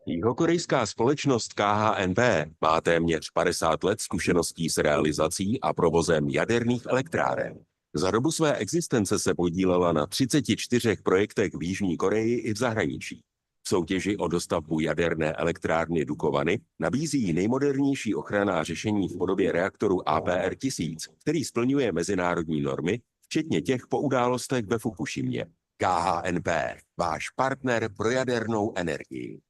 Jihokorejská společnost KHNP má téměř 50 let zkušeností s realizací a provozem jaderných elektráren. Za dobu své existence se podílela na 34 projektech v Jižní Koreji i v zahraničí. V soutěži o dostavbu jaderné elektrárny Dukovany nabízí nejmodernější ochranná řešení v podobě reaktoru APR-1000, který splňuje mezinárodní normy, včetně těch po událostech ve Fukušimě. KHNP, váš partner pro jadernou energii.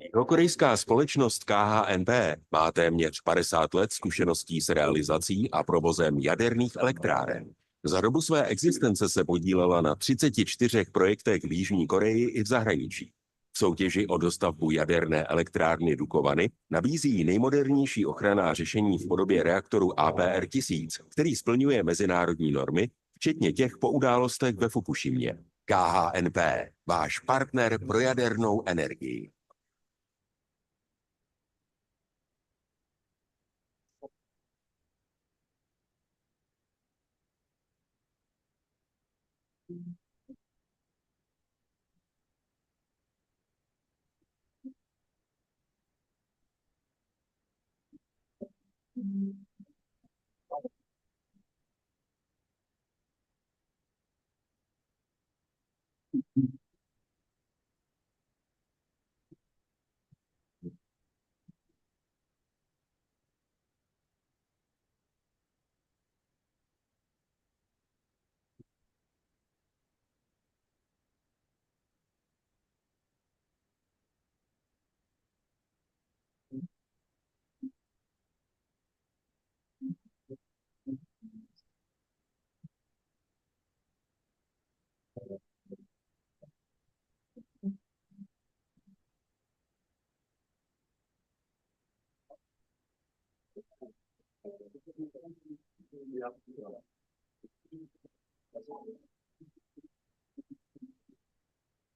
Jihokorejská společnost KHNP má téměř 50 let zkušeností s realizací a provozem jaderných elektráren. Za dobu své existence se podílela na 34 projektech v Jižní Koreji i v zahraničí. V soutěži o dostavbu jaderné elektrárny Dukovany nabízí nejmodernější ochranná řešení v podobě reaktoru APR-1000, který splňuje mezinárodní normy, včetně těch po událostech ve Fukušimě. KHNP, váš partner pro jadernou energii.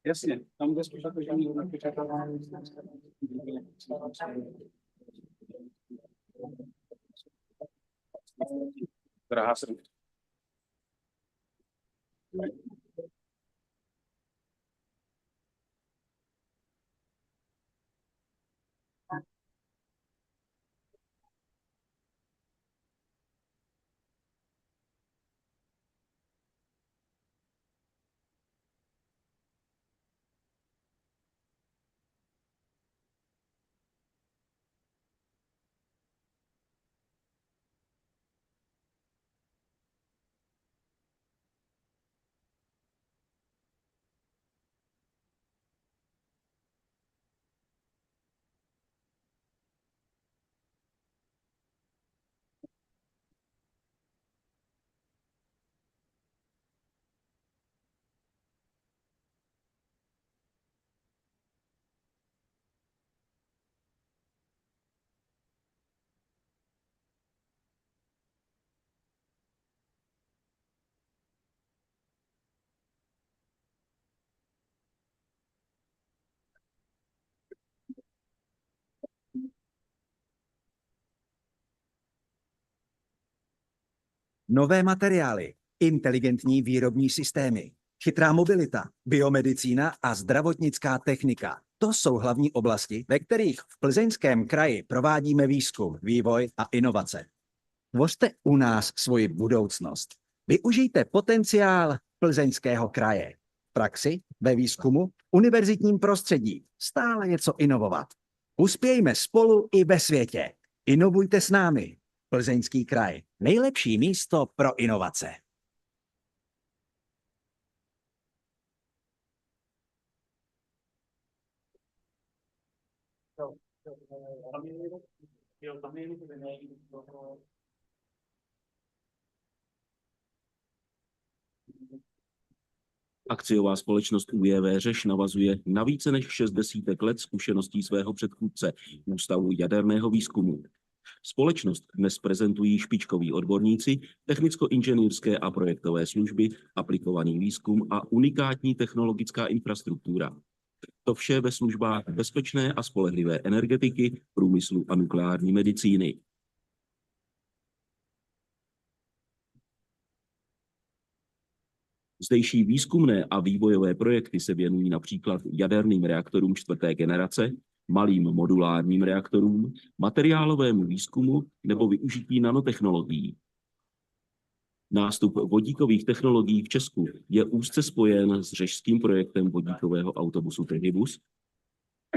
Jasně, tam jde spíš to, že oni drahá se. Nové materiály, inteligentní výrobní systémy, chytrá mobilita, biomedicína a zdravotnická technika. To jsou hlavní oblasti, ve kterých v Plzeňském kraji provádíme výzkum, vývoj a inovace. Tvořte u nás svoji budoucnost. Využijte potenciál Plzeňského kraje. V praxi, ve výzkumu, univerzitním prostředí. Stále něco inovovat. Uspějme spolu i ve světě. Inovujte s námi. Plzeňský kraj. Nejlepší místo pro inovace. Akciová společnost UJV Řeš navazuje na více než 6 desítek let zkušeností svého předchůdce, Ústavu jaderného výzkumu. Společnost dnes prezentují špičkoví odborníci, technicko-inženýrské a projektové služby, aplikovaný výzkum a unikátní technologická infrastruktura. To vše ve službách bezpečné a spolehlivé energetiky, průmyslu a nukleární medicíny. Zdejší výzkumné a vývojové projekty se věnují například jaderným reaktorům 4. generace, malým modulárním reaktorům, materiálovému výzkumu nebo využití nanotechnologií. Nástup vodíkových technologií v Česku je úzce spojen s řežským projektem vodíkového autobusu Trihybus,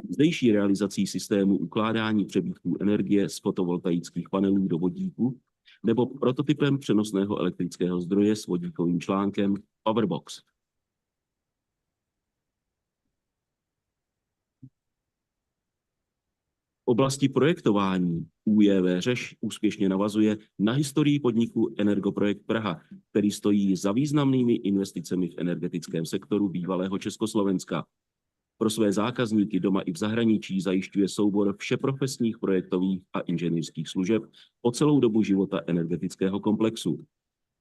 zdejší realizací systému ukládání přebytků energie z fotovoltaických panelů do vodíku nebo prototypem přenosného elektrického zdroje s vodíkovým článkem Powerbox. V oblasti projektování UJV Řeš úspěšně navazuje na historii podniku Energoprojekt Praha, který stojí za významnými investicemi v energetickém sektoru bývalého Československa. Pro své zákazníky doma i v zahraničí zajišťuje soubor všeprofesních projektových a inženýrských služeb po celou dobu života energetického komplexu.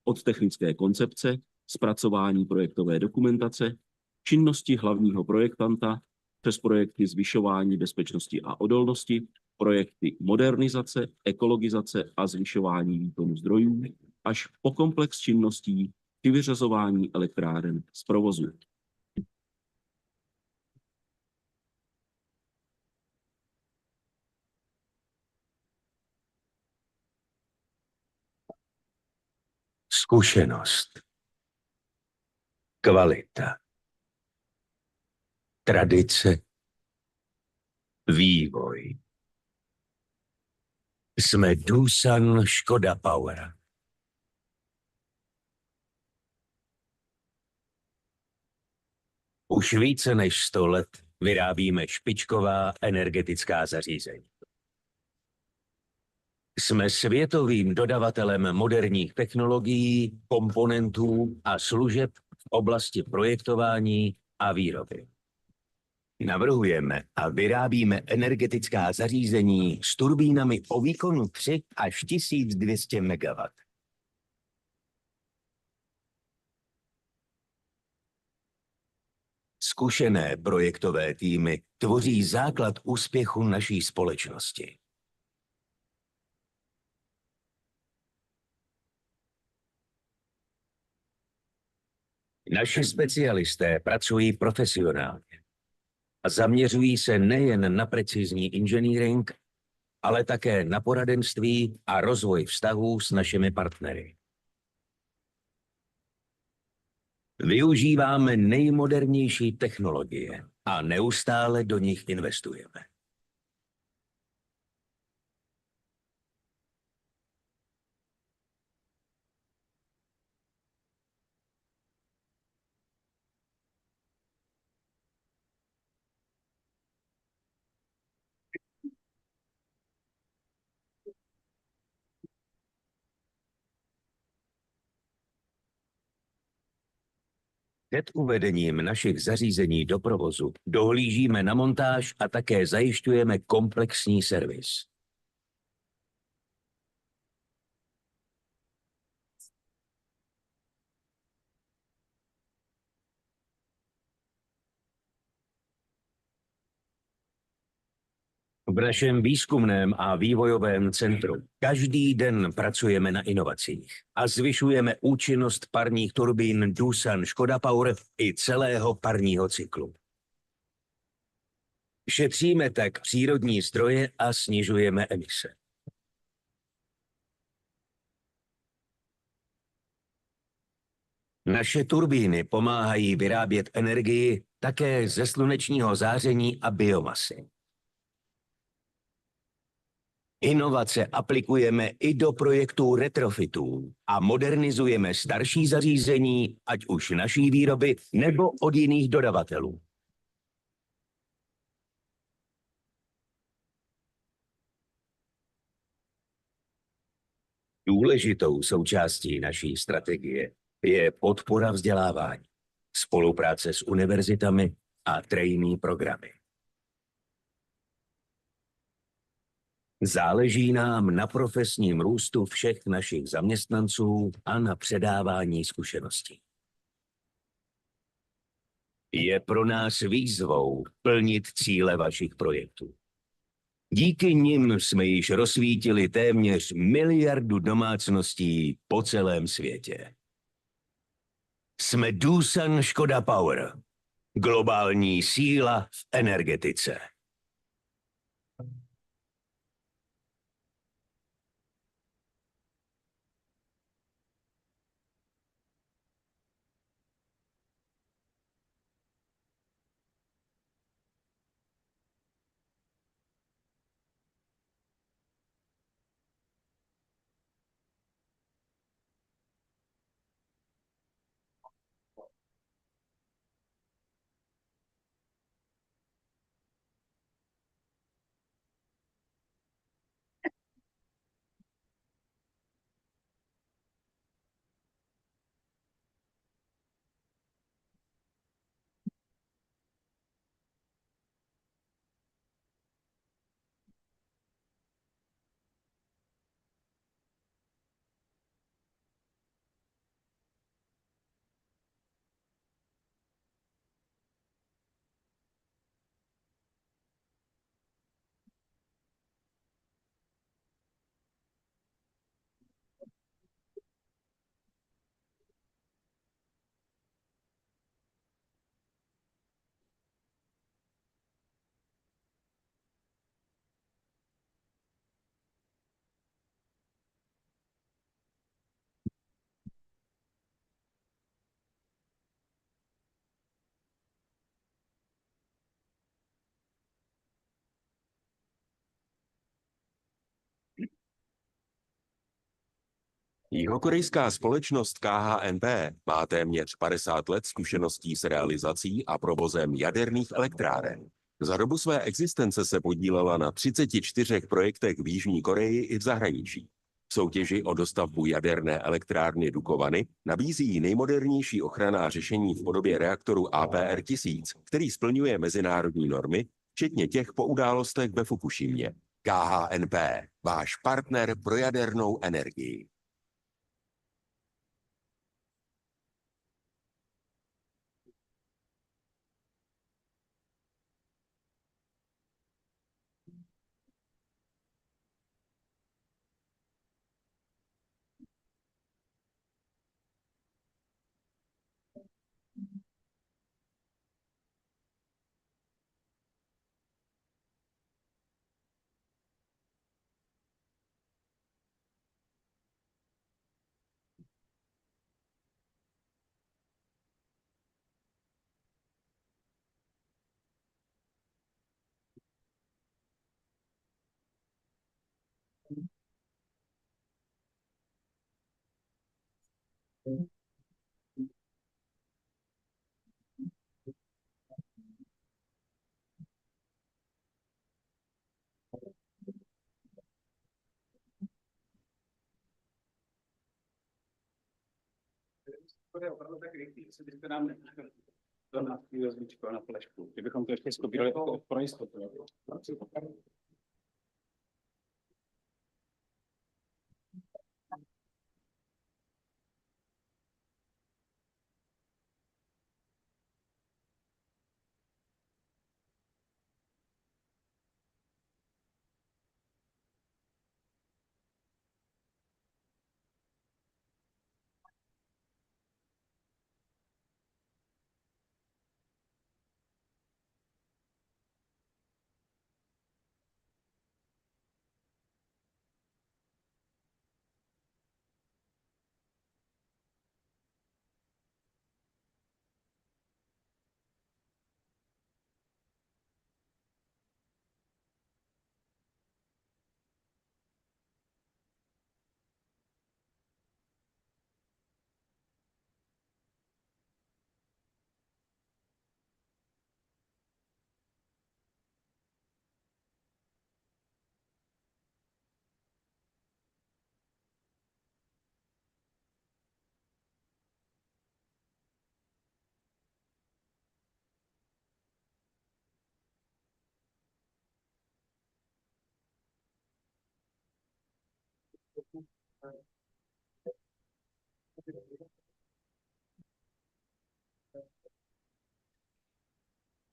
Od technické koncepce, zpracování projektové dokumentace, činnosti hlavního projektanta, přes projekty zvyšování bezpečnosti a odolnosti, projekty modernizace, ekologizace a zvyšování výkonu zdrojů, až po komplex činností při vyřazování elektráren z provozu. Zkušenost. Kvalita. Tradice. Vývoj. Jsme Doosan Škoda Power. Už více než 100 let vyrábíme špičková energetická zařízení. Jsme světovým dodavatelem moderních technologií, komponentů a služeb v oblasti projektování a výroby. Navrhujeme a vyrábíme energetická zařízení s turbínami o výkonu 3 až 1200 MW. Zkušené projektové týmy tvoří základ úspěchu naší společnosti. Naši specialisté pracují profesionálně a zaměřují se nejen na precizní inženýring, ale také na poradenství a rozvoj vztahů s našimi partnery. Využíváme nejmodernější technologie a neustále do nich investujeme. Před uvedením našich zařízení do provozu dohlížíme na montáž a také zajišťujeme komplexní servis. V našem výzkumném a vývojovém centru každý den pracujeme na inovacích a zvyšujeme účinnost parních turbín Doosan Škoda Power i celého parního cyklu. Šetříme tak přírodní zdroje a snižujeme emise. Naše turbíny pomáhají vyrábět energii také ze slunečního záření a biomasy. Inovace aplikujeme i do projektů retrofitů a modernizujeme starší zařízení, ať už naší výroby nebo od jiných dodavatelů. Důležitou součástí naší strategie je podpora vzdělávání, spolupráce s univerzitami a trainee programy. Záleží nám na profesním růstu všech našich zaměstnanců a na předávání zkušeností. Je pro nás výzvou plnit cíle vašich projektů. Díky nim jsme již rozsvítili téměř 1 miliardu domácností po celém světě. Jsme Doosan Škoda Power, globální síla v energetice. Jihokorejská společnost KHNP má téměř 50 let zkušeností s realizací a provozem jaderných elektráren. Za dobu své existence se podílela na 34 projektech v Jižní Koreji i v zahraničí. V soutěži o dostavbu jaderné elektrárny Dukovany nabízí nejmodernější ochranná řešení v podobě reaktoru APR-1000, který splňuje mezinárodní normy, včetně těch po událostech ve Fukušimě. KHNP, váš partner pro jadernou energii. To je opravdu tak rychlý, jestli byste nám nechali to na USB na flešku. Kdybychom to ještě skopírovali pro jistotu.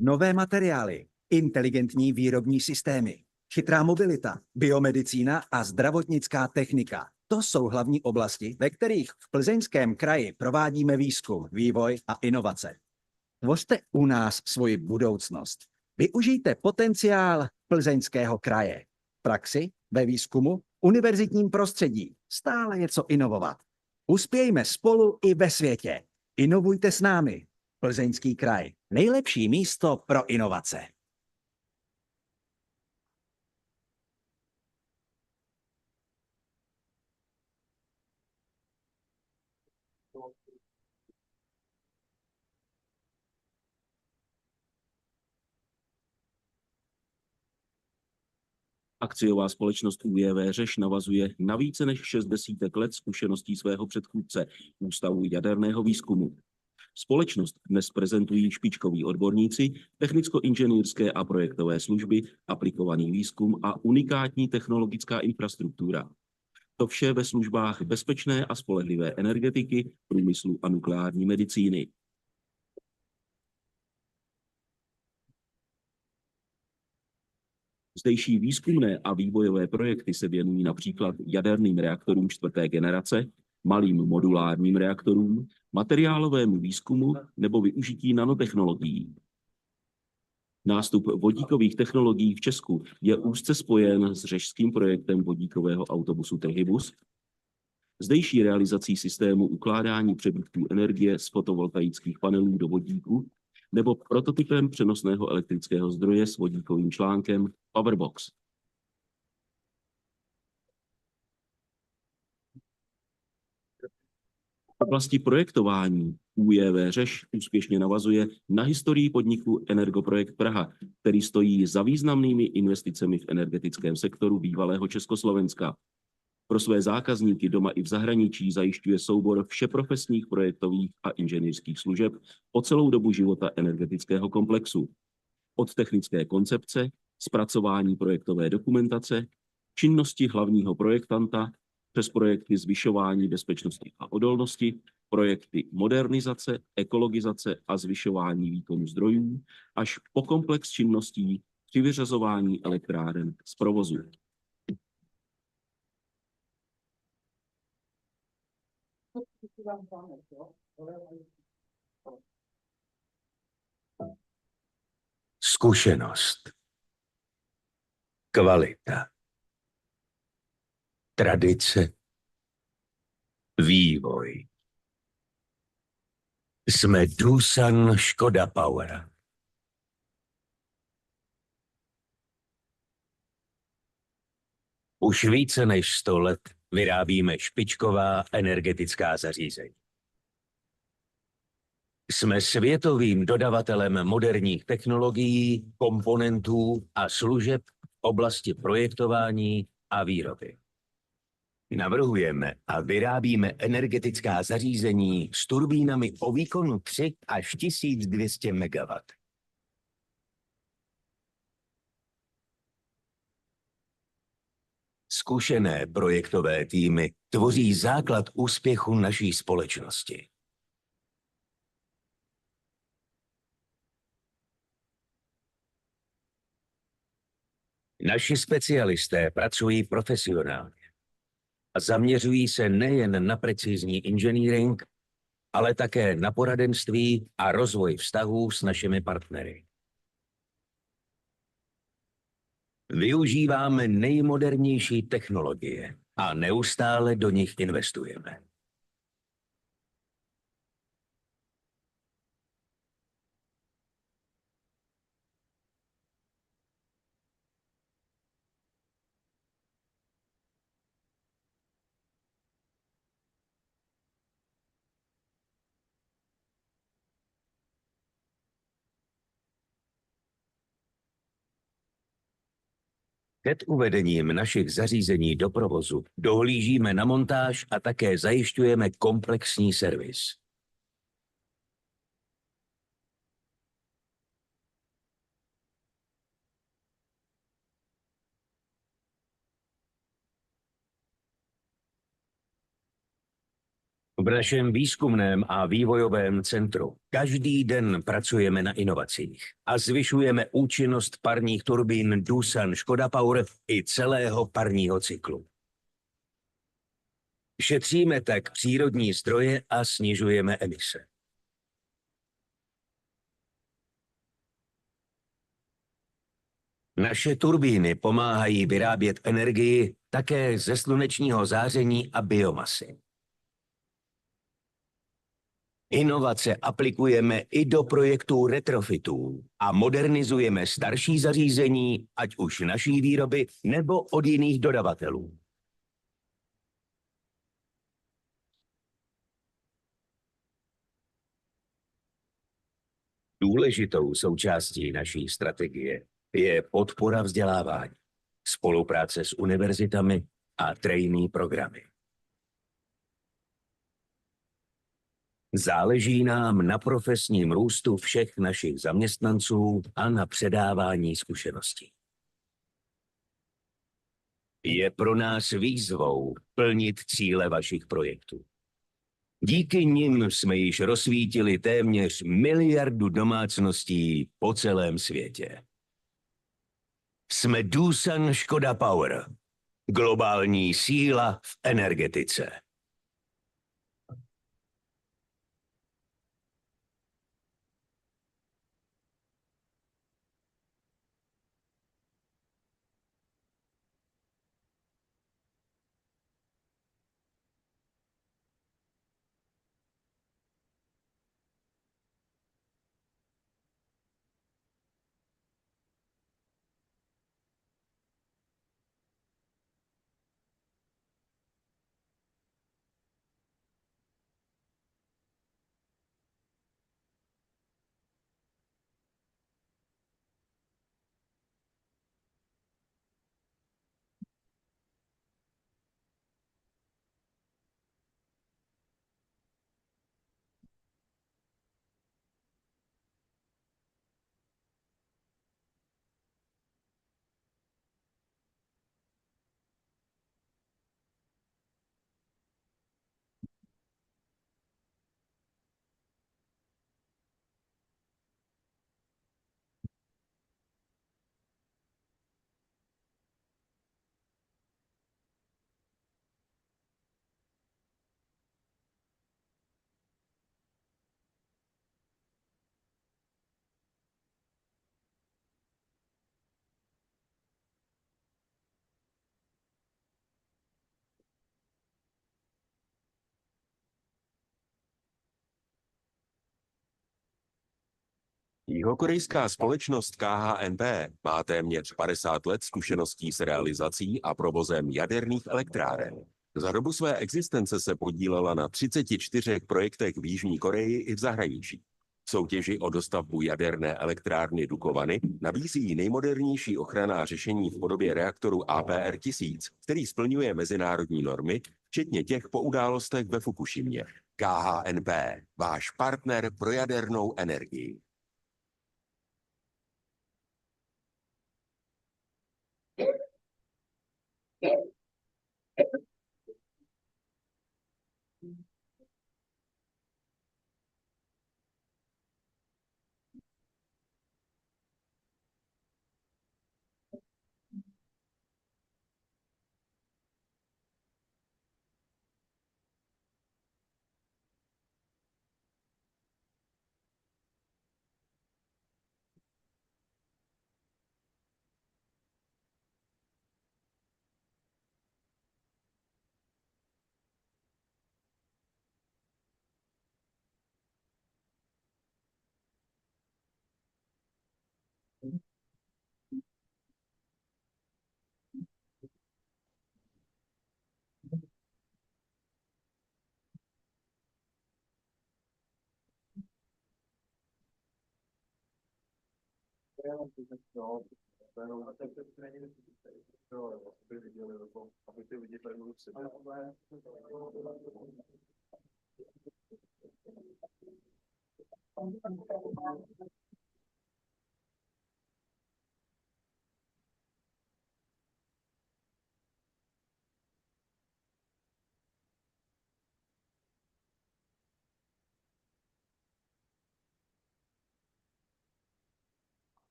Nové materiály, inteligentní výrobní systémy, chytrá mobilita, biomedicína a zdravotnická technika. To jsou hlavní oblasti, ve kterých v Plzeňském kraji provádíme výzkum, vývoj a inovace. Tvořte u nás svoji budoucnost. Využijte potenciál Plzeňského kraje. V praxi, ve výzkumu, univerzitním prostředí. Stále je co inovovat. Uspějme spolu i ve světě. Inovujte s námi. Plzeňský kraj. Nejlepší místo pro inovace. Akciová společnost UJV Řeš navazuje na více než 6 desítek let zkušeností svého předchůdce, Ústavu jaderného výzkumu. Společnost dnes prezentují špičkoví odborníci, technicko-inženýrské a projektové služby, aplikovaný výzkum a unikátní technologická infrastruktura. To vše ve službách bezpečné a spolehlivé energetiky, průmyslu a nukleární medicíny. Zdejší výzkumné a vývojové projekty se věnují například jaderným reaktorům 4. generace, malým modulárním reaktorům, materiálovému výzkumu nebo využití nanotechnologií. Nástup vodíkových technologií v Česku je úzce spojen s řežským projektem vodíkového autobusu Trhybus, zdejší realizací systému ukládání přebytků energie z fotovoltaických panelů do vodíku nebo prototypem přenosného elektrického zdroje s vodíkovým článkem Powerbox. V oblasti projektování ÚJV Řeš úspěšně navazuje na historii podniku Energoprojekt Praha, který stojí za významnými investicemi v energetickém sektoru bývalého Československa. Pro své zákazníky doma i v zahraničí zajišťuje soubor všeprofesních projektových a inženýrských služeb po celou dobu života energetického komplexu. Od technické koncepce, zpracování projektové dokumentace, činnosti hlavního projektanta, přes projekty zvyšování bezpečnosti a odolnosti, projekty modernizace, ekologizace a zvyšování výkonu zdrojů, až po komplex činností při vyřazování elektráren z provozu. Zkušenost, kvalita, tradice, vývoj. Jsme Doosan Škoda Power. Už více než 100 let vyrábíme špičková energetická zařízení. Jsme světovým dodavatelem moderních technologií, komponentů a služeb v oblasti projektování a výroby. Navrhujeme a vyrábíme energetická zařízení s turbínami o výkonu 3 až 1200 MW. Zkušené projektové týmy tvoří základ úspěchu naší společnosti. Naši specialisté pracují profesionálně a zaměřují se nejen na precizní inženýring, ale také na poradenství a rozvoj vztahů s našimi partnery. Využíváme nejmodernější technologie a neustále do nich investujeme. Před uvedením našich zařízení do provozu dohlížíme na montáž a také zajišťujeme komplexní servis. V našem výzkumném a vývojovém centru každý den pracujeme na inovacích a zvyšujeme účinnost parních turbín Doosan Škoda Power i celého parního cyklu. Šetříme tak přírodní zdroje a snižujeme emise. Naše turbíny pomáhají vyrábět energii také ze slunečního záření a biomasy. Inovace aplikujeme i do projektů retrofitů a modernizujeme starší zařízení, ať už naší výroby nebo od jiných dodavatelů. Důležitou součástí naší strategie je podpora vzdělávání, spolupráce s univerzitami a trainee programy. Záleží nám na profesním růstu všech našich zaměstnanců a na předávání zkušeností. Je pro nás výzvou plnit cíle vašich projektů. Díky nim jsme již rozsvítili téměř 1 miliardu domácností po celém světě. Jsme Doosan Škoda Power, globální síla v energetice. Jihokorejská společnost KHNP má téměř 50 let zkušeností s realizací a provozem jaderných elektráren. Za dobu své existence se podílela na 34 projektech v Jižní Koreji i v zahraničí. V soutěži o dostavbu jaderné elektrárny Dukovany nabízí nejmodernější ochranná řešení v podobě reaktoru APR-1000, který splňuje mezinárodní normy, včetně těch po událostech ve Fukušimě. KHNP, váš partner pro jadernou energii.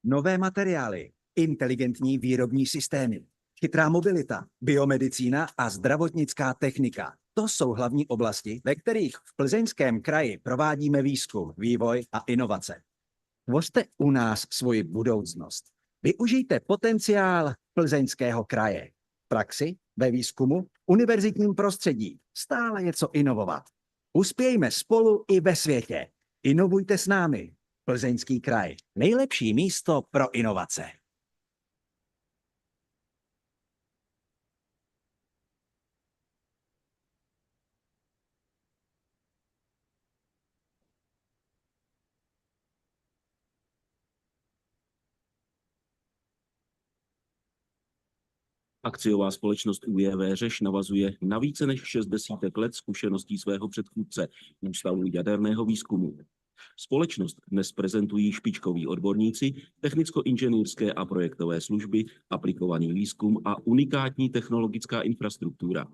Nové materiály, inteligentní výrobní systémy, chytrá mobilita, biomedicína a zdravotnická technika. To jsou hlavní oblasti, ve kterých v Plzeňském kraji provádíme výzkum, vývoj a inovace. Tvořte u nás svoji budoucnost. Využijte potenciál Plzeňského kraje. V praxi, ve výzkumu, univerzitním prostředí. Stále něco inovovat. Uspějme spolu i ve světě. Inovujte s námi. Plzeňský kraj. Nejlepší místo pro inovace. Akciová společnost UJV Řeš navazuje na více než 6 desítek let zkušeností svého předchůdce, Ústavu jaderného výzkumu. Společnost dnes prezentují špičkoví odborníci, technicko-inženýrské a projektové služby, aplikovaný výzkum a unikátní technologická infrastruktura.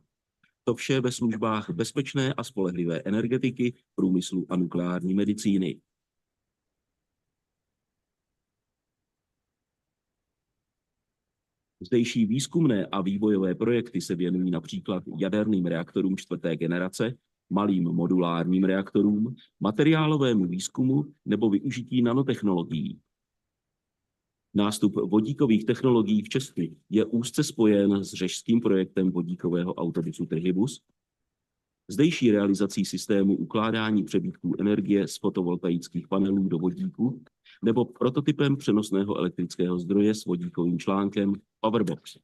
To vše ve službách bezpečné a spolehlivé energetiky, průmyslu a nukleární medicíny. Zdejší výzkumné a vývojové projekty se věnují například jaderným reaktorům 4. generace, malým modulárním reaktorům, materiálovému výzkumu nebo využití nanotechnologií. Nástup vodíkových technologií v Česku je úzce spojen s řežským projektem vodíkového autobusu Trihybus, zdejší realizací systému ukládání přebytků energie z fotovoltaických panelů do vodíku nebo prototypem přenosného elektrického zdroje s vodíkovým článkem Powerbox.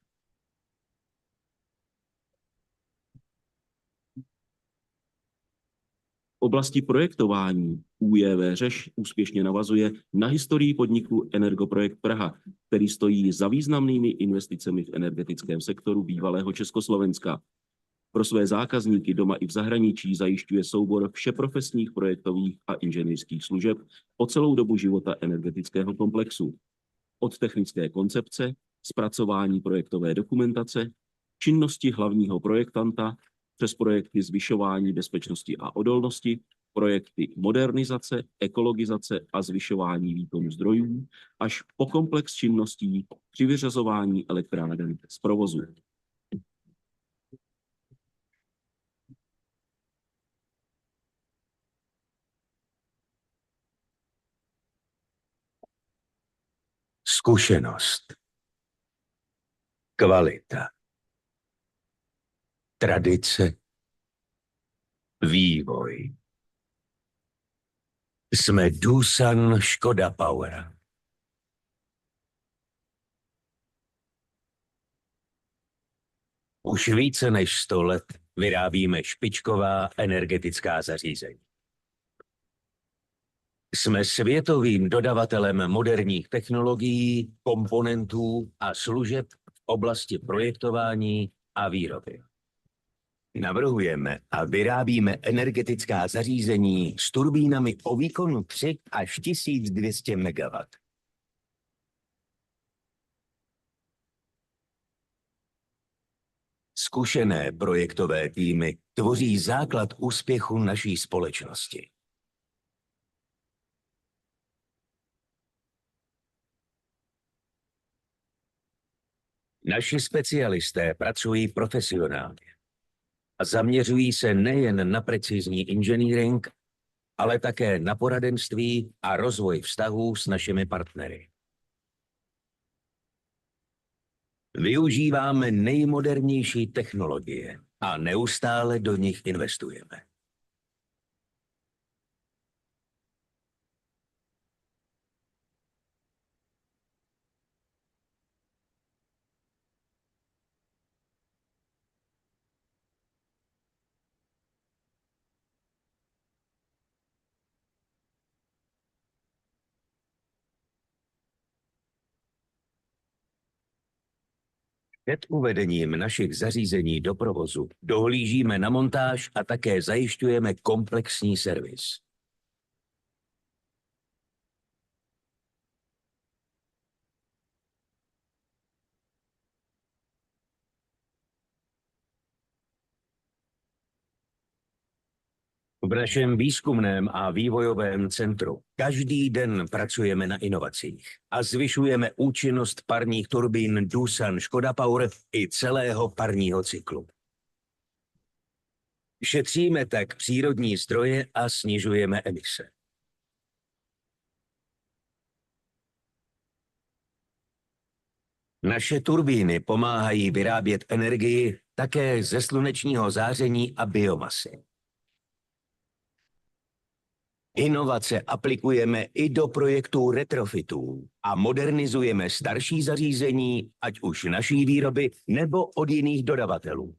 oblasti projektování ÚJV Řeš úspěšně navazuje na historii podniku Energoprojekt Praha, který stojí za významnými investicemi v energetickém sektoru bývalého Československa. Pro své zákazníky doma i v zahraničí zajišťuje soubor všeprofesních projektových a inženýrských služeb po celou dobu života energetického komplexu. Od technické koncepce, zpracování projektové dokumentace, činnosti hlavního projektanta, přes projekty zvyšování bezpečnosti a odolnosti, projekty modernizace, ekologizace a zvyšování výkonu zdrojů, až po komplex činností při vyřazování elektráren z provozu. Zkušenost, kvalita, tradice, vývoj. Jsme Doosan Škoda Power. Už více než 100 let vyrábíme špičková energetická zařízení. Jsme světovým dodavatelem moderních technologií, komponentů a služeb v oblasti projektování a výroby. Navrhujeme a vyrábíme energetická zařízení s turbínami o výkonu 3 až 1200 MW. Zkušené projektové týmy tvoří základ úspěchu naší společnosti. Naši specialisté pracují profesionálně a zaměřují se nejen na precizní inženýring, ale také na poradenství a rozvoj vztahů s našimi partnery. Využíváme nejmodernější technologie a neustále do nich investujeme. Před uvedením našich zařízení do provozu dohlížíme na montáž a také zajišťujeme komplexní servis. V našem výzkumném a vývojovém centru každý den pracujeme na inovacích a zvyšujeme účinnost parních turbín Doosan Škoda Power i celého parního cyklu. Šetříme tak přírodní zdroje a snižujeme emise. Naše turbíny pomáhají vyrábět energii také ze slunečního záření a biomasy. Inovace aplikujeme i do projektů retrofitů a modernizujeme starší zařízení, ať už naší výroby nebo od jiných dodavatelů.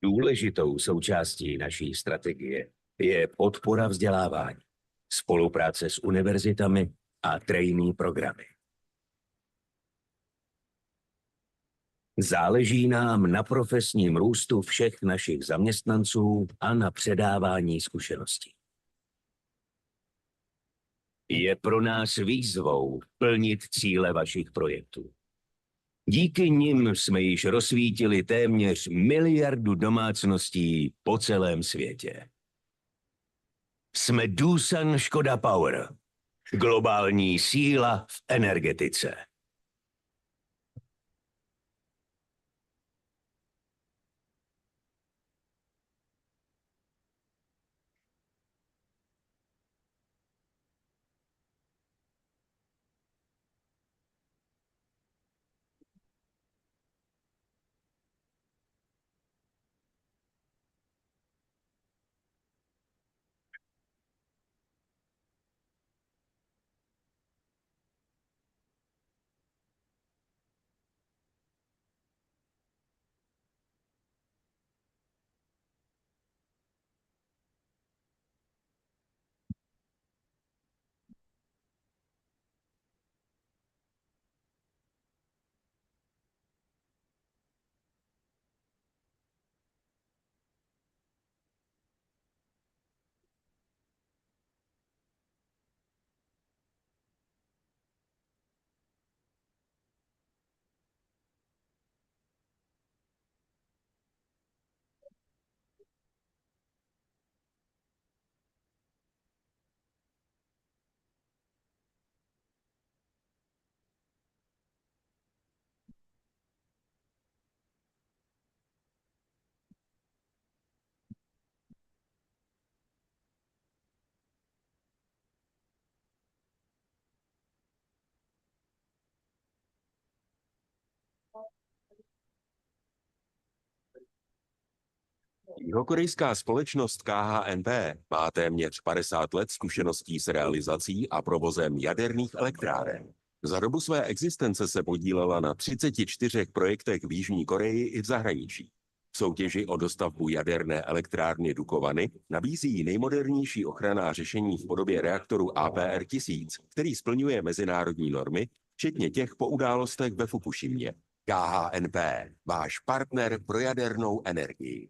Důležitou součástí naší strategie je podpora vzdělávání, spolupráce s univerzitami a trainee programy. Záleží nám na profesním růstu všech našich zaměstnanců a na předávání zkušeností. Je pro nás výzvou plnit cíle vašich projektů. Díky nim jsme již rozsvítili téměř 1 miliardu domácností po celém světě. Jsme Doosan Škoda Power, globální síla v energetice. Jihokorejská společnost KHNP má téměř 50 let zkušeností s realizací a provozem jaderných elektráren. Za dobu své existence se podílela na 34 projektech v Jižní Koreji i v zahraničí. V soutěži o dostavbu jaderné elektrárny Dukovany nabízí nejmodernější ochranná řešení v podobě reaktoru APR-1000, který splňuje mezinárodní normy, včetně těch po událostech ve Fukušimě. KHNP, váš partner pro jadernou energii.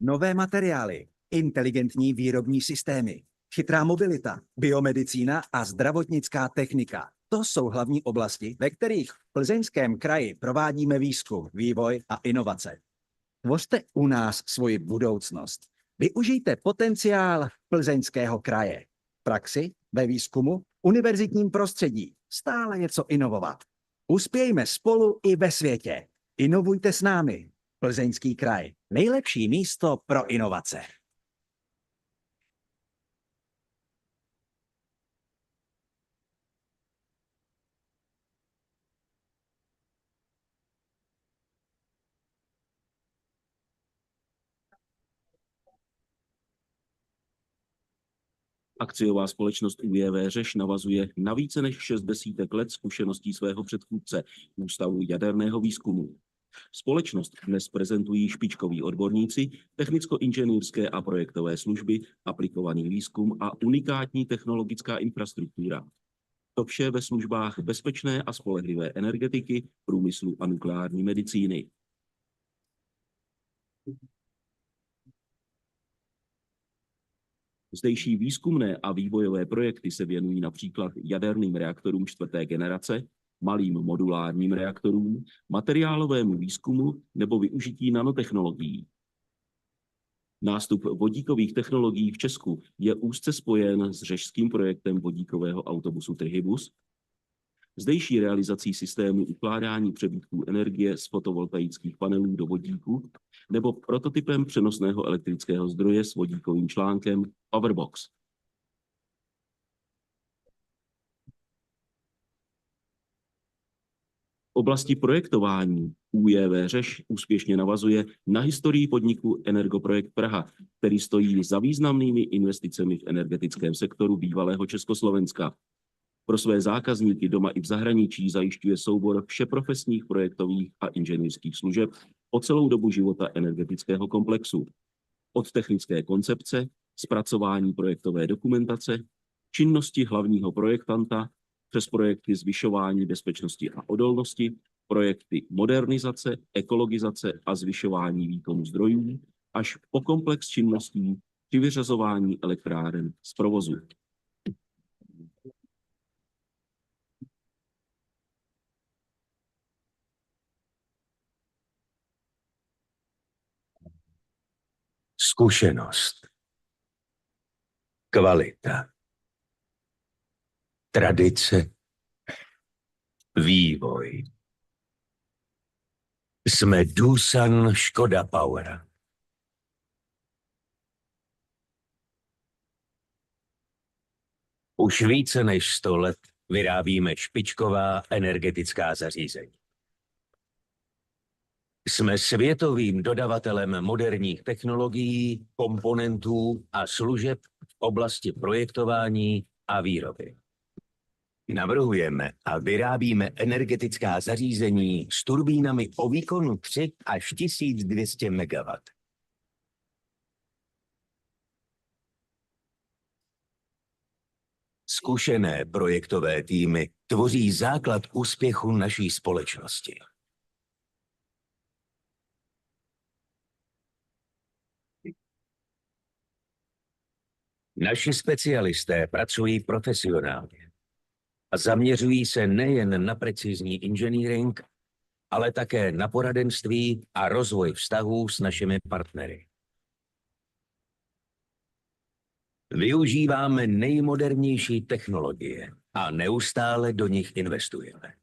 Nové materiály, inteligentní výrobní systémy, chytrá mobilita, biomedicína a zdravotnická technika. To jsou hlavní oblasti, ve kterých v Plzeňském kraji provádíme výzkum, vývoj a inovace. Tvořte u nás svoji budoucnost. Využijte potenciál Plzeňského kraje. V praxi, ve výzkumu, univerzitním prostředí. Stále něco inovovat. Uspějme spolu i ve světě. Inovujte s námi. Plzeňský kraj. Nejlepší místo pro inovace. Akciová společnost UJV Řeš navazuje na více než 6 desítek let zkušeností svého předchůdce, Ústavu jaderného výzkumu. Společnost dnes prezentují špičkoví odborníci, technicko-inženýrské a projektové služby, aplikovaný výzkum a unikátní technologická infrastruktura. To vše ve službách bezpečné a spolehlivé energetiky, průmyslu a nukleární medicíny. Zdejší výzkumné a vývojové projekty se věnují například jaderným reaktorům 4. generace, malým modulárním reaktorům, materiálovému výzkumu nebo využití nanotechnologií. Nástup vodíkových technologií v Česku je úzce spojen s řežským projektem vodíkového autobusu Trihybus, zdejší realizací systému ukládání přebytků energie z fotovoltaických panelů do vodíku nebo prototypem přenosného elektrického zdroje s vodíkovým článkem Powerbox. oblasti projektování ÚJV Řeš úspěšně navazuje na historii podniku Energoprojekt Praha, který stojí za významnými investicemi v energetickém sektoru bývalého Československa. Pro své zákazníky doma i v zahraničí zajišťuje soubor všeprofesních projektových a inženýrských služeb po celou dobu života energetického komplexu. Od technické koncepce, zpracování projektové dokumentace, činnosti hlavního projektanta, přes projekty zvyšování bezpečnosti a odolnosti, projekty modernizace, ekologizace a zvyšování výkonu zdrojů, až po komplex činností při vyřazování elektráren z provozu. Zkušenost, kvalita, tradice, vývoj. Jsme Doosan Škoda Power. Už více než 100 let vyrábíme špičková energetická zařízení. Jsme světovým dodavatelem moderních technologií, komponentů a služeb v oblasti projektování a výroby. Navrhujeme a vyrábíme energetická zařízení s turbínami o výkonu 3 až 1200 MW. Zkušené projektové týmy tvoří základ úspěchu naší společnosti. Naši specialisté pracují profesionálně a zaměřují se nejen na precizní inženýring, ale také na poradenství a rozvoj vztahů s našimi partnery. Využíváme nejmodernější technologie a neustále do nich investujeme.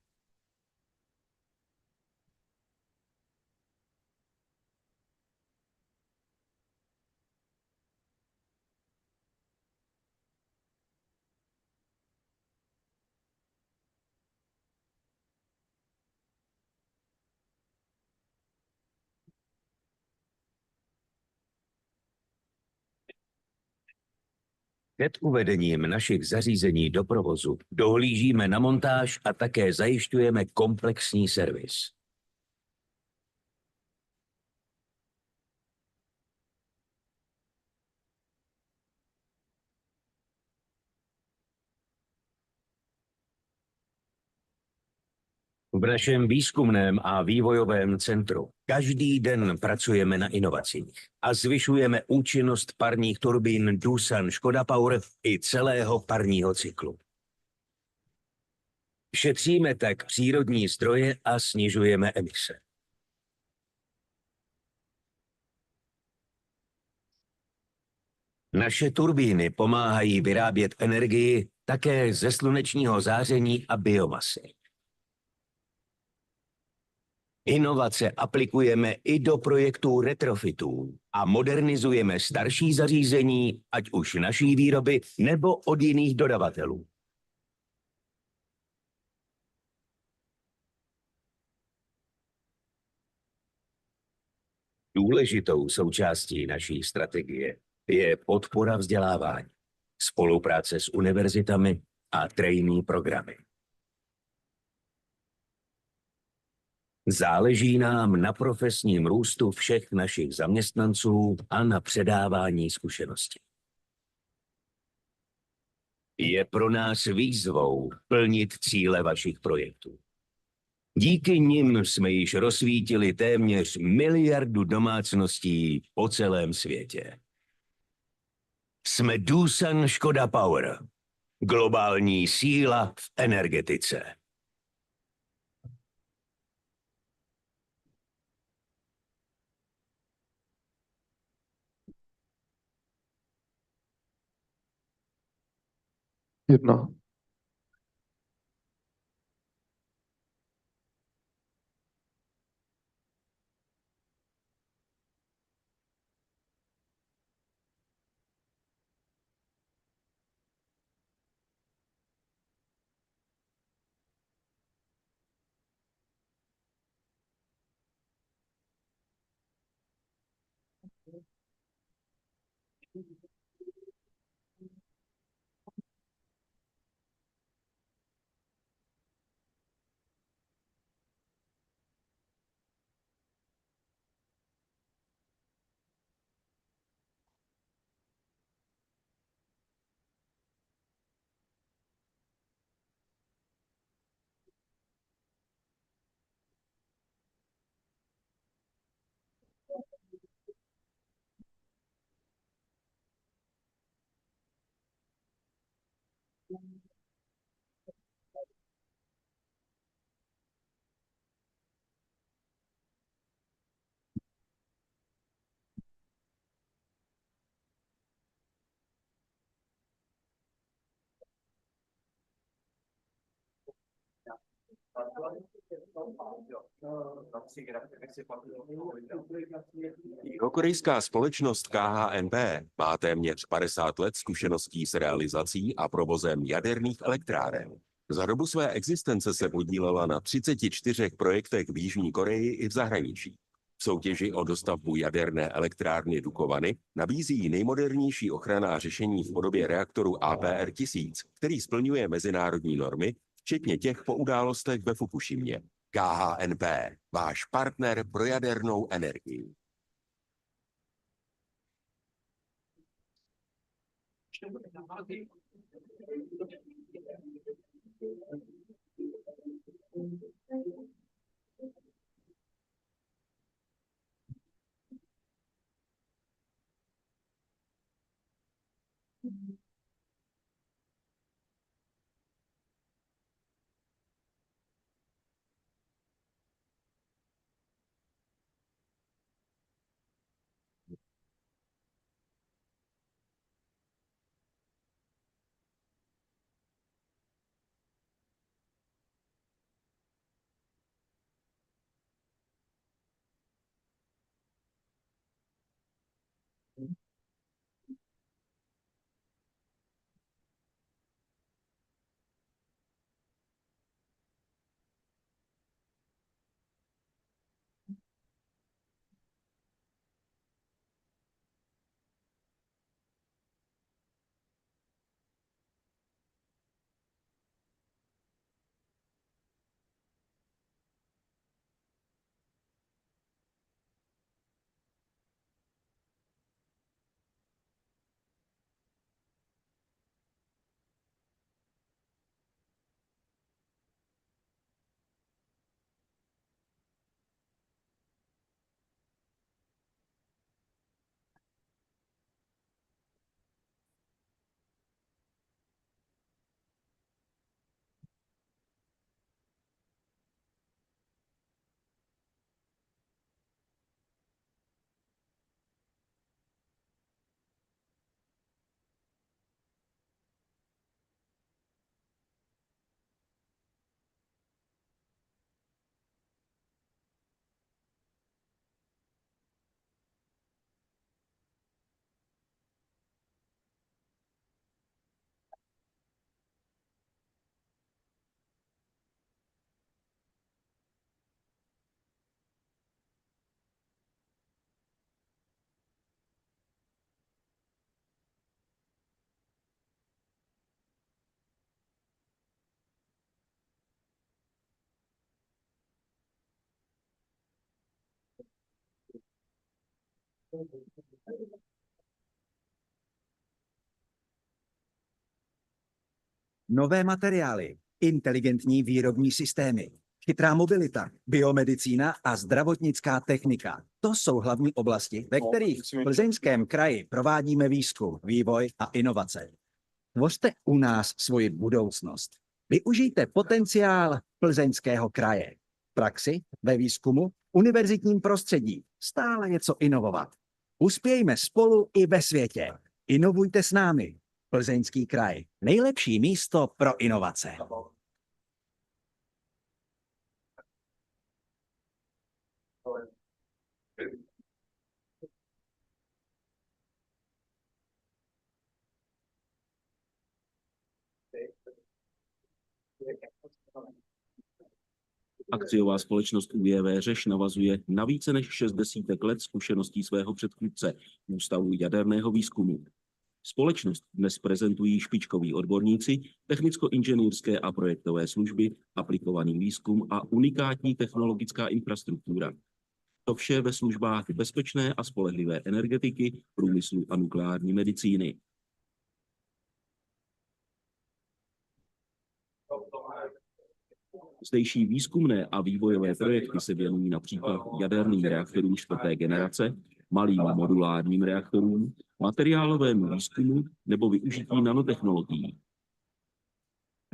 Před uvedením našich zařízení do provozu dohlížíme na montáž a také zajišťujeme komplexní servis. V našem výzkumném a vývojovém centru každý den pracujeme na inovacích a zvyšujeme účinnost parních turbín Doosan Škoda Power i celého parního cyklu. Šetříme tak přírodní zdroje a snižujeme emise. Naše turbíny pomáhají vyrábět energii také ze slunečního záření a biomasy. Inovace aplikujeme i do projektů retrofitů a modernizujeme starší zařízení, ať už naší výroby nebo od jiných dodavatelů. Důležitou součástí naší strategie je podpora vzdělávání, spolupráce s univerzitami a trainee programy. Záleží nám na profesním růstu všech našich zaměstnanců a na předávání zkušeností. Je pro nás výzvou plnit cíle vašich projektů. Díky nim jsme již rozsvítili téměř 1 miliardu domácností po celém světě. Jsme Doosan Škoda Power, globální síla v energetice. Jedna. Jihokorejská společnost KHNP má téměř 50 let zkušeností s realizací a provozem jaderných elektráren. Za dobu své existence se podílela na 34 projektech v Jižní Koreji i v zahraničí. V soutěži o dostavbu jaderné elektrárny Dukovany nabízí nejmodernější ochranná řešení v podobě reaktoru APR-1000, který splňuje mezinárodní normy, včetně těch po událostech ve Fukušimě. KHNP, váš partner pro jadernou energii. Nové materiály, inteligentní výrobní systémy, chytrá mobilita, biomedicína a zdravotnická technika. To jsou hlavní oblasti, ve kterých v Plzeňském kraji provádíme výzkum, vývoj a inovace. Tvořte u nás svoji budoucnost. Využijte potenciál Plzeňského kraje. V praxi, ve výzkumu, univerzitním prostředí. Stále něco inovovat. Uspějme spolu i ve světě. Inovujte s námi. Plzeňský kraj. Nejlepší místo pro inovace. Akciová společnost UJV Řeš navazuje na více než 60 let zkušeností svého předchůdce Ústavu jaderného výzkumu. Společnost dnes prezentují špičkoví odborníci, technicko-inženýrské a projektové služby, aplikovaný výzkum a unikátní technologická infrastruktura. To vše ve službách bezpečné a spolehlivé energetiky, průmyslu a nukleární medicíny. Zdejší výzkumné a vývojové projekty se věnují například jaderným reaktorům čtvrté generace, malým modulárním reaktorům, materiálovému výzkumu nebo využití nanotechnologií.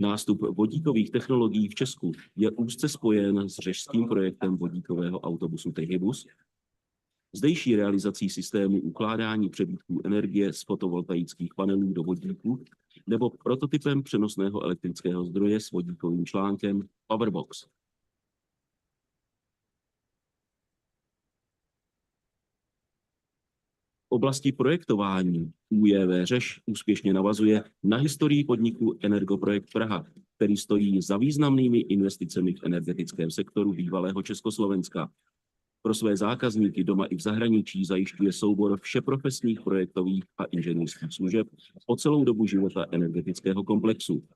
Nástup vodíkových technologií v Česku je úzce spojen s řežským projektem vodíkového autobusu Trihibus, zdejší realizací systému ukládání přebytků energie z fotovoltaických panelů do vodíku nebo prototypem přenosného elektrického zdroje s vodíkovým článkem Powerbox. V oblasti projektování UJV Řeš úspěšně navazuje na historii podniku Energoprojekt Praha, který stojí za významnými investicemi v energetickém sektoru bývalého Československa. Pro své zákazníky doma i v zahraničí zajišťuje soubor všeprofesních projektových a inženýrských služeb po celou dobu života energetického komplexu.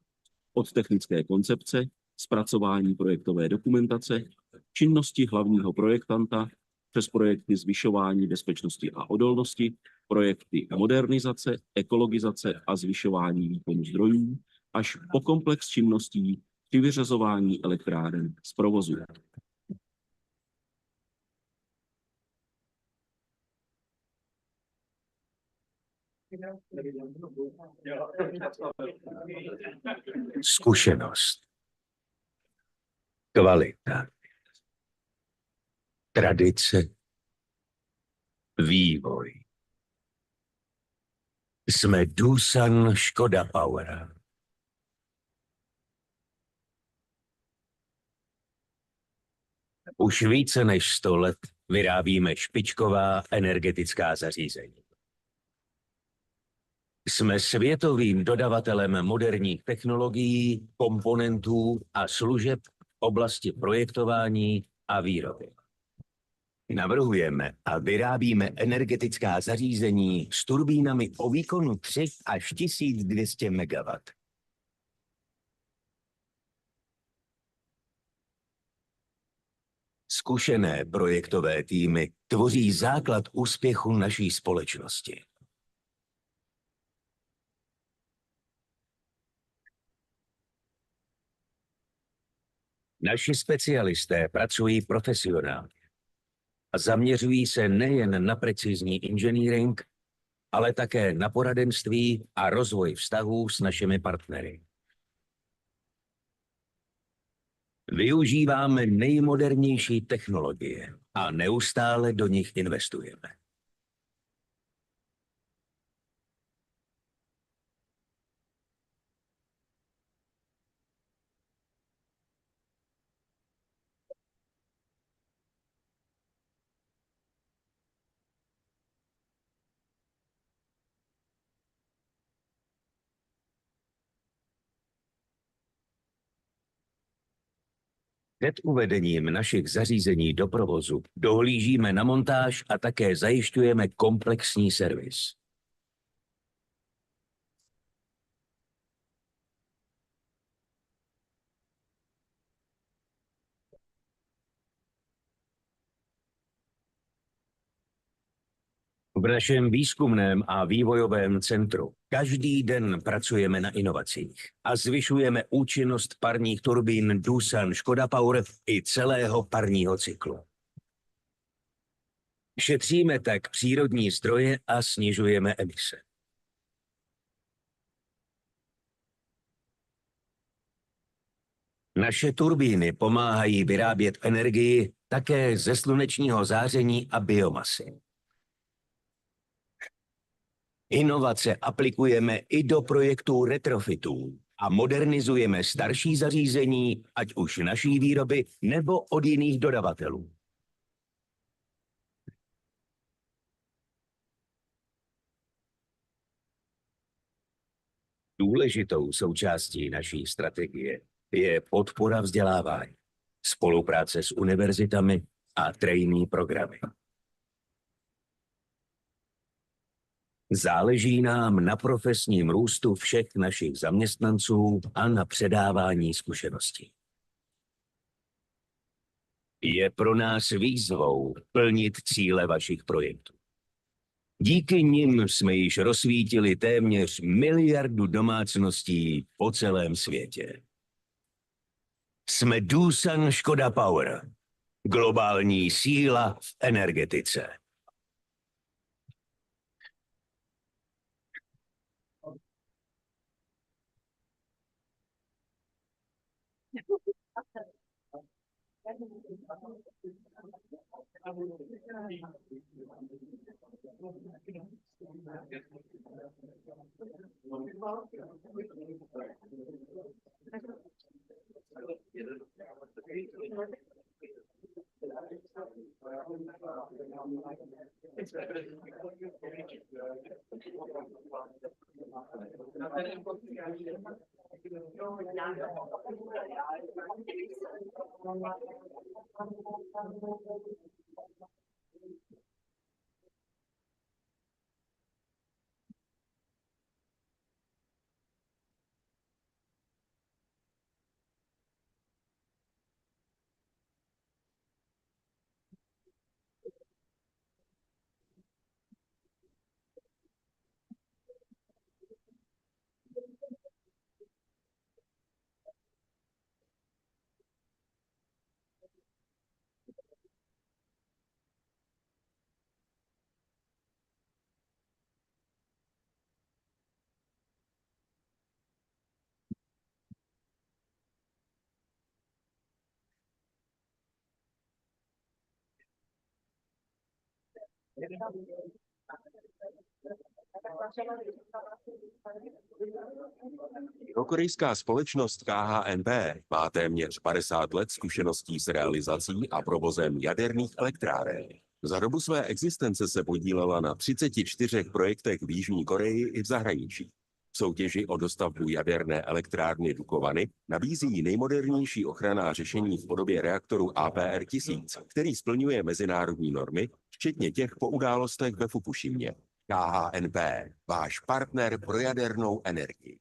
Od technické koncepce, zpracování projektové dokumentace, činnosti hlavního projektanta, přes projekty zvyšování bezpečnosti a odolnosti, projekty modernizace, ekologizace a zvyšování výkonu zdrojů, až po komplex činností při vyřazování elektráren z provozu. Zkušenost, kvalita, tradice, vývoj. Jsme Doosan Škoda Power. Už více než 100 let vyrábíme špičková energetická zařízení. Jsme světovým dodavatelem moderních technologií, komponentů a služeb v oblasti projektování a výroby. Navrhujeme a vyrábíme energetická zařízení s turbínami o výkonu 3 až 1200 MW. Zkušené projektové týmy tvoří základ úspěchu naší společnosti. Naši specialisté pracují profesionálně a zaměřují se nejen na precizní inženýring, ale také na poradenství a rozvoj vztahů s našimi partnery. Využíváme nejmodernější technologie a neustále do nich investujeme. Před uvedením našich zařízení do provozu dohlížíme na montáž a také zajišťujeme komplexní servis. V našem výzkumném a vývojovém centru každý den pracujeme na inovacích a zvyšujeme účinnost parních turbín Doosan Škoda Power i celého parního cyklu. Šetříme tak přírodní zdroje a snižujeme emise. Naše turbíny pomáhají vyrábět energii také ze slunečního záření a biomasy. Inovace aplikujeme i do projektů retrofitů a modernizujeme starší zařízení, ať už naší výroby nebo od jiných dodavatelů. Důležitou součástí naší strategie je podpora vzdělávání. spolupráce s univerzitami a trainee programy. Záleží nám na profesním růstu všech našich zaměstnanců a na předávání zkušeností. Je pro nás výzvou plnit cíle vašich projektů. Díky nim jsme již rozsvítili téměř 1 miliardu domácností po celém světě. Jsme Doosan Škoda Power, globální síla v energetice. Jihokorejská společnost KHNP má téměř 50 let zkušeností s realizací a provozem jaderných elektráren. Za dobu své existence se podílela na 34 projektech v Jižní Koreji i v zahraničí. V soutěži o dostavbu jaderné elektrárny Dukovany nabízí nejmodernější ochranná řešení v podobě reaktoru APR-1000, který splňuje mezinárodní normy, včetně těch po událostech ve Fukušimě. KHNP, váš partner pro jadernou energii.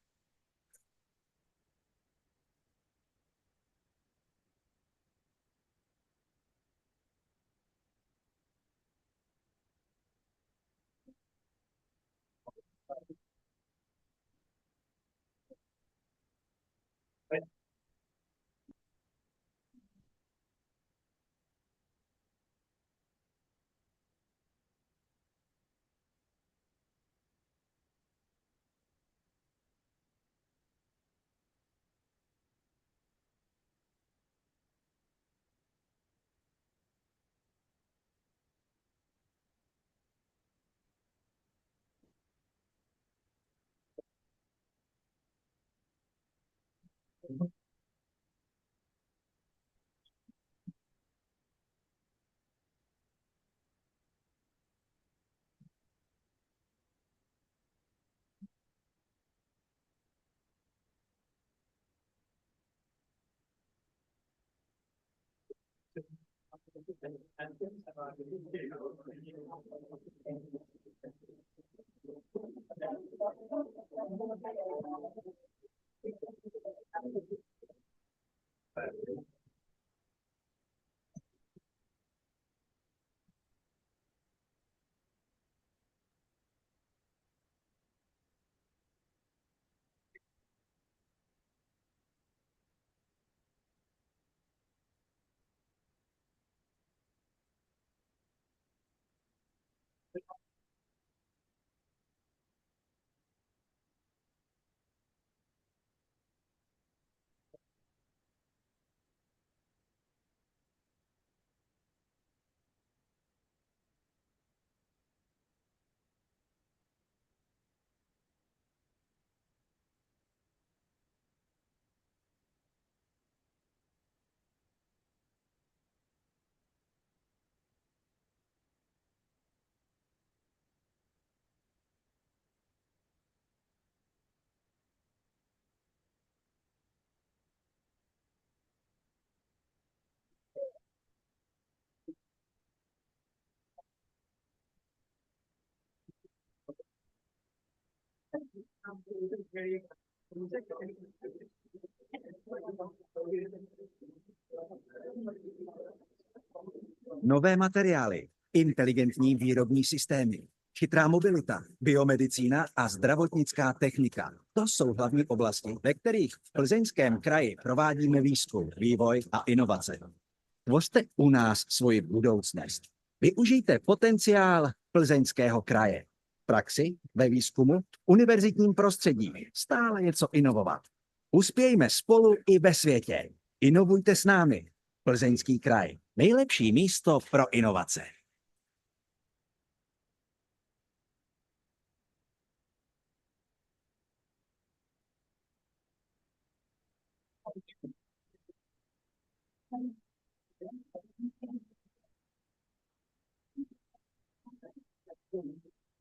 Nové materiály, inteligentní výrobní systémy, chytrá mobilita, biomedicína a zdravotnická technika. To jsou hlavní oblasti, ve kterých v Plzeňském kraji provádíme výzkum, vývoj a inovace. Tvořte u nás svoji budoucnost. Využijte potenciál Plzeňského kraje. V praxi, ve výzkumu, v univerzitním prostředí. Stále něco inovovat. Uspějme spolu i ve světě. Inovujte s námi. Plzeňský kraj. Nejlepší místo pro inovace.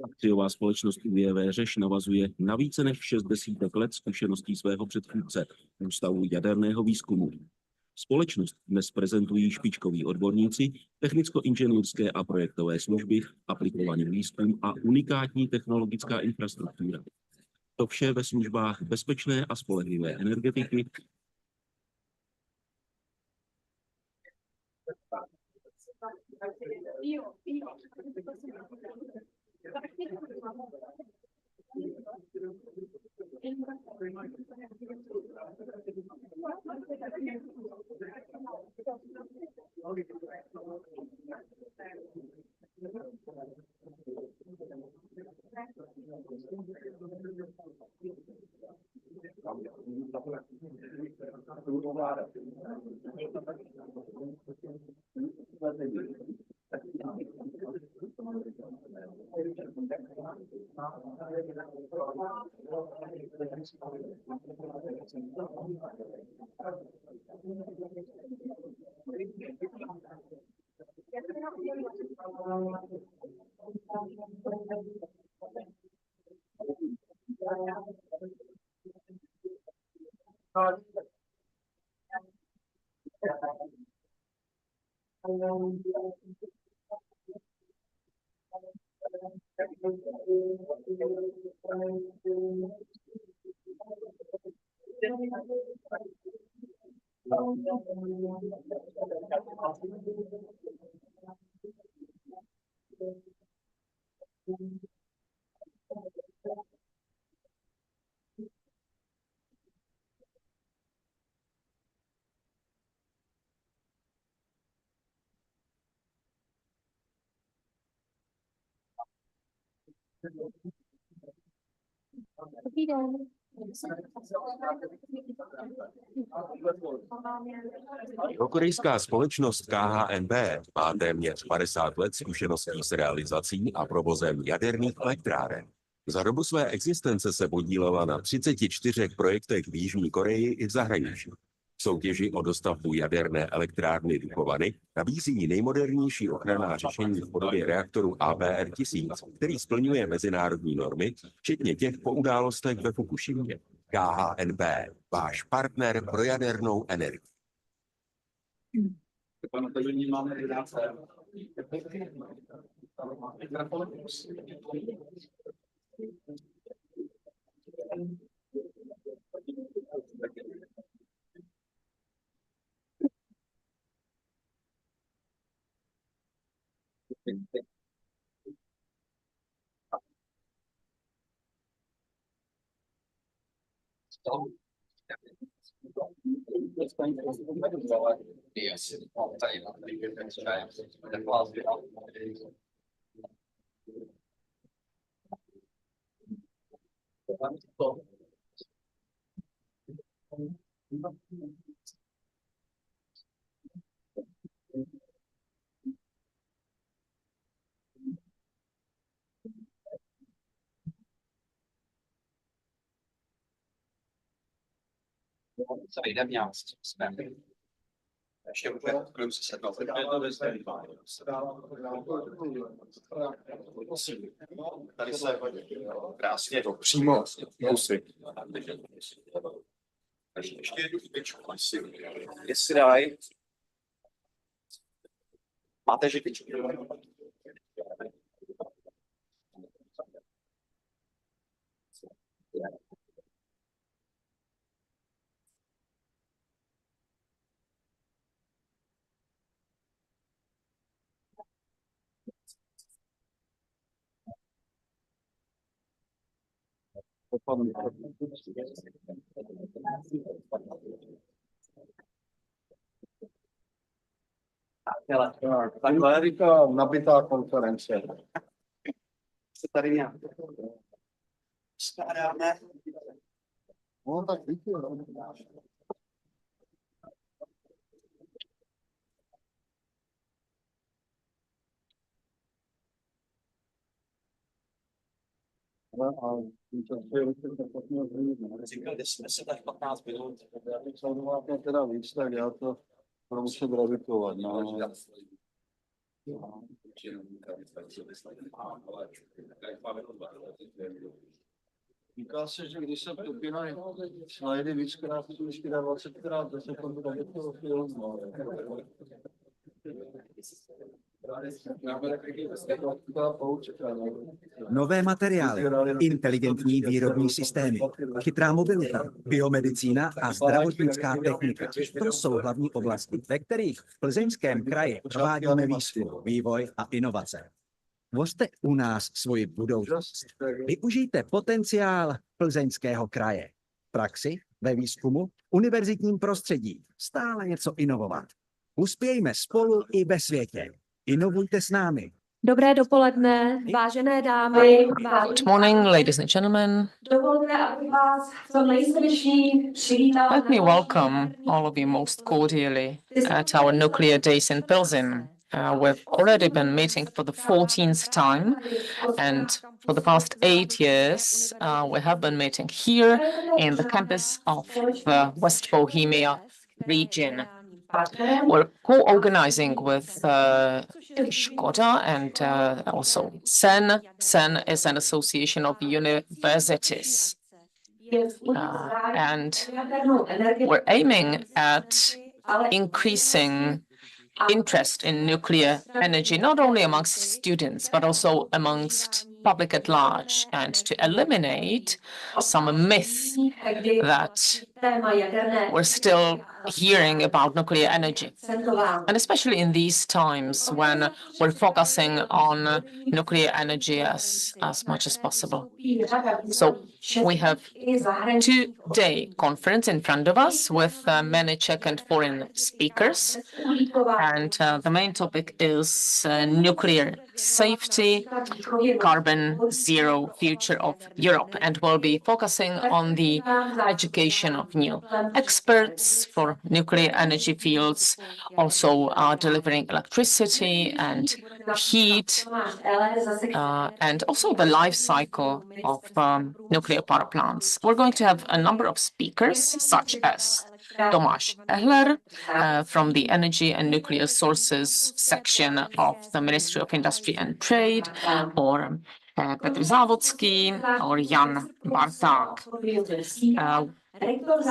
Akciová společnost UJV Řeš navazuje na více než 60 let zkušeností svého předchůdce, Ústavu jaderného výzkumu. Společnost dnes prezentují špičkoví odborníci, technicko-inženýrské a projektové služby, aplikovaný výzkum a unikátní technologická infrastruktura. To vše ve službách bezpečné a spolehlivé energetiky, Dobrý den. Jihokorejská společnost KHNB má téměř 50 let zkušeností s realizací a provozem jaderných elektráren. Za dobu své existence se podílela na 34 projektech v Jižní Koreji i v zahraničí. V soutěži o dostavbu jaderné elektrárny Dukovany nabízí nejmodernější ochranná řešení v podobě reaktoru APR-1000, který splňuje mezinárodní normy, včetně těch po událostech ve Fukušimě. KHNB, váš partner pro jadernou energii. Pane tajemník, máme vydáce. Co jde měl s tím. Ještě můžeme se sednout. Tady se krásně přímo musí. Ještě jednu chvíličku. Jestli dají. Máte židličku. Takhle říká nabitá konference. Se tady nějak skládáme. No tak díky. Říkali jsme se tak 15 minut. Já bych se teda víc, tak já to budu muset redukovat. No. Říká se, že když se popínají slajdy víckrát, než 20krát, to se tomu dá to film. Nové materiály, inteligentní výrobní systémy, chytrá mobilita, biomedicína a zdravotnická technika. To jsou hlavní oblasti, ve kterých v Plzeňském kraji provádíme výzkum, vývoj a inovace. Tvořte u nás svoji budoucnost. Využijte potenciál Plzeňského kraje. V praxi, ve výzkumu, univerzitním prostředí. Stále něco inovovat. Uspějme spolu i ve světě. Inovujte s námi. Dobré dopoledne, vážené dámy. Good morning, ladies and gentlemen. Dovolte, abych vás co nejsrdečněji přivítala. Let me welcome all of you most cordially at our nuclear days in Pilsen. We've already been meeting for the 14th time, and for the past 8 years, we have been meeting here in the campus of the West Bohemia region. We're co-organizing with Škoda and also CEN. CEN is an association of universities. And we're aiming at increasing interest in nuclear energy, not only amongst students, but also amongst public at large, and to eliminate some myths that we're still hearing about nuclear energy. And especially in these times when we're focusing on nuclear energy as much as possible. So we have a 2-day conference in front of us with many Czech and foreign speakers. And the main topic is nuclear safety, carbon zero future of Europe. And we'll be focusing on the education of new experts for nuclear energy fields, also delivering electricity and heat, and also the life cycle of nuclear power plants. We're going to have a number of speakers, such as Tomáš Ehler from the Energy and Nuclear Sources section of the Ministry of Industry and Trade, or Petr Závodský, or Jan Barták.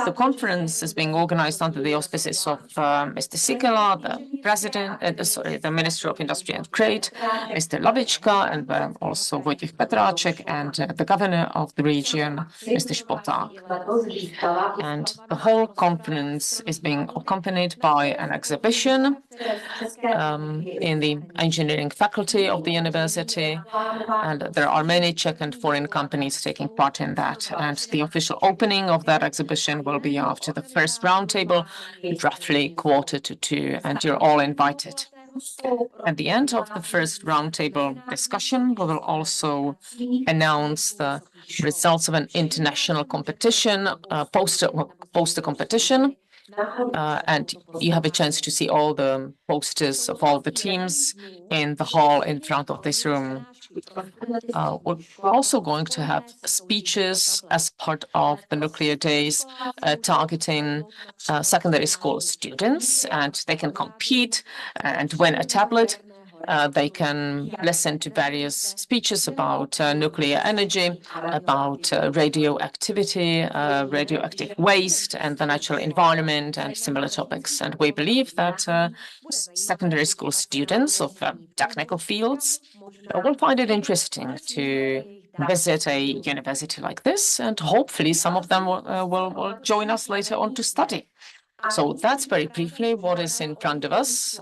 The conference is being organized under the auspices of Mr. Sikela, the president, the Minister of Industry and Trade, Mr. Lavička, and also Vojtěch Petráček, and the governor of the region, Mr. Špoták. And the whole conference is being accompanied by an exhibition in the engineering faculty of the university, and there are many Czech and foreign companies taking part in that. And the official opening of that exhibition will be after the first roundtable, roughly 1:45, and you're all invited. At the end of the first roundtable discussion, we will also announce the results of an international competition, poster competition. And you have a chance to see all the posters of all the teams in the hall in front of this room. We're also going to have speeches as part of the nuclear days, targeting secondary school students, and they can compete and win a tablet. They can listen to various speeches about nuclear energy, about radioactivity, radioactive waste, and the natural environment, and similar topics. And we believe that secondary school students of technical fields will find it interesting to visit a university like this, and hopefully some of them will join us later on to study. So that's very briefly what is in front of us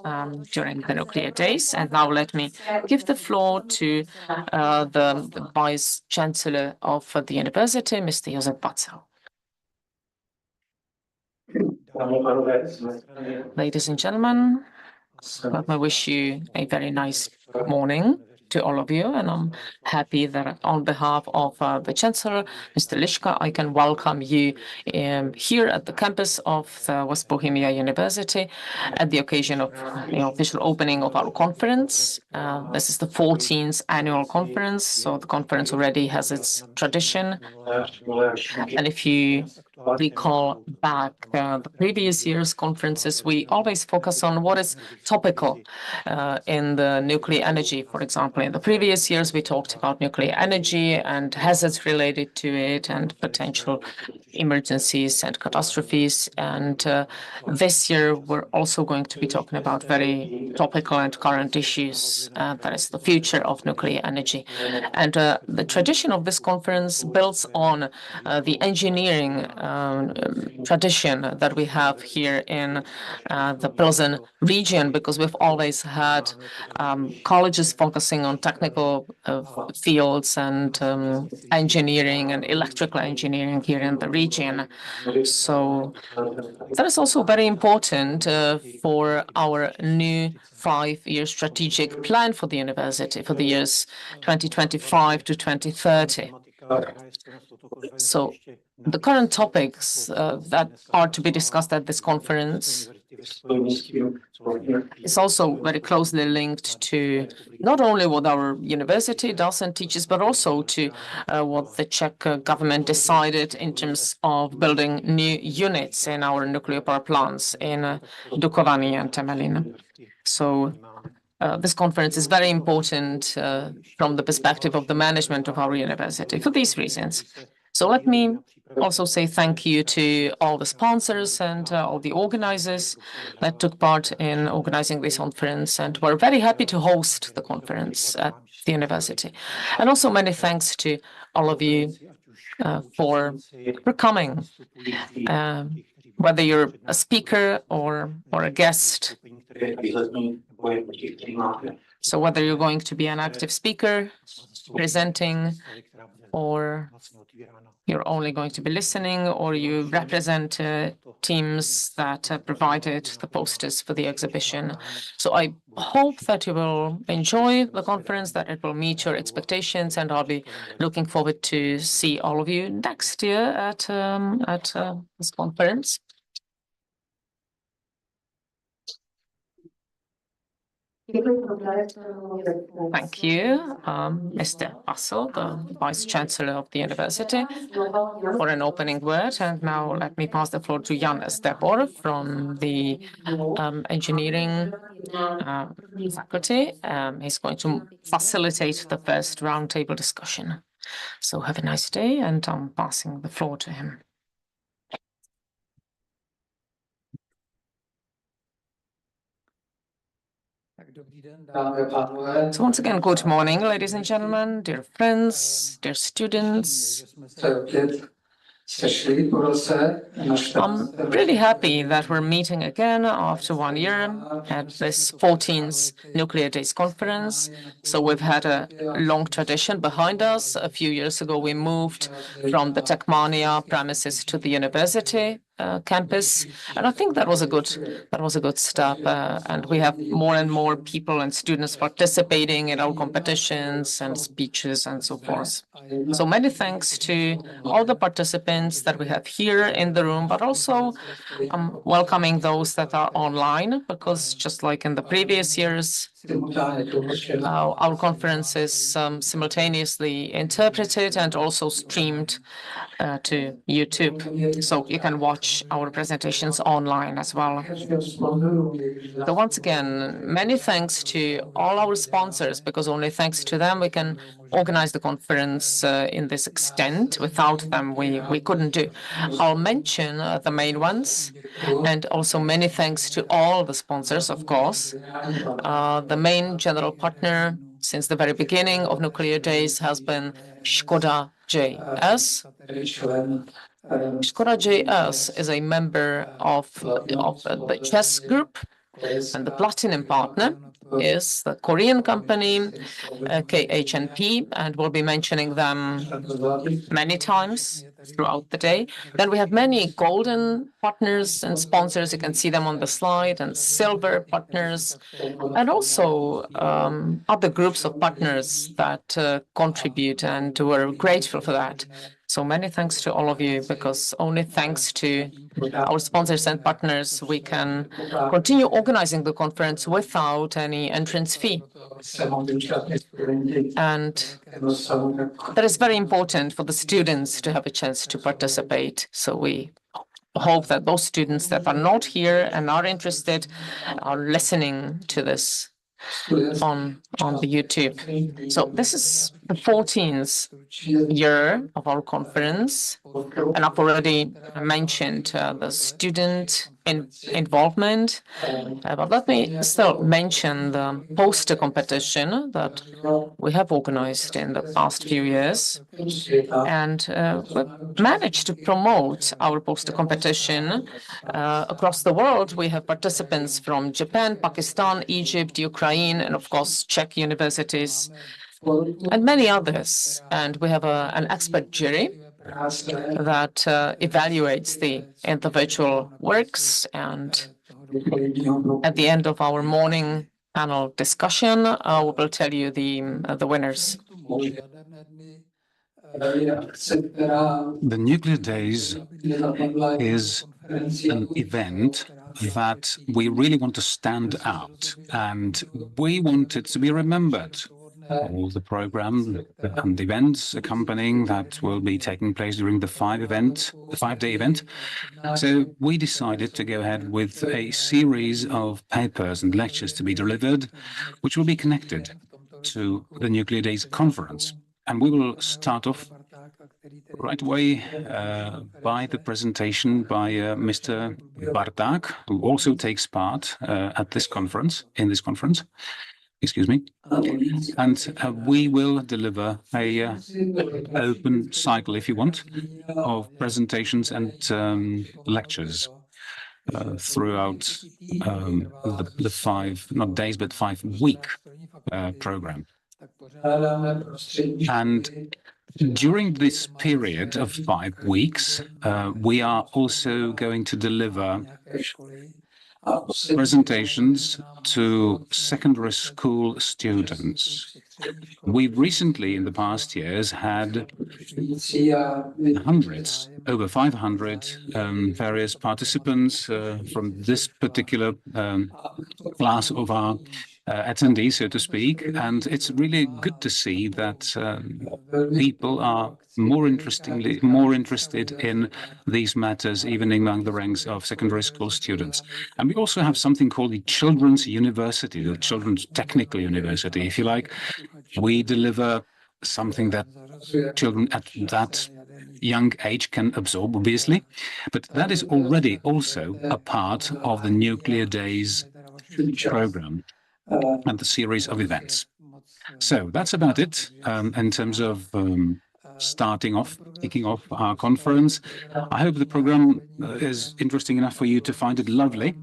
during the nuclear days. And now let me give the floor to the Vice Chancellor of the University, Mr. Josef Bacel. Ladies and gentlemen, let me wish you a very nice morning to all of you, and I'm happy that on behalf of the Chancellor, Mr. Lischka, I can welcome you here at the campus of the West Bohemia University at the occasion of the official opening of our conference. This is the 14th annual conference, so the conference already has its tradition. And if you recall back the previous year's conferences, we always focus on what is topical in the nuclear energy. For example, in the previous years, we talked about nuclear energy and hazards related to it and potential emergencies and catastrophes. And this year, we're also going to be talking about very topical and current issues. That is the future of nuclear energy. And the tradition of this conference builds on the engineering tradition that we have here in the Pilsen region, because we've always had colleges focusing on technical fields and engineering and electrical engineering here in the region. So that is also very important for our new 5-year strategic plan for the university for the years 2025 to 2030. So the current topics that are to be discussed at this conference is also very closely linked to not only what our university does and teaches, but also to what the Czech government decided in terms of building new units in our nuclear power plants in Dukovany and Temelin. So this conference is very important from the perspective of the management of our university for these reasons. So let me also say thank you to all the sponsors and all the organizers that took part in organizing this conference, and we're very happy to host the conference at the university. And also many thanks to all of you for coming, whether you're a speaker or a guest. So whether you're going to be an active speaker, presenting, or you're only going to be listening, or you represent teams that provided the posters for the exhibition. So I hope that you will enjoy the conference, that it will meet your expectations, and I'll be looking forward to see all of you next year at this conference. Thank you, Mr. Bacel, the Vice Chancellor of the University, for an opening word. And now let me pass the floor to Jan Stebor from the Engineering faculty. He's going to facilitate the first roundtable discussion. So have a nice day, and I'm passing the floor to him. So once again, good morning, ladies and gentlemen, dear friends, dear students. I'm really happy that we're meeting again after 1 year at this 14th Nuclear Days conference. So we've had a long tradition behind us. A few years ago, we moved from the Techmania premises to the university campus, and I think that was a good step. And we have more and more people and students participating in our competitions and speeches and so forth. So many thanks to all the participants that we have here in the room, but also welcoming those that are online, because just like in the previous years, our conference is simultaneously interpreted and also streamed to YouTube, so you can watch our presentations online as well. So once again, many thanks to all our sponsors, because only thanks to them we can organize the conference in this extent. Without them, we couldn't do. I'll mention the main ones, and also many thanks to all the sponsors, of course. The main general partner since the very beginning of Nuclear Days has been Škoda JS. Škoda JS is a member of the chess group, and the platinum partner is the Korean company KHNP, and we'll be mentioning them many times throughout the day. Then we have many golden partners and sponsors. You can see them on the slide, and silver partners, and also other groups of partners that contribute, and we're grateful for that. So many thanks to all of you, because only thanks to our sponsors and partners we can continue organizing the conference without any entrance fee. And that is very important for the students to have a chance to participate. So we hope that those students that are not here and are interested are listening to this on the YouTube. So this is the 14th year of our conference, and I've already mentioned the student involvement, but let me still mention the poster competition that we have organized in the past few years, and we've managed to promote our poster competition across the world. We have participants from Japan, Pakistan, Egypt, Ukraine, and of course Czech universities, and many others. And we have an expert jury that evaluates the individual works. And at the end of our morning panel discussion, we will tell you the winners. The Nuclear Days is an event that we really want to stand out, and we want it to be remembered. All the program and events accompanying that will be taking place during the five-day event. So we decided to go ahead with a series of papers and lectures to be delivered, which will be connected to the Nuclear Days conference. And we will start off right away by the presentation by Mr. Barták, who also takes part at this conference, excuse me. And we will deliver a open cycle, if you want, of presentations and lectures throughout the 5, not days, but 5-week program. And during this period of 5 weeks, we are also going to deliver presentations to secondary school students. We've recently, in the past years, had hundreds, over 500 various participants from this particular class of our attendees, so to speak, and it's really good to see that people are more interested in these matters, even among the ranks of secondary school students. And we also have something called the Children's University, the Children's Technical University, if you like. We deliver something that children at that young age can absorb, obviously, but that is already also a part of the Nuclear Days program and the series of events. So that's about it in terms of kicking off our conference. I hope the program is interesting enough for you to find it lovely.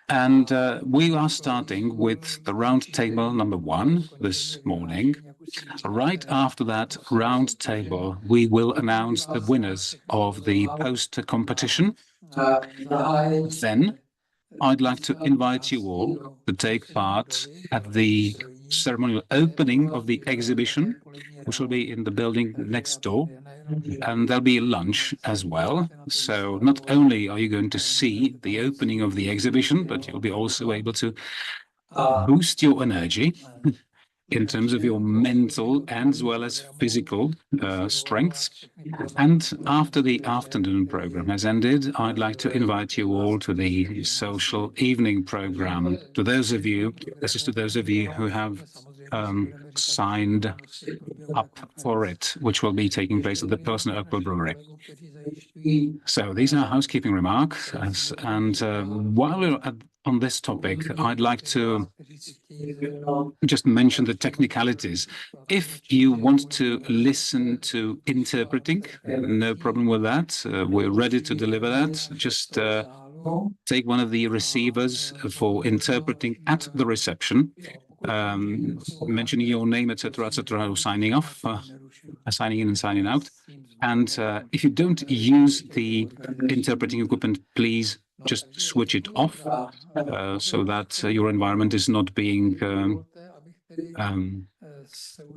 And we are starting with the round table number 1 this morning. Right after that round table, we will announce the winners of the poster competition. Then I'd like to invite you all to take part at the ceremonial opening of the exhibition, which will be in the building next door. And there'll be lunch as well. So not only are you going to see the opening of the exhibition, but you'll be also able to boost your energy in terms of your mental as well as physical strengths. And after the afternoon program has ended, I'd like to invite you all to the social evening program. To those of you who have signed up for it, which will be taking place at the Pilsen Brewery. So these are housekeeping remarks, and while we're on this topic, I'd like to just mention the technicalities. If you want to listen to interpreting, no problem with that. We're ready to deliver that. Just take one of the receivers for interpreting at the reception, mentioning your name, etc., etc., or signing off, signing in and signing out. And if you don't use the interpreting equipment, please just switch it off so that your environment is not being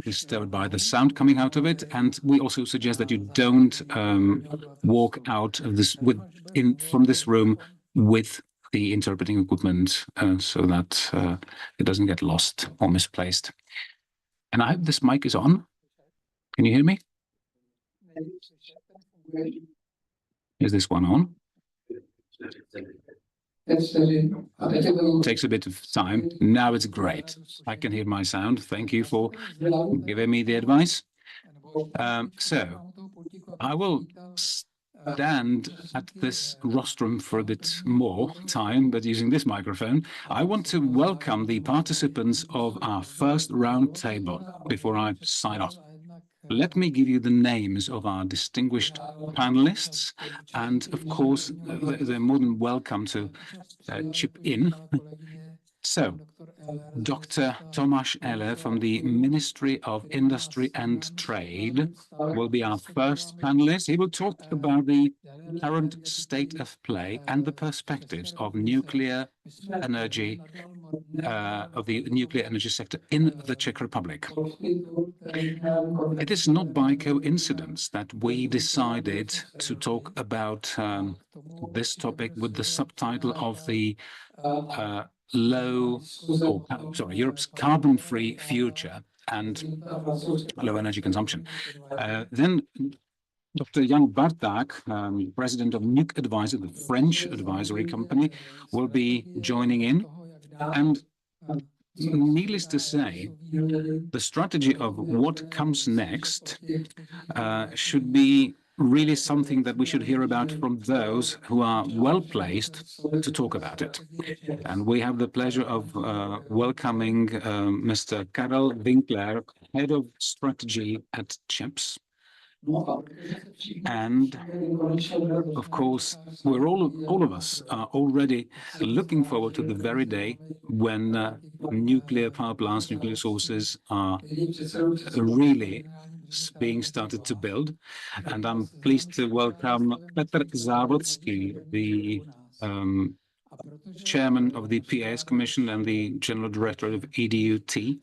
disturbed by the sound coming out of it. And we also suggest that you don't walk out of this from this room with the interpreting equipment so that it doesn't get lost or misplaced. And I hope this mic is on. Can you hear me? Is this one on? Takes a bit of time. Now it's great. I can hear my sound. Thank you for giving me the advice. So I will stand at this rostrum for a bit more time, but using this microphone. I want to welcome the participants of our first round table before I sign off. Let me give you the names of our distinguished panelists, and of course, they're more than welcome to chip in. So, Dr. Tomáš Eller from the Ministry of Industry and Trade will be our first panelist. He will talk about the current state of play and the perspectives of nuclear energy, of the nuclear energy sector in the Czech Republic. It is not by coincidence that we decided to talk about this topic with the subtitle of the Europe's carbon-free future and low energy consumption. Then Dr. Jan Barták, president of Nuc Advisor, the French advisory company, will be joining in. And needless to say, the strategy of what comes next should be really something that we should hear about from those who are well placed to talk about it. And we have the pleasure of welcoming Mr. Karel Winkler, head of strategy at ČEPS. And of course, we're all of us are already looking forward to the very day when nuclear power plants, nuclear sources are really being started to build. And I'm pleased to welcome Petr Závodský, the chairman of the PAS Commission and the general director of EDUT,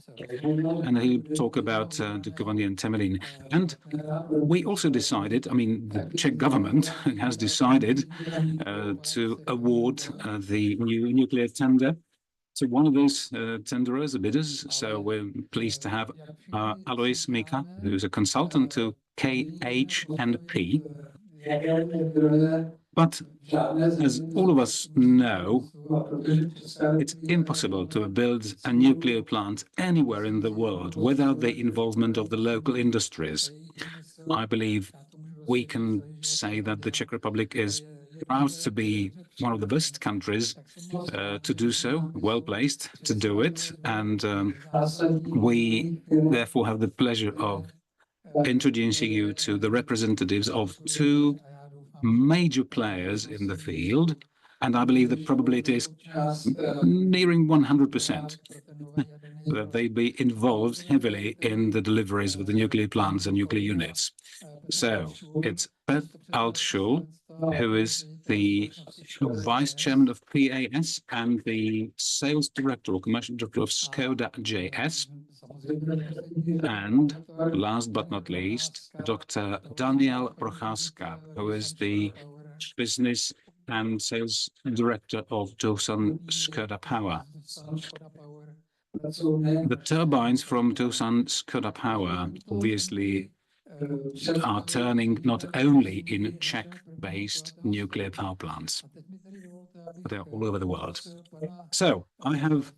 and he'll talk about Dukovany and Temelín. And we also decided, I mean, the Czech government has decided to award the new nuclear tender to one of those tenderers, the bidders. So we're pleased to have Alois Mika, who's a consultant to KHNP. But as all of us know, it's impossible to build a nuclear plant anywhere in the world without the involvement of the local industries. I believe we can say that the Czech Republic is proud to be one of the best countries to do so, well placed to do it. And we therefore have the pleasure of introducing you to the representatives of two major players in the field, and I believe the probability is nearing 100% that they be involved heavily in the deliveries of the nuclear plants and nuclear units. So it's Pet Altschul, who is the vice chairman of PAS and the sales director or commercial director of Skoda JS. And last but not least, Dr. Daniel Procházka, who is the business and sales director of Doosan Skoda Power. The turbines from Doosan Skoda Power obviously are turning not only in Czech-based nuclear power plants, but they're all over the world. So I have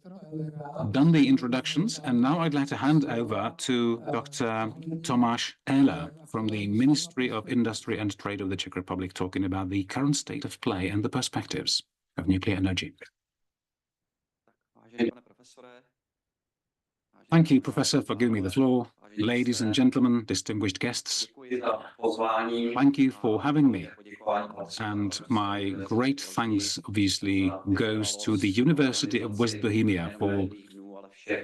done the introductions, and now I'd like to hand over to Dr. Tomáš Eller from the Ministry of Industry and Trade of the Czech Republic, talking about the current state of play and the perspectives of nuclear energy. Thank you, Professor, for giving me the floor. Ladies and gentlemen, distinguished guests, thank you for having me. And my great thanks, obviously, goes to the University of West Bohemia for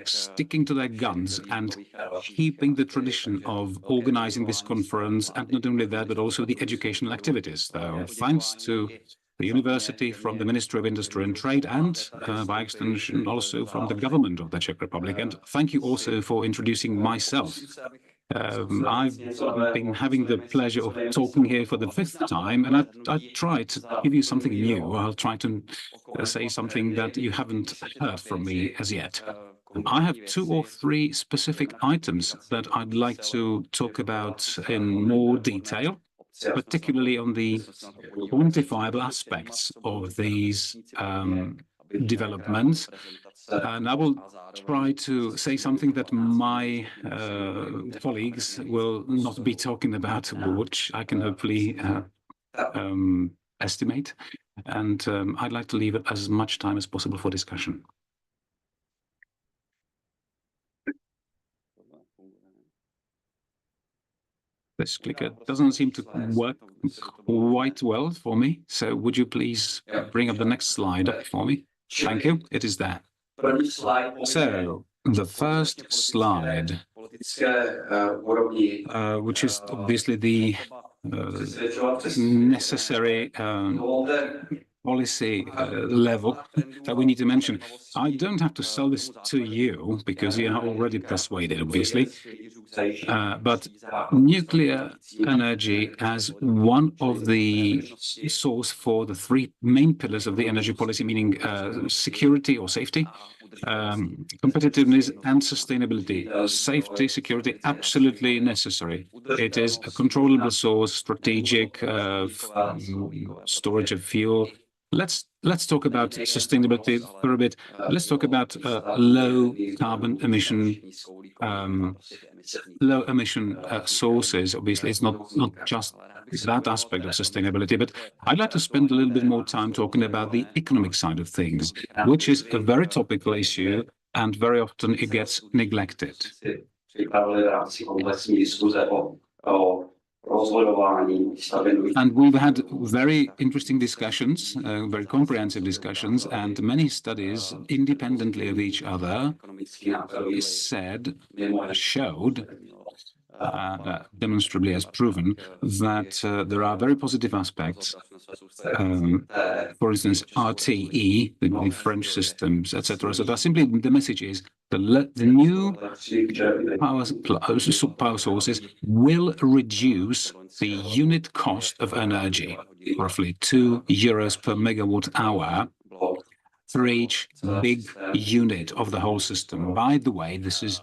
sticking to their guns and keeping the tradition of organizing this conference, and not only that, but also the educational activities. So thanks to the university, from the Ministry of Industry and Trade, and by extension also from the government of the Czech Republic. And thank you also for introducing myself. I've been having the pleasure of talking here for the 5th time, and I try to give you something new. I'll try to say something that you haven't heard from me as yet. I have 2 or 3 specific items that I'd like to talk about in more detail, particularly on the quantifiable aspects of these developments. And I will try to say something that my colleagues will not be talking about, which I can hopefully estimate. And I'd like to leave as much time as possible for discussion. This clicker doesn't seem to work quite well for me. So would you please bring up the next slide for me? Thank you. It is there. So the first slide, which is obviously the necessary policy level that we need to mention. I don't have to sell this to you because you are already persuaded, obviously. But nuclear energy as one of the source for the 3 main pillars of the energy policy, meaning security or safety, competitiveness and sustainability. Safety, security, absolutely necessary. It is a controllable source, strategic storage of fuel. Let's talk about sustainability for a bit. Let's talk about low carbon emission, low emission sources. Obviously, it's not just that aspect of sustainability, but I'd like to spend a little bit more time talking about the economic side of things, which is a very topical issue, and very often it gets neglected. And we've had very interesting discussions, very comprehensive discussions, and many studies independently of each other showed, demonstrably has proven, that there are very positive aspects. For instance, RTE, the French systems, etc. So simply the message is the new power sources will reduce the unit cost of energy, roughly €2 per megawatt hour, for each big unit of the whole system. By the way, this is,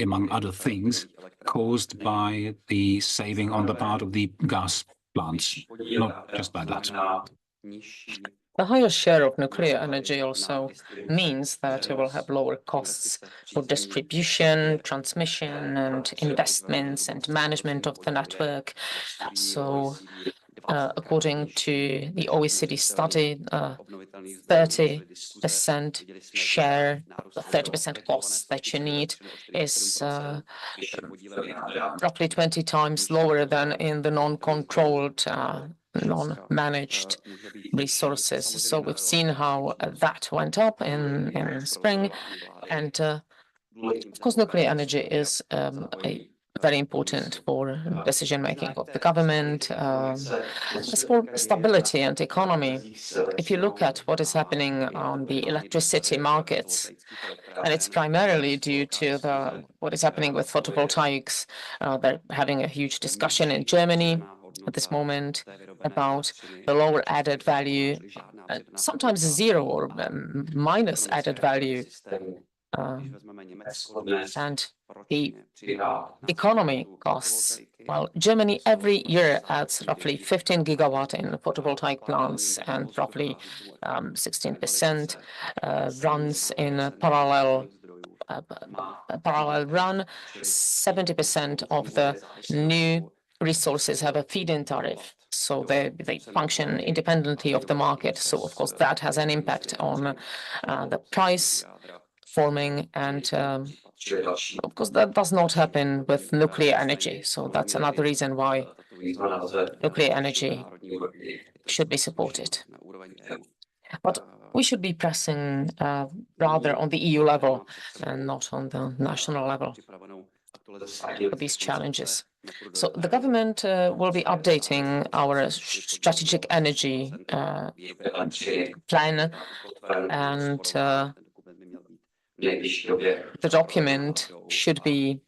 among other things, caused by the saving on the part of the gas plants, not just by that. The higher share of nuclear energy also means that it will have lower costs for distribution, transmission, and investments and management of the network. So, according to the OECD study, 30% share, 30% costs that you need is roughly 20 times lower than in the non-controlled, non-managed resources. So we've seen how that went up in spring, and of course nuclear energy is very important for decision-making of the government. As for stability and economy, if you look at what is happening on the electricity markets, and it's primarily due to what is happening with photovoltaics. They're having a huge discussion in Germany at this moment about the lower added value, sometimes zero or minus added value. And the economy costs. Well, Germany every year adds roughly 15 gigawatt in photovoltaic plants, and roughly 16% runs in a parallel run. 70% of the new resources have a feed-in tariff, so they function independently of the market. So of course that has an impact on the price forming, and of course that does not happen with nuclear energy. So that's another reason why nuclear energy should be supported. But we should be pressing rather on the EU level and not on the national level for these challenges. So the government will be updating our strategic energy plan, and the document should be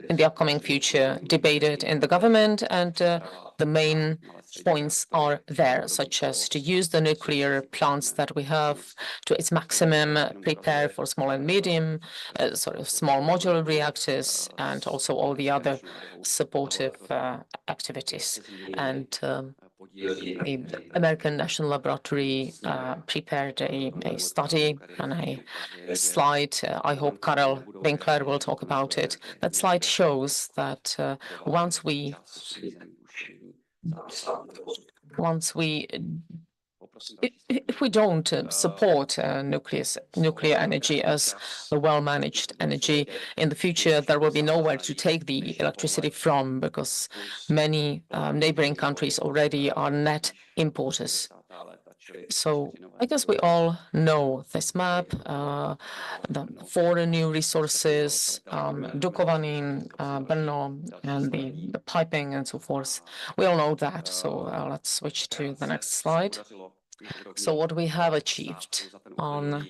in the upcoming future debated in the government, and the main points are there, such as to use the nuclear plants that we have to its maximum, prepare for small and medium, small modular reactors, and also all the other supportive activities. And the American National Laboratory prepared a study and a slide. I hope Karel Winkler will talk about it. That slide shows that if we don't support nuclear energy as a well-managed energy, in the future there will be nowhere to take the electricity from, because many neighboring countries already are net importers. So I guess we all know this map, the 4 new resources, Dukovany, Brno, and the piping and so forth. We all know that, so let's switch to the next slide. So what we have achieved on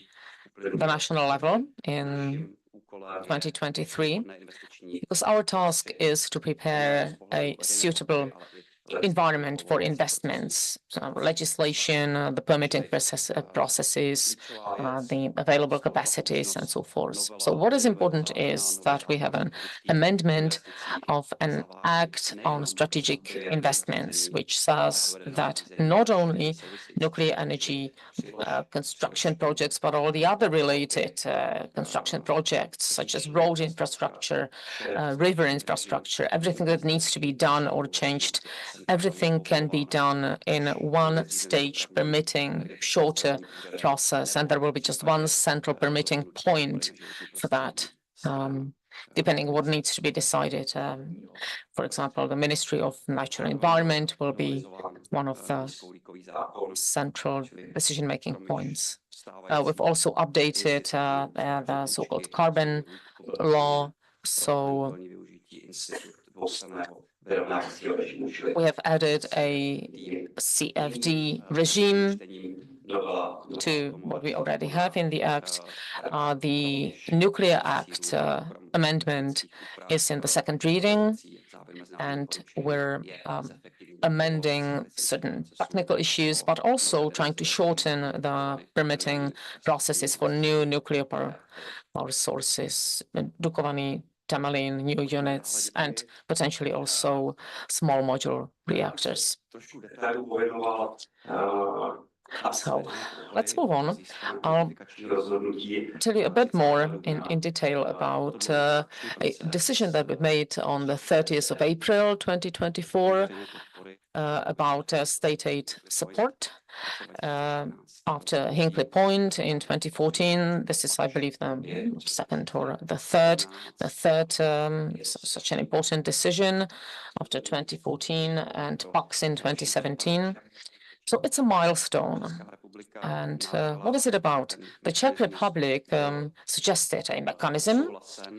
the national level in 2023, because our task is to prepare a suitable environment for investments, legislation, the permitting processes, the available capacities, and so forth. So what is important is that we have an amendment of an act on strategic investments, which says that not only nuclear energy construction projects, but all the other related construction projects, such as road infrastructure, river infrastructure, everything that needs to be done or changed, everything can be done in one stage permitting shorter process, and there will be just one central permitting point for that, depending on what needs to be decided. For example, the Ministry of Natural Environment will be one of the central decision-making points. We've also updated the so-called carbon law, so we have added a CFD regime to what we already have in the Act. The Nuclear Act amendment is in the second reading, and we're amending certain technical issues, but also trying to shorten the permitting processes for new nuclear power sources, Dukovany, Temelin, new units, and potentially also small modular reactors. So let's move on. I'll tell you a bit more in detail about a decision that we made on the 30th of April 2024 about state aid support. After Hinkley Point in 2014, this is, I believe, the second or the third such an important decision after 2014, and PAX in 2017. So it's a milestone. And what is it about? The Czech Republic suggested a mechanism,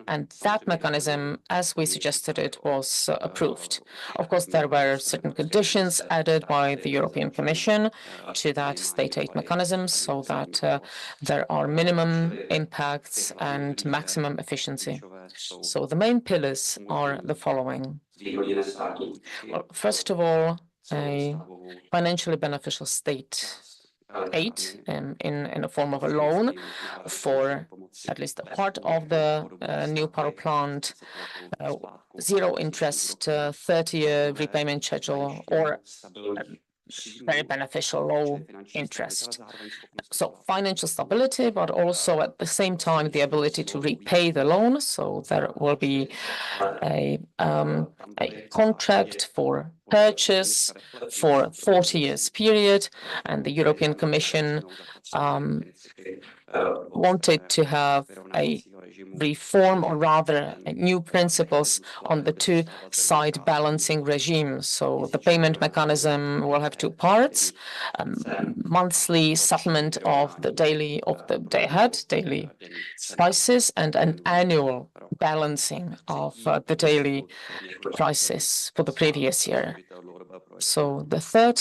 and that mechanism, as we suggested it, was approved. Of course, there were certain conditions added by the European Commission to that state aid mechanism, so that there are minimum impacts and maximum efficiency. So the main pillars are the following. Well, first of all, a financially beneficial state aid in the form of a loan for at least a part of the new power plant, zero interest, 30-year repayment schedule, or very beneficial low interest. So financial stability, but also at the same time the ability to repay the loan. So there will be a contract for purchase for 40 years period, and the European Commission wanted to have a reform, or rather new principles on the two-side balancing regime. So the payment mechanism will have two parts: monthly settlement of the day ahead daily prices, and an annual balancing of the daily prices for the previous year. So the third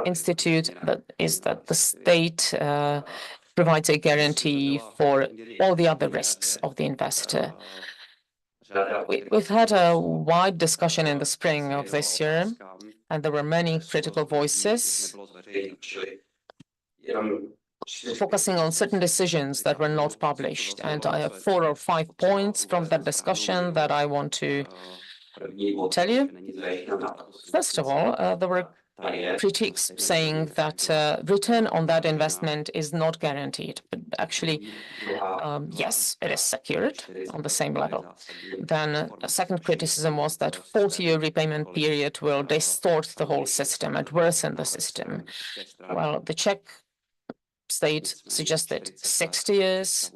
institute is that the state provides a guarantee for all the other risks of the investor. We've had a wide discussion in the spring of this year, and there were many critical voices focusing on certain decisions that were not published. And I have 4 or 5 points from that discussion that I want to tell you. First of all, there were critiques saying that return on that investment is not guaranteed, but actually, yes, it is secured on the same level. Then a second criticism was that 40-year repayment period will distort the whole system and worsen the system. Well, the Czech state suggested 60 years,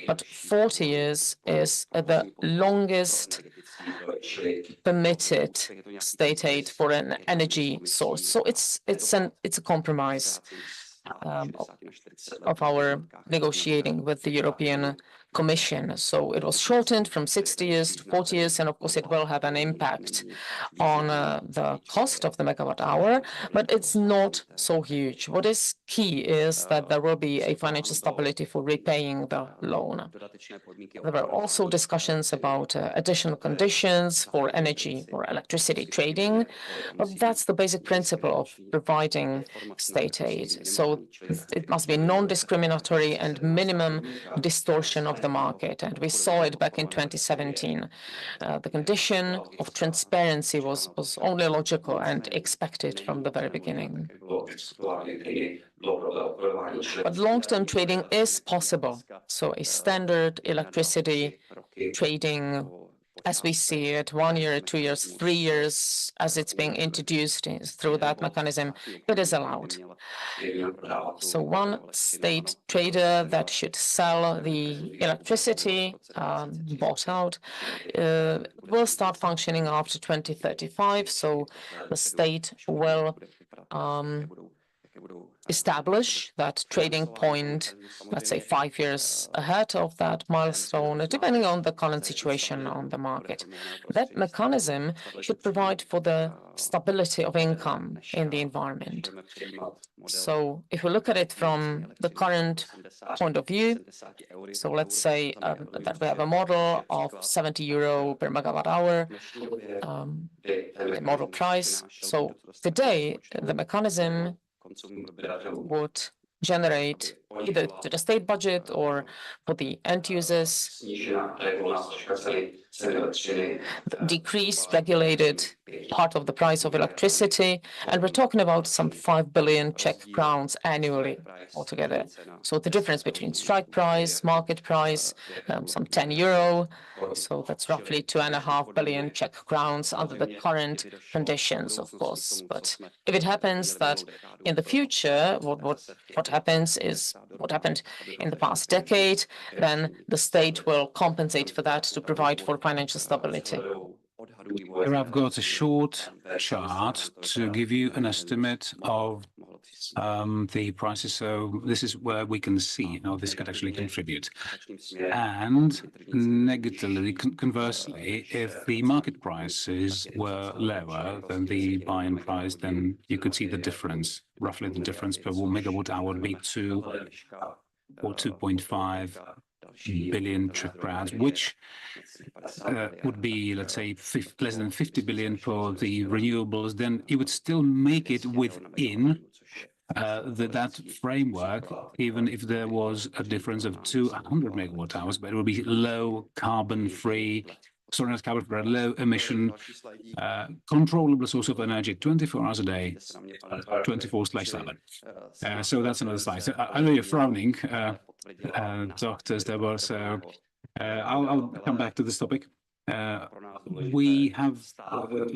but 40 years is the longest permitted state aid for an energy source. So it's a compromise of our negotiating with the European Commission. So it was shortened from 60 years to 40 years, and of course it will have an impact on the cost of the megawatt hour, but it's not so huge. What is key is that there will be a financial stability for repaying the loan. There were also discussions about additional conditions for energy or electricity trading, but that's the basic principle of providing state aid. So it must be non-discriminatory and minimum distortion of the market, and we saw it back in 2017. The condition of transparency was only logical and expected from the very beginning. But long-term trading is possible. So a standard electricity trading, as we see it, 1 year, 2 years, 3 years, as it's being introduced through that mechanism, it is allowed. So one state trader that should sell the electricity bought out will start functioning after 2035. So the state will establish that trading point, let's say 5 years ahead of that milestone, depending on the current situation on the market. That mechanism should provide for the stability of income in the environment. So if we look at it from the current point of view, so let's say that we have a model of 70 euro per megawatt hour, the model price. So today, the mechanism would generate either to the state budget or for the end users the decreased regulated part of the price of electricity, and we're talking about some 5 billion Czech crowns annually altogether. So the difference between strike price, market price, some 10 euro, so that's roughly 2.5 billion Czech crowns under the current conditions, of course. But if it happens that in the future, what happens is what happened in the past decade, then the state will compensate for that to provide for financial stability. Here I've got a short chart to give you an estimate of the prices. So this is where we can see how this could actually contribute. And negatively, conversely, if the market prices were lower than the buy-in price, then you could see the difference. Roughly the difference per megawatt hour would be 2 or 2.5 billion Czech crowns, which would be, let's say, less than 50 billion for the renewables. Then it would still make it within that framework, even if there was a difference of 200 megawatt hours, but it would be low carbon-free Solar powered for a low emission, controllable source of energy 24 hours a day, 24/7. So that's another slide. So I know you're frowning, Dr. Zdebor, so I'll come back to this topic. We have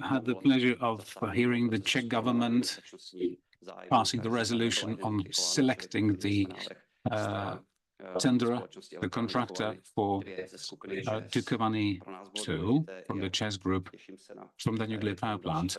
had the pleasure of hearing the Czech government passing the resolution on selecting the tenderer, the contractor for Dukovany 2 from the Czech group, from the nuclear power plant,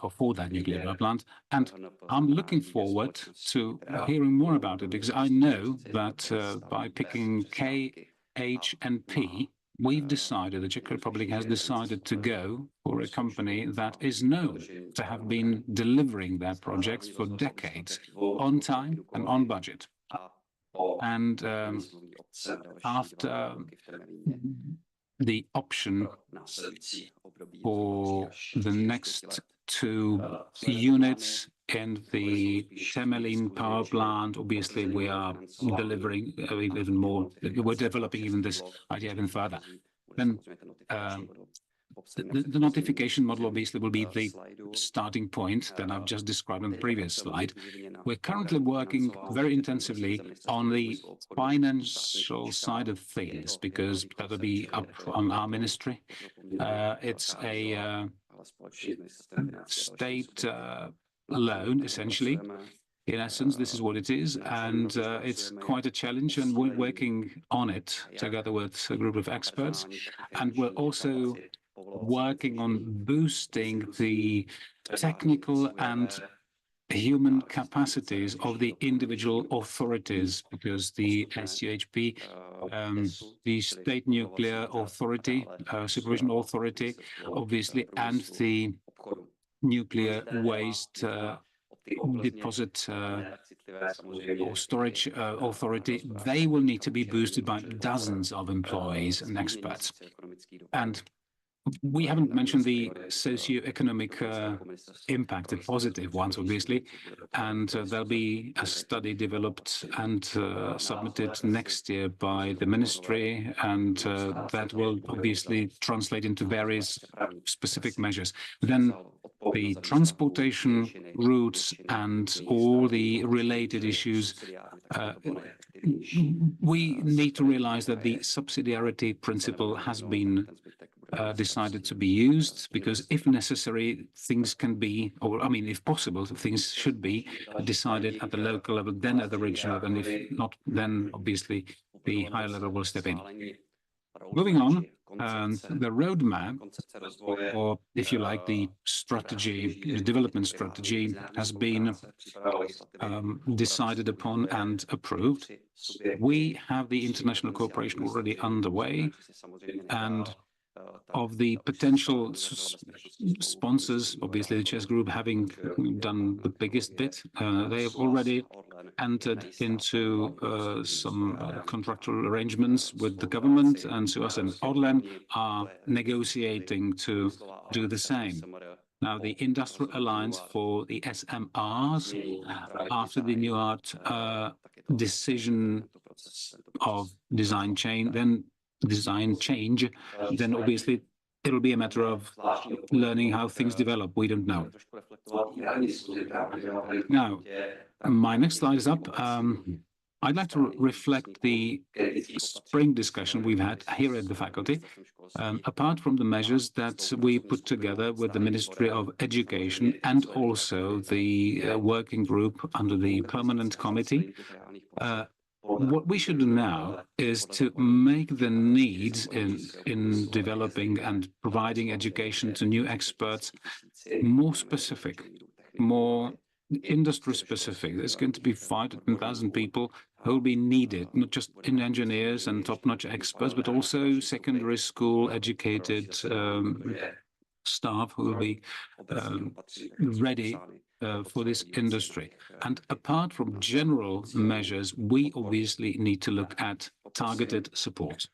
or for that nuclear power plant. And I'm looking forward to hearing more about it, because I know that by picking K, H, and P, we've decided, the Czech Republic has decided to go for a company that is known to have been delivering their projects for decades, on time and on budget. And after the option for the next 2 units in the Temelín power plant, obviously we are delivering even more. We're developing even this idea even further. Then the notification model obviously will be the starting point that I've just described on the previous slide. We're currently working very intensively on the financial side of things, because that'll be up on our ministry. It's a state loan, essentially. In essence, this is what it is, and it's quite a challenge, and we're working on it together with a group of experts. And we're also working on boosting the technical and human capacities of the individual authorities, because the SUHP, the State Nuclear Authority, Supervision Authority, obviously, and the Nuclear Waste Deposit or Storage Authority, they will need to be boosted by dozens of employees and experts. And we haven't mentioned the socio-economic impact, the positive ones, obviously, and there'll be a study developed and submitted next year by the ministry, and that will obviously translate into various specific measures. Then the transportation routes and all the related issues, we need to realize that the subsidiarity principle has been decided to be used, because if necessary, things can be, or I mean, if possible, things should be decided at the local level, then at the regional, and if not, then obviously the higher level will step in. Moving on, the roadmap, or if you like, the strategy, the development strategy, has been decided upon and approved. We have the international cooperation already underway, and of the potential sponsors, obviously the Czech group having done the biggest bit, they have already entered into some contractual arrangements with the government, and SUAS and Orlen are negotiating to do the same. Now, the Industrial Alliance for the SMRs, after the New Art decision of design change, then obviously it'll be a matter of learning how things develop. We don't know. Now, my next slide is up. I'd like to reflect the spring discussion we've had here at the faculty. Apart from the measures that we put together with the Ministry of Education and also the working group under the permanent committee, what we should do now is to make the needs in developing and providing education to new experts more specific, more industry specific. There's going to be 5,000 to 10,000 people who will be needed, not just in engineers and top-notch experts, but also secondary school educated staff who will be ready for this industry. And apart from general measures, we obviously need to look at targeted support.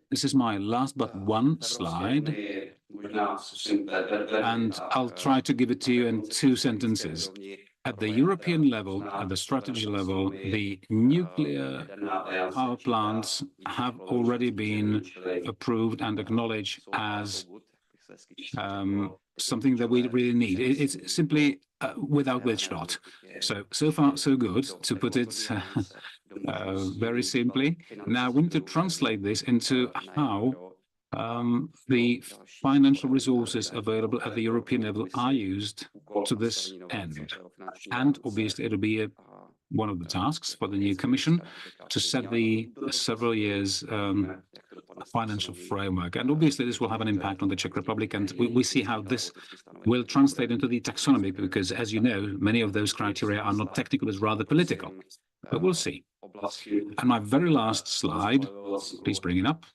This is my last but one slide, and I'll try to give it to you in 2 sentences. At the European level, at the strategy level, the nuclear power plants have already been approved and acknowledged as something that we really need. It's simply without which not. So far, so good, to put it very simply. Now, we need to translate this into how the financial resources available at the European level are used to this end. And obviously, it'll be one of the tasks for the new Commission to set the several years financial framework. And obviously, this will have an impact on the Czech Republic. And we see how this will translate into the taxonomy, because, as you know, many of those criteria are not technical, it's rather political. But we'll see. And my very last slide, please bring it up.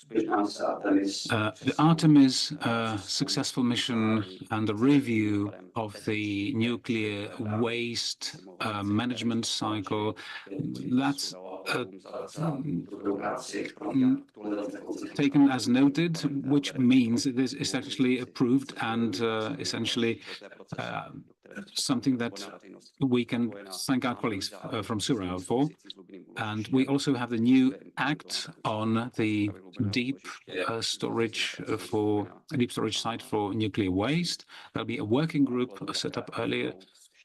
The Artemis successful mission and the review of the nuclear waste management cycle, that's taken as noted, which means this is actually approved and essentially something that we can thank our colleagues from Surau for. And we also have the new act on the deep storage site for nuclear waste. There'll be a working group set up earlier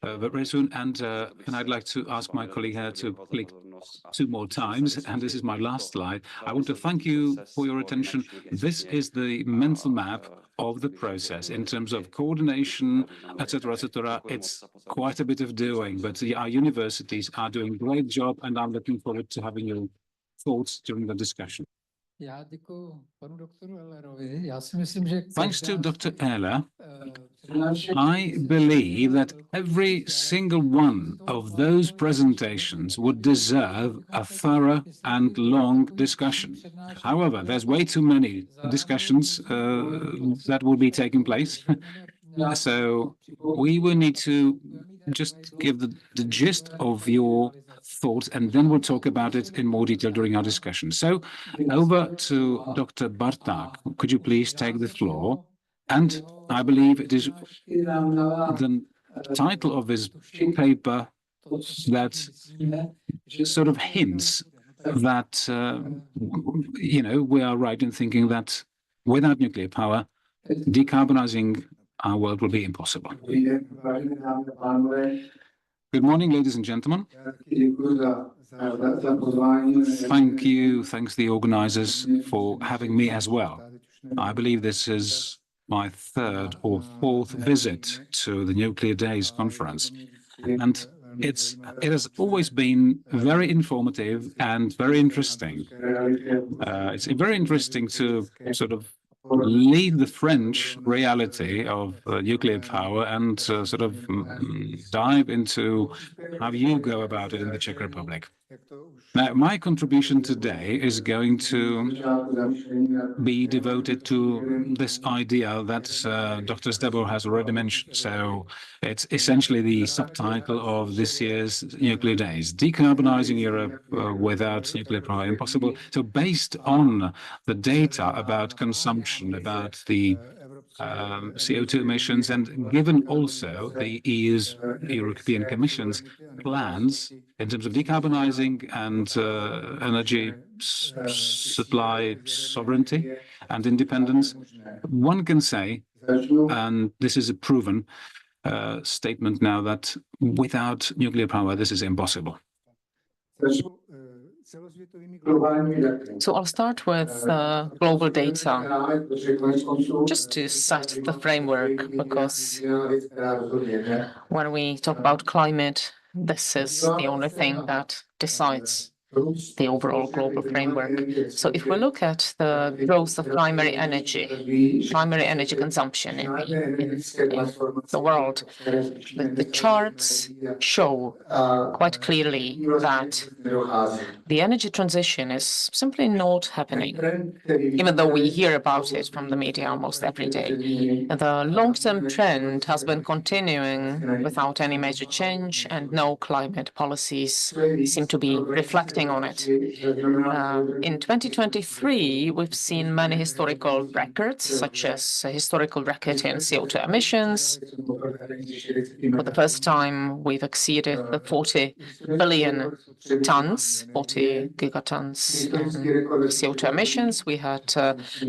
very soon. And I'd like to ask my colleague here to click 2 more times. And this is my last slide. I want to thank you for your attention. This is the mental map of the process in terms of coordination, etc., etc. It's quite a bit of doing, but our universities are doing a great job, and I'm looking forward to having your thoughts during the discussion. Thanks to Dr. Ehler, I believe that every single one of those presentations would deserve a thorough and long discussion. However, there's way too many discussions that will be taking place. So we will need to just give the gist of your thoughts, and then we'll talk about it in more detail during our discussion. So over to Dr. Barták. Could you please take the floor? And I believe it is the title of his paper that sort of hints that, we are right in thinking that without nuclear power, decarbonizing our world will be impossible. Good morning, ladies and gentlemen. Thank you. Thanks the organizers for having me as well. I believe this is my 3rd or 4th visit to the Nuclear Days conference. And it has always been very informative and very interesting. It's very interesting to sort of leave the French reality of nuclear power and sort of dive into how you go about it in the Czech Republic. Now, my contribution today is going to be devoted to this idea that Dr. Zdebor has already mentioned. So it's essentially the subtitle of this year's Nuclear Days, Decarbonizing Europe without Nuclear Power Impossible. So based on the data about consumption, about the CO2 emissions, and given also the European Commission's plans in terms of decarbonizing and energy supply sovereignty and independence, one can say, and this is a proven statement now, that without nuclear power, this is impossible. So I'll start with global data, just to set the framework, because when we talk about climate, this is the only thing that decides the overall global framework. So if we look at the growth of primary energy consumption in the world, the charts show quite clearly that the energy transition is simply not happening, even though we hear about it from the media almost every day. The long-term trend has been continuing without any major change, and no climate policies seem to be reflecting working on it. In 2023, we've seen many historical records, such as a historical record in CO2 emissions. For the first time, we've exceeded the 40 billion tons, 40 gigatons in CO2 emissions. We had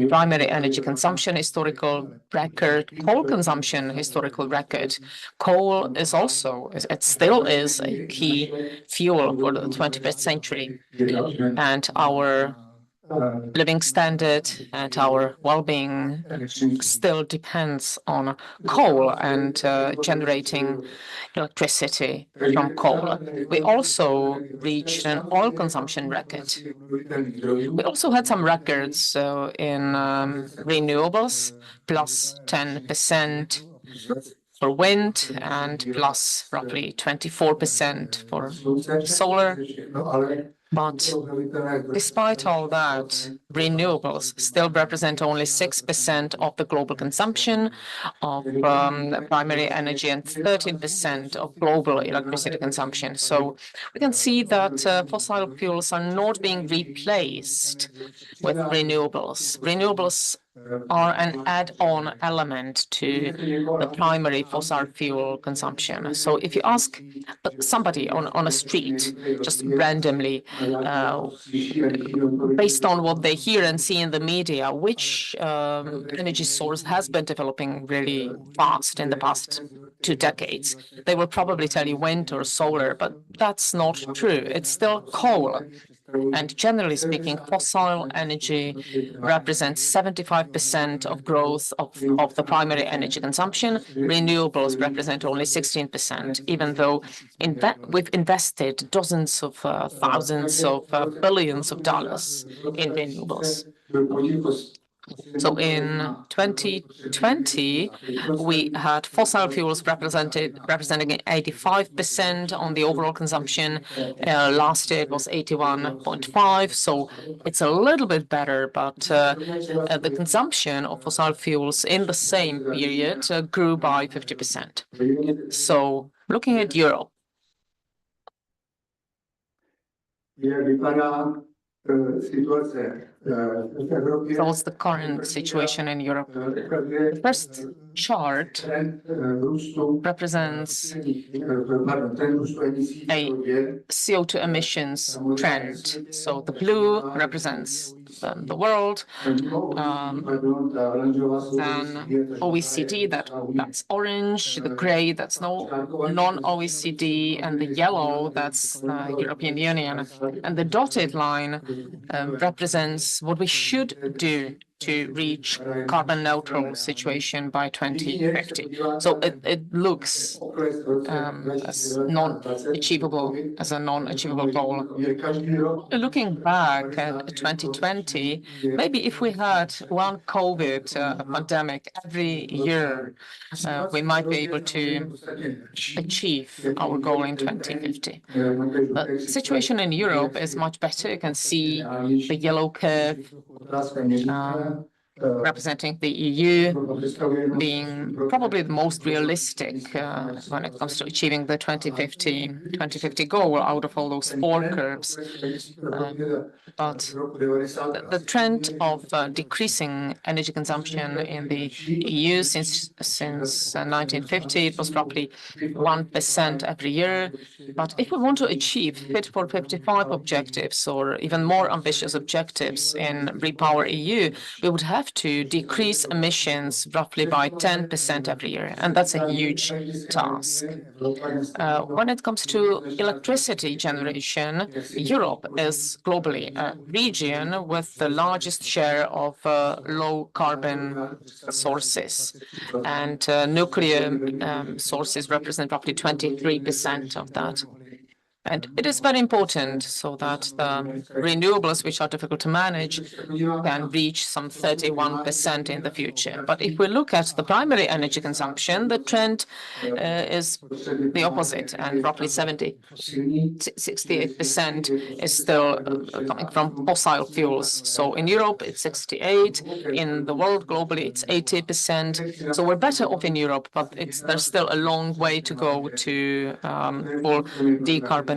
primary energy consumption historical record, coal consumption historical record. Coal is also, it still is a key fuel for the 21st century. And our living standard and our well-being still depends on coal and generating electricity from coal. We also reached an oil consumption record. We also had some records in renewables, plus 10% for wind and plus roughly 24% for solar. But despite all that, renewables still represent only 6% of the global consumption of primary energy and 13% of global electricity consumption. So we can see that fossil fuels are not being replaced with renewables. Renewables are an add-on element to the primary fossil fuel consumption. So if you ask somebody on a street, just randomly, based on what they hear and see in the media, which energy source has been developing really fast in the past 2 decades, they will probably tell you wind or solar, but that's not true. It's still coal. And generally speaking, fossil energy represents 75% of growth of the primary energy consumption. Renewables represent only 16%, even though we've invested dozens of thousands of billions of dollars in renewables. So in 2020, we had fossil fuels representing 85% on the overall consumption. Last year it was 81.5, so it's a little bit better, but the consumption of fossil fuels in the same period grew by 50%. So looking at Europe, what's the current situation in Europe? The first chart represents a CO2 emissions trend. So the blue represents the world, then OECD, that's orange, the gray, that's non-OECD, and the yellow, that's the European Union. And the dotted line represents what we should do to reach carbon neutral situation by 2050. So it looks as a non-achievable goal. Looking back at 2020, maybe if we had one COVID pandemic every year, we might be able to achieve our goal in 2050. The situation in Europe is much better. You can see the yellow curve representing the EU being probably the most realistic when it comes to achieving the 2050 goal out of all those 4 curves. But the trend of decreasing energy consumption in the EU since 1950, it was roughly 1% every year. But if we want to achieve Fit for 55 objectives or even more ambitious objectives in Repower EU, we would have to decrease emissions roughly by 10% every year, and that's a huge task. When it comes to electricity generation, Europe is globally a region with the largest share of low-carbon sources, and nuclear sources represent roughly 23% of that. And it is very important so that the renewables, which are difficult to manage, can reach some 31% in the future. But if we look at the primary energy consumption, the trend is the opposite, and roughly 68% is still coming from fossil fuels. So in Europe, it's 68%. In the world, globally, it's 80%. So we're better off in Europe, but there's still a long way to go to full decarbonization.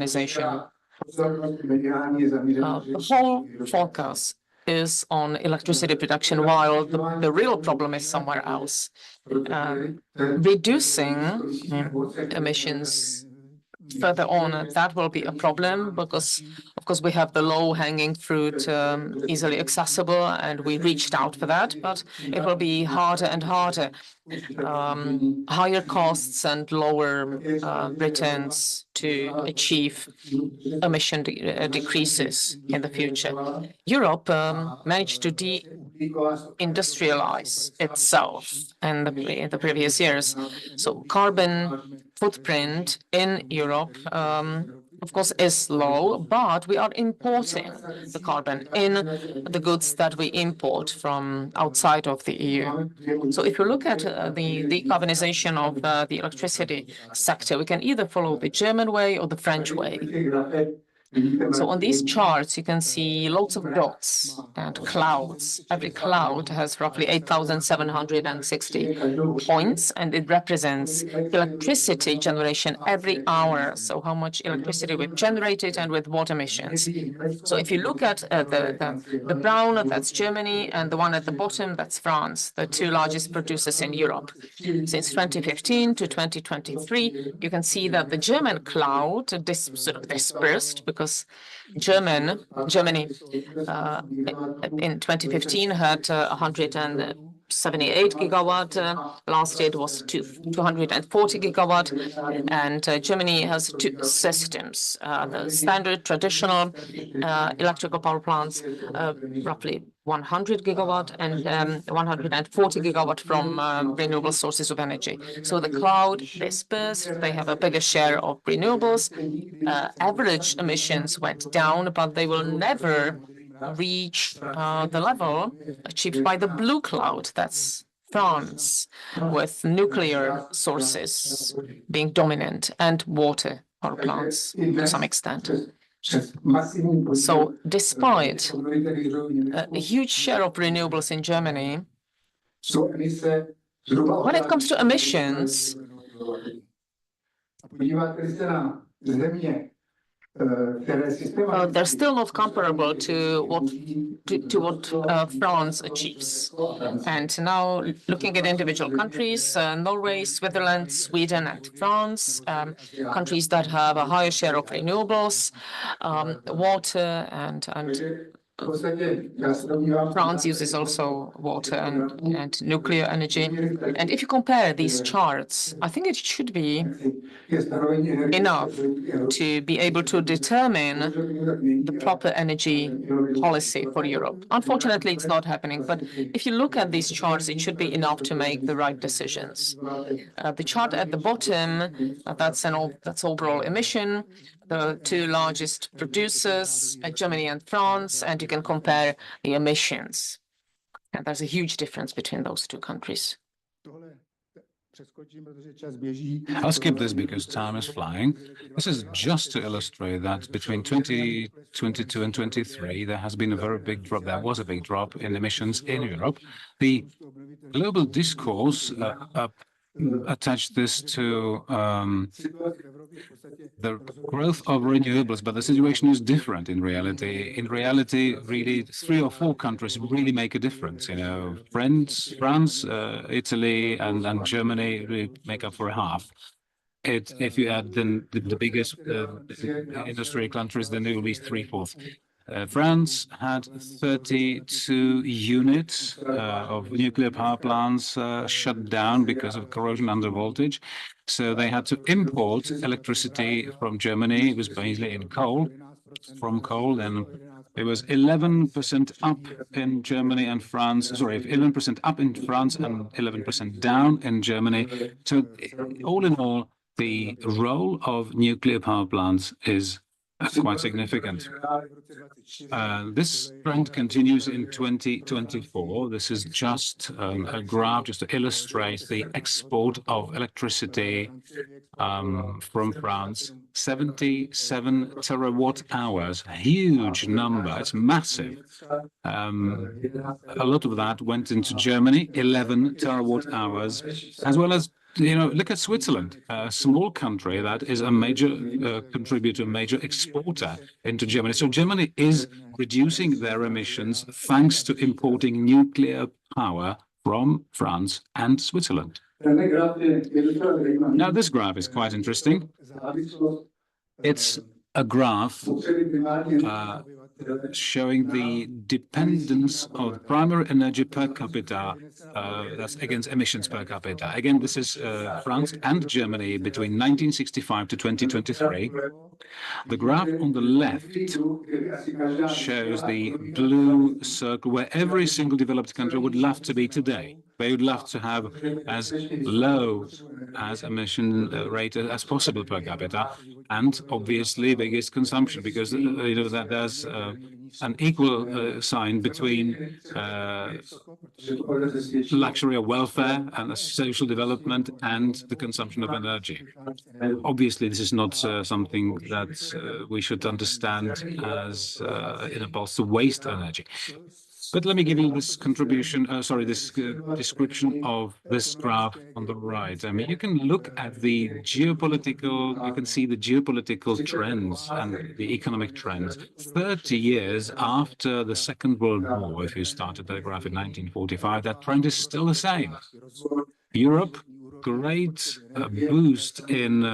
The whole focus is on electricity production, while the real problem is somewhere else. Reducing emissions further on, that will be a problem because, of course, we have the low-hanging fruit easily accessible, and we reached out for that, but it will be harder and harder. Higher costs and lower returns to achieve emission decreases in the future. Europe managed to de-industrialize itself in the previous years. So carbon footprint in Europe, of course, is low, but we are importing the carbon in the goods that we import from outside of the EU. So if you look at the decarbonization of the electricity sector, we can either follow the German way or the French way. So on these charts, you can see lots of dots and clouds. Every cloud has roughly 8,760 points, and it represents electricity generation every hour. So how much electricity we've generated and with what emissions. So if you look at the brown, that's Germany, and the one at the bottom, that's France, the two largest producers in Europe. Since 2015 to 2023, you can see that the German cloud sort of dispersed because Germany in 2015 had 178 gigawatt. Last year it was 240 gigawatt, and Germany has two systems: the standard traditional electrical power plants, roughly 100 gigawatt, and 140 gigawatt from renewable sources of energy. So the cloud dispersed. They have a bigger share of renewables. Average emissions went down, but they will never reach the level achieved by the blue cloud. That's France, with nuclear sources being dominant and water power plants to some extent. So despite a huge share of renewables in Germany, when it comes to emissions, they're still not comparable to what France achieves. And now, looking at individual countries, Norway, Switzerland, Sweden, and France, countries that have a higher share of renewables, water, and France uses also water and nuclear energy. And if you compare these charts, I think it should be enough to be able to determine the proper energy policy for Europe. Unfortunately, it's not happening. But if you look at these charts, it should be enough to make the right decisions. The chart at the bottom, that's overall emission. The two largest producers, Germany and France, and you can compare the emissions. And there's a huge difference between those two countries. I'll skip this because time is flying. This is just to illustrate that between 2022 and 23, there has been a very big drop. There was a big drop in emissions in Europe. The global discourse attached this to the growth of renewables, but the situation is different in reality. In reality, really, 3 or 4 countries really make a difference. You know, France, Italy, and Germany really make up for half. If you add then the biggest industry countries, then it will be 3/4. France had 32 units of nuclear power plants shut down because of corrosion under voltage. So they had to import electricity from Germany. It was basically from coal, and it was 11% up in Germany and France. Sorry, 11% up in France and 11% down in Germany. So all in all, the role of nuclear power plants is quite significant. This trend continues in 2024. This is just a graph just to illustrate the export of electricity from France. 77 terawatt hours, a huge number, it's massive. A lot of that went into Germany, 11 terawatt hours, as well as look at Switzerland, a small country that is a major contributor, major exporter into Germany. So Germany is reducing their emissions thanks to importing nuclear power from France and Switzerland. Now, this graph is quite interesting. It's a graph showing the dependence of primary energy per capita, that's against emissions per capita. Again, this is France and Germany between 1965 to 2023. The graph on the left shows the blue circle where every single developed country would love to be today. They would love to have as low as emission rate as possible per capita, and obviously biggest consumption, because that there's an equal sign between luxury or welfare and social development and the consumption of energy. Obviously, this is not something that we should understand as an impulse to waste energy. But let me give you this description of this graph on the right. I mean, you can look at the geopolitical, you can see the geopolitical trends and the economic trends. 30 years after the Second World War, if you started the graph in 1945, that trend is still the same. Europe, great boost in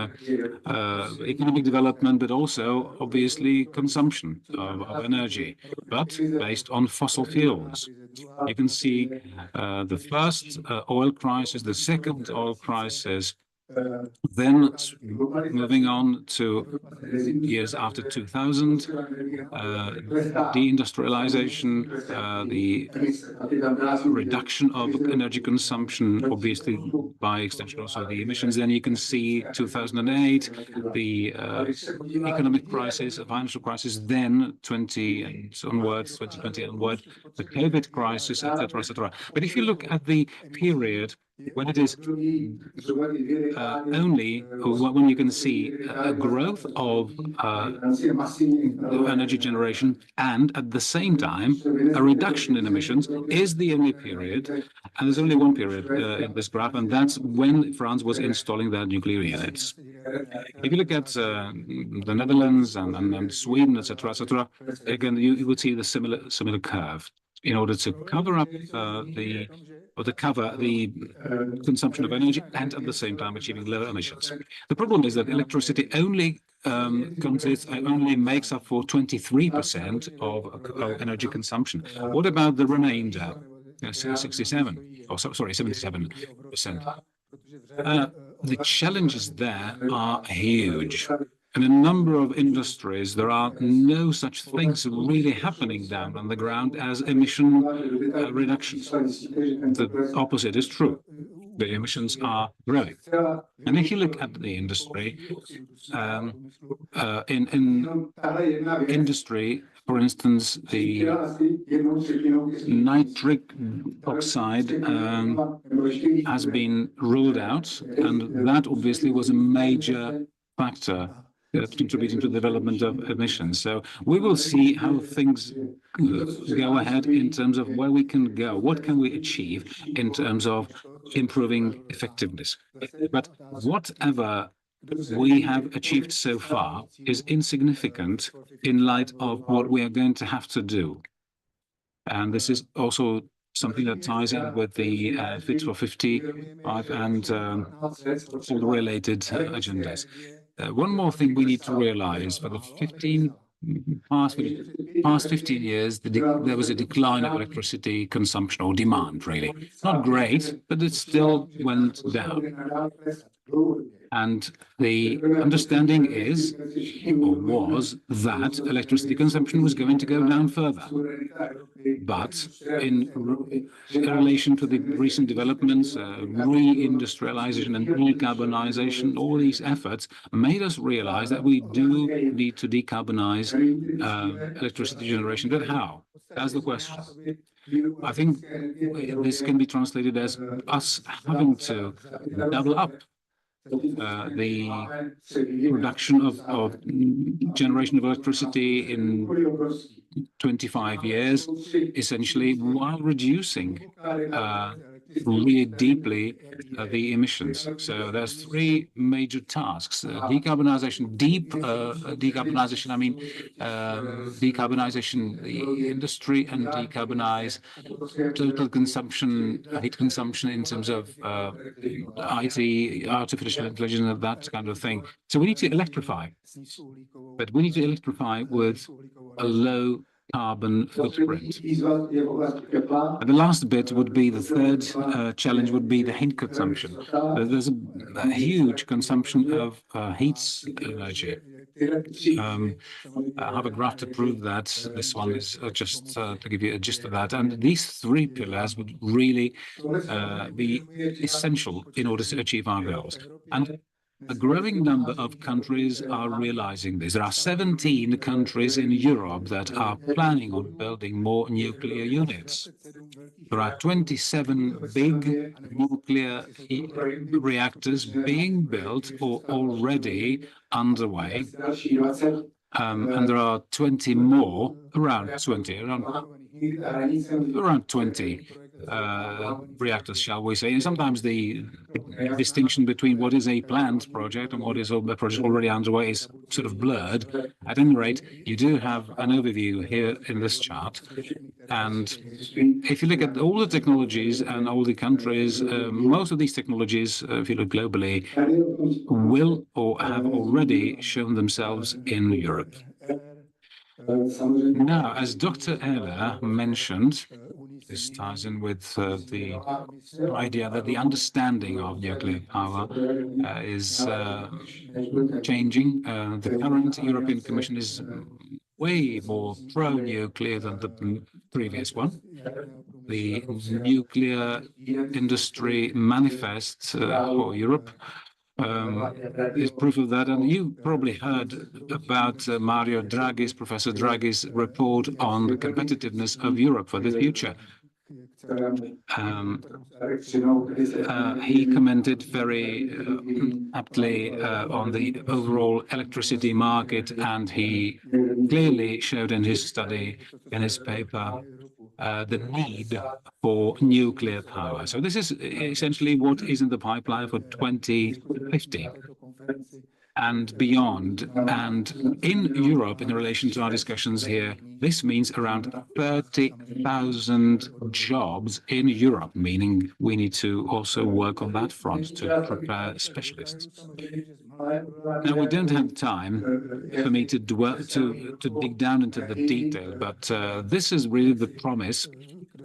economic development, but also obviously consumption of energy, but based on fossil fuels. You can see the first oil crisis, the second oil crisis, then moving on to years after 2000, deindustrialization, the reduction of energy consumption, obviously by extension also the emissions. Then you can see 2008, the economic crisis, financial crisis, then 20 and onwards, 2020 onward, the COVID crisis, etc., etc. But if you look at the period when it is only when you can see a growth of energy generation and at the same time a reduction in emissions is the only period, and there's only one period in this graph, and that's when France was installing their nuclear units. If you look at the Netherlands and Sweden, etc., etc., again you would see the similar curve. In order to cover up the consumption of energy and at the same time achieving lower emissions. The problem is that electricity only makes up for 23% of energy consumption. What about the remainder? 77%. The challenges there are huge. In a number of industries, there are no such things really happening down on the ground as emission reductions. The opposite is true. The emissions are growing. And if you look at the industry, in industry, for instance, the nitric oxide has been ruled out, and that obviously was a major factor contributing to the development of emissions. So we will see how things go ahead in terms of where we can go, what can we achieve in terms of improving effectiveness. But whatever we have achieved so far is insignificant in light of what we are going to have to do. And this is also something that ties in with the Fit for 55 and all the related agendas. One more thing we need to realize: for the past 15 years, there was a decline of electricity consumption or demand, really. Not great, but it still went down. And the understanding is, or was, that electricity consumption was going to go down further. But in relation to the recent developments, reindustrialization and decarbonization, all these efforts made us realize that we do need to decarbonize electricity generation. But how? That's the question. I think this can be translated as us having to double up the production of generation of electricity in 25 years, essentially, while reducing really deeply the emissions. So there's three major tasks: decarbonization, decarbonization. I mean, decarbonization the industry and decarbonize total consumption, heat consumption in terms of IT, artificial intelligence, and that kind of thing. So we need to electrify, but we need to electrify with a low carbon footprint. And the last bit would be the third challenge would be the heat consumption. There's a huge consumption of heat energy. I have a graph to prove that. This one is just to give you a gist of that. And these three pillars would really be essential in order to achieve our goals. And a growing number of countries are realizing this. There are 17 countries in Europe that are planning on building more nuclear units. There are 27 big nuclear reactors being built or already underway. And there are 20 more, around 20 reactors, shall we say. And sometimes the distinction between what is a planned project and what is a project already underway is sort of blurred. At any rate, you do have an overview here in this chart. And if you look at all the technologies and all the countries, most of these technologies, if you look globally, will or have already shown themselves in Europe. Now, as Dr. Ehler mentioned, this ties in with the idea that the understanding of nuclear power is changing. The current European Commission is way more pro-nuclear than the previous one. The nuclear industry manifest for Europe is proof of that. And you probably heard about Mario Draghi's, Professor Draghi's report on the competitiveness of Europe for the future. He commented very aptly on the overall electricity market, and he clearly showed in his study, in his paper, the need for nuclear power. So this is essentially what is in the pipeline for 2050 and beyond. And in Europe, in relation to our discussions here, this means around 30,000 jobs in Europe, meaning we need to also work on that front to prepare specialists. Now, we don't have time for me to dig down into the detail, but this is really the promise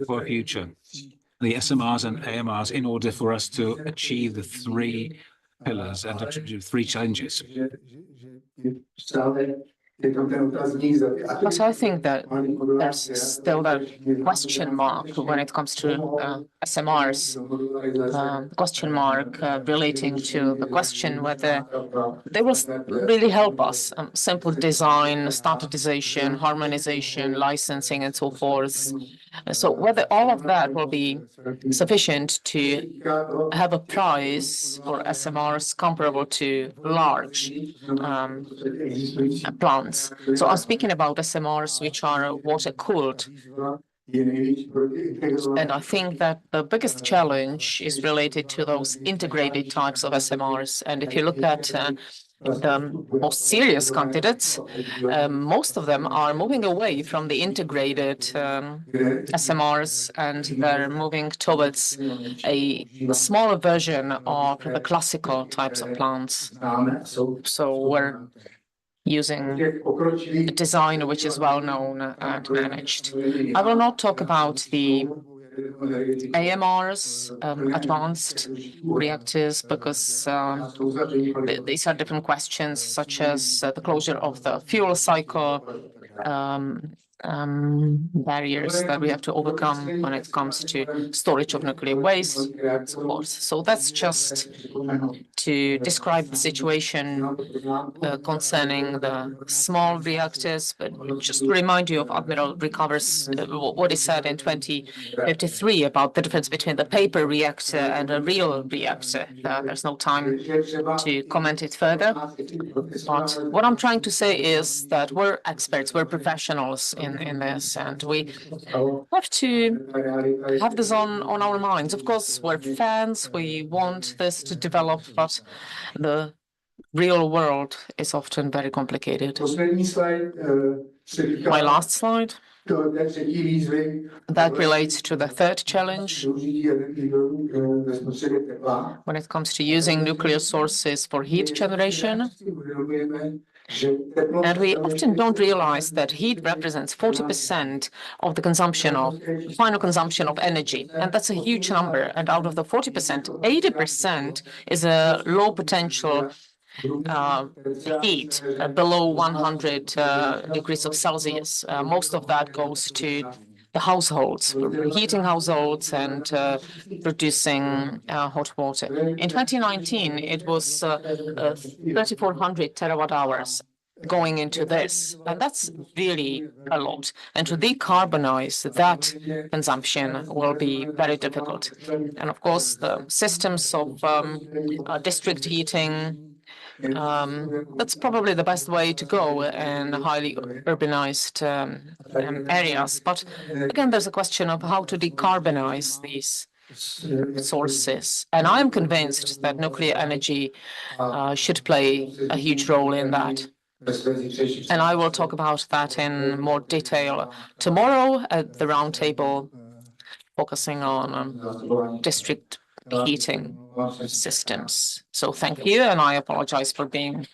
for future, the SMRs and AMRs, in order for us to achieve the three pillars and achieve three challenges. But I think that there's still that question mark when it comes to SMRs, question mark relating to the question whether they will really help us. Simple design, standardization, harmonization, licensing, and so forth. So whether all of that will be sufficient to have a price for SMRs comparable to large plants. So I'm speaking about SMRs which are water-cooled. And I think that the biggest challenge is related to those integrated types of SMRs. And if you look at the most serious candidates, most of them are moving away from the integrated SMRs, and they're moving towards a smaller version of the classical types of plants. So we're using a design which is well known and managed. I will not talk about the AMRs, advanced reactors, because these are different questions, such as the closure of the fuel cycle, barriers that we have to overcome when it comes to storage of nuclear waste, and so forth. So that's just to describe the situation concerning the small reactors, but just to remind you of Admiral Rickover's what he said in 2053 about the difference between the paper reactor and a real reactor. There's no time to comment it further. But what I'm trying to say is that we're experts, we're professionals in in this, and we have to have this on our minds. Of course, we're fans, we want this to develop, but the real world is often very complicated. My last slide, that relates to the third challenge when it comes to using nuclear sources for heat generation. And we often don't realize that heat represents 40% of the final consumption of energy. And that's a huge number. And out of the 40%, 80% is a low potential heat below 100 degrees of Celsius. Most of that goes to the households, heating households and producing hot water. In 2019, it was 3,400 terawatt hours going into this, and that's really a lot. And to decarbonize that consumption will be very difficult. And of course, the systems of district heating, that's probably the best way to go in highly urbanized areas. But again, there's a question of how to decarbonize these sources. And I'm convinced that nuclear energy should play a huge role in that. And I will talk about that in more detail tomorrow at the roundtable, focusing on district heating systems. So thank you, and I apologize for being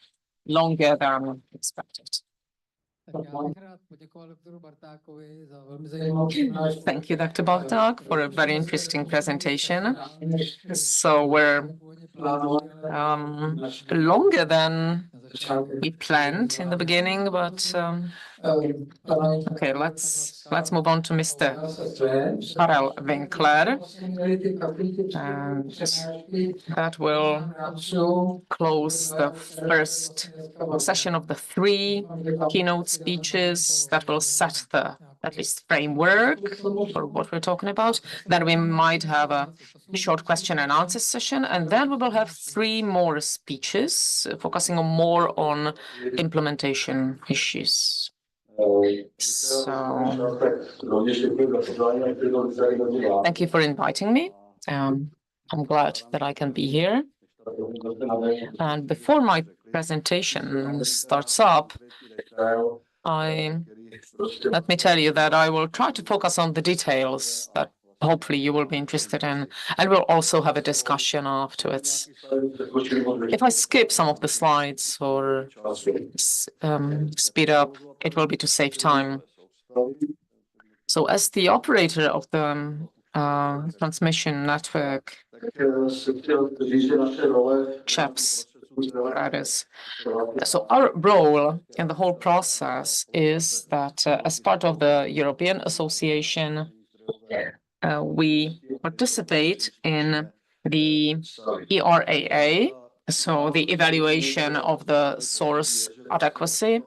longer than expected. Thank you, Dr. Bartak, for a very interesting presentation. So we're longer than we planned in the beginning, but okay, let's move on to Mr. Karel Winkler, and that will close the first session of the 3 keynote speeches that will set the at least framework for what we're talking about. Then we might have a short question and answer session, and then we will have 3 more speeches focusing more on implementation issues. So, thank you for inviting me. I'm glad that I can be here. And before my presentation starts up, let me tell you that I will try to focus on the details that hopefully you will be interested in, and we'll also have a discussion afterwards. If I skip some of the slides or speed up, it will be to save time. So as the operator of the transmission network, CHEPS, that is. So our role in the whole process is that as part of the European Association, we participate in the ERAA, so the evaluation of the source adequacy.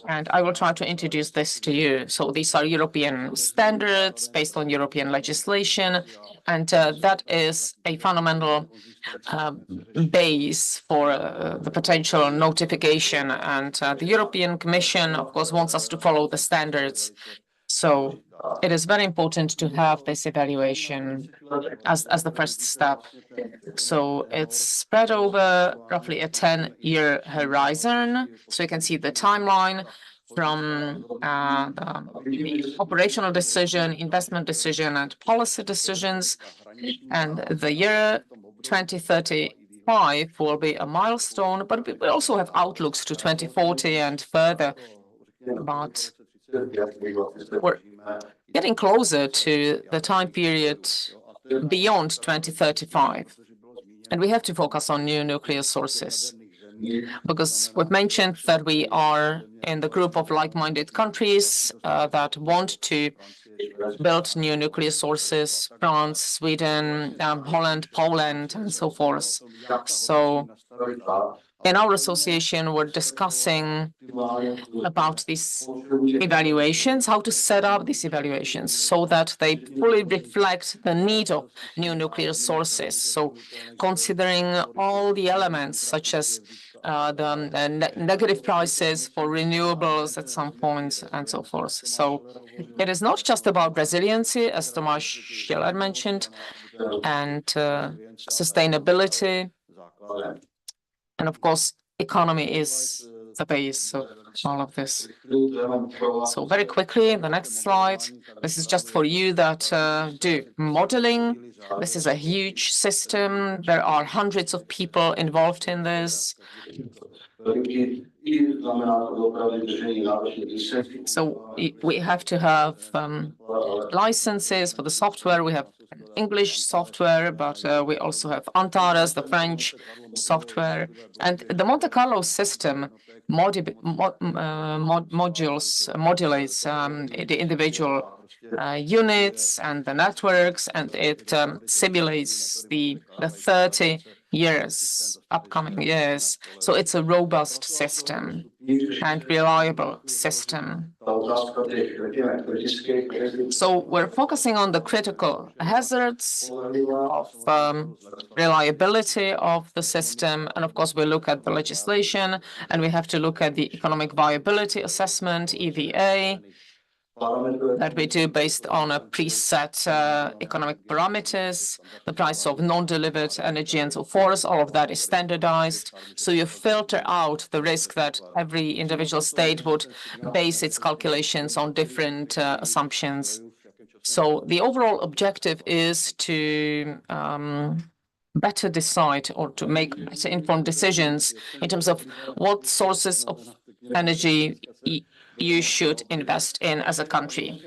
And I will try to introduce this to you. So these are European standards based on European legislation, and that is a fundamental base for the potential notification. And the European Commission, of course, wants us to follow the standards. So it is very important to have this evaluation as the first step. So it's spread over roughly a 10-year horizon. So you can see the timeline from the operational decision, investment decision, and policy decisions. And the year 2035 will be a milestone, but we also have outlooks to 2040 and further. But we're getting closer to the time period beyond 2035. And we have to focus on new nuclear sources, because we've mentioned that we are in the group of like-minded countries that want to build new nuclear sources: France, Sweden, Holland, Poland, and so forth. So in our association, we're discussing about these evaluations, how to set up these evaluations so that they fully reflect the need of new nuclear sources. So considering all the elements such as the negative prices for renewables at some point and so forth. So it is not just about resiliency, as Tomáš Schiller mentioned, and sustainability. And of course, economy is the base of all of this. So very quickly, the next slide. This is just for you that do modeling. This is a huge system. There are hundreds of people involved in this. So we have to have licenses for the software. We have English software, but we also have Antares, the French software. And the Monte Carlo system modulates the individual units and the networks, and it simulates the 30 years, upcoming years. So it's a robust system and reliable system. So we're focusing on the critical hazards of reliability of the system. And of course, we look at the legislation, and we have to look at the economic viability assessment, EVA, that we do based on a preset economic parameters, the price of non-delivered energy and so forth. All of that is standardized. So you filter out the risk that every individual state would base its calculations on different assumptions. So the overall objective is to better decide or to make better informed decisions in terms of what sources of energy you should invest in as a country.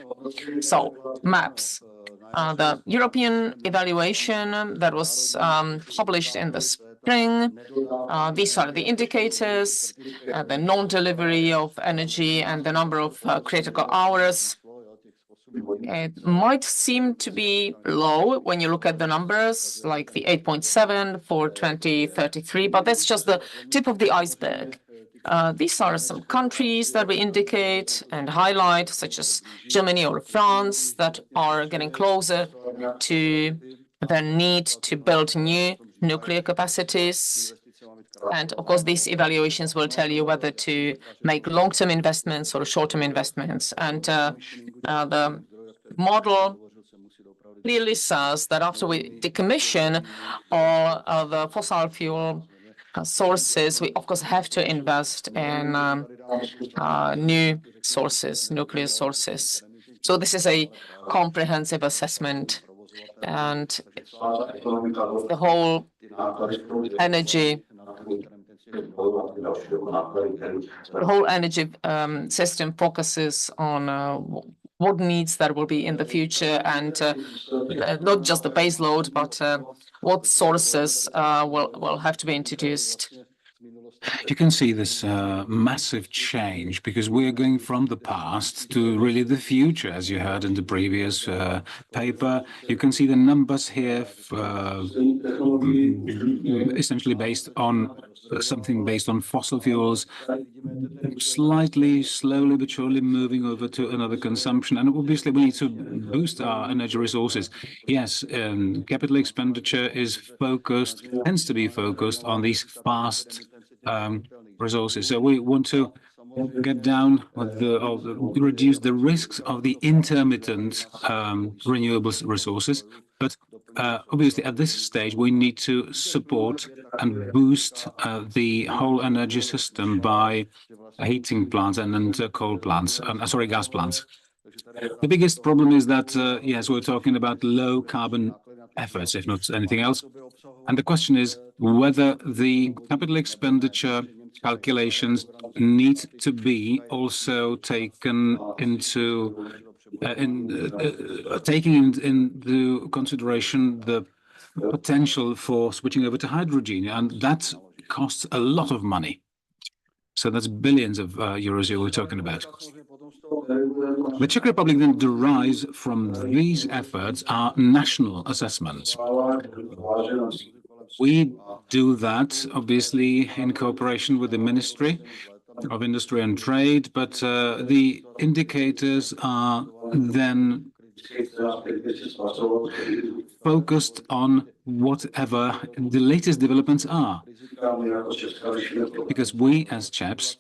So maps. The European evaluation that was published in the spring. These are the indicators, the non-delivery of energy and the number of critical hours. It might seem to be low when you look at the numbers, like the 8.7 for 2033, but that's just the tip of the iceberg. These are some countries that we indicate and highlight, such as Germany or France, that are getting closer to the need to build new nuclear capacities. And of course, these evaluations will tell you whether to make long-term investments or short-term investments. And the model clearly says that after we decommission all the fossil fuel sources, we of course have to invest in new sources, nuclear sources. So this is a comprehensive assessment, and the whole energy system focuses on what needs there will be in the future, and not just the base load, but what sources will have to be introduced. You can see this massive change because we're going from the past to really the future, as you heard in the previous paper. You can see the numbers here, essentially based on something based on fossil fuels, slightly, slowly but surely moving over to another consumption. And obviously we need to boost our energy resources. Yes, capital expenditure is focused, tends to be focused on these fast resources. So we want to get down with reduce the risks of the intermittent renewables resources. But obviously at this stage, we need to support and boost the whole energy system by heating plants and coal plants, gas plants. The biggest problem is that, yes, we're talking about low carbon efforts, if not anything else. And the question is whether the capital expenditure calculations need to be also taken into taking into consideration the potential for switching over to hydrogen, and that costs a lot of money. So that's billions of euros we're talking about. The Czech Republic then derives from these efforts our national assessments. We do that, obviously, in cooperation with the Ministry of Industry and Trade, but the indicators are then focused on whatever the latest developments are. Because we, as CHEPS,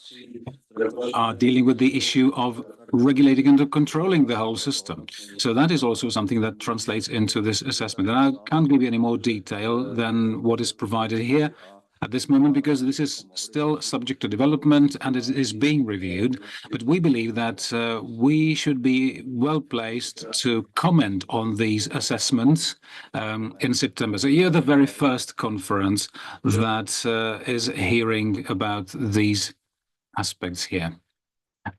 are dealing with the issue of regulating and controlling the whole system. So that is also something that translates into this assessment. And I can't give you any more detail than what is provided here at this moment, because this is still subject to development and it is being reviewed. But we believe that we should be well placed to comment on these assessments in September. So you're the very first conference that is hearing about these aspects here,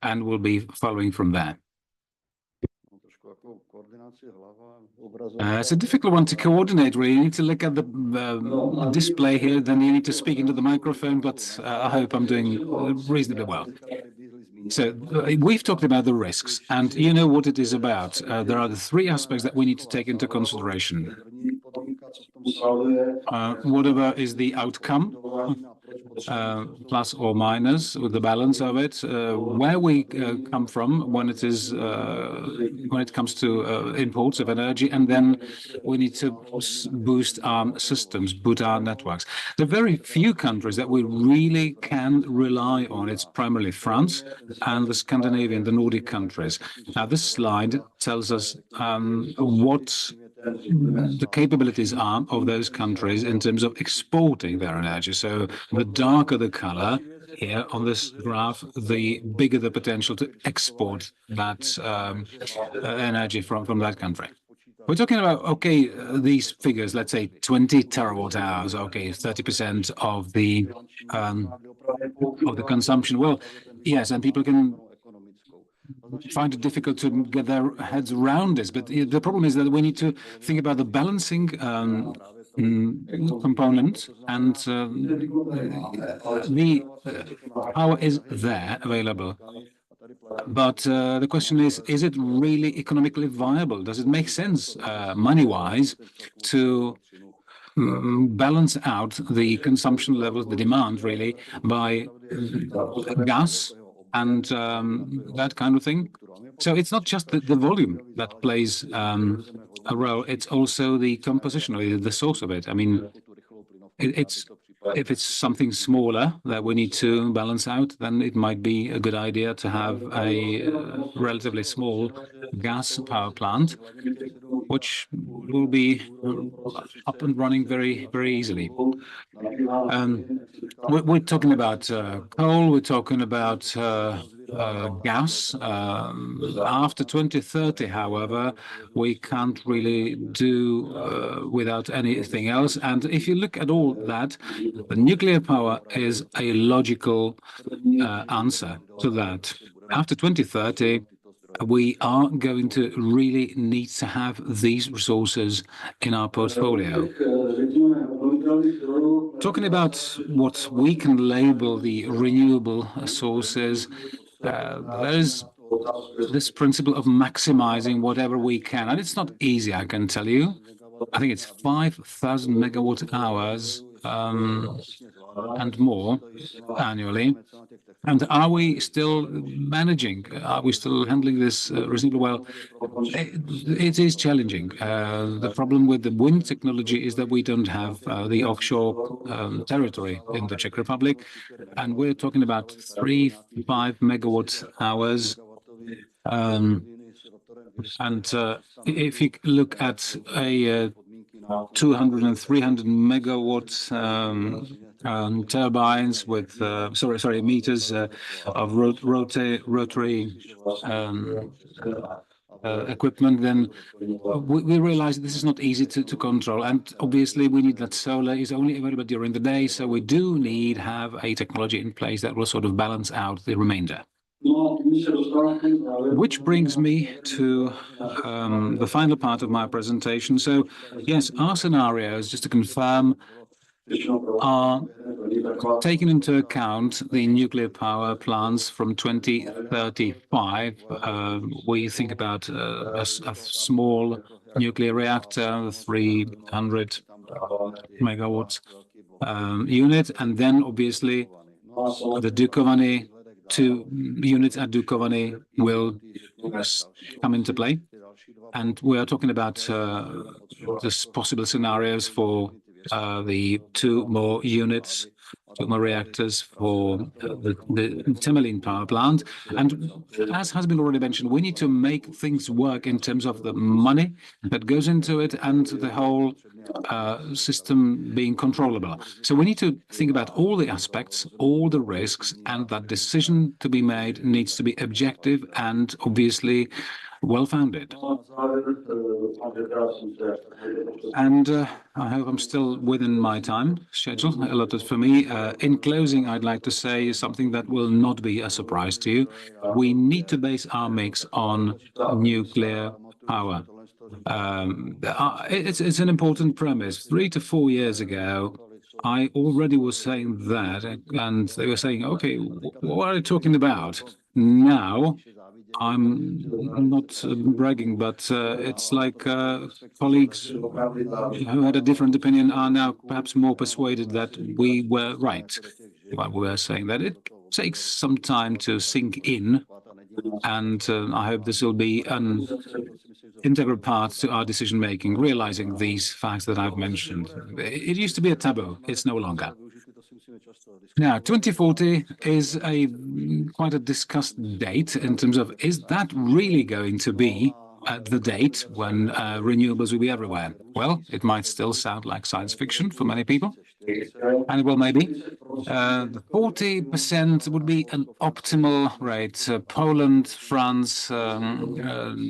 and we'll be following from there. It's a difficult one to coordinate, really. You need to look at the display here, then you need to speak into the microphone, but I hope I'm doing reasonably well. So we've talked about the risks, and you know what it is about. There are the three aspects that we need to take into consideration. Whatever is the outcome, plus or minus, with the balance of it, where we come from when it comes to imports of energy, and then we need to boost our systems, boost our networks. There are very few countries that we really can rely on. It's primarily France and the Scandinavian, the Nordic countries. Now, this slide tells us what the capabilities are of those countries in terms of exporting their energy. So the darker the color here on this graph, the bigger the potential to export that energy from that country. We're talking about, okay, these figures, let's say 20 terawatt hours, okay, 30% of the consumption. Well, yes, and people can find it difficult to get their heads around this, but the problem is that we need to think about the balancing component, and the power is there available. But the question is it really economically viable? Does it make sense money-wise to balance out the consumption levels, the demand really, by gas and that kind of thing? So it's not just the volume that plays a role, it's also the composition, or the source of it. I mean, if it's something smaller that we need to balance out, then it might be a good idea to have a relatively small gas power plant, which will be up and running very, very easily. We're talking about coal, we're talking about gas. After 2030, however, we can't really do without anything else. And if you look at all that, the nuclear power is a logical answer to that. After 2030, we are going to really need to have these resources in our portfolio. Talking about what we can label the renewable sources, there is this principle of maximizing whatever we can. And it's not easy, I can tell you. I think it's 5,000 megawatt hours and more annually. And are we still managing? Are we still handling this reasonably well? It is challenging. The problem with the wind technology is that we don't have the offshore territory in the Czech Republic, and we're talking about 3-5 megawatt hours. And if you look at a 200 and 300 megawatts turbines with meters of rotary equipment, then we realize this is not easy to control. And obviously we need that solar is only available during the day, so we do need to have a technology in place that will sort of balance out the remainder. Which brings me to the final part of my presentation. So, yes, our scenarios, just to confirm, are taking into account the nuclear power plants from 2035. We think about a small nuclear reactor, 300 megawatt unit, and then obviously the Dukovany, 2 units at Dukovany will come into play. And we are talking about the possible scenarios for the 2 more units, 2 more reactors for the Temelin power plant. And as has been already mentioned, we need to make things work in terms of the money that goes into it and the whole system being controllable. So we need to think about all the aspects, all the risks, and that decision to be made needs to be objective and obviously well-founded. And I hope I'm still within my time schedule allotted for me. In closing, I'd like to say something that will not be a surprise to you. We need to base our mix on nuclear power. It's an important premise. 3 to 4 years ago, I already was saying that, and they were saying, okay, what are you talking about? Now, I'm not bragging, but it's like colleagues who had a different opinion are now perhaps more persuaded that we were right while we were saying that. It takes some time to sink in, and I hope this will be an integral part to our decision-making, realizing these facts that I've mentioned. It used to be a taboo. It's no longer. Now, 2040 is quite a discussed date in terms of, is that really going to be the date when renewables will be everywhere? Well, it might still sound like science fiction for many people, and well, maybe. 40% would be an optimal rate. Poland, France,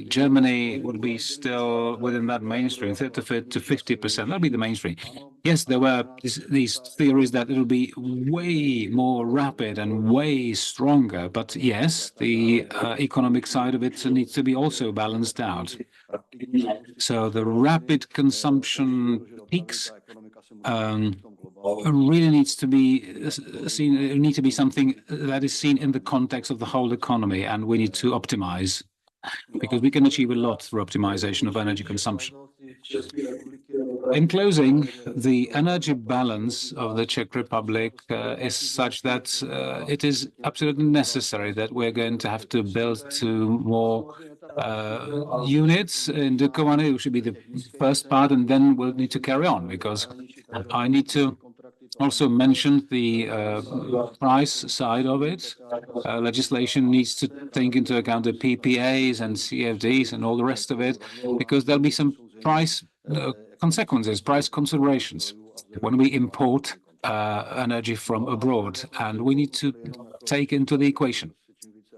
Germany would be still within that mainstream, 30 to 50%. That'll be the mainstream. Yes, there were these theories that it'll be way more rapid and way stronger. But yes, the economic side of it needs to be also balanced out. So the rapid consumption peaks really needs to be seen. It needs to be something that is seen in the context of the whole economy, and we need to optimize, because we can achieve a lot through optimization of energy consumption. In closing, the energy balance of the Czech Republic is such that it is absolutely necessary that we're going to have to build 2 more units in Dukovany, which should be the first part, and then we'll need to carry on, because I need to also mention the price side of it. Legislation needs to take into account the PPAs and CFDs and all the rest of it, because there'll be some price consequences, price considerations when we import energy from abroad, and we need to take into the equation.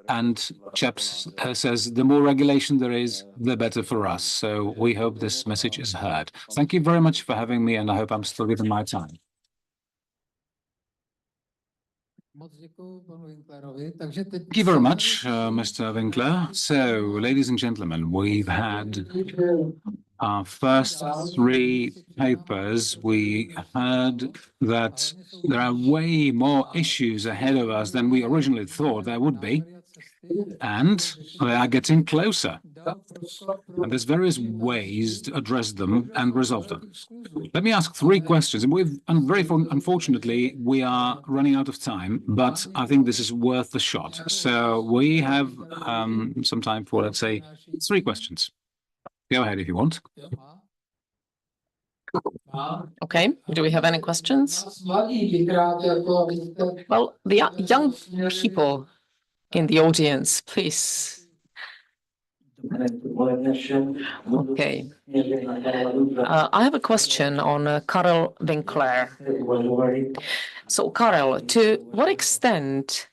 And Chaps says the more regulation there is, the better for us. So we hope this message is heard. Thank you very much for having me, and I hope I'm still within my time. Thank you very much, Mr. Winkler. So, ladies and gentlemen, we've had our first 3 papers. We heard that there are way more issues ahead of us than we originally thought there would be, and they are getting closer. And there's various ways to address them and resolve them. Let me ask 3 questions. And very unfortunately, we are running out of time, but I think this is worth the shot. So we have some time for, let's say, 3 questions. Go ahead if you want. Okay, do we have any questions? Well, the young people in the audience, please. Okay. I have a question on Karel Winkler. So, Karel, to what extent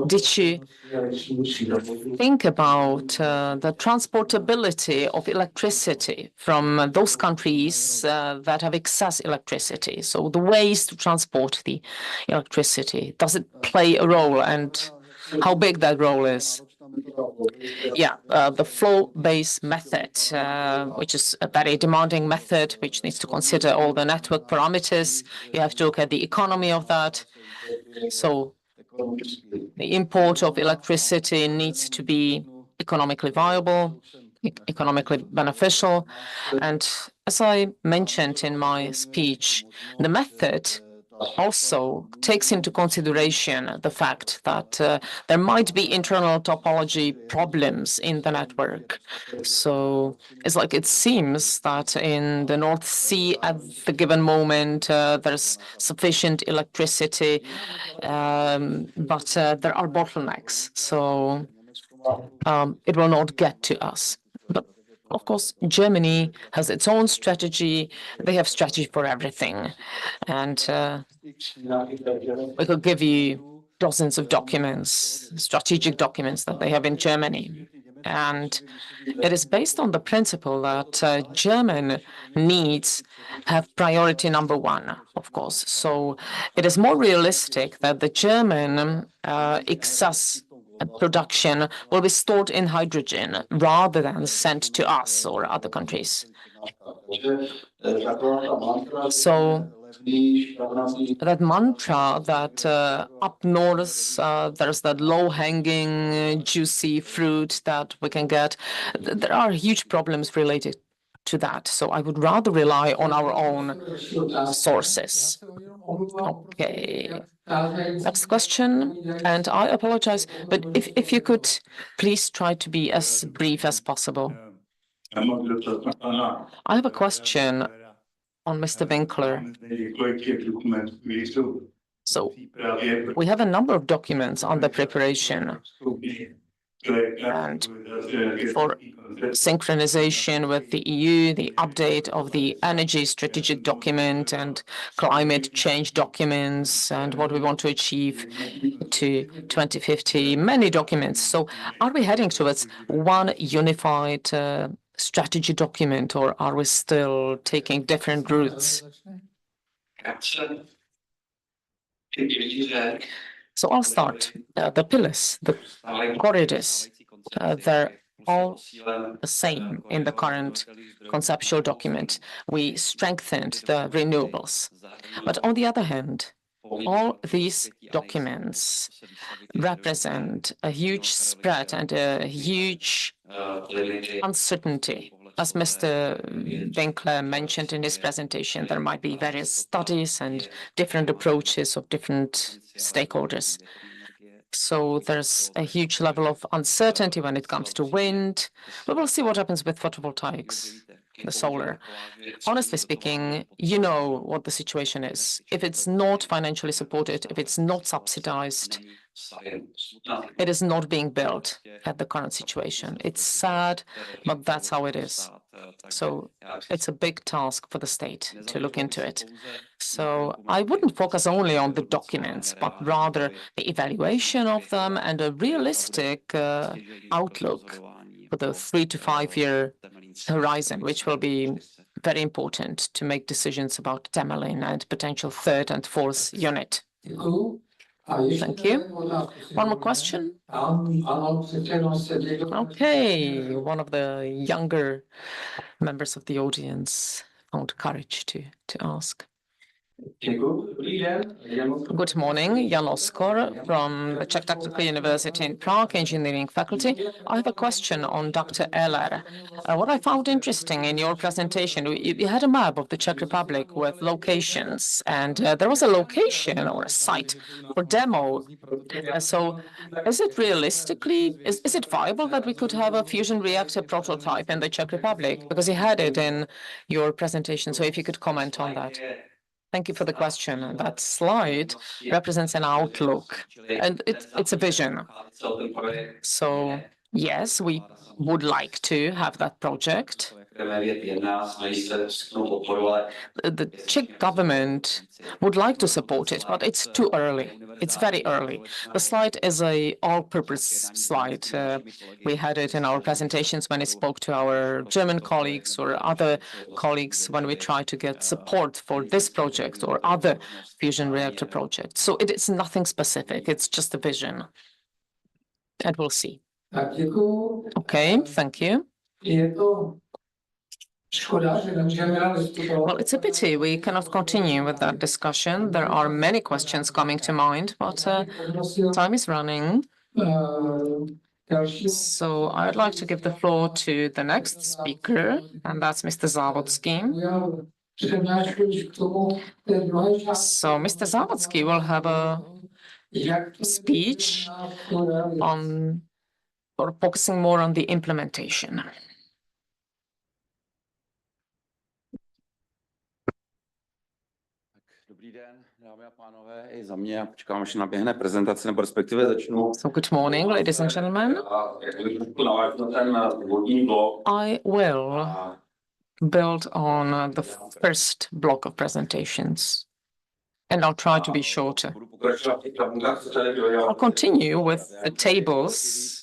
did you think about the transportability of electricity from those countries that have excess electricity? So the ways to transport the electricity, does it play a role, and how big that role is? Yeah, the flow-based method, which is a very demanding method, which needs to consider all the network parameters. You have to look at the economy of that. So the import of electricity needs to be economically viable. economically beneficial. And as I mentioned in my speech, the method also takes into consideration the fact that there might be internal topology problems in the network. So it's like it seems that in the North Sea at the given moment there's sufficient electricity, but there are bottlenecks. So it will not get to us. But of course, Germany has its own strategy. They have strategy for everything. And we could give you dozens of documents, strategic documents that they have in Germany. And it is based on the principle that German needs have priority number one, of course. So it is more realistic that the German excess production will be stored in hydrogen rather than sent to us or other countries. So that mantra that up north there's that low-hanging juicy fruit that we can get, there are huge problems related to that. So I would rather rely on our own sources. Okay. Next question, and I apologize, but if you could please try to be as brief as possible. I have a question on Mr. Winkler. So we have a number of documents under preparation, and for synchronization with the EU, the update of the energy strategic document and climate change documents and what we want to achieve to 2050, many documents. So are we heading towards one unified strategy document, or are we still taking different routes? So I'll start. The pillars, the corridors, they're all the same in the current conceptual document. We strengthened the renewables. But on the other hand, all these documents represent a huge spread and a huge uncertainty. As Mr. Winkler mentioned in his presentation, there might be various studies and different approaches of different stakeholders. So there's a huge level of uncertainty when it comes to wind. But we'll see what happens with photovoltaics, the solar. Honestly speaking, you know what the situation is. If it's not financially supported, if it's not subsidized, it is not being built at the current situation. It's sad, but that's how it is. So it's a big task for the state to look into it. So I wouldn't focus only on the documents, but rather the evaluation of them and a realistic outlook for the 3 to 5 year horizon, which will be very important to make decisions about Temelin and potential third and fourth unit. Thank you. One more question? Okay, one of the younger members of the audience found courage to ask. Good morning, Jan Oskor from the Czech Technical University in Prague, Engineering Faculty. I have a question on Dr. Eller. What I found interesting in your presentation, you had a map of the Czech Republic with locations, and there was a location or a site for demo. So is it realistically, is it viable that we could have a fusion reactor prototype in the Czech Republic? Because you had it in your presentation, so if you could comment on that. Thank you for the question. That slide represents an outlook, and it's a vision. So yes, we would like to have that project. The Czech government would like to support it, but it's too early. It's very early. The slide is an all-purpose slide. We had it in our presentations when I spoke to our German colleagues or other colleagues when we try to get support for this project or other fusion reactor projects. So it is nothing specific. It's just a vision. And we'll see. Okay, thank you. Well, it's a pity we cannot continue with that discussion. There are many questions coming to mind, but time is running. So I'd like to give the floor to the next speaker, and that's Mr. Závodský. So Mr. Závodský will have a speech on or focusing more on the implementation. Dobrý den, dámy a pánové, i za mě. Počkám, až naběhne prezentace, nebo respektive začnu. So good morning, ladies and gentlemen. I will build on the first block of presentations, and I'll try to be shorter. I'll continue with the tables,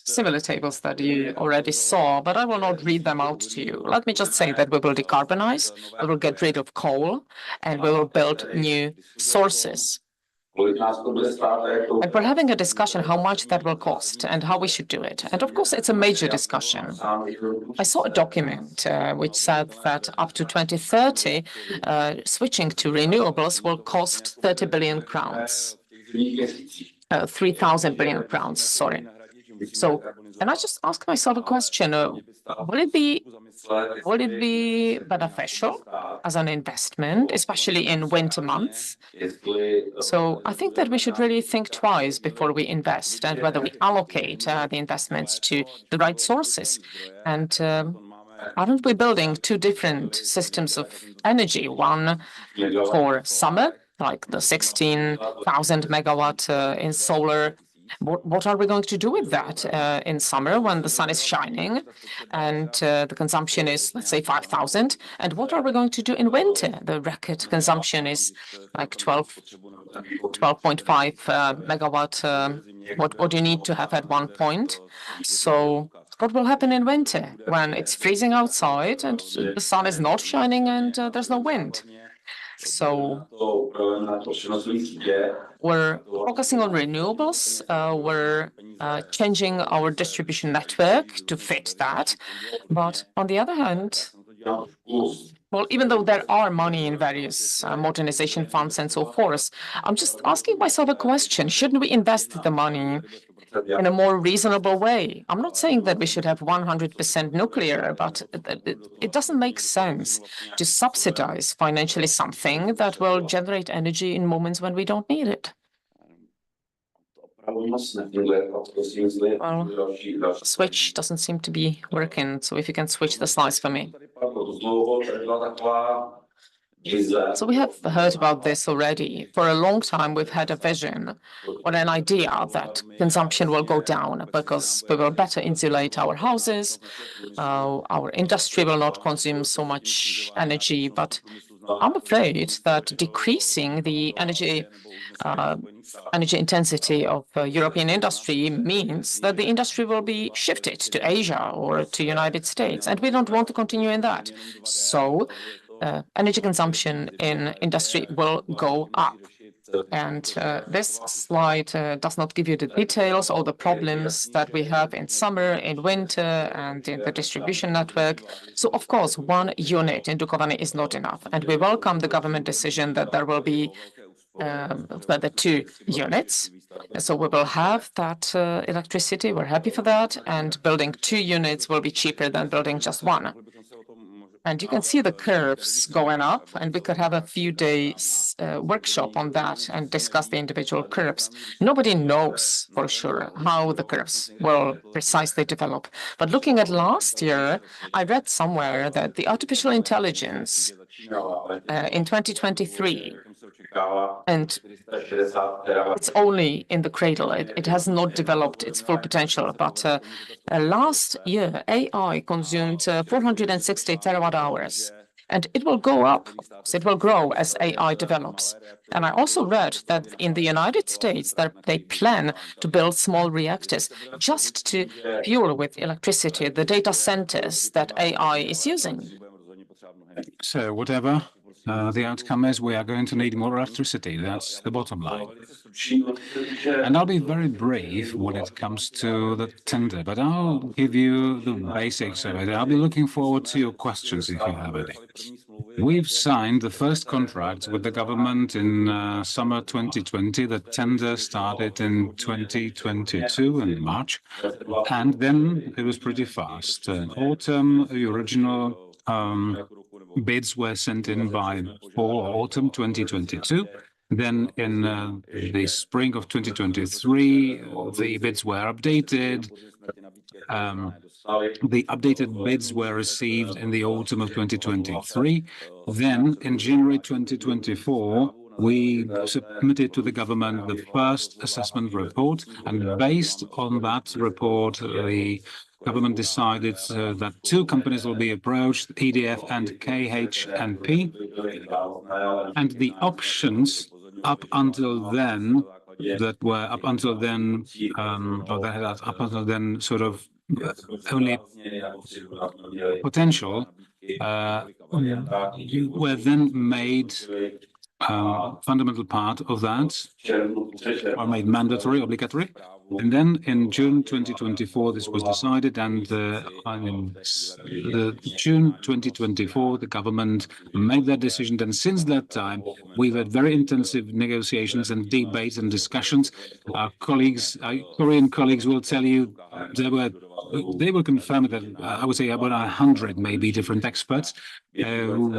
similar tables that you already saw, but I will not read them out to you. Let me just say that we will decarbonize, we will get rid of coal, and we will build new sources. And we're having a discussion how much that will cost and how we should do it. And of course, it's a major discussion. I saw a document which said that up to 2030, switching to renewables will cost 30 billion crowns. 3,000 billion crowns, sorry. So, and I just ask myself a question, will it be beneficial as an investment, especially in winter months? So I think that we should really think twice before we invest and whether we allocate the investments to the right sources. And aren't we building two different systems of energy? One for summer, like the 16,000 megawatt in solar. What are we going to do with that in summer when the sun is shining and the consumption is, let's say, 5,000? And what are we going to do in winter? The record consumption is like 12.5 megawatt. What do you need to have at one point? So what will happen in winter when it's freezing outside and the sun is not shining and there's no wind? So we're focusing on renewables. We're changing our distribution network to fit that. But on the other hand, well, even though there are money in various modernization funds and so forth, I'm just asking myself a question. Shouldn't we invest the money in a more reasonable way? I'm not saying that we should have 100% nuclear, but it doesn't make sense to subsidize financially something that will generate energy in moments when we don't need it. Well, switch doesn't seem to be working, so if you can switch the slides for me. So we have heard about this already. For a long time, we've had a vision or an idea that consumption will go down because we will better insulate our houses, our industry will not consume so much energy. But I'm afraid that decreasing the energy intensity of European industry means that the industry will be shifted to Asia or to United States, and we don't want to continue in that. So energy consumption in industry will go up. And this slide does not give you the details or the problems that we have in summer, in winter, and in the distribution network. So, of course, one unit in Dukovany is not enough. And we welcome the government decision that there will be further 2 units. So we will have that electricity. We're happy for that. And building 2 units will be cheaper than building just 1. And you can see the curves going up, and we could have a few days workshop on that and discuss the individual curves. Nobody knows for sure how the curves will precisely develop. But looking at last year, I read somewhere that the artificial intelligence in 2023, and it's only in the cradle. It has not developed its full potential. But last year, AI consumed 460 terawatt hours. And it will go up. It will grow as AI develops. And I also read that in the United States, they plan to build small reactors just to fuel with electricity the data centers that AI is using. So whatever the outcome is, we are going to need more electricity. That's the bottom line. And I'll be very brief when it comes to the tender, but I'll give you the basics of it. I'll be looking forward to your questions if you have any. We've signed the first contract with the government in summer 2020. The tender started in 2022 in March, and then it was pretty fast. In autumn, the original bids were sent in by fall or autumn 2022. Then in the spring of 2023, the bids were updated. The updated bids were received in the autumn of 2023. Then in January 2024, we submitted to the government the first assessment report, and based on that report, the government decided that two companies will be approached, EDF and KHNP, and the options up until then that were up until then sort of only potential were then made fundamental part of that, are made mandatory, obligatory. And then in June 2024, this was decided, and in June 2024, the government made that decision. And since that time, we've had very intensive negotiations and debates and discussions. Our colleagues, our Korean colleagues will tell you they will confirm that I would say about 100 maybe different experts on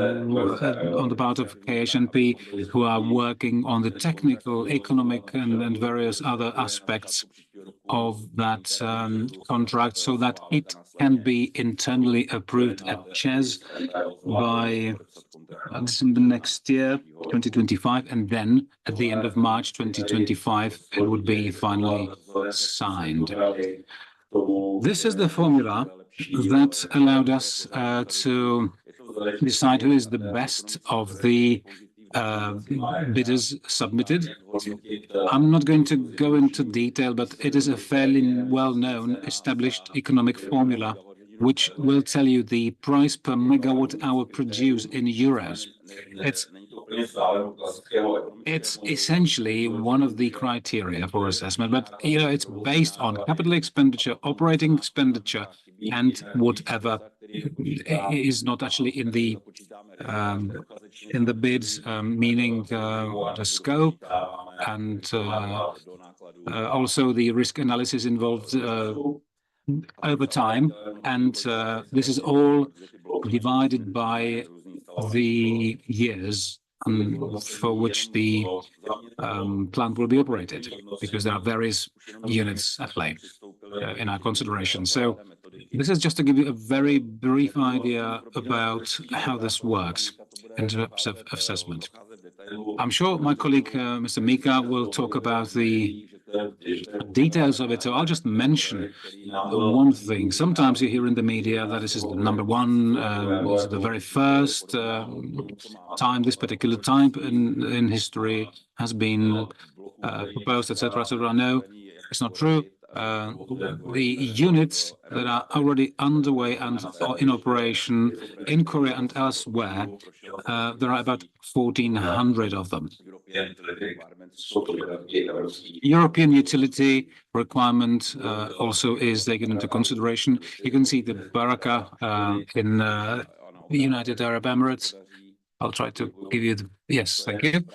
the part of KHNP who are working on the technical, economic, and various other aspects of that contract, so that it can be internally approved at ČEZ by December next year, 2025, and then at the end of March 2025, it would be finally signed. This is the formula that allowed us to decide who is the best of the bidders submitted. I'm not going to go into detail, but it is a fairly well-known, established economic formula, which will tell you the price per megawatt hour produced in euros. It's essentially one of the criteria for assessment, but it's based on capital expenditure, operating expenditure, and whatever is not actually in the bids, meaning the scope and also the risk analysis involved over time, and this is all divided by the years for which the plant will be operated, because there are various units at play in our consideration. So this is just to give you a very brief idea about how this works in terms of assessment. I'm sure my colleague, Mr. Mika, will talk about the details of it, so I'll just mention one thing. Sometimes you hear in the media that this is the number one, was the very first time this particular type in history has been proposed, etc., etc. No, it's not true. The units that are already underway and in operation in Korea and elsewhere, there are about 1,400 of them. European utility requirement also is taken into consideration. You can see the Baraka in the United Arab Emirates. I'll try to give you the, yes, thank you.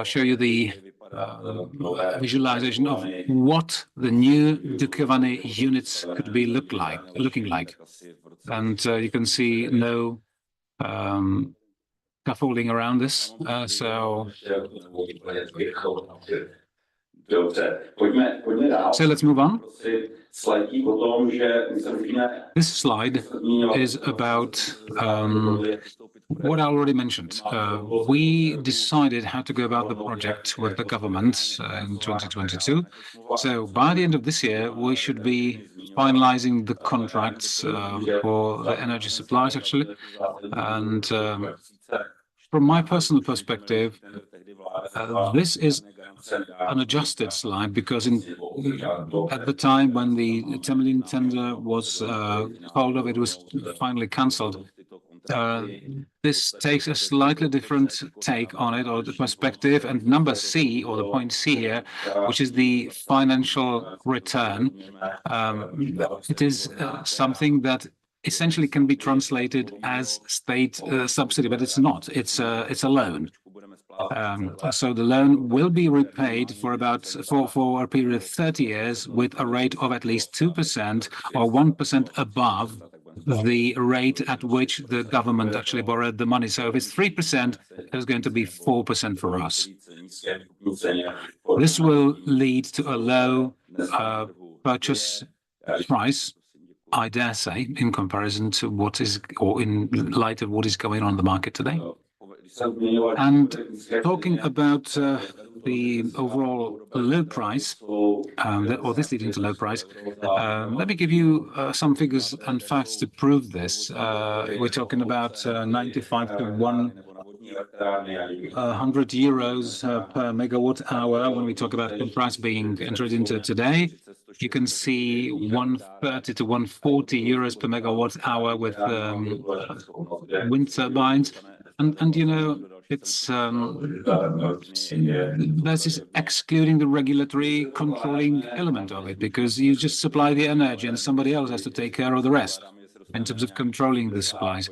Show you the visualization of what the new Dukovany units could be looking like. And you can see no scaffolding around this. So let's move on. This slide is about what I already mentioned. We decided how to go about the project with the government in 2022. So by the end of this year, we should be finalizing the contracts for the energy supplies, actually. And from my personal perspective, this is an adjusted slide, because at the time when the 10 million tender was called off, it was finally cancelled. This takes a slightly different take on it, or the perspective, and number C, or the point C here, which is the financial return. It is something that essentially can be translated as state subsidy, but it's not. It's a loan. So the loan will be repaid for a period of 30 years with a rate of at least 2% or 1% above the rate at which the government actually borrowed the money. So if it's 3%, it's going to be 4% for us. This will lead to a low purchase price, I dare say, in comparison to what is, or in light of what is going on in the market today. And talking about the overall low price, or this leading to low price, let me give you some figures and facts to prove this. We're talking about 95 to 100 euros per megawatt hour when we talk about the price being entered into today. You can see 130 to 140 euros per megawatt hour with wind turbines. And you know, it's this is excluding the regulatory controlling element of it, because you just supply the energy and somebody else has to take care of the rest in terms of controlling the supplies.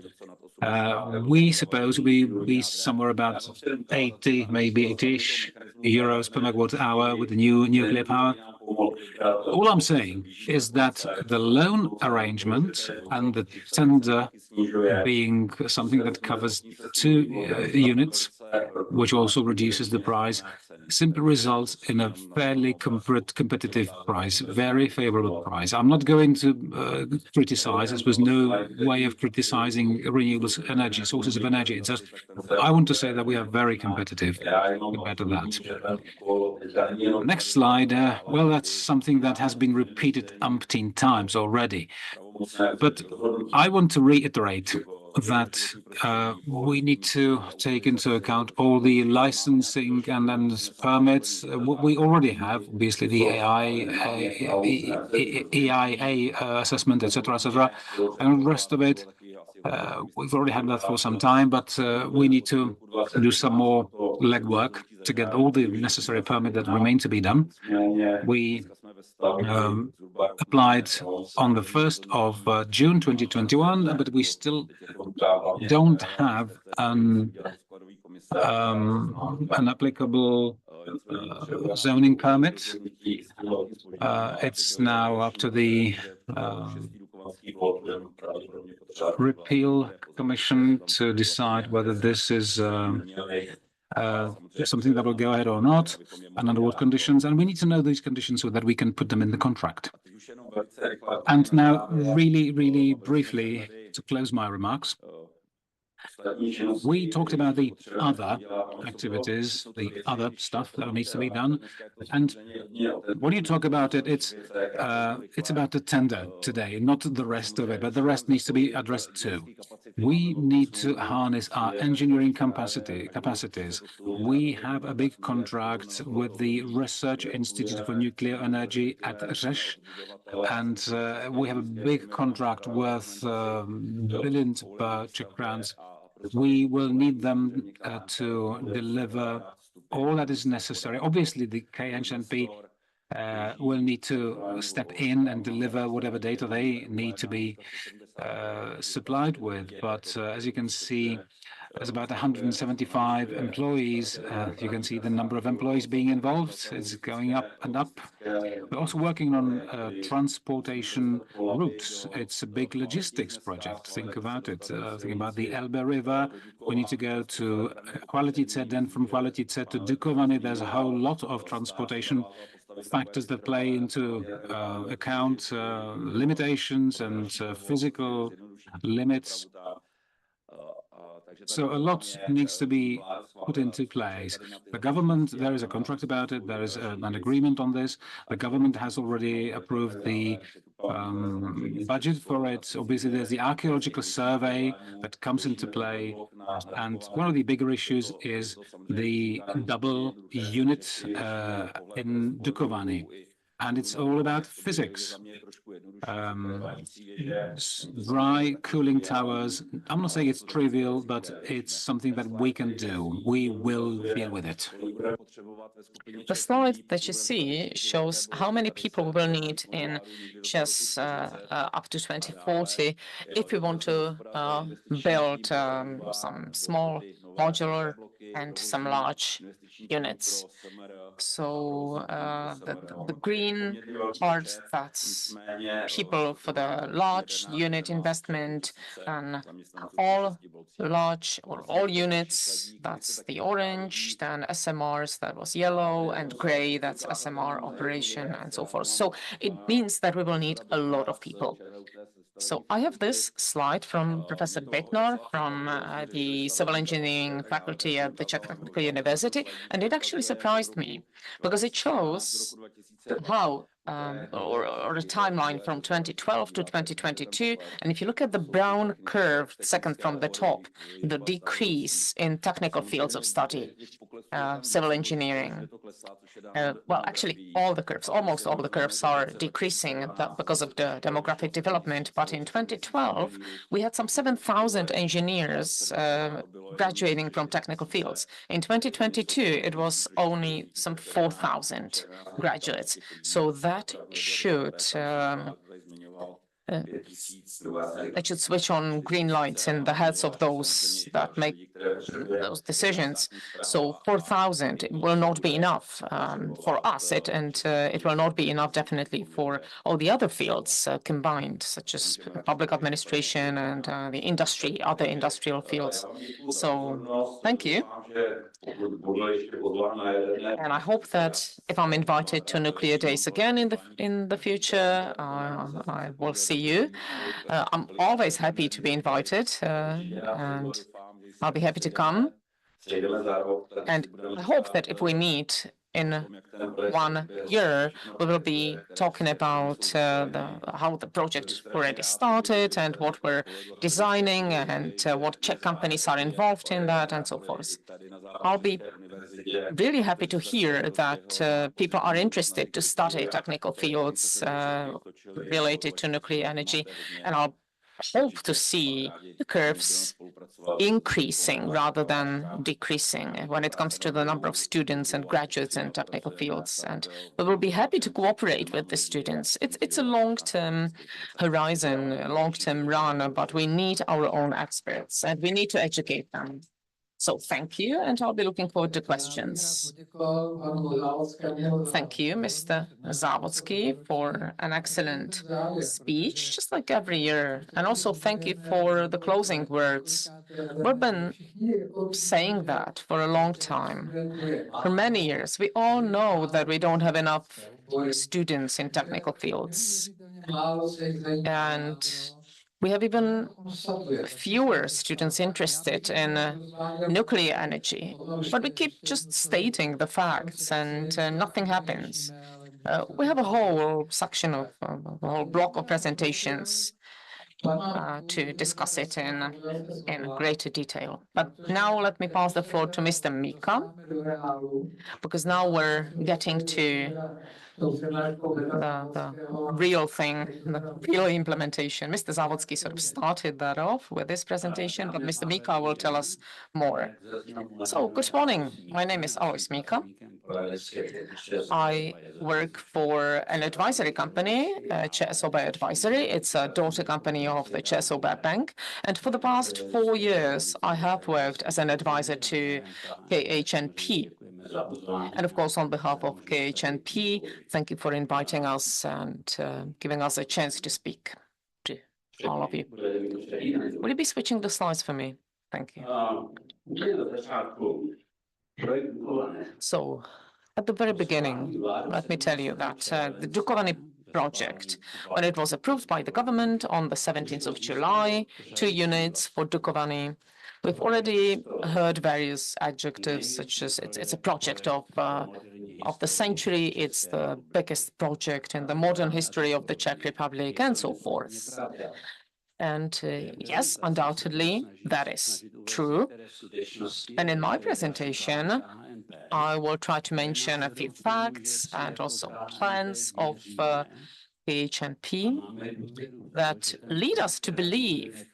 We suppose we be somewhere about 80, maybe 80-ish euros per megawatt hour with the new nuclear power. All I'm saying is that the loan arrangement and the tender being something that covers 2 units, which also reduces the price, simply results in a fairly competitive price, very favorable price. I'm not going to criticize. There was no way of criticizing renewable energy, sources of energy. It's just, I want to say that we are very competitive compared to that. Next slide. Well, that's something that has been repeated umpteen times already. But I want to reiterate that we need to take into account all the licensing and then permits. What we already have, obviously, the EIA assessment, etc., and the rest of it. We've already had that for some time, but we need to do some more legwork to get all the necessary permit that remain to be done. We applied on the 1st of June 2021, but we still don't have an applicable zoning permit. It's now up to the Repeal Commission to decide whether this is something that will go ahead or not, and under what conditions. And we need to know these conditions so that we can put them in the contract. And now, really, really briefly, to close my remarks, we talked about the other activities, the other stuff that needs to be done. And when you talk about it, it's about the tender today, not the rest of it, but the rest needs to be addressed too. We need to harness our engineering capacities. We have a big contract with the Research Institute for Nuclear Energy at Rzeszów, and we have a big contract worth billions of Czech crowns. We will need them to deliver all that is necessary. Obviously, the KHNP will need to step in and deliver whatever data they need to be supplied with. But as you can see, there's about 175 employees. You can see the number of employees being involved is going up and up. We're also working on transportation routes. It's a big logistics project. Think about it. Think about the Elbe River. We need to go to Chvaletice, then from Chvaletice to Dukovany. There's a whole lot of transportation factors that play into account, limitations and physical limits. So a lot needs to be put into place. The government, there is a contract about it. There is an agreement on this. The government has already approved the budget for it. Obviously, there's the archaeological survey that comes into play. And one of the bigger issues is the double unit in Dukovany. And it's all about physics. Dry cooling towers. I'm not saying it's trivial, but it's something that we can do. We will deal with it. The slide that you see shows how many people we will need in just up to 2040 if we want to build some small modular and some large units. So the green part, that's people for the large unit investment, and all large or all units, that's the orange, then SMRs, that was yellow, and gray, that's SMR operation, and so forth. So it means that we will need a lot of people. So I have this slide from Professor Beknar from the civil engineering faculty at the Czech Technical University, and it actually surprised me because it shows how or a timeline from 2012 to 2022. And if you look at the brown curve, second from the top, the decrease in technical fields of study, civil engineering. Well, actually, all the curves, almost all the curves are decreasing because of the demographic development. But in 2012, we had some 7,000 engineers graduating from technical fields. In 2022, it was only some 4,000 graduates. So that should switch on green lights in the heads of those that make those decisions. So 4,000 will not be enough for us, and it will not be enough definitely for all the other fields combined, such as public administration and the industry, other industrial fields. So thank you. And I hope that if I'm invited to Nuclear Days again in the future, I will see you. I'm always happy to be invited, and I'll be happy to come. And I hope that if we meet in 1 year, we will be talking about how the project already started and what we're designing and what Czech companies are involved in that and so forth. I'll be really happy to hear that people are interested to study technical fields related to nuclear energy, and I'll hope to see the curves increasing rather than decreasing when it comes to the number of students and graduates in technical fields. And we will be happy to cooperate with the students. It's a long-term horizon, a long-term run, but we need our own experts and we need to educate them. So thank you, and I'll be looking forward to questions. Thank you, Mr. Závodský, for an excellent speech, just like every year. And also thank you for the closing words. We've been saying that for a long time, for many years. We all know that we don't have enough students in technical fields. And we have even fewer students interested in nuclear energy, but we keep just stating the facts and nothing happens. We have a whole section of a whole block of presentations to discuss it in greater detail. But now let me pass the floor to Mr. Mika, because now we're getting to the real thing, the real implementation. Mr. Závodský sort of started that off with this presentation, but Mr. Mika will tell us more. So, good morning. My name is Alois Mika. I work for an advisory company, ČSOB Advisory. It's a daughter company of the ČSOB Bank. And for the past 4 years, I have worked as an advisor to KHNP. And of course, on behalf of KHNP, thank you for inviting us and giving us a chance to speak to all of you. Will you be switching the slides for me? Thank you. So, at the very beginning, let me tell you that the Dukovany project, when it was approved by the government on the 17th of July, 2 units for Dukovany, we've already heard various adjectives, such as it's a project of the century, it's the biggest project in the modern history of the Czech Republic, and so forth. And yes, undoubtedly, that is true. And in my presentation, I will try to mention a few facts and also plans of KHNP that lead us to believe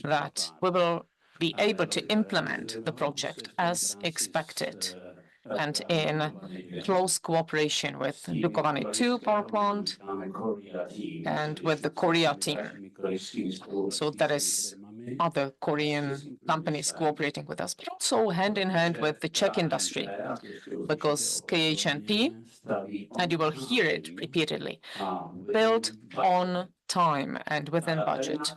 that we will be able to implement the project as expected and in close cooperation with Dukovany II power plant and with the Korea team. So that is other Korean companies cooperating with us, but also hand in hand with the Czech industry, because KHNP, and you will hear it repeatedly, built on time and within budget.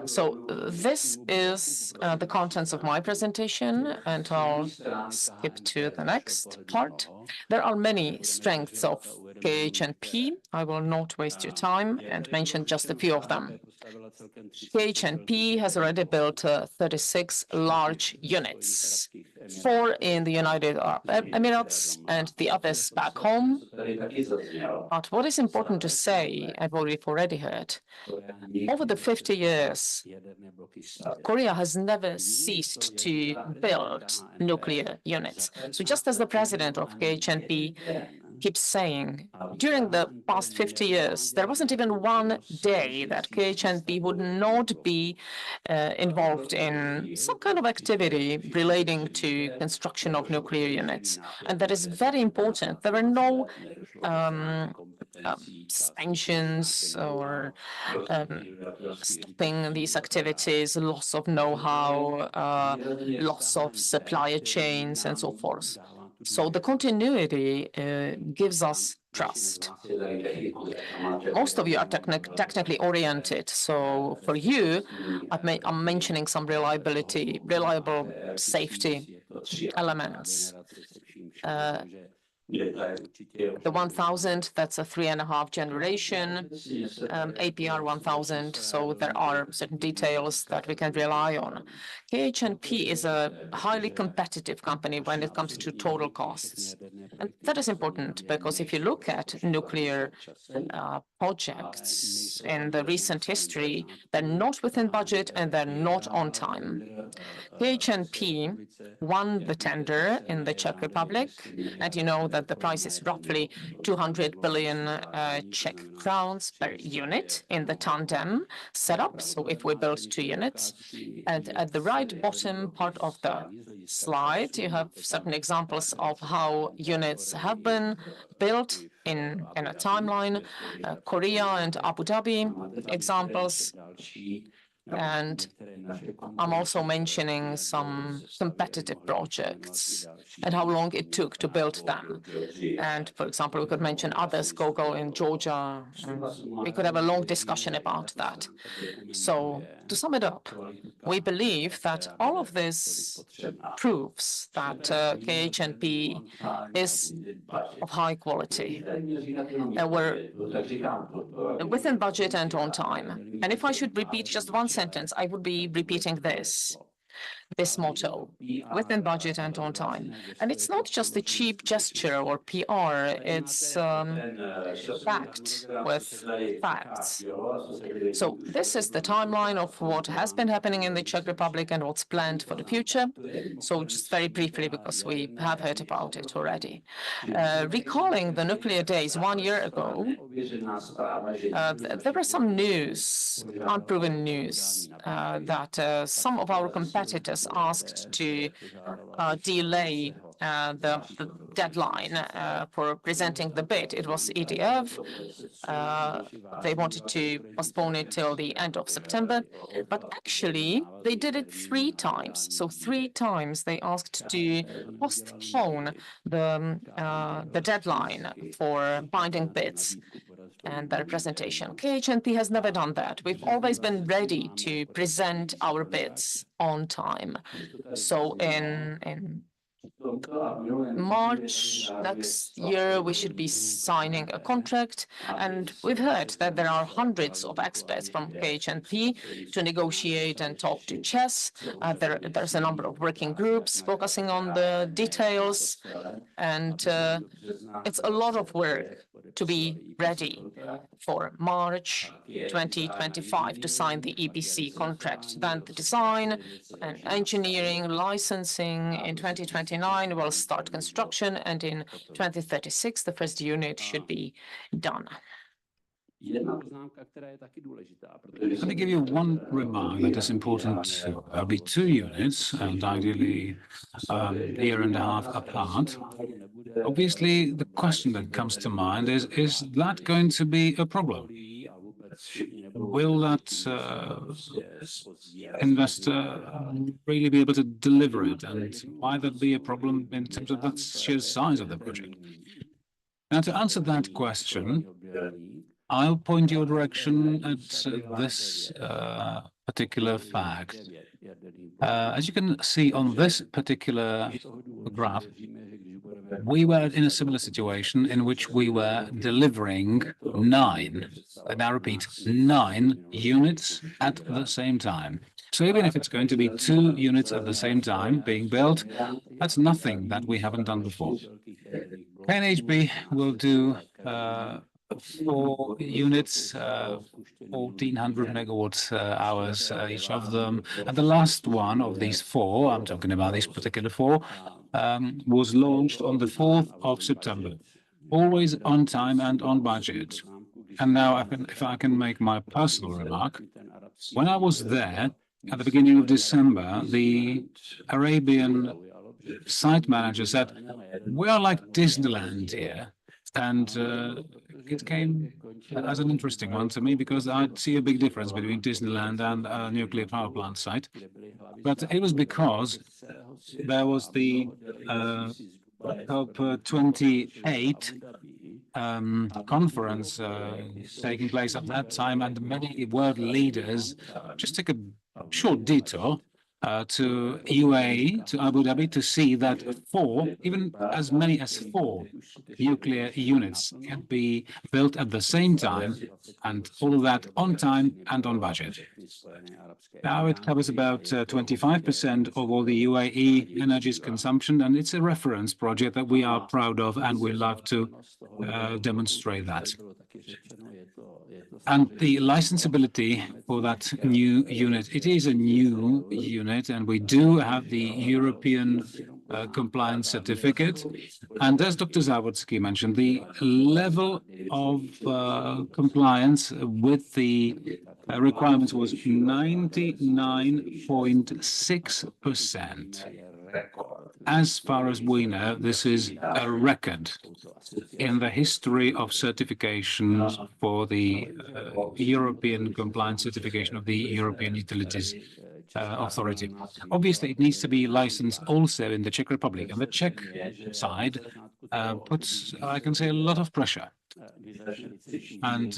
So this is the contents of my presentation, and I'll skip to the next part. There are many strengths of KHNP. I will not waste your time and mention just a few of them. KHNP has already built 36 large units, 4 in the United Arab Emirates and the others back home. But what is important to say, and what we've already heard, over the 50 years, Korea has never ceased to build nuclear units. So just as the president of KHNP keeps saying, during the past 50 years, there wasn't even one day that KHNP would not be involved in some kind of activity relating to construction of nuclear units. And that is very important. There were no sanctions or stopping these activities, loss of know-how, loss of supply chains, and so forth. So the continuity gives us trust. Most of you are technically oriented, so for you, I'm mentioning some reliable safety elements. The 1000, that's a 3.5 generation, APR 1000, so there are certain details that we can rely on. KHNP is a highly competitive company when it comes to total costs. And that is important because if you look at nuclear projects in the recent history, they're not within budget and they're not on time. KHNP won the tender in the Czech Republic, and you know that the price is roughly 200 billion Czech crowns per unit in the tandem setup. So if we build 2 units, and at the right bottom part of the slide, you have certain examples of how units have been built in a timeline, Korea and Abu Dhabi examples. And I'm also mentioning some competitive projects and how long it took to build them. And for example, we could mention others, Gogol in Georgia. We could have a long discussion about that. So to sum it up, we believe that all of this proves that KHNP is of high quality. We're within budget and on time. And if I should repeat just one sentence, I would be repeating this motto, within budget and on time. And it's not just a cheap gesture or PR, it's backed with facts. So this is the timeline of what has been happening in the Czech Republic and what's planned for the future. So just very briefly, because we have heard about it already. Recalling the nuclear days 1 year ago, there was some news, unproven news, that some of our competitors asked to delay the deadline for presenting the bid. It was EDF. They wanted to postpone it till the end of September, but actually they did it 3 times. So 3 times they asked to postpone the deadline for binding bids and their presentation. KHNP has never done that. We've always been ready to present our bids on time. So in March next year, we should be signing a contract. And we've heard that there are hundreds of experts from KHNP to negotiate and talk to ČEZ. There's a number of working groups focusing on the details. And it's a lot of work to be ready for March 2025 to sign the EPC contract. Then the design and engineering licensing in 2029 will start construction, and in 2036 the first unit should be done. Let me give you one remark that is important. There'll be 2 units, and ideally a year and a half apart. Obviously, the question that comes to mind is that going to be a problem? Will that investor really be able to deliver it? And why that be a problem in terms of the sheer size of the project? Now, to answer that question, I'll point your direction at this particular fact. As you can see on this particular graph, we were in a similar situation in which we were delivering 9, and I repeat, 9 units at the same time. So even if it's going to be 2 units at the same time being built, that's nothing that we haven't done before. KNHB will do 4 units, 1,400 megawatt hours each of them. And the last one of these 4, I'm talking about these particular 4, was launched on the 4th of September, always on time and on budget. And now, if I can make my personal remark, when I was there at the beginning of December, the Arabian site manager said, "We are like Disneyland here." And it came as an interesting one to me because I see a big difference between Disneyland and a nuclear power plant site. But it was because there was the COP28 conference taking place at that time, and many world leaders just took a short detour to UAE, to Abu Dhabi, to see that 4, even as many as 4 nuclear units can be built at the same time, and all of that on time and on budget. Now it covers about 25% of all the UAE energy's consumption, and it's a reference project that we are proud of, and we love to demonstrate that. And the licensability for that new unit, it is a new unit, and we do have the European compliance certificate. And as Dr. Závodský mentioned, the level of compliance with the requirements was 99.6%. As far as we know, this is a record in the history of certification for the European compliance certification of the European Utilities Authority. Obviously, it needs to be licensed also in the Czech Republic, and the Czech side puts, I can say, a lot of pressure. And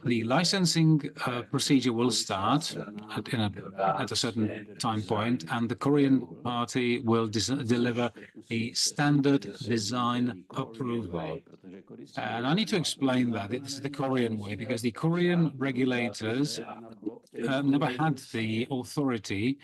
the licensing procedure will start at a certain time point, and the Korean party will deliver a standard design approval. And I need to explain that this is the Korean way, because the Korean regulators never had the authority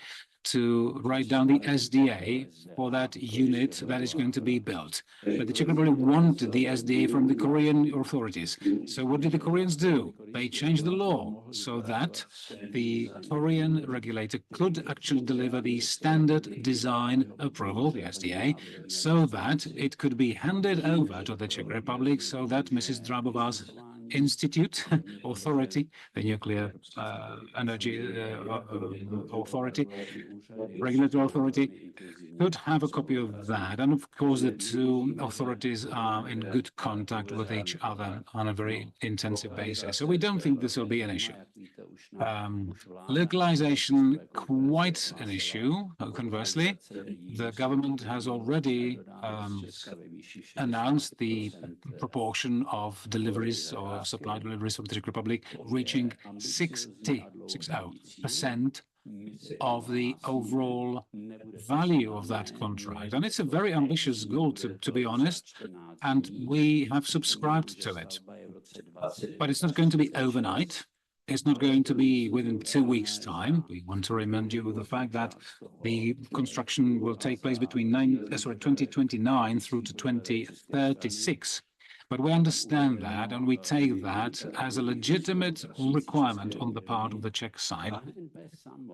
to write down the SDA for that unit that is going to be built. But the Czech Republic wanted the SDA from the Korean authorities. So what did the Koreans do? They changed the law so that the Korean regulator could actually deliver the standard design approval, the SDA, so that it could be handed over to the Czech Republic, so that Mrs. Drabova's institute authority, the nuclear energy authority, regulatory authority, could have a copy of that. And of course, the 2 authorities are in good contact with each other on a very intensive basis. So we don't think this will be an issue. Localization, quite an issue. Conversely, the government has already announced the proportion of deliveries or supply deliveries from the Czech Republic reaching 60% of the overall value of that contract. And it's a very ambitious goal, to be honest, and we have subscribed to it. But it's not going to be overnight. It's not going to be within 2 weeks' time. We want to remind you of the fact that the construction will take place between 2029 through to 2036. But we understand that, and we take that as a legitimate requirement on the part of the Czech side.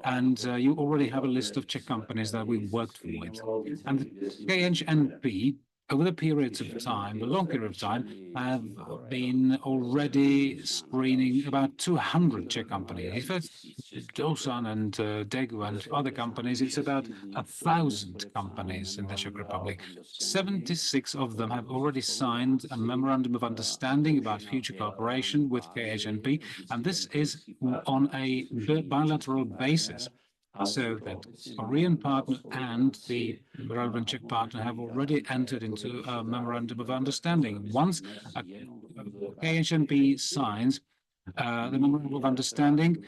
And you already have a list of Czech companies that we worked with. And the KHNP, over the periods of time, a long period of time, have been already screening about 200 Czech companies. If it's Dosan and Degu and other companies, it's about 1,000 companies in the Czech Republic. 76 of them have already signed a memorandum of understanding about future cooperation with KHNP, and this is on a bilateral basis. So that Korean partner and the relevant Czech partner have already entered into a memorandum of understanding. Once KHNP signs the memorandum of understanding,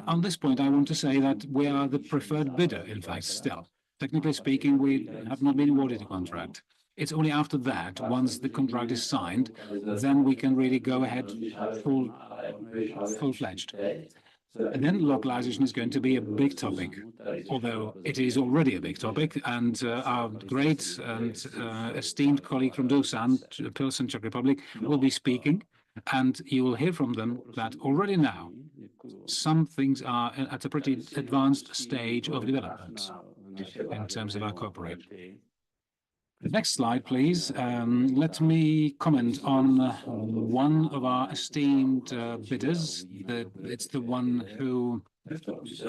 on this point, I want to say that we are the preferred bidder, in fact, still. Technically speaking, we have not been awarded a contract. It's only after that, once the contract is signed, then we can really go ahead full-fledged. And then localization is going to be a big topic, although it is already a big topic. And our great and esteemed colleague from Dusan, Pilsen, Czech Republic, will be speaking. And you will hear from them that already now, some things are at a pretty advanced stage of development in terms of our cooperation. Next slide, please. Let me comment on one of our esteemed bidders. It's the one who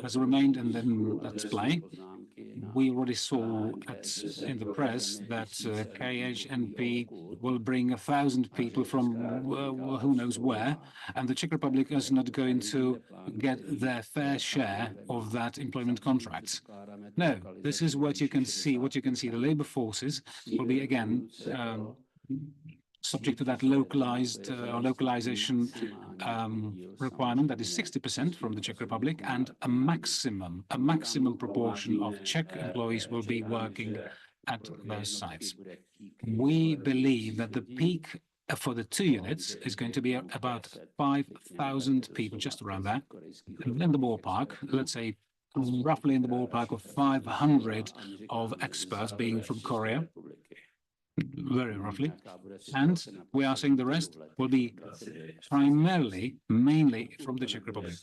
has remained in the display. We already saw in the press that KHNP will bring 1,000 people from who knows where, and the Czech Republic is not going to get their fair share of that employment contracts. No, this is what you can see. The labor forces will be again subject to that localization requirement, that is 60% from the Czech Republic, and a maximum proportion of Czech employees will be working at those sites. We believe that the peak for the 2 units is going to be about 5,000 people, just around that, in the ballpark, let's say roughly in the ballpark of 500 of experts being from Korea. Very roughly. And we are saying the rest will be mainly from the Czech Republic,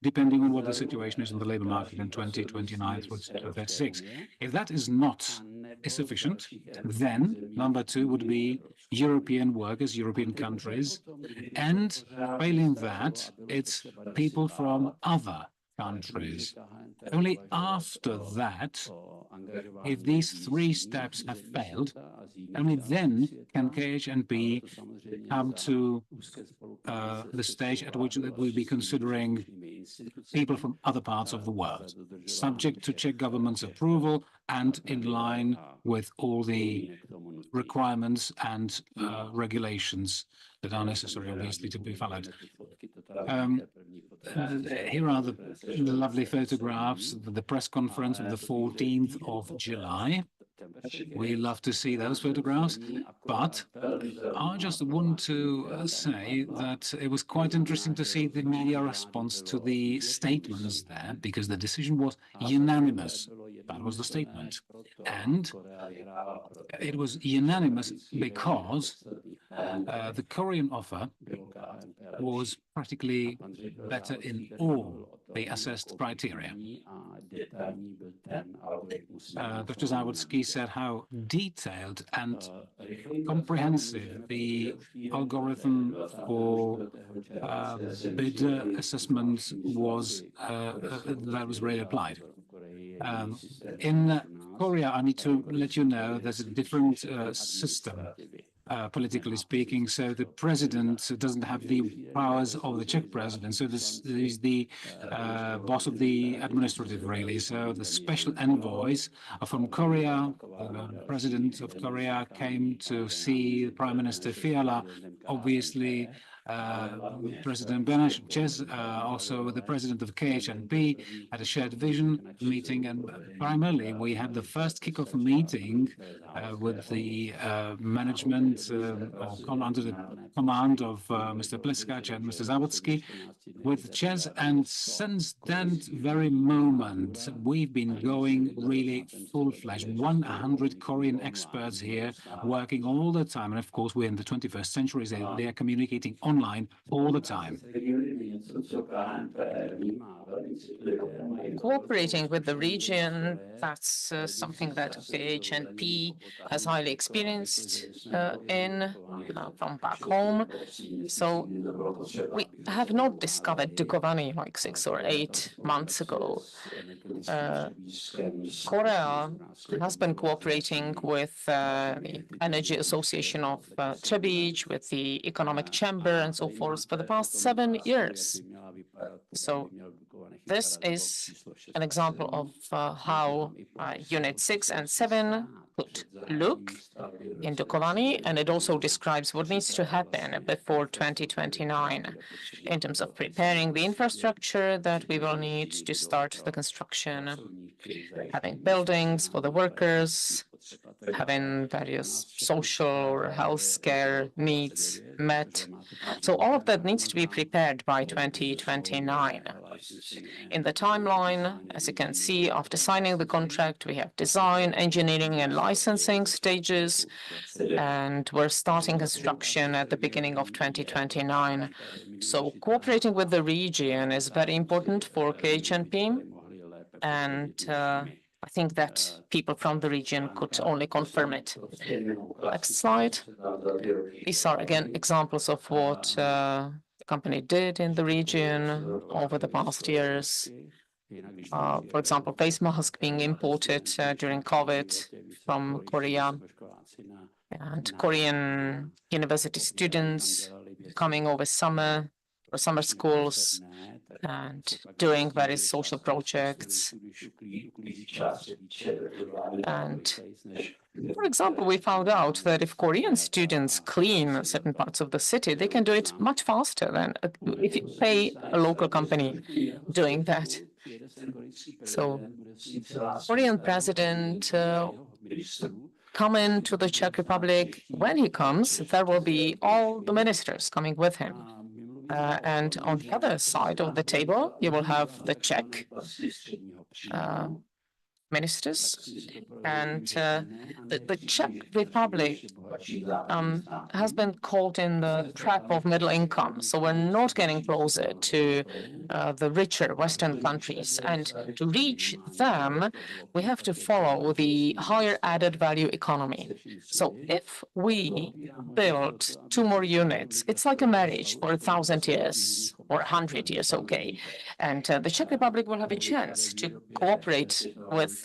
depending on what the situation is in the labor market in 2029 to 2036. If that is not sufficient, then number 2 would be European workers, European countries, and failing that, it's people from other countries. Only after that, if these 3 steps have failed, only then can KHNP come to the stage at which it will be considering people from other parts of the world, subject to Czech government's approval and in line with all the requirements and regulations that are necessary, obviously, to be followed. Here are the lovely photographs of the press conference of the 14th of July. We love to see those photographs, but I just want to say that it was quite interesting to see the media response to the statements there, because the decision was unanimous. That was the statement. And it was unanimous because the Korean offer was practically better in all the assessed criteria. Dr. Závodský said how detailed and comprehensive the algorithm for bid assessment was that was really applied. In Korea, I need to let you know there's a different system, politically speaking. So the president doesn't have the powers of the Czech president. So this is the boss of the administrative, really. So the special envoys from Korea, the president of Korea came to see Prime Minister Fiala obviously, President Beneš, also the president of KHNP, had a shared vision meeting, and primarily we had the first kickoff meeting with the management under the command of Mr. Pleskach and Mr. Zawodzki with CEZ, and since that very moment we've been going really full-fledged. 100 Korean experts here working all the time, and of course we're in the 21st century, they are communicating online all the time. Cooperating with the region, that's something that KHNP has highly experienced from back home. So we have not discovered Dukovany like 6 or 8 months ago. Korea has been cooperating with the Energy Association of Trebíč, with the Economic Chamber and so forth for the past 7 years. So this is an example of how Unit 6 and 7 could look in Dukovany, and it also describes what needs to happen before 2029 in terms of preparing the infrastructure that we will need to start the construction, having buildings for the workers, having various social or health care needs met. So all of that needs to be prepared by 2029. In the timeline, as you can see, after signing the contract, we have design, engineering, and licensing stages, and we're starting construction at the beginning of 2029. So cooperating with the region is very important for KHNP, and I think that people from the region could only confirm it. Next slide. These are, again, examples of what the company did in the region over the past years. For example, face mask being imported during COVID from Korea, and Korean university students coming over summer or summer schools and doing various social projects. And for example, we found out that if Korean students clean certain parts of the city, they can do it much faster than if you pay a local company doing that. So, Korean president coming to the Czech Republic. When he comes, there will be all the ministers coming with him. And on the other side of the table, you will have the Czech ministers, and the Czech Republic has been caught in the trap of middle income. So we're not getting closer to the richer Western countries. And to reach them, we have to follow the higher added value economy. So if we build 2 more units, it's like a marriage for 1,000 years or 100 years, okay. And the Czech Republic will have a chance to cooperate with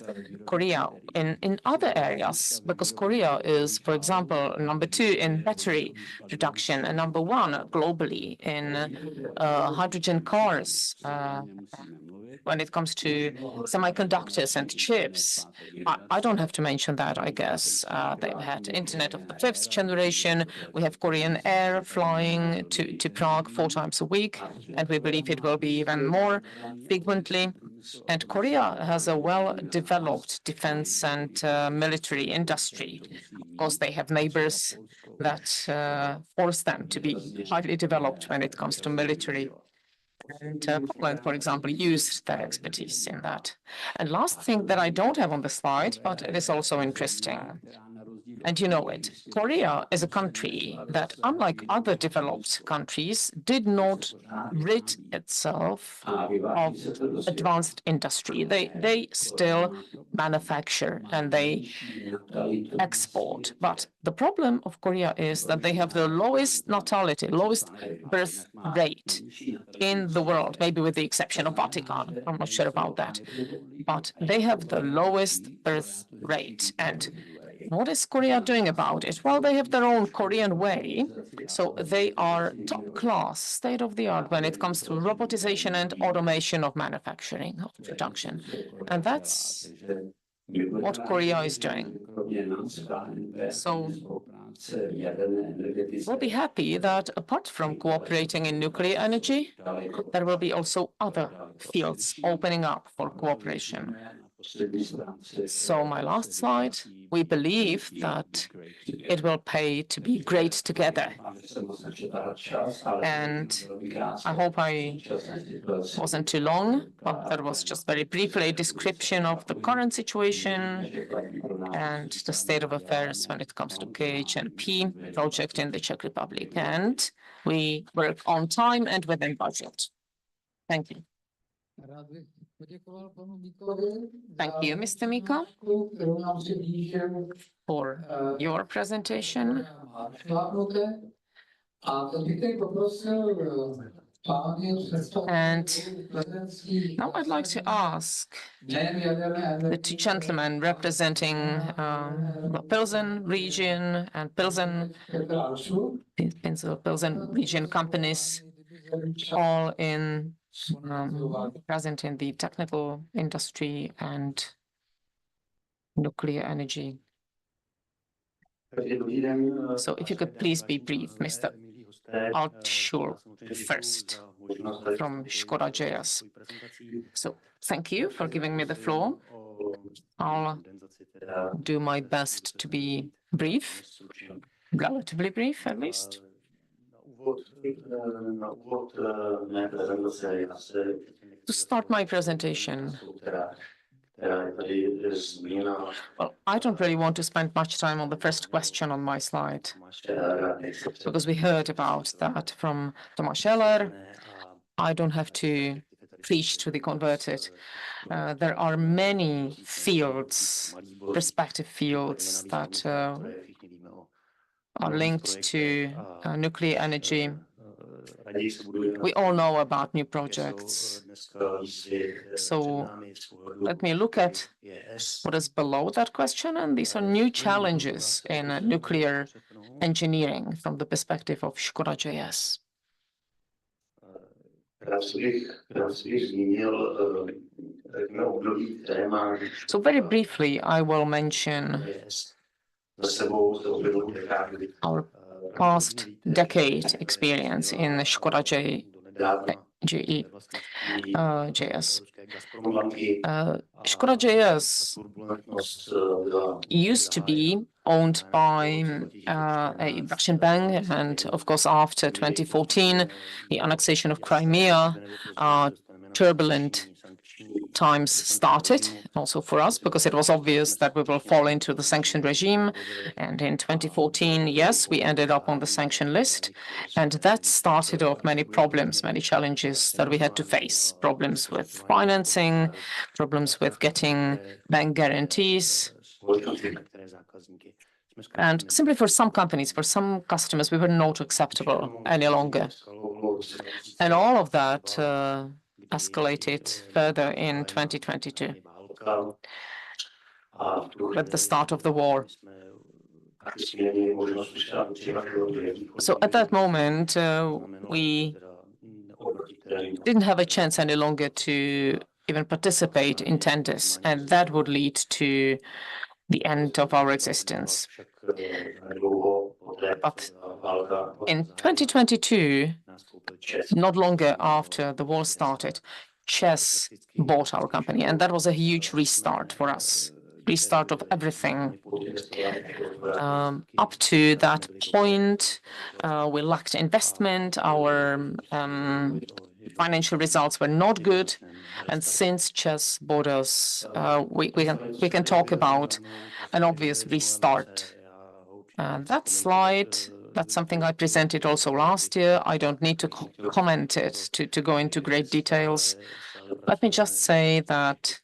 Korea in other areas, because Korea is, for example, number 2 in battery production and number 1 globally in hydrogen cars. When it comes to semiconductors and chips, I don't have to mention that, I guess. They've had internet of the 5th generation. We have Korean Air flying to Prague 4 times a week, and we believe it will be even more frequently. And Korea has a well-developed defense and military industry. Of course, they have neighbors that force them to be highly developed when it comes to military. And Poland, for example, used their expertise in that. And last thing that I don't have on the slide, but it is also interesting, and you know it. Korea is a country that, unlike other developed countries, did not rid itself of advanced industry. They still manufacture and they export. But the problem of Korea is that they have the lowest natality, lowest birth rate in the world, maybe with the exception of Vatican. I'm not sure about that. But they have the lowest birth rate. And what is Korea doing about it? Well, they have their own Korean way. So they are top class, state of the art when it comes to robotization and automation of manufacturing, of production. And that's what Korea is doing. So We'll be happy that apart from cooperating in nuclear energy, there will be also other fields opening up for cooperation. So my last slide, we believe that it will pay to be great together. And I hope I wasn't too long, but that was just very briefly a description of the current situation and the state of affairs when it comes to KHNP project in the Czech Republic. And we work on time and within budget. Thank you. Thank you, Mr. Miko, for your presentation. And now I'd like to ask the two gentlemen representing the Pilsen region and Pilsen region companies, all present in the technical industry and nuclear energy. So if you could please be brief, Mr. Altschul first from Škoda JS. So thank you for giving me the floor. I'll do my best to be brief, relatively brief at least. To start my presentation, well, I don't really want to spend much time on the first question on my slide, because we heard about that from Tomáš Eller. I don't have to preach to the converted. There are many fields, perspective fields that are linked to nuclear energy. We all know about new projects. So let me look at what is below that question, and these are new challenges in nuclear engineering from the perspective of Škoda JS. So very briefly, I will mention our past decade experience in Škoda JS. Škoda JS used to be owned by a Russian bank, and of course after 2014, the annexation of Crimea, turbulent times started, also for us, because it was obvious that we will fall into the sanction regime. And in 2014, yes, we ended up on the sanction list. And that started off many problems, many challenges that we had to face. Problems with financing, problems with getting bank guarantees. And simply for some companies, for some customers, we were not acceptable any longer. And all of that escalated further in 2022 with the start of the war. So at that moment, we didn't have a chance any longer to even participate in tenders, and that would lead to the end of our existence. But in 2022, not longer after the war started, ČEZ bought our company, and that was a huge restart for us. Restart of everything. Up to that point, we lacked investment. Our financial results were not good, and since ČEZ bought us, we can talk about an obvious restart. That slide, that's something I presented also last year. I don't need to comment it, to go into great details. Let me just say that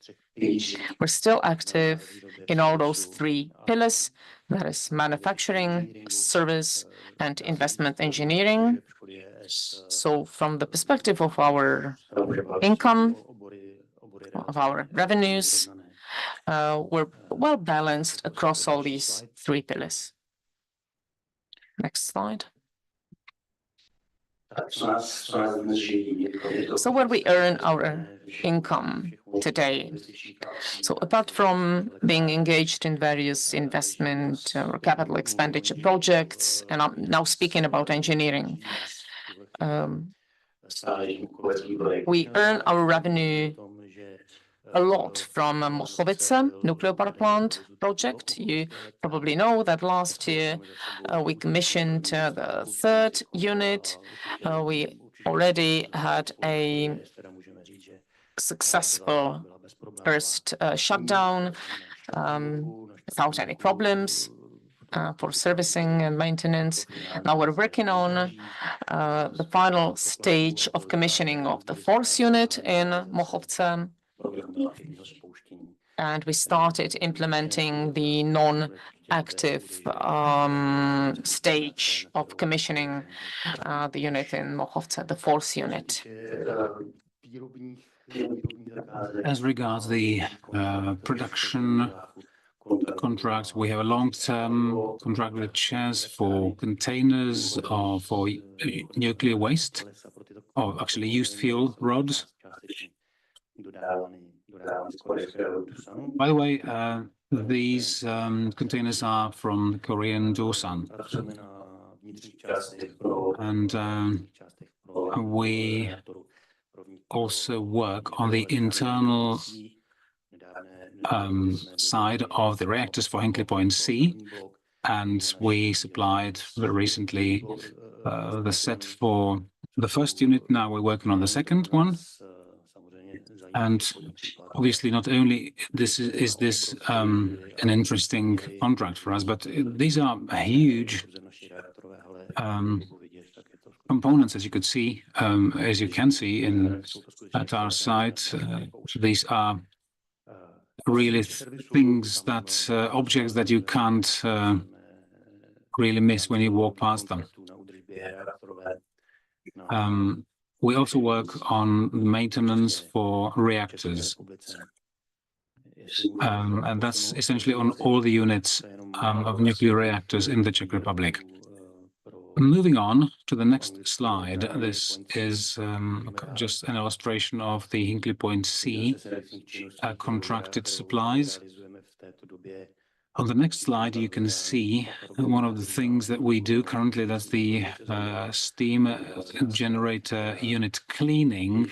we're still active in all those three pillars, that is manufacturing, service, and investment engineering. So from the perspective of our income, of our revenues, we're well balanced across all these three pillars. Next slide. So where we earn our income today. So apart from being engaged in various investment or capital expenditure projects, and I'm now speaking about engineering, we earn our revenue a lot from Mochovice nuclear power plant project. You probably know that last year we commissioned the third unit. We already had a successful first shutdown without any problems for servicing and maintenance. Now we're working on the final stage of commissioning of the fourth unit in Mochovce. And we started implementing the non-active stage of commissioning the unit in Mochovce, the fourth unit. As regards the production contracts, we have a long-term contract with ČEZ for containers or for nuclear waste, or actually used fuel rods. By the way, these containers are from Korean Doosan. And we also work on the internal side of the reactors for Hinkley Point C, and we supplied very recently the set for the first unit. Now we're working on the second one. And obviously, not only is this an interesting contract for us, but these are huge components, as you could see, as you can see at our site. These are really things that objects that you can't really miss when you walk past them. We also work on maintenance for reactors, and that's essentially on all the units of nuclear reactors in the Czech Republic. Moving on to the next slide, this is just an illustration of the Hinkley Point C contracted supplies. On the next slide, you can see one of the things that we do currently, that's the steam generator unit cleaning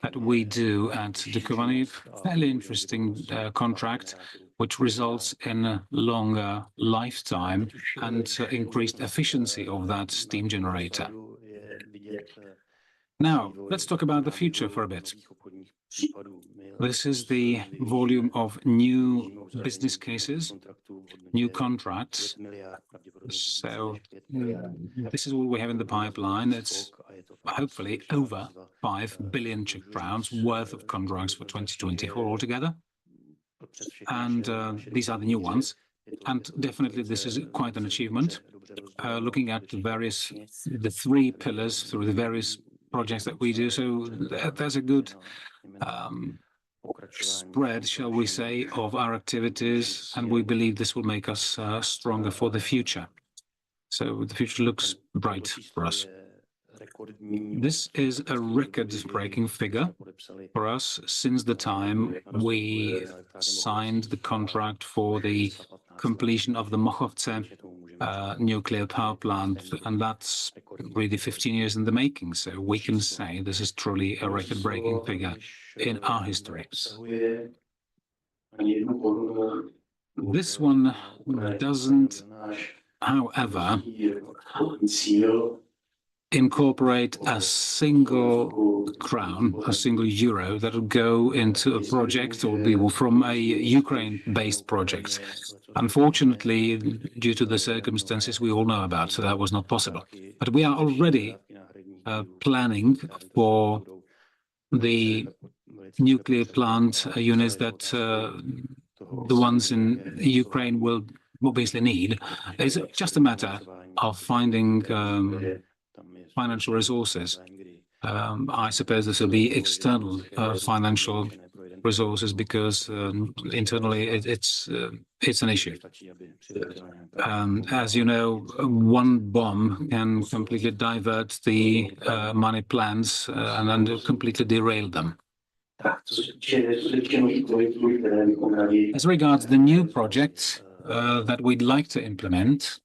that we do at Dukovany. Fairly interesting contract, which results in a longer lifetime and increased efficiency of that steam generator. Now, let's talk about the future for a bit. This is the volume of new business cases, new contracts. So this is what we have in the pipeline. It's hopefully over 5 billion Czech crowns worth of contracts for 2024 altogether. And these are the new ones. And definitely this is quite an achievement. Looking at the three pillars through the various projects that we do. So there's a good spread, shall we say, of our activities, and we believe this will make us stronger for the future. So the future looks bright for us. This is a record-breaking figure for us since the time we signed the contract for the completion of the Mochovce nuclear power plant, and that's really 15 years in the making. So we can say this is truly a record-breaking figure in our history. This one doesn't, however, incorporate a single crown, a single euro that will go into a project or be from a Ukraine-based project. Unfortunately, due to the circumstances we all know about, so that was not possible. But we are already planning for the nuclear plant units that the ones in Ukraine will obviously need. It's just a matter of finding financial resources. I suppose this will be external financial resources because internally it's an issue. As you know, one bomb can completely divert the money plans and then completely derail them. As regards the new projects that we'd like to implement,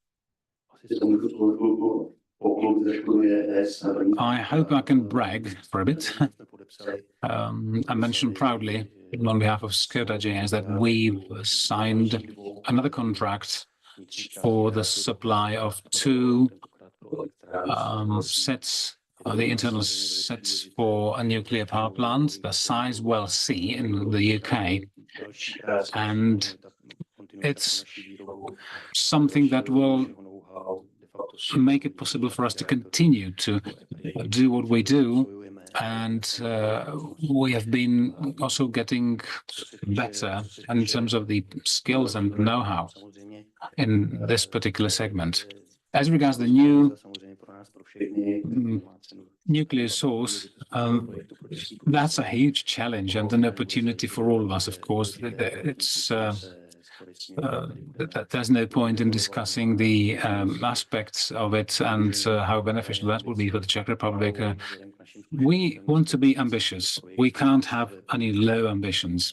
I hope I can brag for a bit. I mentioned proudly on behalf of Skoda JS that we've signed another contract for the supply of 2 sets, the internal sets for a nuclear power plant, the Sizewell C in the UK. And it's something that will make it possible for us to continue to do what we do. And we have been also getting better in terms of the skills and know-how in this particular segment. As regards the new nuclear source, that's a huge challenge and an opportunity for all of us, of course. It's there's no point in discussing the aspects of it and how beneficial that will be for the Czech Republic. We want to be ambitious. We can't have any low ambitions.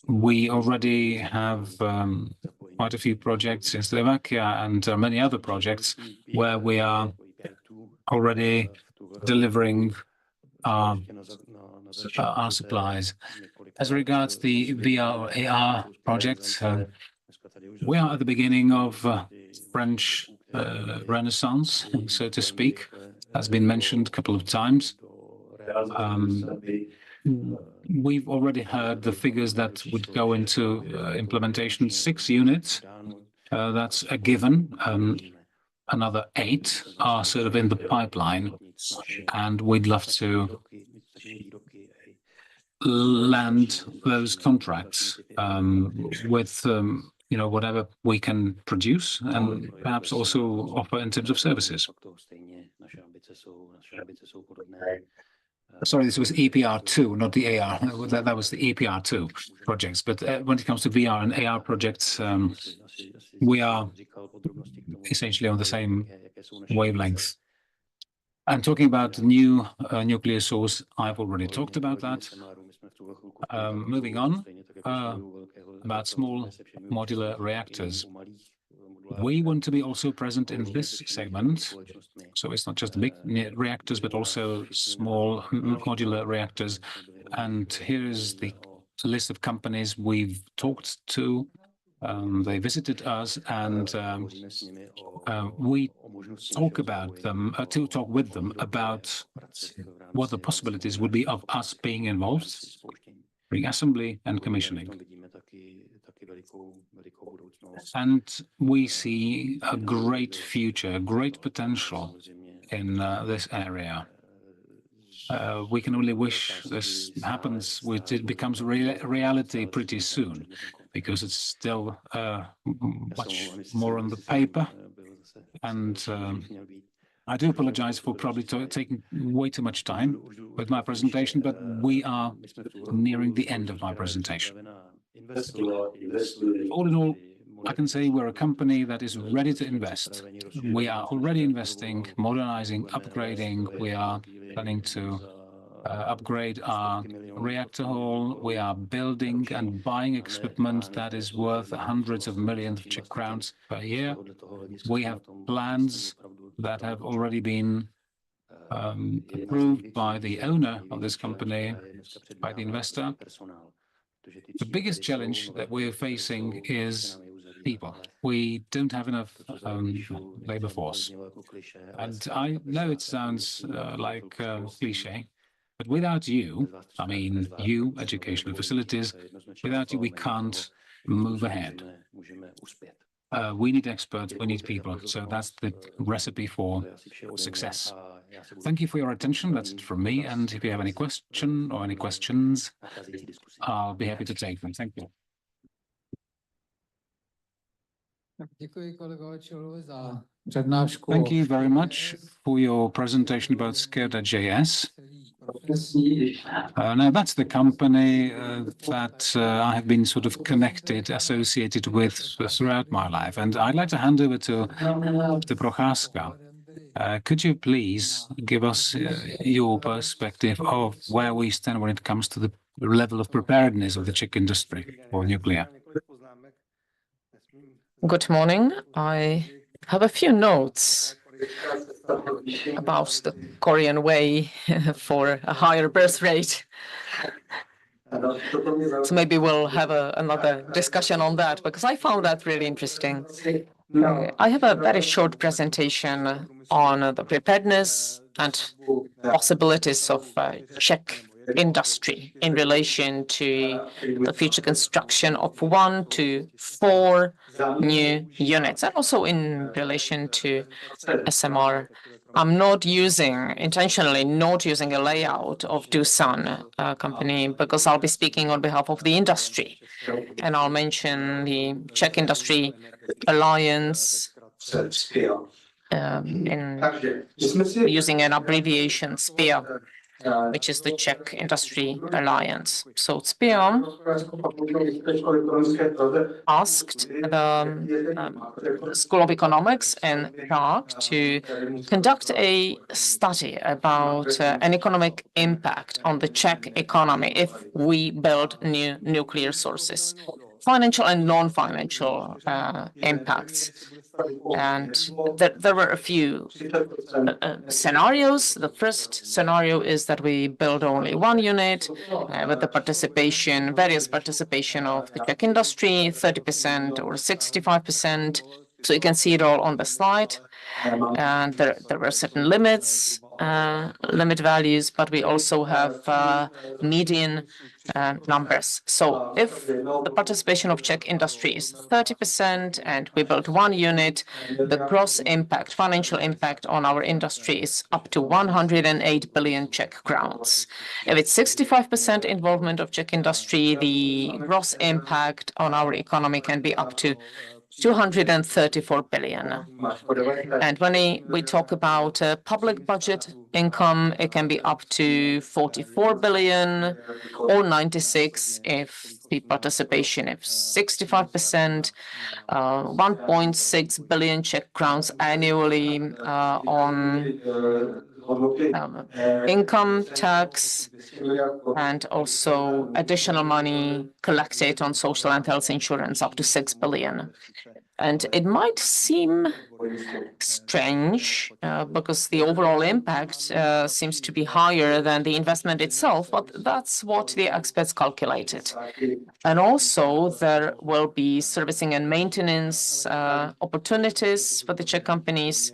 We already have quite a few projects in Slovakia and many other projects where we are already delivering our supplies. As regards the VR or AR projects, we are at the beginning of French Renaissance, so to speak, has been mentioned a couple of times. We've already heard the figures that would go into implementation, 6 units. That's a given. Another 8 are sort of in the pipeline, and we'd love to land those contracts with whatever we can produce and perhaps also offer in terms of services. Sorry, this was EPR2, not the AR. That was the EPR2 projects. But when it comes to VR and AR projects, we are essentially on the same wavelength. And talking about new nuclear source, I've already talked about that. Moving on, about small modular reactors. We want to be also present in this segment. So it's not just big reactors, but also small modular reactors. And here is the list of companies we've talked to. They visited us, and we talk with them about what the possibilities would be of us being involved, reassembly and commissioning. And we see a great future, a great potential in this area. We can only wish this happens, it becomes reality pretty soon, because it's still much more on the paper. And I do apologize for probably taking way too much time with my presentation, but we are nearing the end of my presentation. All in all, I can say we're a company that is ready to invest. We are already investing, modernizing, upgrading. We are planning to upgrade our reactor hall. We are building and buying equipment that is worth hundreds of millions of Czech crowns per year. We have plans that have already been approved by the owner of this company, by the investor. The biggest challenge that we're facing is people. We don't have enough labor force. And I know it sounds like a cliche, but without you, I mean, you, educational facilities, without you, we can't move ahead. We need experts, we need people. So that's the recipe for success. Thank you for your attention. That's it from me. And if you have any question or any questions, I'll be happy to take them. Thank you. Thank you very much for your presentation about Skoda JS. Now, that's the company that I have been sort of connected, associated with throughout my life. And I'd like to hand over to Procházka. Could you please give us your perspective of where we stand when it comes to the level of preparedness of the Czech industry for nuclear? Good morning. I have a few notes about the Korean way for a higher birth rate. So maybe we'll have another discussion on that, because I found that really interesting. I have a very short presentation on the preparedness and possibilities of Czech industry in relation to the future construction of 1 to 4 new units, and also in relation to SMR. I'm intentionally not using a layout of Doosan company, because I'll be speaking on behalf of the industry. And I'll mention the Czech Industry Alliance, using an abbreviation SPIA, which is the Czech Industry Alliance. So SPIA asked the School of Economics in Prague to conduct a study about an economic impact on the Czech economy if we build new nuclear sources, financial and non-financial impacts. And there were a few scenarios. The first scenario is that we build only 1 unit with the various participation of the Czech industry, 30% or 65%. So you can see it all on the slide. And there were certain limit values, but we also have median numbers. So if the participation of Czech industry is 30% and we build 1 unit, the gross impact, financial impact on our industry is up to 108 billion Czech crowns. If it's 65% involvement of Czech industry, the gross impact on our economy can be up to 234 billion. And when we talk about public budget income, it can be up to 44 billion or 96 if the participation is 65%, 1.6 billion Czech crowns annually on income tax, and also additional money collected on social and health insurance up to 6 billion. And it might seem strange because the overall impact seems to be higher than the investment itself, but that's what the experts calculated. And also there will be servicing and maintenance opportunities for the Czech companies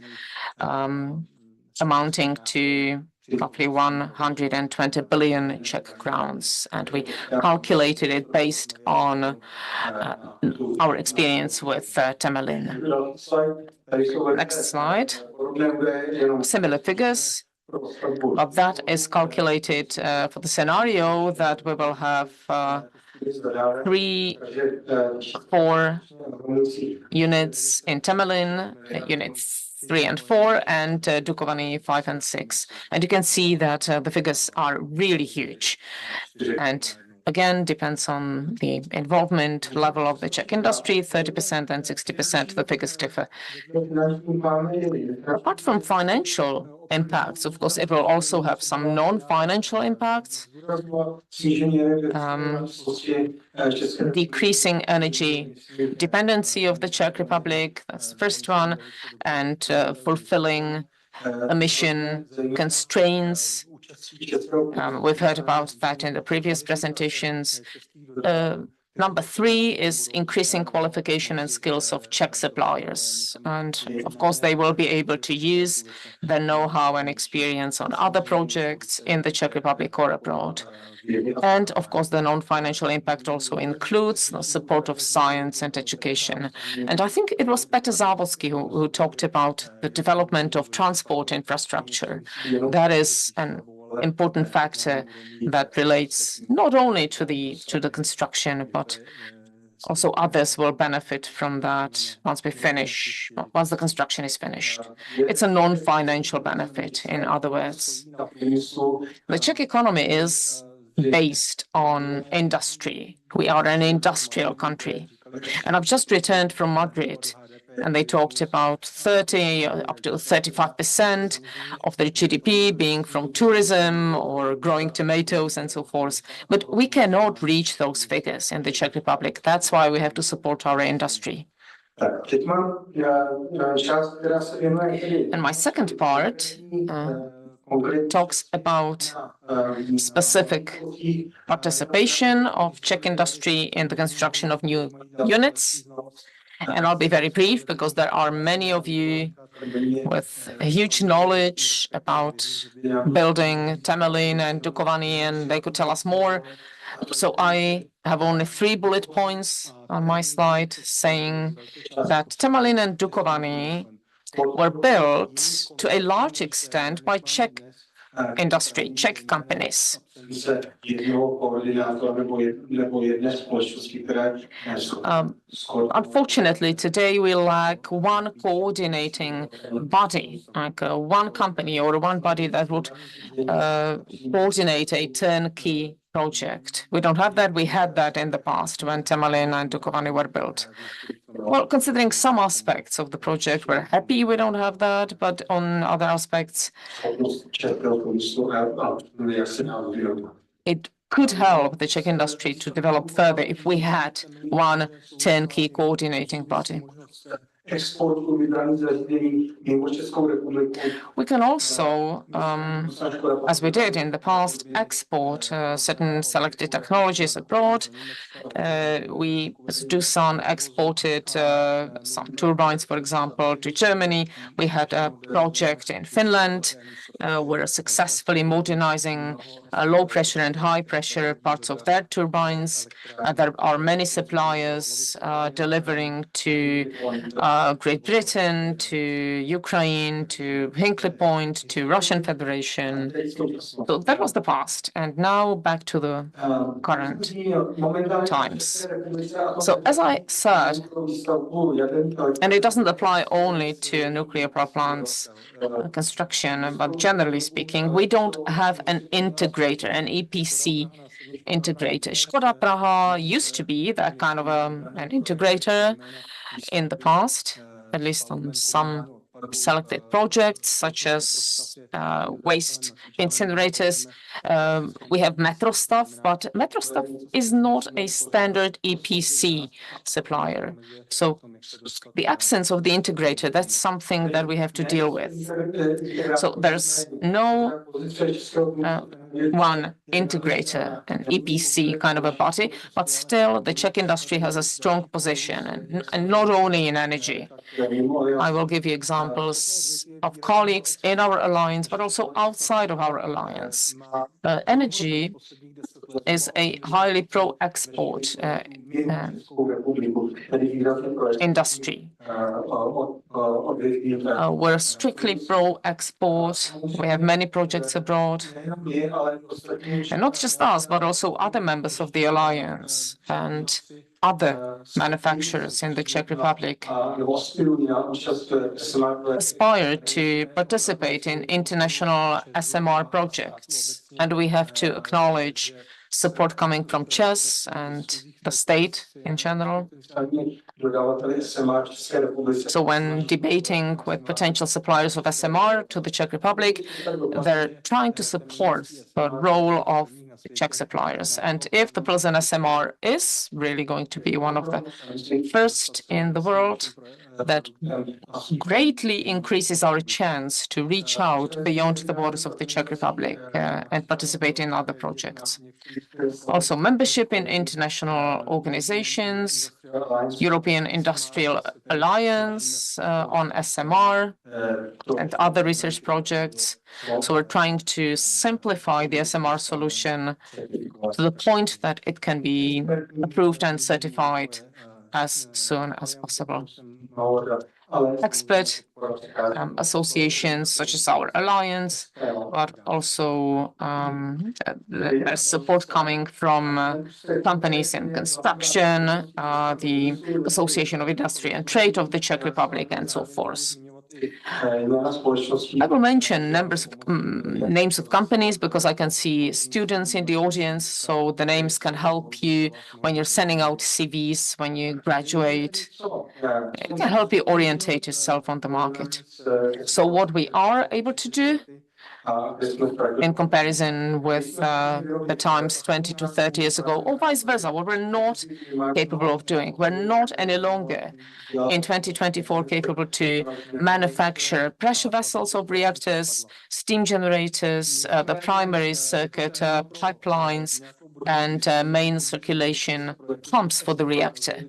amounting to roughly 120 billion Czech crowns. And we calculated it based on our experience with Temelin. Next slide. Similar figures, but that is calculated for the scenario that we will have 4 units in Temelin, units 3 and 4, and Dukovany 5 and 6. And you can see that the figures are really huge. And again, depends on the involvement level of the Czech industry, 30% and 60%, the figures differ. Apart from financial impacts, of course, it will also have some non-financial impacts. Decreasing energy dependency of the Czech Republic, that's the first one, and fulfilling emission constraints. We've heard about that in the previous presentations. Number 3 is increasing qualification and skills of Czech suppliers. And of course, they will be able to use the know-how and experience on other projects in the Czech Republic or abroad. And of course, the non-financial impact also includes the support of science and education. And I think it was Petr Závodský who talked about the development of transport infrastructure. That is an important factor that relates not only to the construction, but Also, others will benefit from that once the construction is finished. It's a non-financial benefit, in other words. The Czech economy is based on industry. We are an industrial country. And I've just returned from Madrid, and they talked about 30 up to 35% of their GDP being from tourism or growing tomatoes and so forth. But we cannot reach those figures in the Czech Republic. That's why we have to support our industry. And my second part talks about specific participation of Czech industry in the construction of new units. And I'll be very brief because there are many of you with a huge knowledge about building Temelín and Dukovany, and they could tell us more. So I have only 3 bullet points on my slide saying that Temelín and Dukovany were built to a large extent by Czech industry, Czech companies. Unfortunately, today we lack one coordinating body, like one company or one body that would coordinate a turnkey project. We don't have that. We had that in the past when Temelín and Dukovany were built. Well, considering some aspects of the project, we're happy we don't have that, but on other aspects, it could help the Czech industry to develop further if we had one turnkey coordinating body. We can also, as we did in the past, export certain selected technologies abroad. We, as Doosan, exported some turbines, for example, to Germany. We had a project in Finland. We're successfully modernizing low pressure and high pressure parts of their turbines. There are many suppliers delivering to Great Britain, to Ukraine, to Hinkley Point, to Russian Federation. So that was the past. And now back to the current times. So as I said, and it doesn't apply only to nuclear power plants construction, but generally speaking, we don't have an integrator, an EPC integrator. Škoda Praha used to be that kind of an integrator in the past, at least on some selected projects, such as waste incinerators. We have Metrostav, but Metrostav is not a standard EPC supplier. So the absence of the integrator, that's something that we have to deal with. So there's no one integrator, an EPC kind of a body, but still the Czech industry has a strong position, and not only in energy. I will give you examples of colleagues in our alliance, but also outside of our alliance. Energy is a highly pro-export industry. We're strictly pro-export. We have many projects abroad. And not just us, but also other members of the alliance and other manufacturers in the Czech Republic aspire to participate in international SMR projects. And we have to acknowledge support coming from ČEZ and the state in general. So when debating with potential suppliers of SMR to the Czech Republic, they're trying to support the role of Czech suppliers. And if the Pilsen SMR is really going to be one of the first in the world, that greatly increases our chance to reach out beyond the borders of the Czech Republic and participate in other projects. Also, membership in international organizations, European Industrial Alliance on SMR and other research projects. So we're trying to simplify the SMR solution to the point that it can be approved and certified as soon as possible. expert associations such as our alliance, but also there's support coming from companies in construction, the Association of Industry and Trade of the Czech Republic, and so forth. I will mention names of companies because I can see students in the audience, so the names can help you when you're sending out CVs, when you graduate. It can help you orientate yourself on the market. So what we are able to do in comparison with the times 20 to 30 years ago, or vice versa, what we're not capable of doing. We're not any longer in 2024 capable to manufacture pressure vessels of reactors, steam generators, the primary circuit pipelines, and main circulation pumps for the reactor.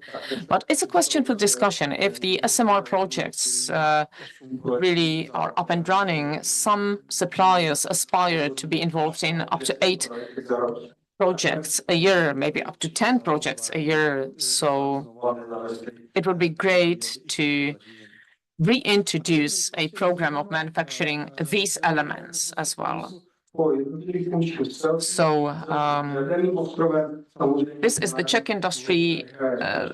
But it's a question for discussion. If the SMR projects really are up and running, some suppliers aspire to be involved in up to 8 projects a year, maybe up to 10 projects a year. So it would be great to reintroduce a program of manufacturing these elements as well. So this is the Czech industry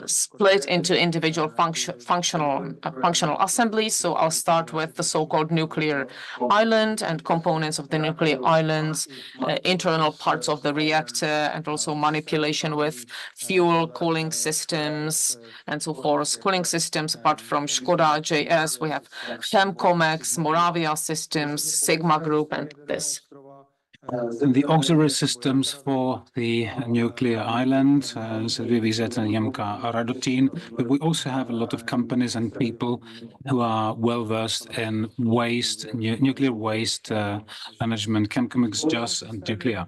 split into individual functional assemblies. So I'll start with the so-called nuclear island and components of the nuclear islands, internal parts of the reactor, and also manipulation with fuel cooling systems and so forth. Cooling systems, apart from Škoda, JS, we have Chemcomex, Moravia Systems, Sigma Group, and this. The auxiliary systems for the nuclear island, VVZ and Yamka Radotin, but we also have a lot of companies and people who are well versed in waste, nuclear waste management, Chemcomex, JUS, and nuclear.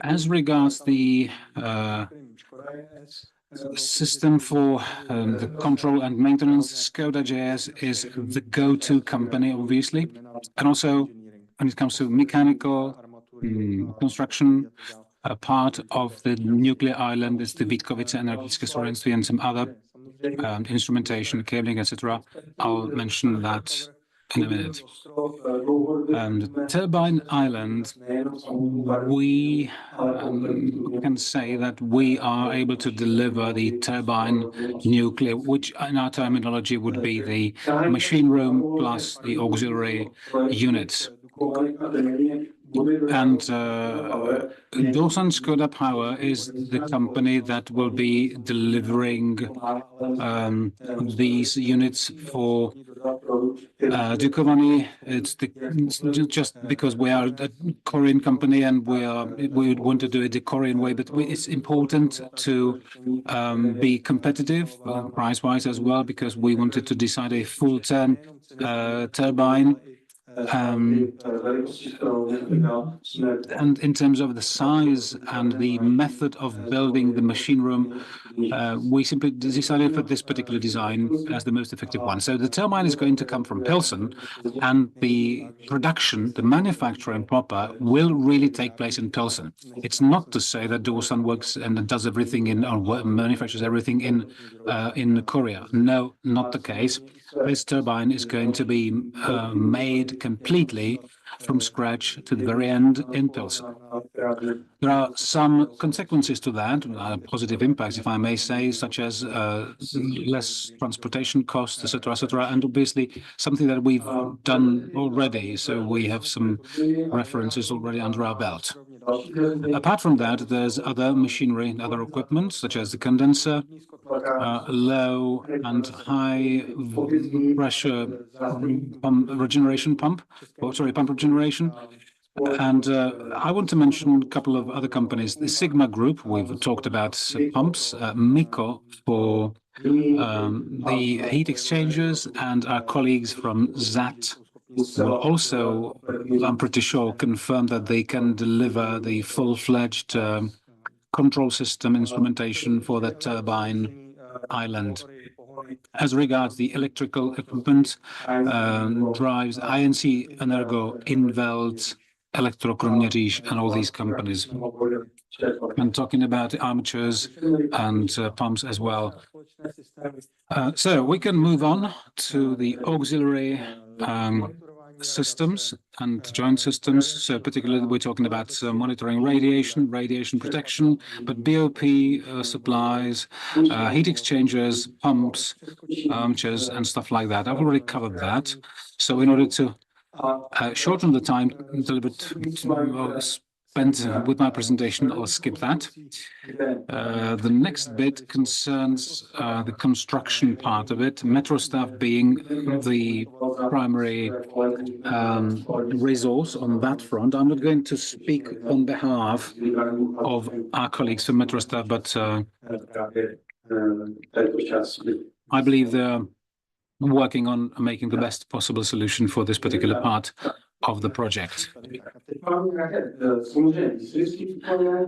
As regards the system for the control and maintenance, Škoda JS is the go-to company, obviously, and also when it comes to mechanical construction, a part of the nuclear island is the Vítkovice Energetické Strojenství and some other instrumentation, cabling, etc. I'll mention that in a minute. Turbine Island, we can say that we are able to deliver the turbine nuclear, which in our terminology would be the machine room plus the auxiliary units. And Doosan Škoda Power is the company that will be delivering these units for Dukovany. It's just because we are a Korean company and we would want to do it the Korean way, but it's important to be competitive price-wise as well, because we wanted to decide a full-turn turbine. And in terms of the size and the method of building the machine room, we simply decided for this particular design as the most effective one. So the turbine is going to come from Pilsen, and the production, the manufacturing proper, will really take place in Pilsen. It's not to say that Doosan works and does everything in, or manufactures everything in Korea. No, not the case. This turbine is going to be made completely from scratch to the very end in Pilsen. There are some consequences to that, positive impacts, if I may say, such as less transportation costs, etc., and obviously something that we've done already. So we have some references already under our belt. Apart from that, there's other machinery and other equipment, such as the condenser, low and high pressure pump regeneration. And I want to mention a couple of other companies. The Sigma Group, we've talked about pumps, Miko for the heat exchangers, and our colleagues from ZAT will also, I'm pretty sure, confirm that they can deliver the full-fledged control system instrumentation for the turbine island. As regards the electrical equipment, drives INC Energo Inveld Elektrokroměříž and all these companies. I'm talking about armatures and pumps as well. So we can move on to the auxiliary systems and joint systems. So particularly we're talking about monitoring radiation protection, but BOP supplies, heat exchangers, pumps, armatures and stuff like that. I've already covered that. So in order to shorten the time a little bit spent with my presentation, I'll skip that. The next bit concerns the construction part of it, Metrostav being the primary resource on that front. I'm not going to speak on behalf of our colleagues from Metrostav, but I believe they're working on making the best possible solution for this particular part of the project.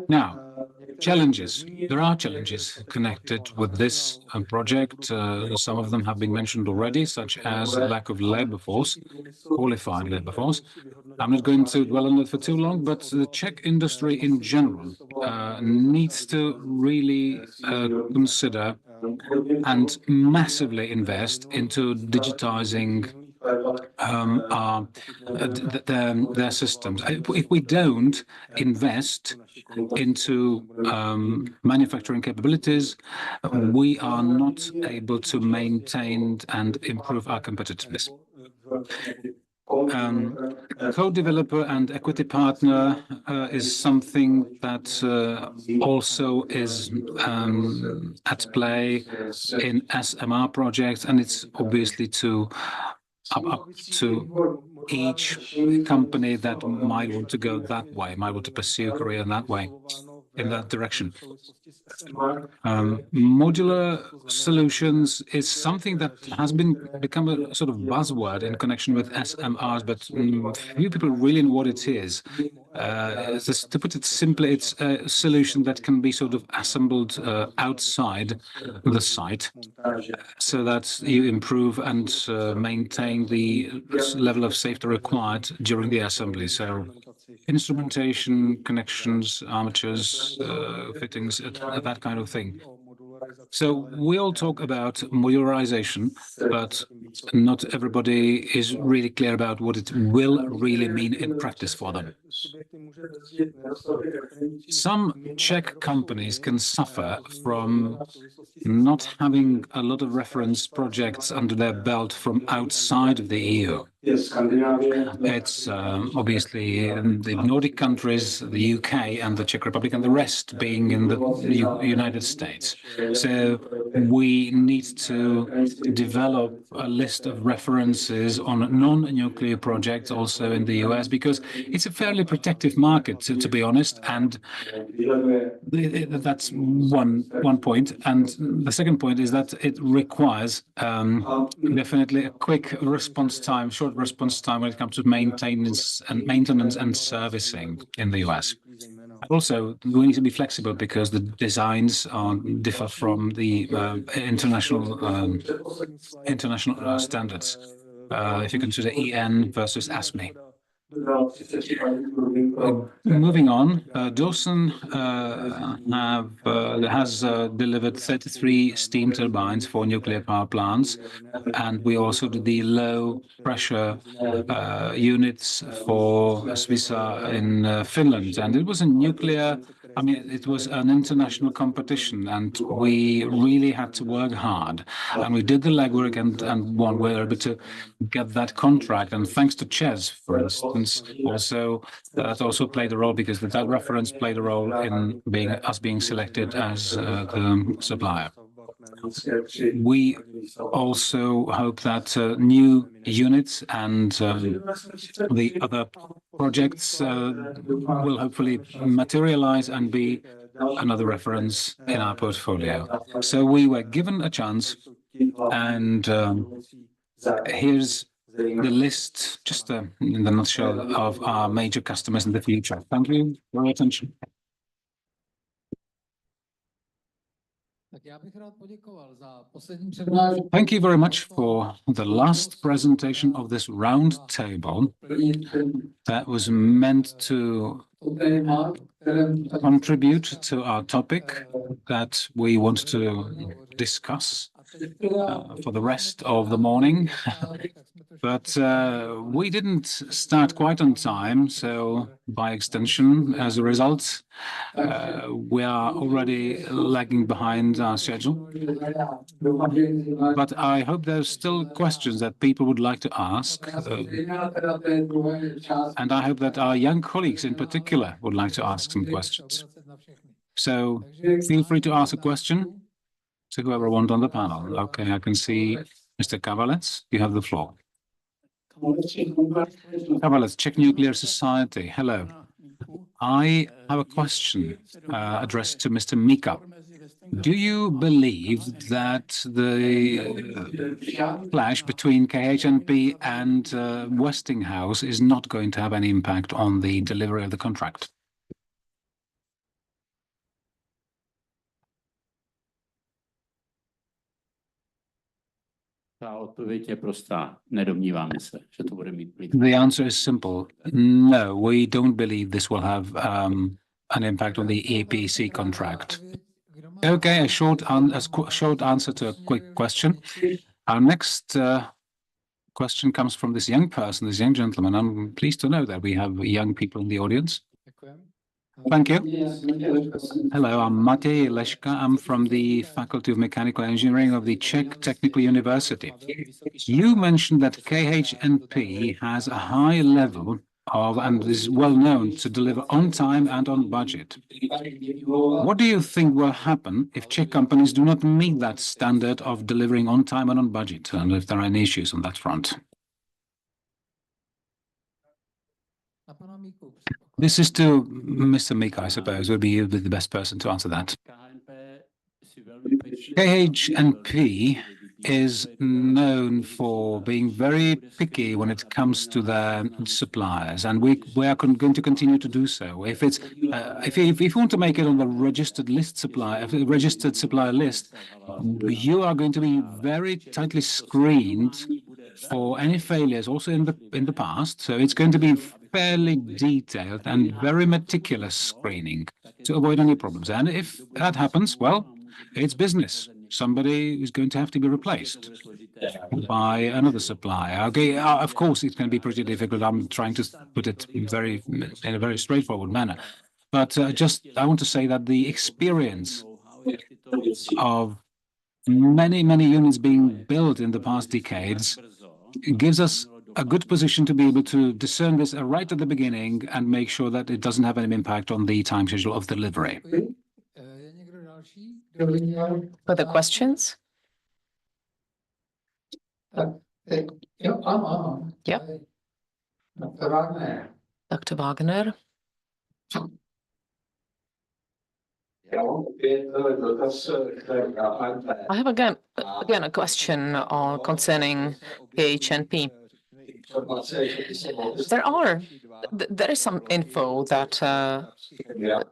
Now, challenges. There are challenges connected with this project. Some of them have been mentioned already, such as lack of labor force, qualified labor force. I'm not going to dwell on it for too long, but the Czech industry in general needs to really consider and massively invest into digitizing their systems. If we don't invest into manufacturing capabilities, we are not able to maintain and improve our competitiveness. Co-developer and equity partner is something that also is at play in SMR projects, and it's obviously up to each company that might want to go that way, might want to pursue career in that way, in that direction. Modular solutions is something that has become a sort of buzzword in connection with SMRs, but few people really know what it is. To put it simply, it's a solution that can be sort of assembled outside the site, so that you improve and maintain the level of safety required during the assembly. So instrumentation, connections, armatures, fittings, that kind of thing. So we all talk about modularization, but not everybody is really clear about what it will really mean in practice for them. Some Czech companies can suffer from not having a lot of reference projects under their belt from outside of the EU. It's obviously the Nordic countries, the UK and the Czech Republic, and the rest being in the United States. So we need to develop a list of references on non-nuclear projects also in the US, because it's a fairly protective market, to be honest, and that's one point. And the second point is that it requires definitely a quick response time, short response time when it comes to maintenance and servicing in the US. Also, we need to be flexible because the designs differ from the international standards. If you consider EN versus ASME. Moving on, Dawson has delivered 33 steam turbines for nuclear power plants, and we also did the low pressure units for Svisa in Finland. And it was a nuclear, it was an international competition, and we really had to work hard. And we did the legwork, and we were able to get that contract. And thanks to Ches, for instance, also that also played a role, because that reference played a role in being selected as the supplier. We also hope that new units and the other projects will hopefully materialize and be another reference in our portfolio. So we were given a chance, and here's the list, just in the nutshell, of our major customers in the future. Thank you for your attention. Thank you very much for the last presentation of this round table that was meant to contribute to our topic that we want to discuss for the rest of the morning. But we didn't start quite on time, so by extension, as a result, we are already lagging behind our schedule. But I hope there's still questions that people would like to ask. And I hope that our young colleagues in particular would like to ask some questions. So feel free to ask a question to whoever wants on the panel. Okay, I can see Mr. Kavalec, you have the floor. Kavalec, Czech Nuclear Society. Hello. I have a question addressed to Mr. Mika. Do you believe that the clash between KHNP and Westinghouse is not going to have any impact on the delivery of the contract? The answer is simple. No, we don't believe this will have an impact on the EPC contract. Okay, a short answer to a quick question. Our next question comes from this young person, this young gentleman. I'm pleased to know that we have young people in the audience. Thank you. Hello, I'm Matej Leška. I'm from the Faculty of Mechanical Engineering of the Czech Technical University. You mentioned that KHNP has a high level of, and is well known to deliver on time and on budget. What do you think will happen if Czech companies do not meet that standard of delivering on time and on budget, and if there are any issues on that front? This is to Mr. Mika, I suppose, would be the best person to answer that. KHNP is known for being very picky when it comes to their suppliers, and we are going to continue to do so. If it's if you want to make it on the registered supplier list, you are going to be very tightly screened for any failures, also in the past. So it's going to be fairly detailed and very meticulous screening to avoid any problems. And if that happens, well, it's business. Somebody is going to have to be replaced by another supplier. Okay, of course, it's going to be pretty difficult. I'm trying to put it in a very straightforward manner. But I want to say that the experience of many units being built in the past decades gives us a good position to be able to discern this right at the beginning and make sure that it doesn't have any impact on the time schedule of delivery. Further questions? Yeah. Dr. Wagner. I have again a question concerning KHNP. There is some info that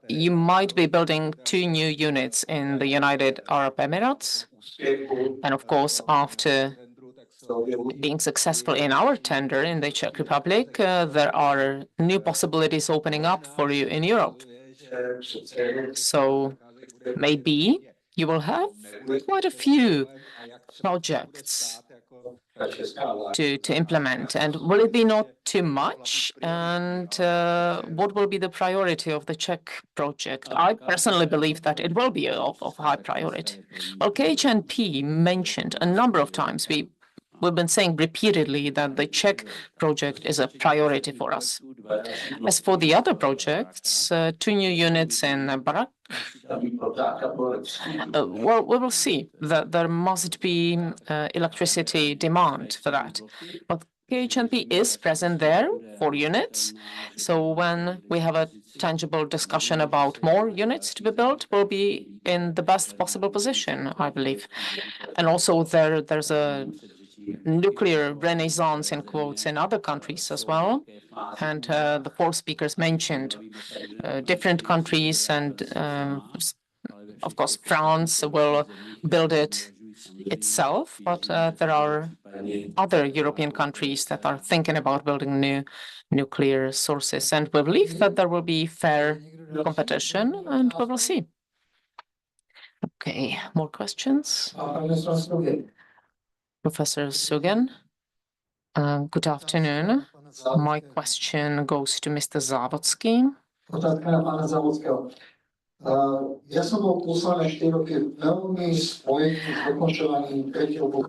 you might be building 2 new units in the United Arab Emirates, and of course, after being successful in our tender in the Czech Republic, there are new possibilities opening up for you in Europe. So maybe you will have quite a few projects to implement. And will it be not too much? And what will be the priority of the Czech project? I personally believe that it will be of high priority. Well, KHNP mentioned a number of times, we've been saying repeatedly that the Czech project is a priority for us. As for the other projects, 2 new units in Barak, well, we will see that there must be electricity demand for that. But KHNP is present there for units. So when we have a tangible discussion about more units to be built, we'll be in the best possible position, I believe. And also there's a nuclear renaissance in quotes in other countries as well. And the 4 speakers mentioned different countries and Of course, France will build it itself, but there are other European countries that are thinking about building new nuclear sources. And we believe that there will be fair competition, and we will see. Okay, more questions? Professor Sugan. Good afternoon. My question goes to Mr. Závodský.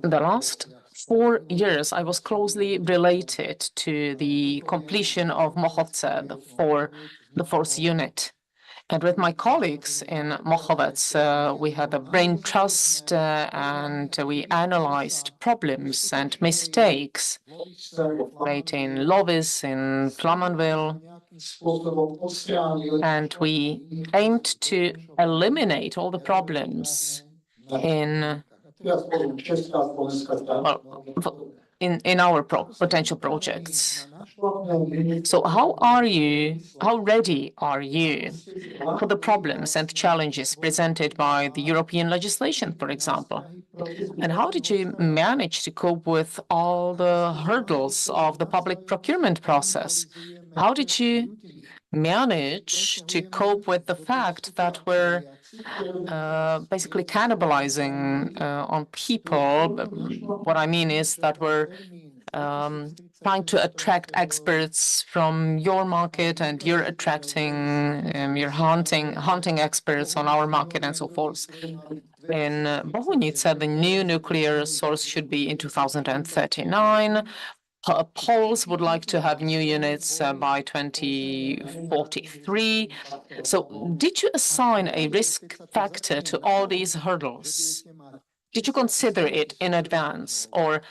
The last 4 years, I was closely related to the completion of Mochovce, the fourth unit. And with my colleagues in Mochovec, we had a brain trust and we analyzed problems and mistakes made in Lovis, in Flamanville, and we aimed to eliminate all the problems in our potential projects. So how ready are you for the problems and challenges presented by the European legislation, for example? And how did you manage to cope with all the hurdles of the public procurement process? How did you manage to cope with the fact that we're basically cannibalizing on people? What I mean is that we're trying to attract experts from your market, and you're attracting, you're hunting experts on our market and so forth. In Bohunice, the new nuclear source should be in 2039. Poles would like to have new units by 2043. So did you assign a risk factor to all these hurdles? Did you consider it in advance, or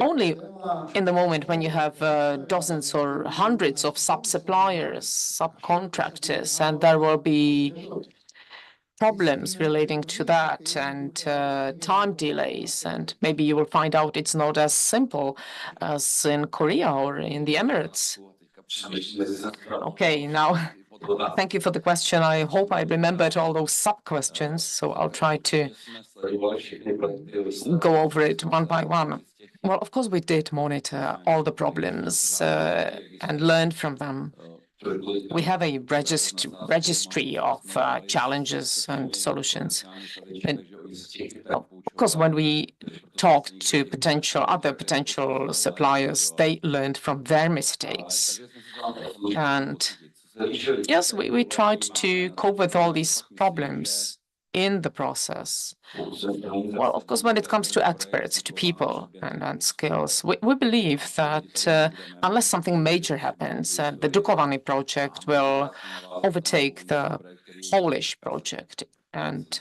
only in the moment when you have dozens or hundreds of sub-suppliers, subcontractors, and there will be problems relating to that and time delays, and maybe you will find out it's not as simple as in Korea or in the Emirates? Okay, now, thank you for the question. I hope I remembered all those sub-questions, so I'll try to go over it one by one. Well, of course, we did monitor all the problems and learned from them. We have a registry of challenges and solutions. And of course, when we talked to other potential suppliers, they learned from their mistakes. And yes, we tried to cope with all these problems in the process. Well, of course, when it comes to experts, to people and skills, we believe that unless something major happens, the Dukovany project will overtake the Polish project, and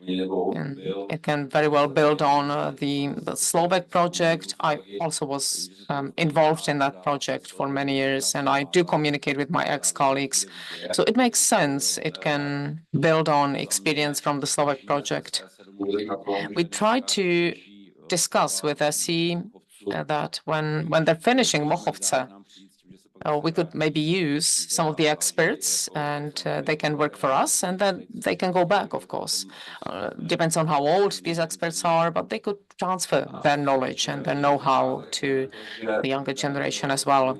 it can very well build on the Slovak project. I also was involved in that project for many years, and I do communicate with my ex-colleagues. So it makes sense. It can build on experience from the Slovak project. We tried to discuss with SE that when they're finishing Mochovce, we could maybe use some of the experts, and they can work for us, and then they can go back, of course. Depends on how old these experts are, but they could transfer their knowledge and their know-how to the younger generation as well.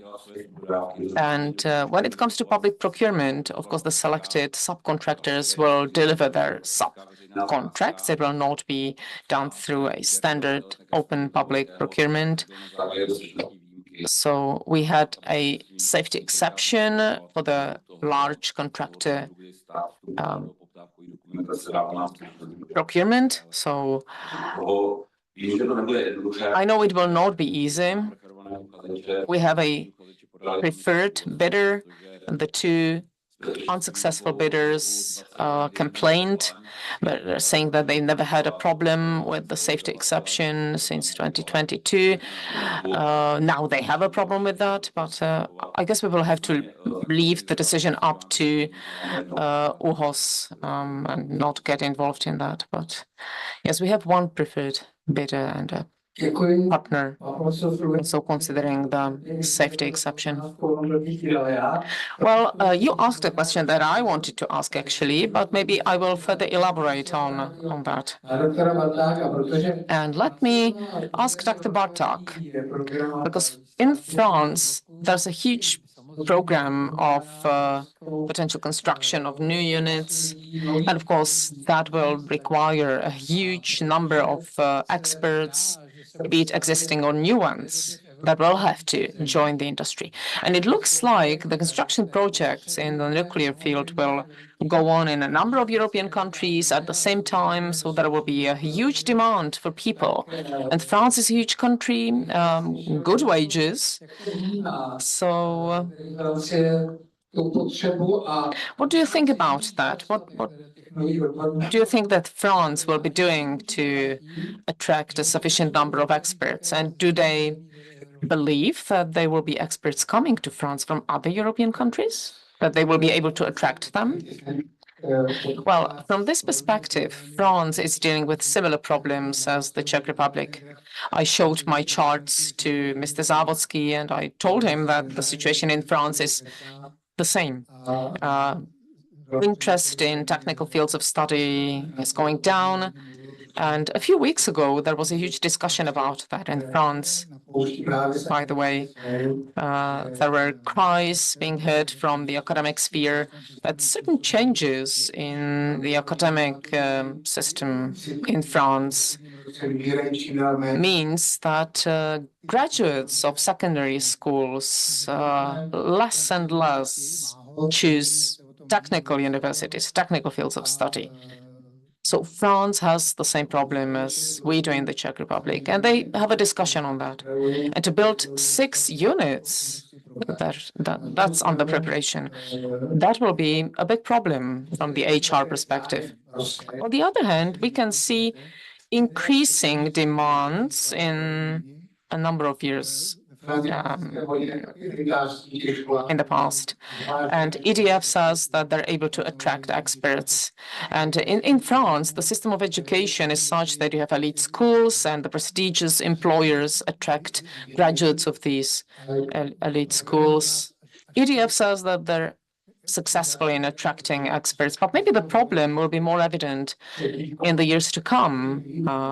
And when it comes to public procurement, of course, the selected subcontractors will deliver their subcontracts. It will not be done through a standard open public procurement. So we had a safety exception for the large contractor procurement. So I know it will not be easy. We have a preferred bidder. The two unsuccessful bidders complained, but they're saying that they never had a problem with the safety exception since 2022. Now they have a problem with that, but I guess we will have to leave the decision up to UHOS and not get involved in that. But yes, we have one preferred bidder and a partner, also considering the safety exception. Well, you asked a question that I wanted to ask actually, but maybe I will further elaborate on that. And let me ask Dr. Bartak, because in France, there's a huge program of potential construction of new units. And of course, that will require a huge number of experts, be it existing or new ones, that will have to join the industry. And it looks like the construction projects in the nuclear field will go on in a number of European countries at the same time. So there will be a huge demand for people. And France is a huge country, good wages. So what do you think about that? What do you think that France will be doing to attract a sufficient number of experts? And do they believe that there will be experts coming to France from other European countries, that they will be able to attract them? Well, from this perspective, France is dealing with similar problems as the Czech Republic. I showed my charts to Mr. Závodský, and I told him that the situation in France is the same. Interest in technical fields of study is going down. And a few weeks ago, there was a huge discussion about that in France. By the way, there were cries being heard from the academic sphere that certain changes in the academic system in France means that graduates of secondary schools less and less choose technical universities, technical fields of study. So France has the same problem as we do in the Czech Republic, and they have a discussion on that. And to build 6 units, that's under preparation. That will be a big problem from the HR perspective. On the other hand, we can see increasing demands in a number of years in the past. And EDF says that they're able to attract experts. And in France, the system of education is such that you have elite schools and the prestigious employers attract graduates of these elite schools. EDF says that they're successful in attracting experts, but maybe the problem will be more evident in the years to come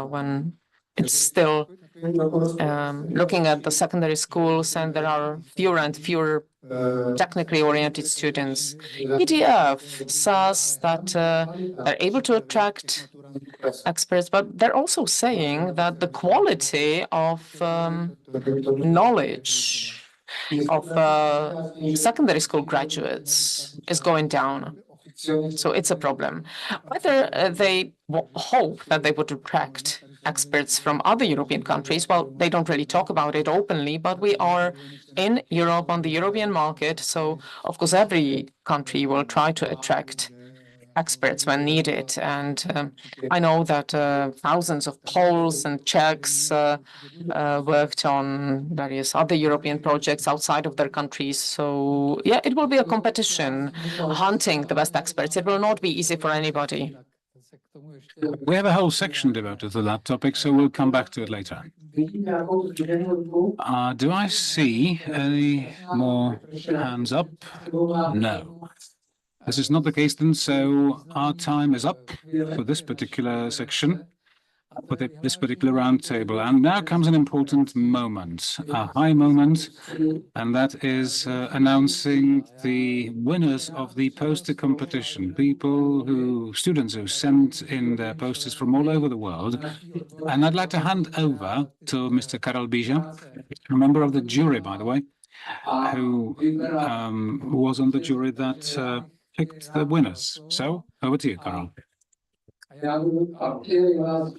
when it's still looking at the secondary schools and there are fewer and fewer technically oriented students. EDF says that they're able to attract experts, but they're also saying that the quality of knowledge of secondary school graduates is going down. So it's a problem. Whether they hope that they would attract experts from other European countries, well, they don't really talk about it openly, but we are in Europe on the European market. So, of course, every country will try to attract experts when needed. And I know that thousands of Poles and Czechs worked on various other European projects outside of their countries. So, yeah, it will be a competition hunting the best experts. It will not be easy for anybody. We have a whole section devoted to that topic, so we'll come back to it later. Do I see any more hands up? No. This is not the case then, so our time is up for this particular section, for this particular roundtable. And now comes an important moment, a high moment, and that is announcing the winners of the poster competition. Students who sent in their posters from all over the world. And I'd like to hand over to Mr. Karel Bija, a member of the jury, by the way, who was on the jury that picked the winners. So, over to you, Karel.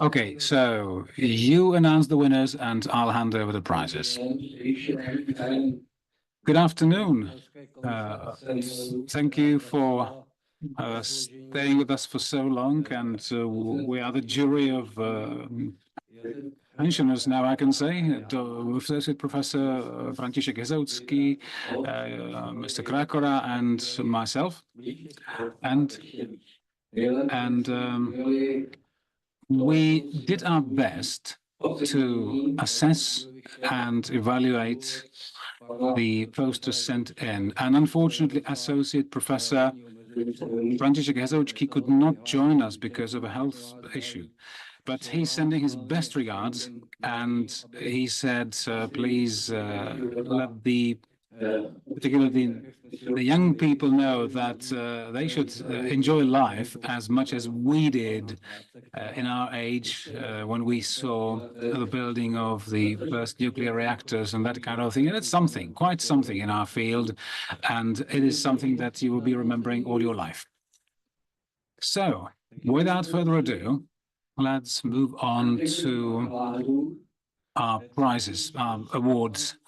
Okay, so you announce the winners and I'll hand over the prizes. Good afternoon. Thank you for staying with us for so long, and we are the jury of pensioners now, I can say. Associate Professor František Jezoucký, Mr. Krakora, and myself. And we did our best to assess and evaluate the posters sent in. And unfortunately, Associate Professor František Hezoučký could not join us because of a health issue. But he's sending his best regards, and he said, please let particularly the young people know that they should enjoy life as much as we did in our age when we saw the building of the first nuclear reactors and that kind of thing. And it's something, quite something in our field, and it is something that you will be remembering all your life. So, without further ado, let's move on to our prizes, our awards.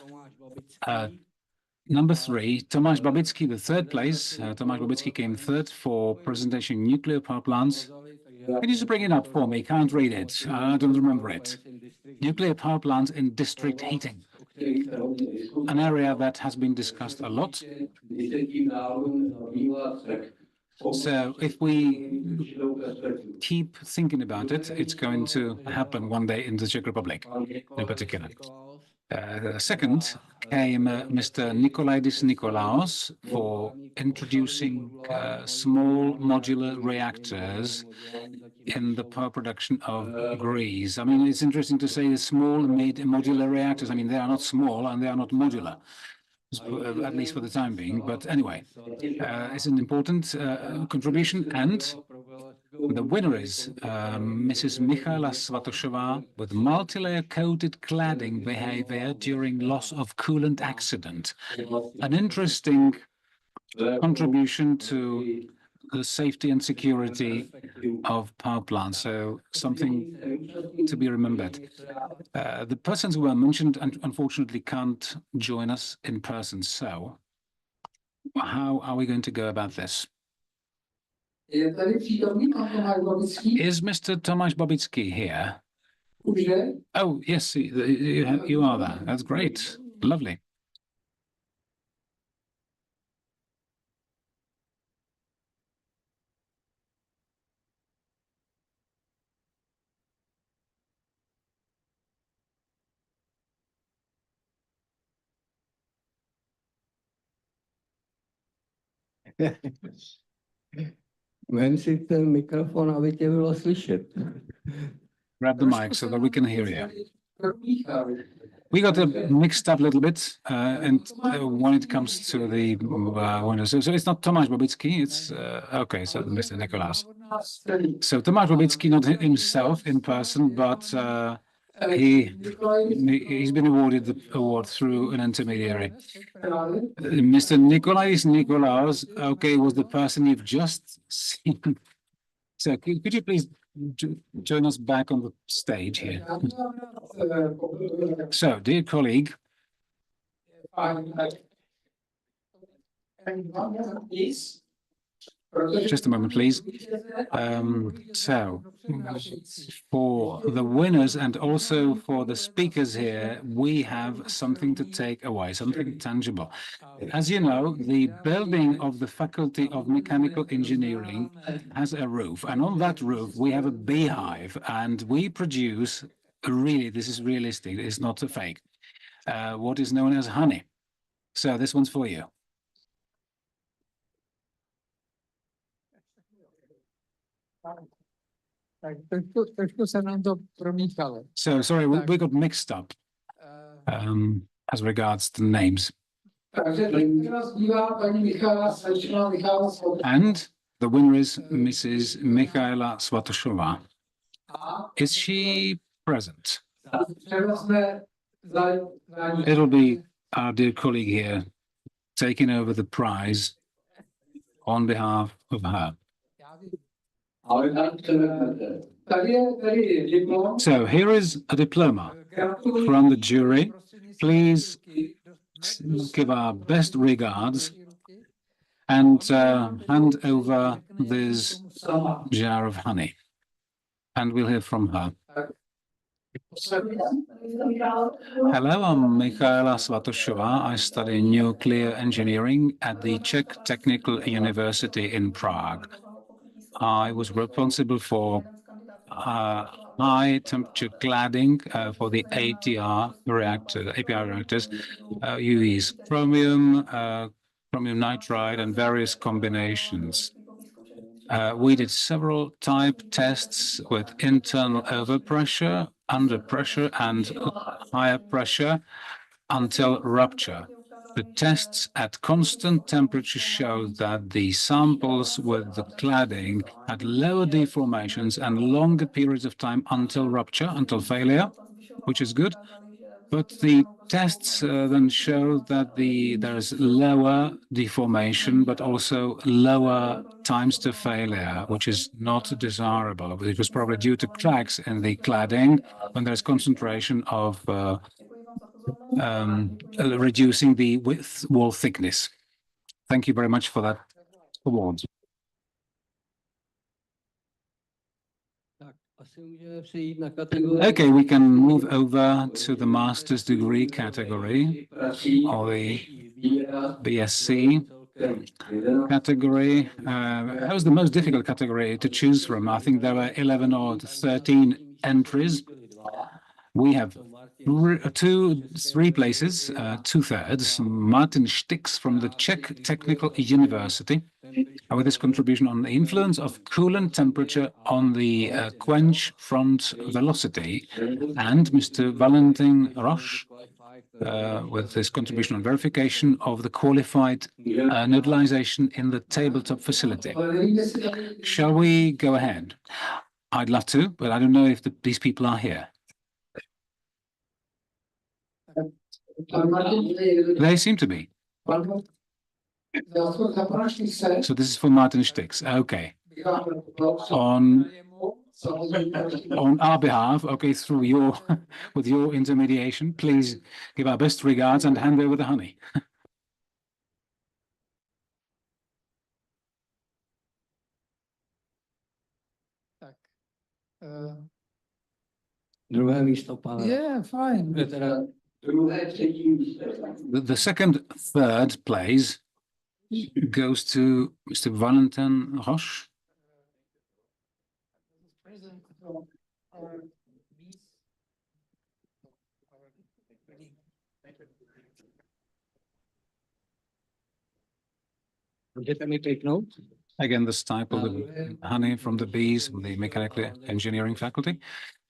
Number 3, Tomáš Babický, the third place. Tomáš Babický came third for presentation nuclear power plants. Can you just bring it up for me? Can't read it. I don't remember it. Nuclear power plants in district heating. An area that has been discussed a lot. So if we keep thinking about it, it's going to happen one day in the Czech Republic, in particular. Second came Mr. Nikolaidis Nikolaos for introducing small modular reactors in the power production of Greece. I mean, it's interesting to say small modular reactors. I mean, they are not small and they are not modular, at least for the time being. But anyway, it's an important contribution. And the winner is Mrs. Michaela Svatoshova with multi-layer coated cladding behavior during loss of coolant accident. An interesting contribution to the safety and security of power plants, so something to be remembered. The persons who were mentioned unfortunately can't join us in person, so how are we going to go about this? Is Mr. Tomáš Babický here? Oh, yes, you are there. That's great. Lovely. Vem si ten mikrofon, aby tě bylo slyšet. Grab the mic so that we can hear you. We got mixed up a little bit, and when it comes to the winners, so it's not Tomáš Babický, it's okay. So Mr. Nikolaos. So Tomáš Babický, not himself in person, but he's been awarded the award through an intermediary. Mr. Nikolaidis Nikolaos, okay, was the person you've just seen. So could you please join us back on the stage here? So, dear colleague, just a moment, please. So, for the winners and also for the speakers here, we have something to take away, something tangible. As you know, the building of the Faculty of Mechanical Engineering has a roof, and on that roof we have a beehive, and we produce, really, this is realistic, it's not a fake, what is known as honey. So this one's for you. So sorry, we got mixed up as regards the names. And the winner is Mrs. Michaela Svatoshova. Is she present? It'll be our dear colleague here taking over the prize on behalf of her. So here is a diploma from the jury. Please give our best regards and hand over this jar of honey, and we'll hear from her. Hello, I'm Michaela Svatoshova. I study nuclear engineering at the Czech Technical University in Prague. I was responsible for high temperature cladding for the API reactors. You use chromium, chromium nitride, and various combinations. We did several type tests with internal overpressure, under pressure, and higher pressure until rupture. The tests at constant temperature showed that the samples with the cladding had lower deformations and longer periods of time until rupture, until failure, which is good. But the tests then show that there's lower deformation, but also lower times to failure, which is not desirable. It was probably due to cracks in the cladding when there's concentration of reducing the wall thickness. Thank you very much for that award. Okay, we can move over to the master's degree category, or the BSc category. That was the most difficult category to choose from. I think there were 11 or 13 entries. We have three places, 2/3. Martin Stix from the Czech Technical University, with his contribution on the influence of coolant temperature on the quench front velocity, and Mr. Valentin Roche with his contribution on verification of the qualified nodalization in the tabletop facility. Shall we go ahead? I'd love to, but I don't know if these people are here. They seem to be. So this is for Martin Stix. Okay. On our behalf, okay, through with your intermediation, please give our best regards and hand over the honey. Yeah, fine. The second, third place goes to Mr. Valentin Roche. Did any take notes? Again, this type of the honey from the bees, from the mechanical engineering faculty.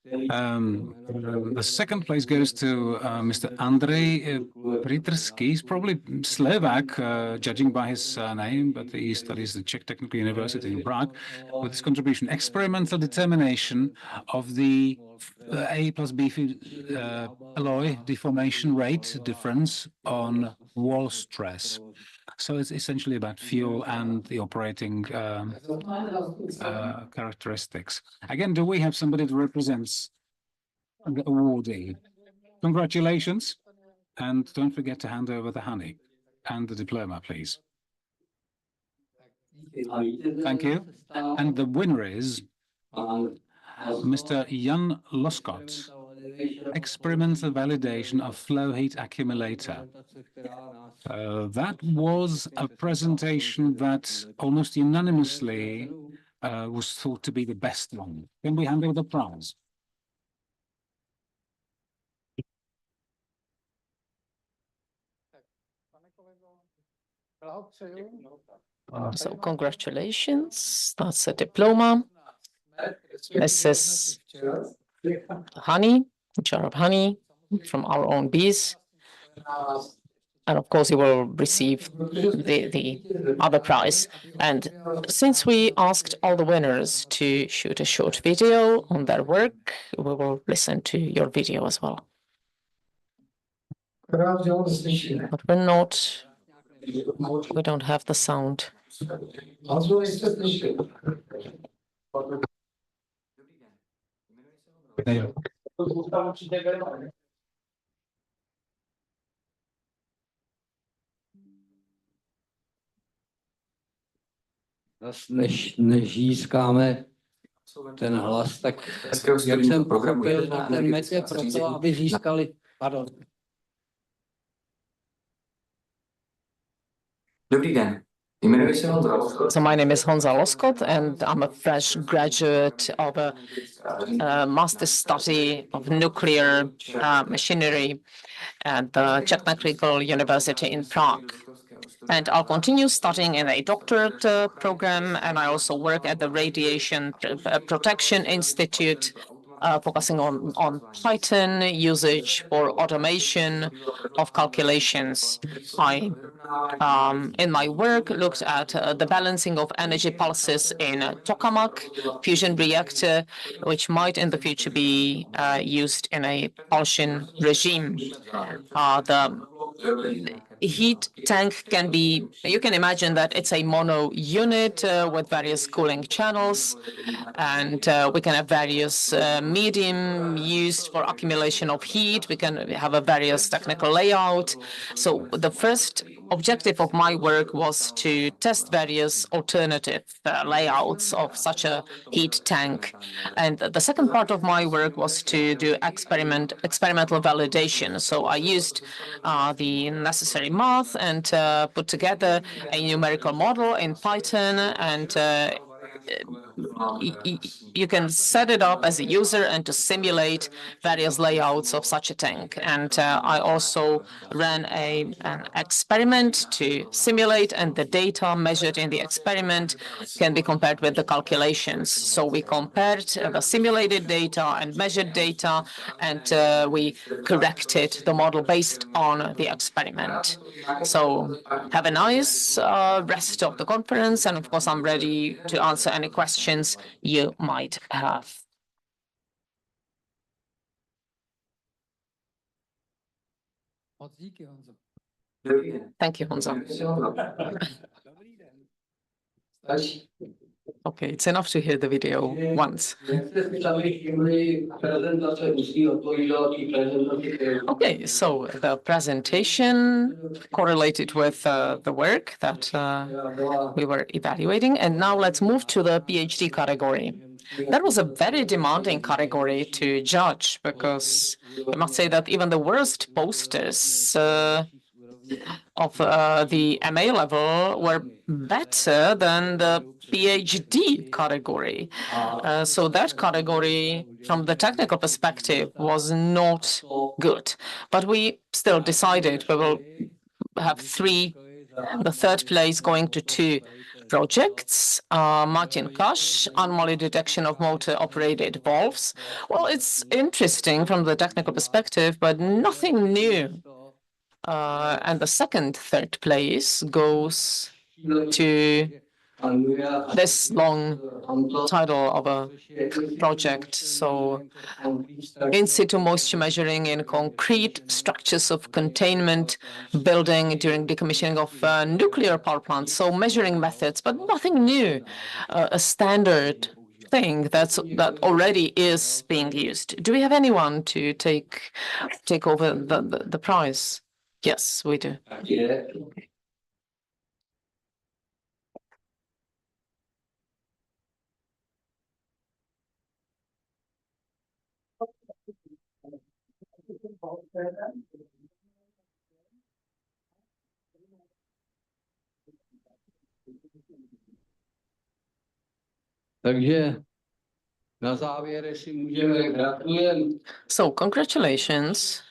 The second place goes to Mr. Andrej Pritersky. He's probably Slovak, judging by his name, but he studies the Czech Technical University in Prague, with his contribution, experimental determination of the A plus B alloy deformation rate difference on wall stress. So it's essentially about fuel and the operating characteristics. Again, do we have somebody that represents the awardee? Congratulations. And don't forget to hand over the honey and the diploma, please. Thank you. And the winner is Mr. Jan Loskot, experimental validation of flow heat accumulator. That was a presentation that almost unanimously was thought to be the best one. Can we hand over the prize? So congratulations, that's a diploma. This is honey, jar of honey from our own bees. And of course, you will receive the other prize. And since we asked all the winners to shoot a short video on their work, we will listen to your video as well. But we don't have the sound. Než získáme ten hlas, tak jak jsem pochopil, ten met je proto, aby získali... Pardon. Dobrý den. So my name is Honza Loskot, and I'm a fresh graduate of a master's study of nuclear machinery at the Technical University in Prague. And I'll continue studying in a doctorate program, and I also work at the Radiation Protection Institute, focusing on Python usage for automation of calculations. I, in my work, looked at the balancing of energy pulses in a tokamak fusion reactor, which might in the future be used in a Pilsen regime. The heat tank can be, you can imagine that it's a mono unit with various cooling channels, and we can have various medium used for accumulation of heat. We can have a various technical layout. So the first objective of my work was to test various alternative layouts of such a heat tank. And the second part of my work was to do experimental validation. So I used the necessary math and put together a numerical model in Python, and you can set it up as a user and to simulate various layouts of such a tank. And I also ran an experiment to simulate, and the data measured in the experiment can be compared with the calculations. So we compared the simulated data and measured data, and we corrected the model based on the experiment. So have a nice rest of the conference, and of course I'm ready to answer any questions you might have. Thank you, Honza. Okay, it's enough to hear the video once. Okay, so the presentation correlated with the work that we were evaluating, and now let's move to the PhD category. That was a very demanding category to judge, because I must say that even the worst posters of the MA level were better than the PhD category. So that category, from the technical perspective, was not good. But we still decided we will have the third place going to two projects. Martin Kash, anomaly detection of motor-operated valves. Well, it's interesting from the technical perspective, but nothing new. And the third place goes to this long title of a project. So in situ moisture measuring in concrete structures of containment building during decommissioning of nuclear power plants. So measuring methods, but nothing new, a standard thing that already is being used. Do we have anyone to take over the prize? Yes, we do. Yeah. Takže na závěr, jestli můžeme, gratulujeme. So, congratulations.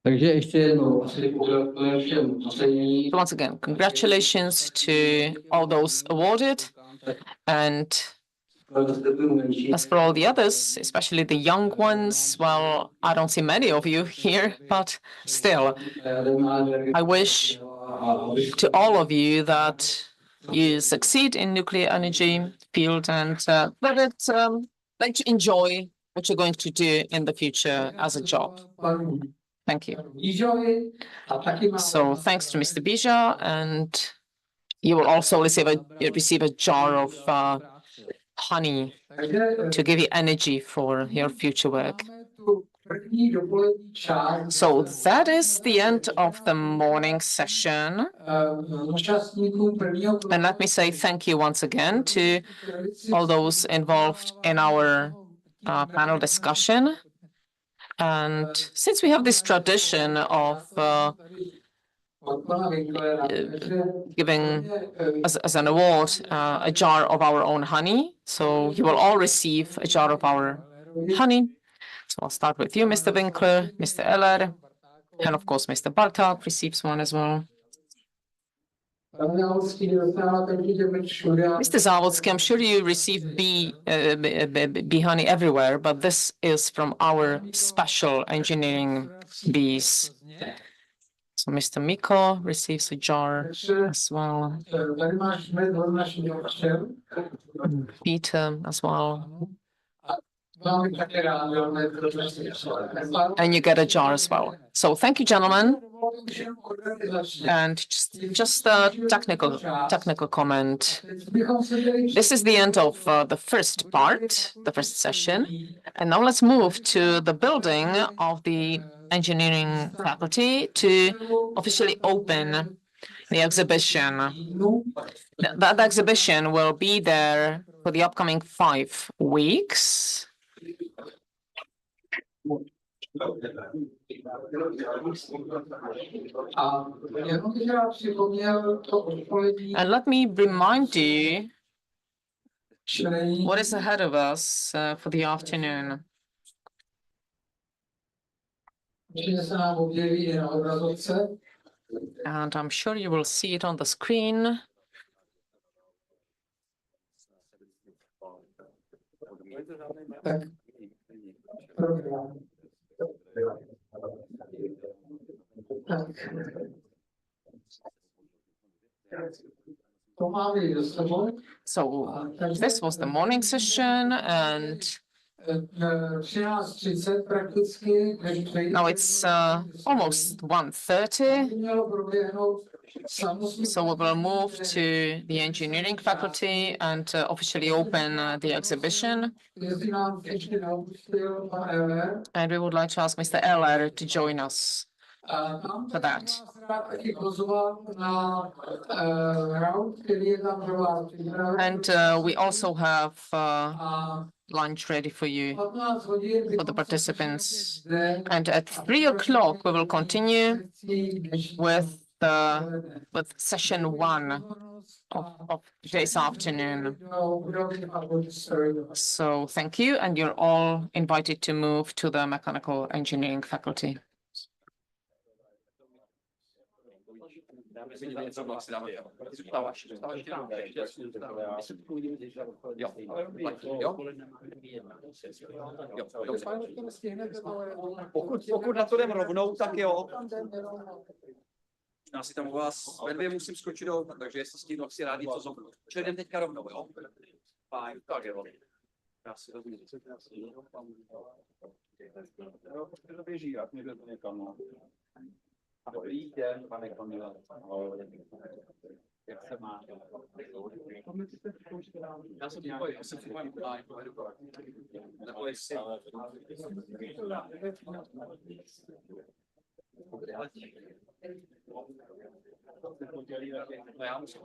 Takže ještě jednou asi pogratulujeme všem ocenění. Once again, congratulations to all those awarded, and as for all the others, especially the young ones, well, I don't see many of you here, but still, I wish to all of you that you succeed in nuclear energy field, and that you enjoy what you're going to do in the future as a job. Thank you. So thanks to Mr. Bija, and you will also receive a jar of honey to give you energy for your future work. So that is the end of the morning session. And let me say thank you once again to all those involved in our panel discussion. And since we have this tradition of giving as an award a jar of our own honey, so you will all receive a jar of our honey. So I'll start with you, Mr. Winkler, Mr. Eller, and of course, Mr. Bartak receives one as well. Mr. Závodský, I'm sure you receive bee honey everywhere, but this is from our special engineering bees. So Mr. Miko receives a jar as well. Peter as well. And you get a jar as well. So thank you, gentlemen. And just a technical comment. This is the end of the first part, the first session. And now let's move to the building of the engineering faculty to officially open the exhibition. That exhibition will be there for the upcoming 5 weeks. And let me remind you what is ahead of us for the afternoon. And I'm sure you will see it on the screen. So this was the morning session, and now it's almost 1:30. So we will move to the engineering faculty and officially open the exhibition. And we would like to ask Mr. Eller to join us for that. And we also have lunch ready for you, for the participants. And at 3 o'clock, we will continue with session 1 of today's afternoon. So thank you, and you're all invited to move to the mechanical engineering faculty. Pokud na to jdem rovnou, tak jo. Já si tam u vás ve 2 musím skočit dolů, takže jestli stihnu, si rádi, co znovu. Čili jdem teďka rovnou, jo? Fajn, tak jo. Já si rozumím. To běží, jak mě jde to někam, no. Dobrý den, pane Kamile. Jak se máte? Já jsem připojen. Nebo jestli... No já musím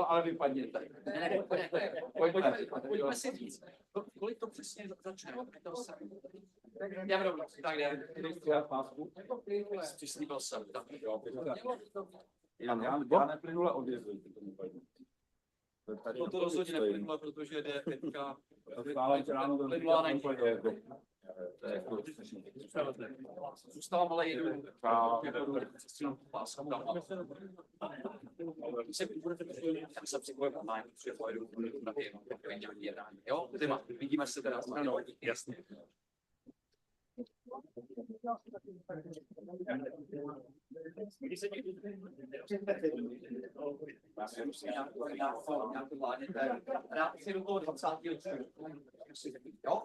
ale vypadněte. Pojďme si říct, kolik to přesně začne. Já budu, tak jdem. Přislíbil jsem. Já neplynule odjezuji. To rozhodně neplynule, protože jde teďka plynula není. Zůstávám, ale jedu. Já se připojím online, protože pojedu na nějaký jednání. Jo, vidíme se teda. Ano, jasně. Já si do toho 20. Jo?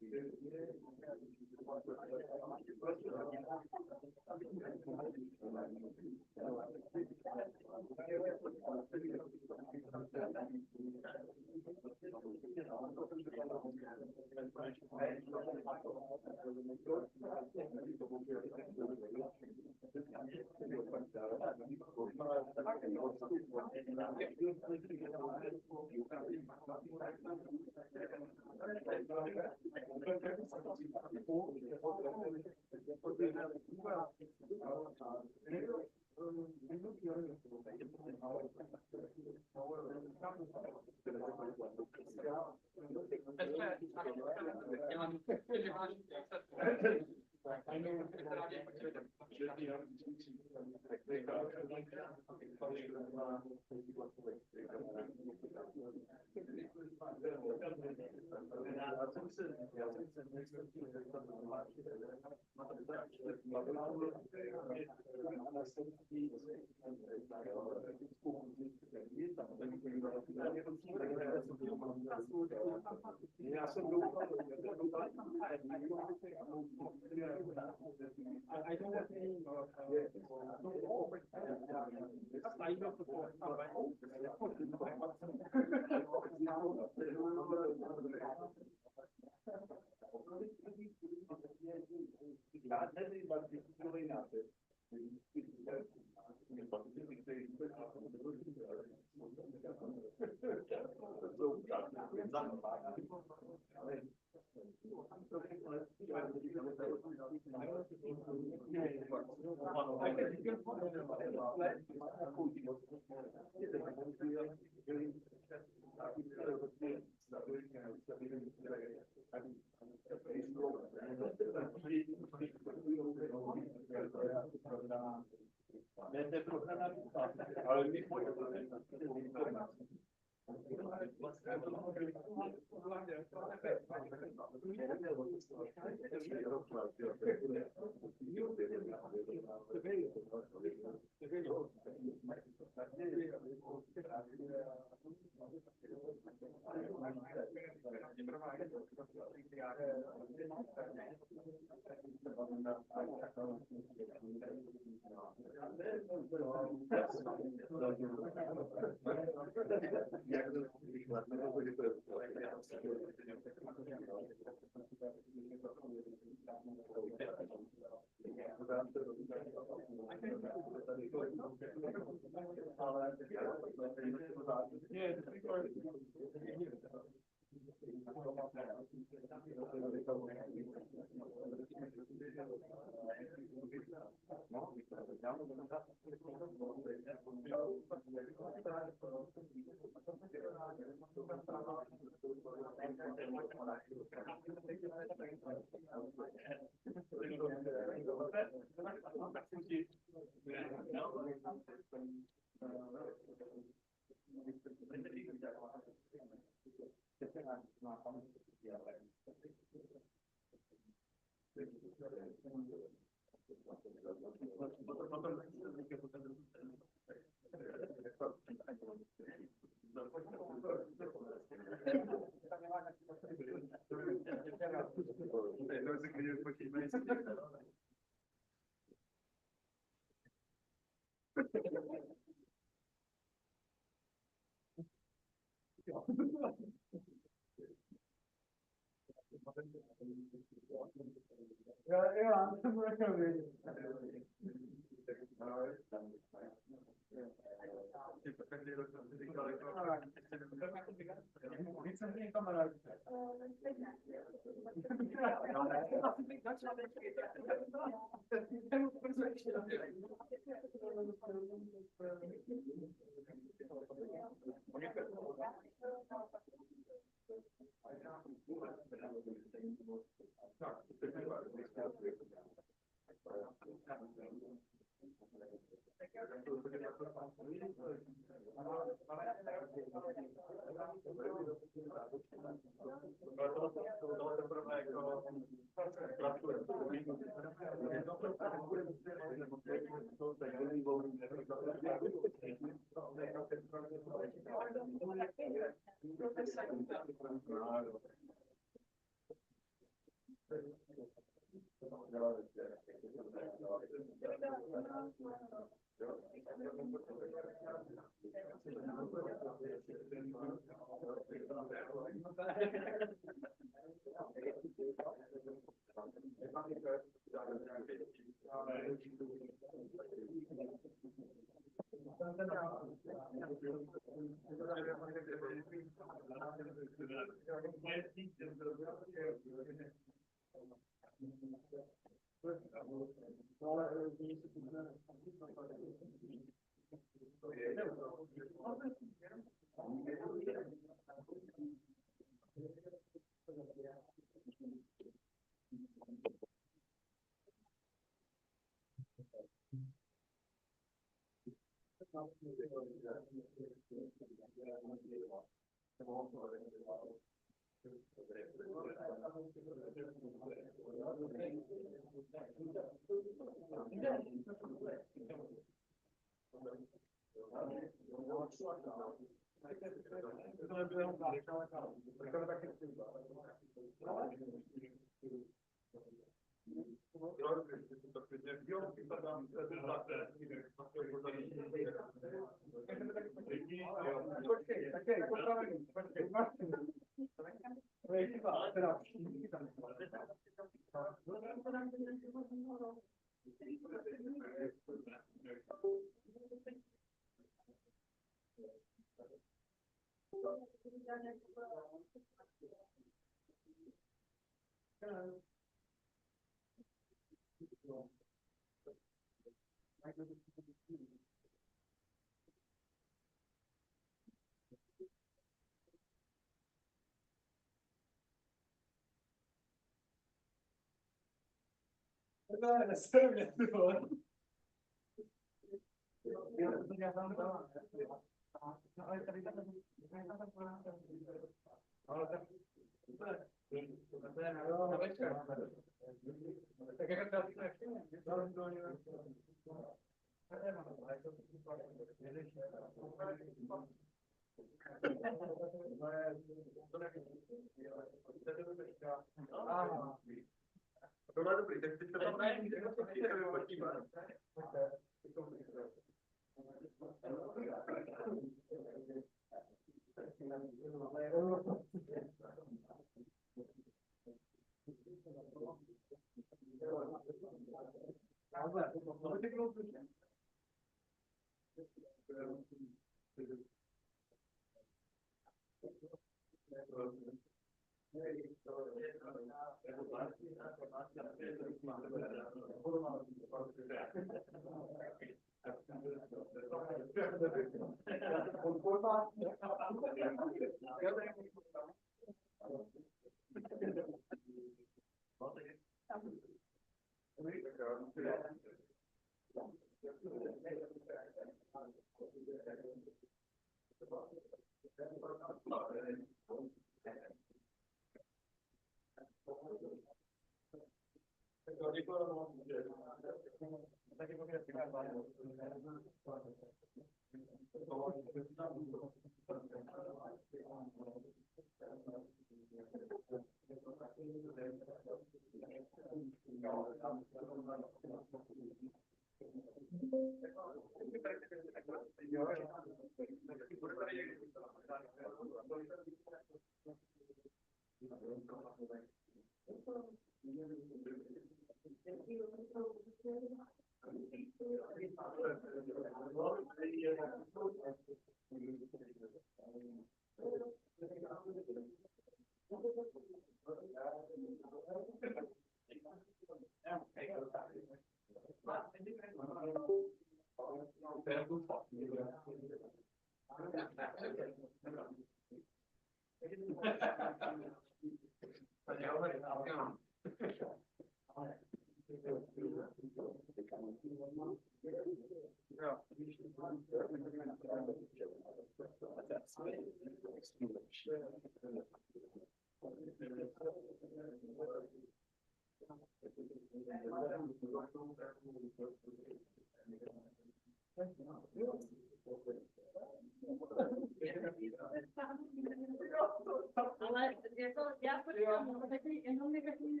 Ale je to, já počkám, takový jenom negativní.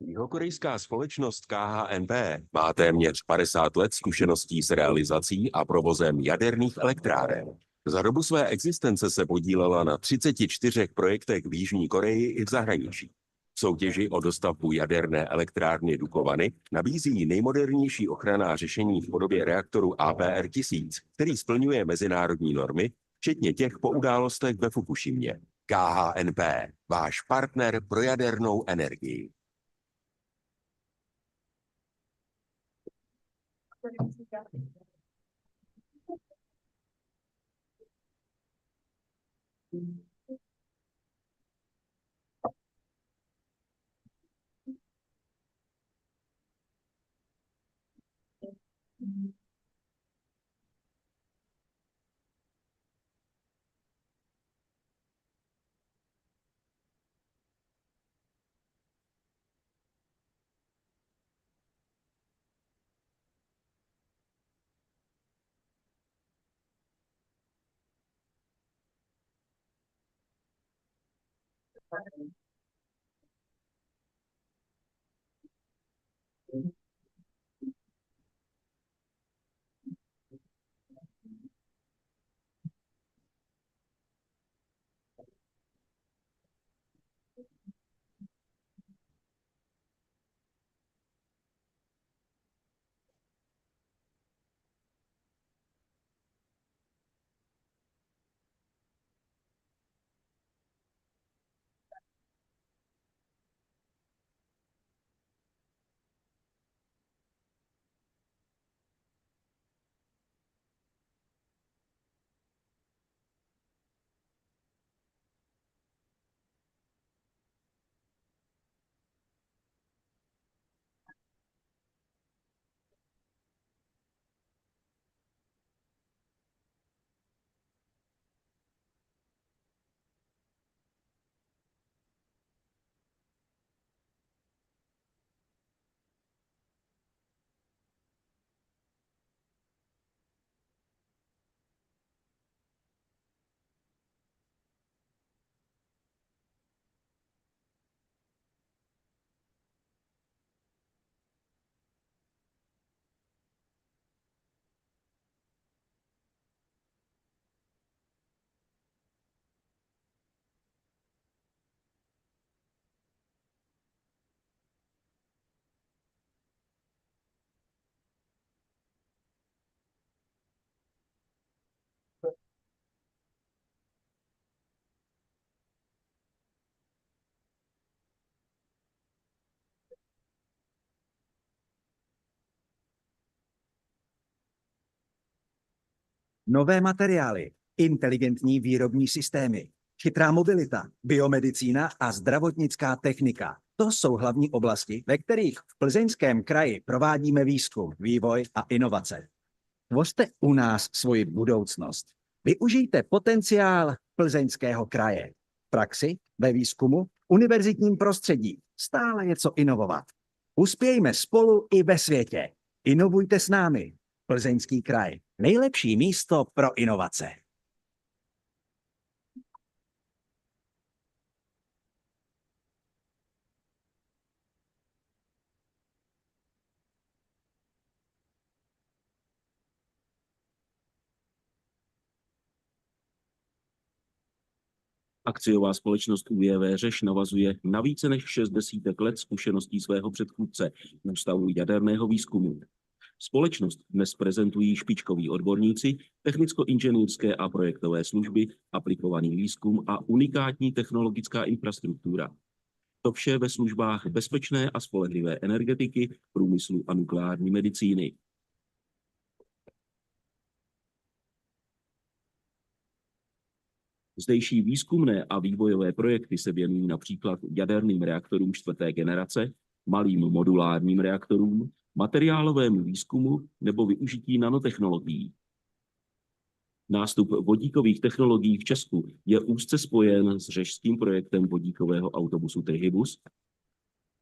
Jihokorejská společnost KHNP má téměř 50 let zkušeností s realizací a provozem jaderných elektráren. Za dobu své existence se podílela na 34 projektech v Jižní Koreji i v zahraničí. V soutěži o dostavbu jaderné elektrárny Dukovany nabízí nejmodernější ochranná řešení v podobě reaktoru APR-1000, který splňuje mezinárodní normy, včetně těch po událostech ve Fukušimě. KHNP, váš partner pro jadernou energii. Nové materiály, inteligentní výrobní systémy, chytrá mobilita, biomedicína a zdravotnická technika. To jsou hlavní oblasti, ve kterých v Plzeňském kraji provádíme výzkum, vývoj a inovace. Tvořte u nás svoji budoucnost. Využijte potenciál Plzeňského kraje. V praxi, ve výzkumu, univerzitním prostředí. Stále něco inovovat. Uspějme spolu i ve světě. Inovujte s námi. Plzeňský kraj. Nejlepší místo pro inovace. Akciová společnost UJV Řeš navazuje na více než 6 desítek let zkušeností svého předchůdce Ústavu jaderného výzkumu. Společnost dnes prezentují špičkoví odborníci, technicko-inženýrské a projektové služby, aplikovaný výzkum a unikátní technologická infrastruktura. To vše ve službách bezpečné a spolehlivé energetiky, průmyslu a nukleární medicíny. Zdejší výzkumné a vývojové projekty se věnují například jaderným reaktorům 4. generace, malým modulárním reaktorům, materiálovému výzkumu nebo využití nanotechnologií. Nástup vodíkových technologií v Česku je úzce spojen s řežským projektem vodíkového autobusu Trihybus,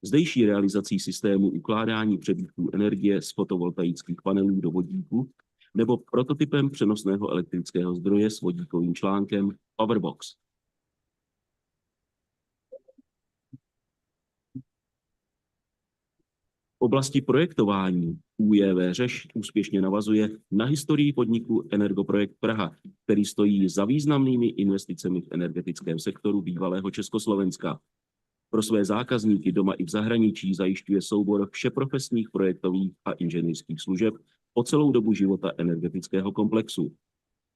zdejší realizací systému ukládání přebytků energie z fotovoltaických panelů do vodíku nebo prototypem přenosného elektrického zdroje s vodíkovým článkem Powerbox. oblasti projektování ÚJV Řeš úspěšně navazuje na historii podniku Energoprojekt Praha, který stojí za významnými investicemi v energetickém sektoru bývalého Československa. Pro své zákazníky doma i v zahraničí zajišťuje soubor všeprofesních projektových a inženýrských služeb po celou dobu života energetického komplexu.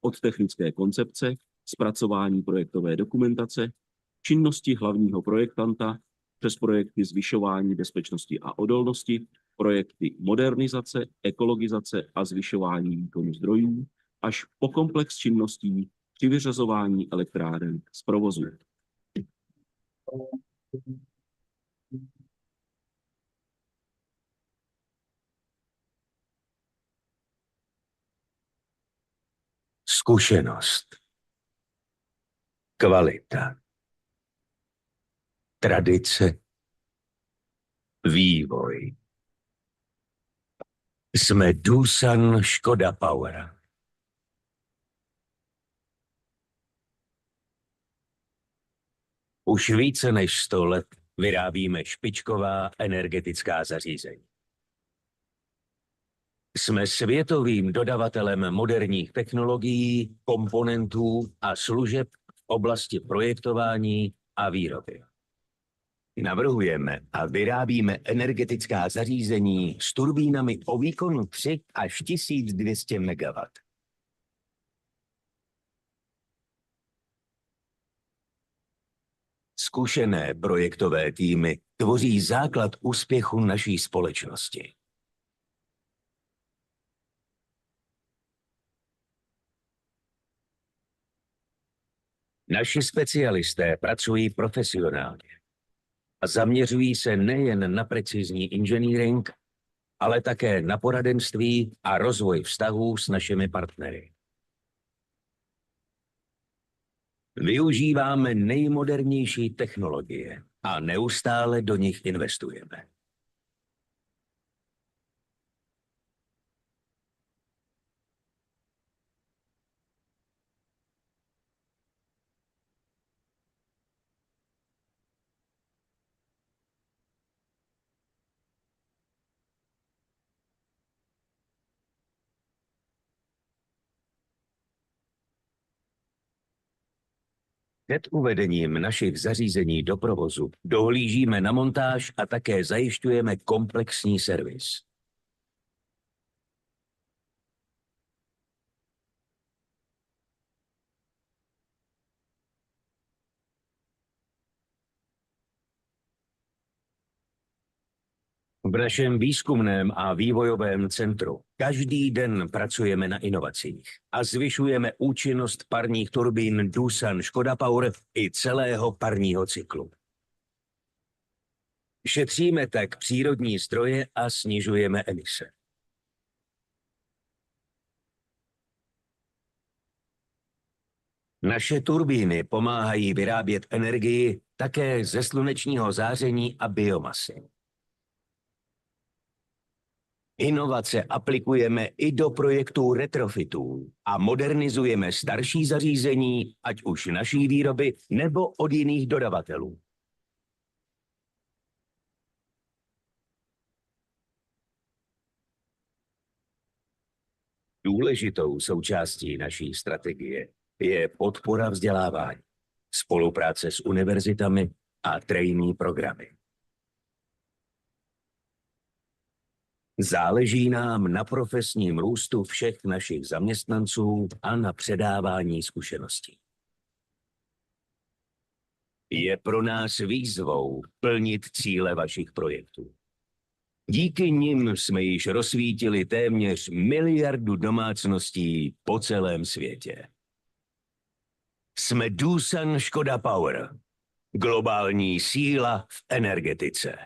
Od technické koncepce, zpracování projektové dokumentace, činnosti hlavního projektanta, přes projekty zvyšování bezpečnosti a odolnosti, projekty modernizace, ekologizace a zvyšování výkonu zdrojů, až po komplex činností při vyřazování elektráren z provozu. Zkušenost, kvalita, tradice, vývoj. Jsme Doosan Škoda Power. Už více než 100 let vyrábíme špičková energetická zařízení. Jsme světovým dodavatelem moderních technologií, komponentů a služeb v oblasti projektování a výroby. Navrhujeme a vyrábíme energetická zařízení s turbínami o výkonu 3 až 1200 MW. Zkušené projektové týmy tvoří základ úspěchu naší společnosti. Naši specialisté pracují profesionálně a zaměřují se nejen na precizní inženýring, ale také na poradenství a rozvoj vztahů s našimi partnery. Využíváme nejmodernější technologie a neustále do nich investujeme. Před uvedením našich zařízení do provozu dohlížíme na montáž a také zajišťujeme komplexní servis. V našem výzkumném a vývojovém centru každý den pracujeme na inovacích a zvyšujeme účinnost parních turbín Doosan Škoda Power i celého parního cyklu. Šetříme tak přírodní zdroje a snižujeme emise. Naše turbíny pomáhají vyrábět energii také ze slunečního záření a biomasy. Inovace aplikujeme i do projektů retrofitů a modernizujeme starší zařízení, ať už naší výroby nebo od jiných dodavatelů. Důležitou součástí naší strategie je podpora vzdělávání, spolupráce s univerzitami a trainee programy. Záleží nám na profesním růstu všech našich zaměstnanců a na předávání zkušeností. Je pro nás výzvou plnit cíle vašich projektů. Díky nim jsme již rozsvítili téměř 1 miliardu domácností po celém světě. Jsme Doosan Škoda Power, globální síla v energetice.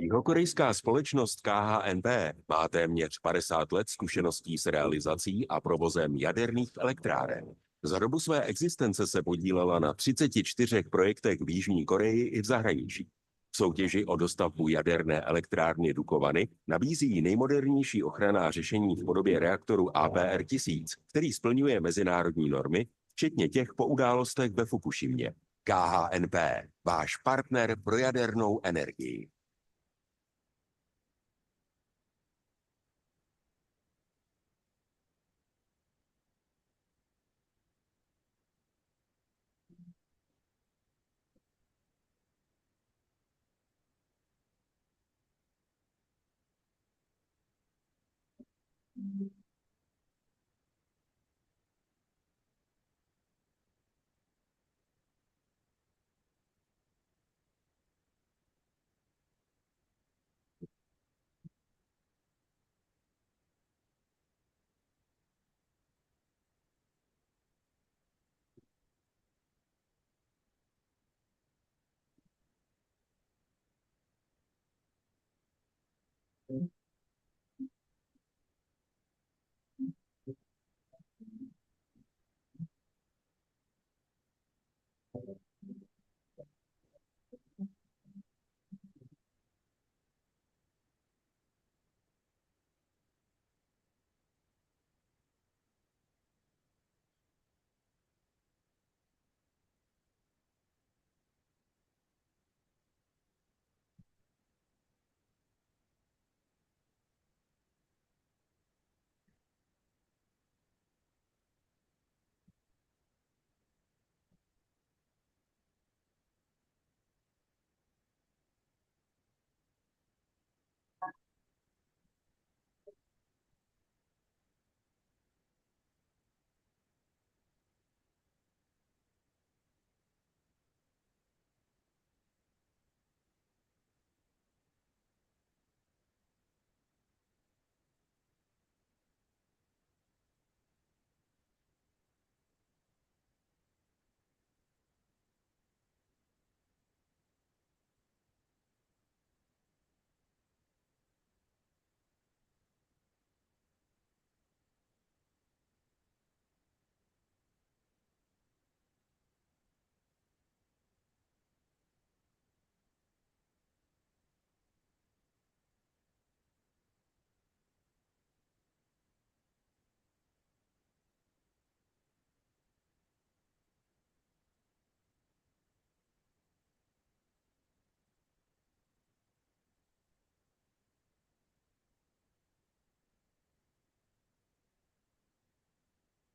Jihokorejská společnost KHNP má téměř 50 let zkušeností s realizací a provozem jaderných elektráren. Za dobu své existence se podílela na 34 projektech v Jižní Koreji i v zahraničí. V soutěži o dostavbu jaderné elektrárny Dukovany nabízí nejmodernější ochranná řešení v podobě reaktoru APR-1000, který splňuje mezinárodní normy, včetně těch po událostech ve Fukušimě. KHNP, váš partner pro jadernou energii.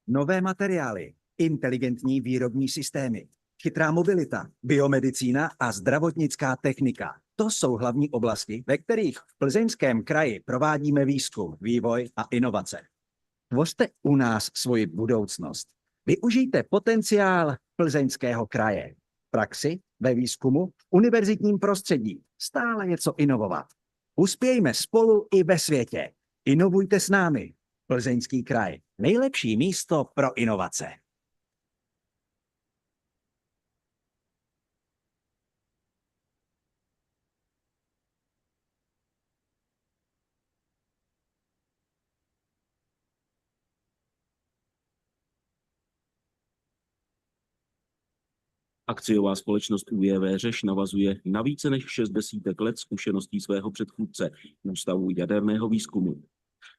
Nové materiály, inteligentní výrobní systémy, chytrá mobilita, biomedicína a zdravotnická technika. To jsou hlavní oblasti, ve kterých v Plzeňském kraji provádíme výzkum, vývoj a inovace. Tvořte u nás svoji budoucnost. Využijte potenciál Plzeňského kraje. V praxi, ve výzkumu, v univerzitním prostředí. Stále něco inovovat. Uspějme spolu i ve světě. Inovujte s námi. Plzeňský kraj. Nejlepší místo pro inovace. Akciová společnost UJV Řeš navazuje na více než 6 desítek let zkušeností svého předchůdce, Ústavu jaderného výzkumu.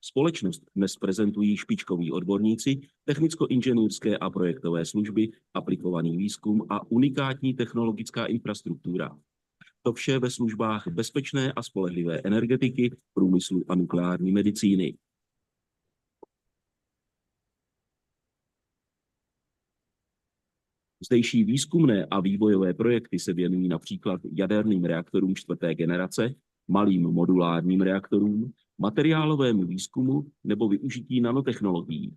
Společnost dnes prezentují špičkoví odborníci, technicko-inženýrské a projektové služby, aplikovaný výzkum a unikátní technologická infrastruktura. To vše ve službách bezpečné a spolehlivé energetiky, průmyslu a nukleární medicíny. Zdejší výzkumné a vývojové projekty se věnují například jaderným reaktorům 4. generace, malým modulárním reaktorům, materiálovému výzkumu nebo využití nanotechnologií.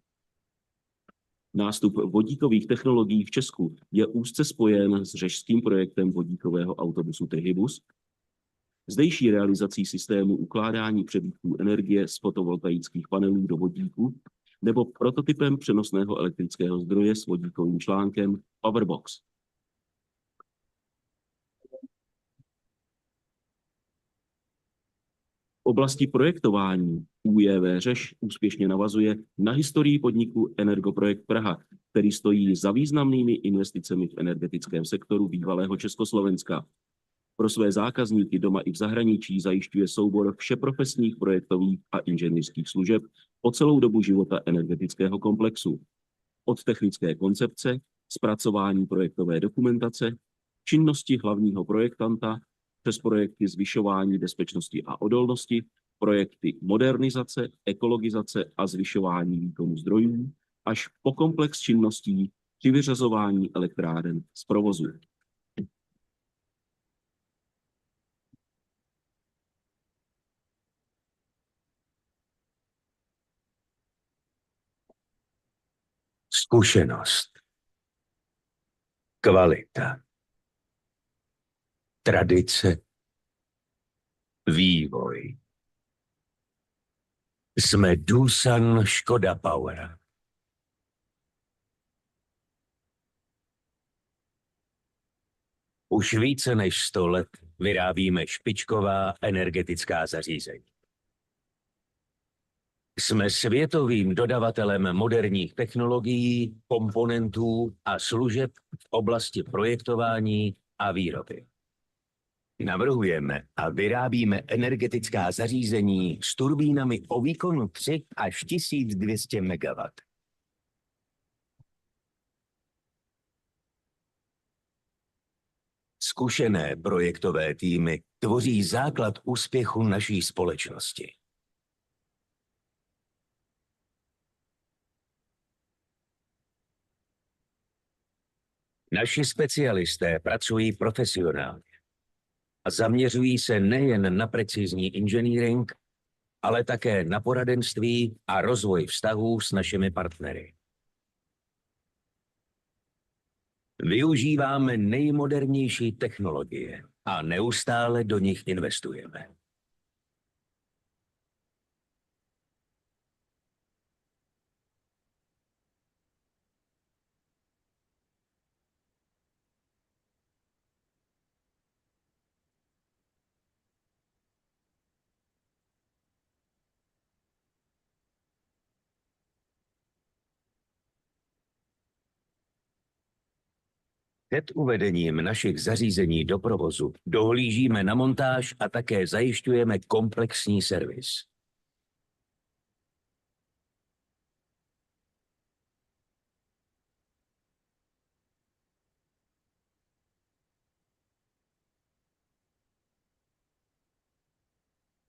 Nástup vodíkových technologií v Česku je úzce spojen s řežským projektem vodíkového autobusu Trihybus, zdejší realizací systému ukládání přebytků energie z fotovoltaických panelů do vodíku nebo prototypem přenosného elektrického zdroje s vodíkovým článkem Powerbox. oblasti projektování ÚJV Řeš úspěšně navazuje na historii podniku Energoprojekt Praha, který stojí za významnými investicemi v energetickém sektoru bývalého Československa. Pro své zákazníky doma i v zahraničí zajišťuje soubor všeprofesních projektových a inženýrských služeb po celou dobu života energetického komplexu. Od technické koncepce, zpracování projektové dokumentace, činnosti hlavního projektanta, přes projekty zvyšování bezpečnosti a odolnosti, projekty modernizace, ekologizace a zvyšování výkonu zdrojů, až po komplex činností při vyřazování elektráren z provozu. Zkušenost, kvalita, tradice, vývoj. Jsme Doosan Škoda Power. Už více než 100 let vyrábíme špičková energetická zařízení. Jsme světovým dodavatelem moderních technologií, komponentů a služeb v oblasti projektování a výroby. Navrhujeme a vyrábíme energetická zařízení s turbínami o výkonu 3 až 1200 MW. Zkušené projektové týmy tvoří základ úspěchu naší společnosti. Naši specialisté pracují profesionálně a zaměřují se nejen na precizní inženýring, ale také na poradenství a rozvoj vztahů s našimi partnery. Využíváme nejmodernější technologie a neustále do nich investujeme. Před uvedením našich zařízení do provozu dohlížíme na montáž a také zajišťujeme komplexní servis.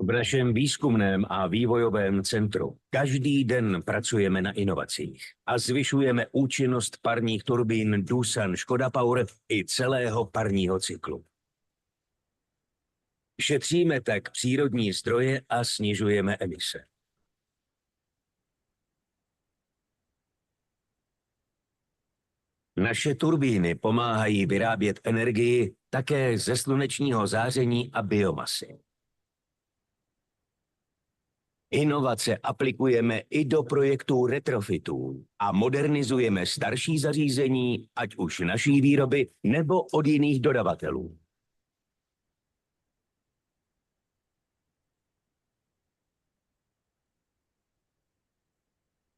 V našem výzkumném a vývojovém centru každý den pracujeme na inovacích a zvyšujeme účinnost parních turbín Doosan Škoda Power i celého parního cyklu. Šetříme tak přírodní zdroje a snižujeme emise. Naše turbíny pomáhají vyrábět energii také ze slunečního záření a biomasy. Inovace aplikujeme i do projektů retrofitů a modernizujeme starší zařízení, ať už naší výroby nebo od jiných dodavatelů.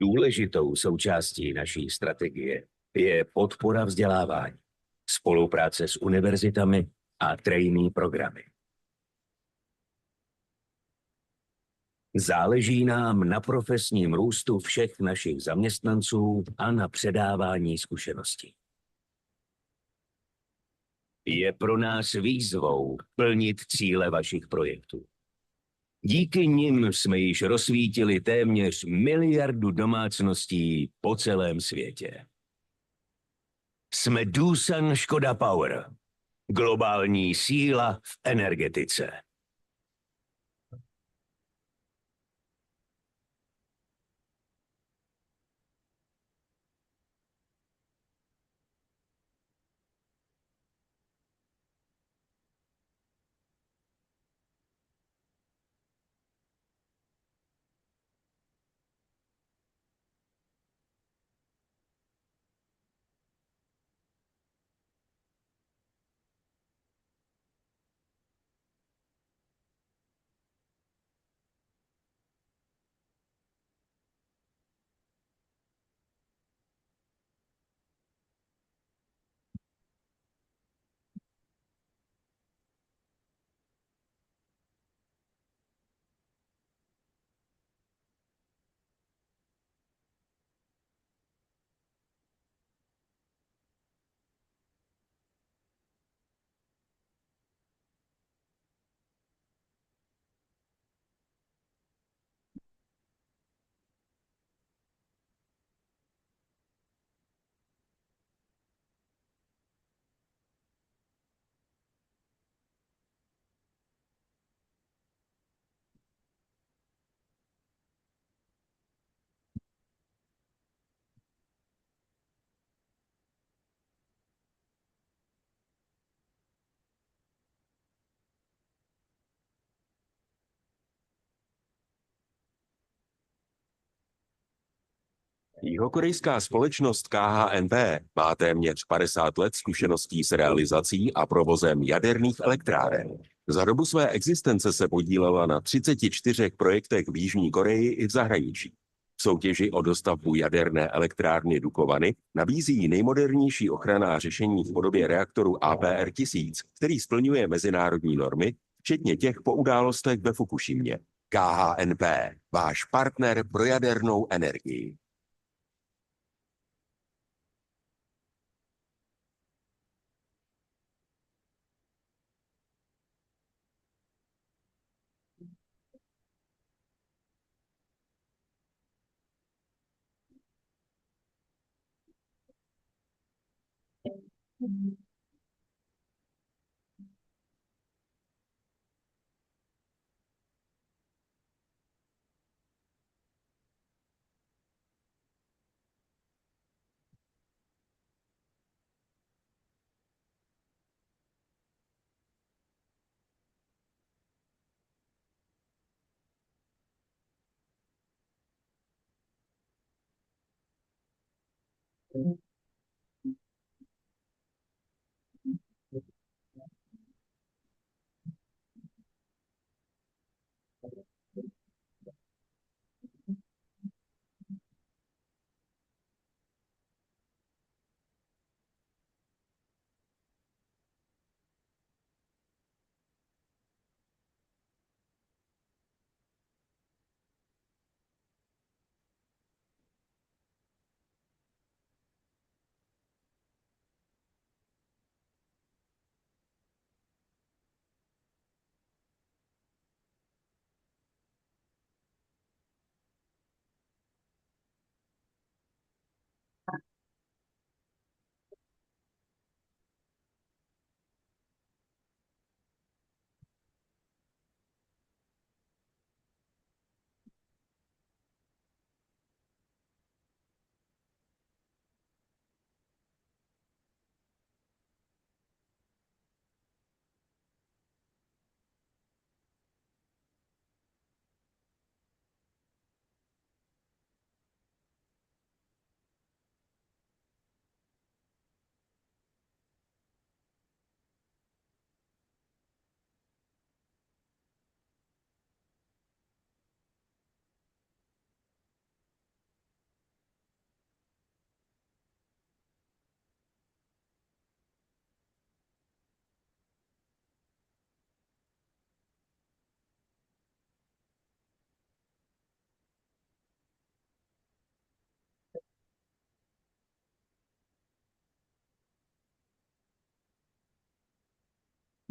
Důležitou součástí naší strategie je podpora vzdělávání, spolupráce s univerzitami a trainee programy. Záleží nám na profesním růstu všech našich zaměstnanců a na předávání zkušeností. Je pro nás výzvou plnit cíle vašich projektů. Díky nim jsme již rozsvítili téměř 1 miliardu domácností po celém světě. Jsme Doosan Škoda Power, globální síla v energetice. Jihokorejská společnost KHNP má téměř 50 let zkušeností s realizací a provozem jaderných elektráren. Za dobu své existence se podílela na 34 projektech v Jižní Koreji i v zahraničí. V soutěži o dostavbu jaderné elektrárny Dukovany nabízí nejmodernější ochranná řešení v podobě reaktoru APR-1000, který splňuje mezinárodní normy, včetně těch po událostech ve Fukušimě. KHNP, váš partner pro jadernou energii.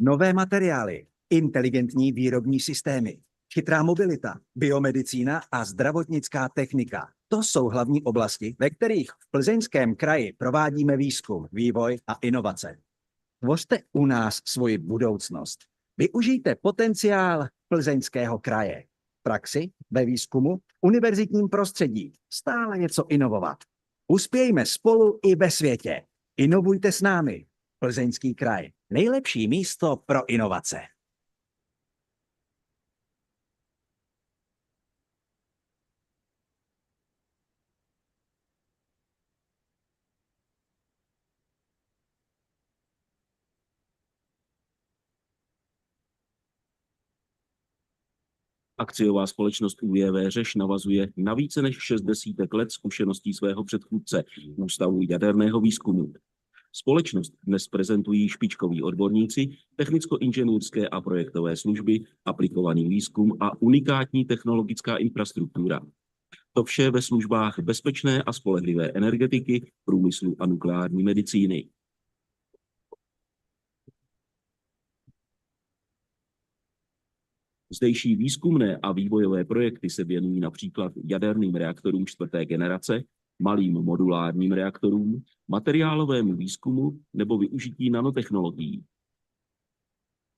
Nové materiály, inteligentní výrobní systémy, chytrá mobilita, biomedicína a zdravotnická technika. To jsou hlavní oblasti, ve kterých v Plzeňském kraji provádíme výzkum, vývoj a inovace. Tvořte u nás svoji budoucnost. Využijte potenciál Plzeňského kraje. V praxi, ve výzkumu, univerzitním prostředí. Stále něco inovovat. Uspějme spolu i ve světě. Inovujte s námi. Plzeňský kraj. Nejlepší místo pro inovace. Akciová společnost UJV Řeš navazuje na více než 6 desítek let zkušeností svého předchůdce, Ústavu jaderného výzkumu. Společnost dnes prezentují špičkoví odborníci, technicko-inženýrské a projektové služby, aplikovaný výzkum a unikátní technologická infrastruktura. To vše ve službách bezpečné a spolehlivé energetiky, průmyslu a nukleární medicíny. Zdejší výzkumné a vývojové projekty se věnují například jaderným reaktorům 4. generace, malým modulárním reaktorům, materiálovému výzkumu nebo využití nanotechnologií.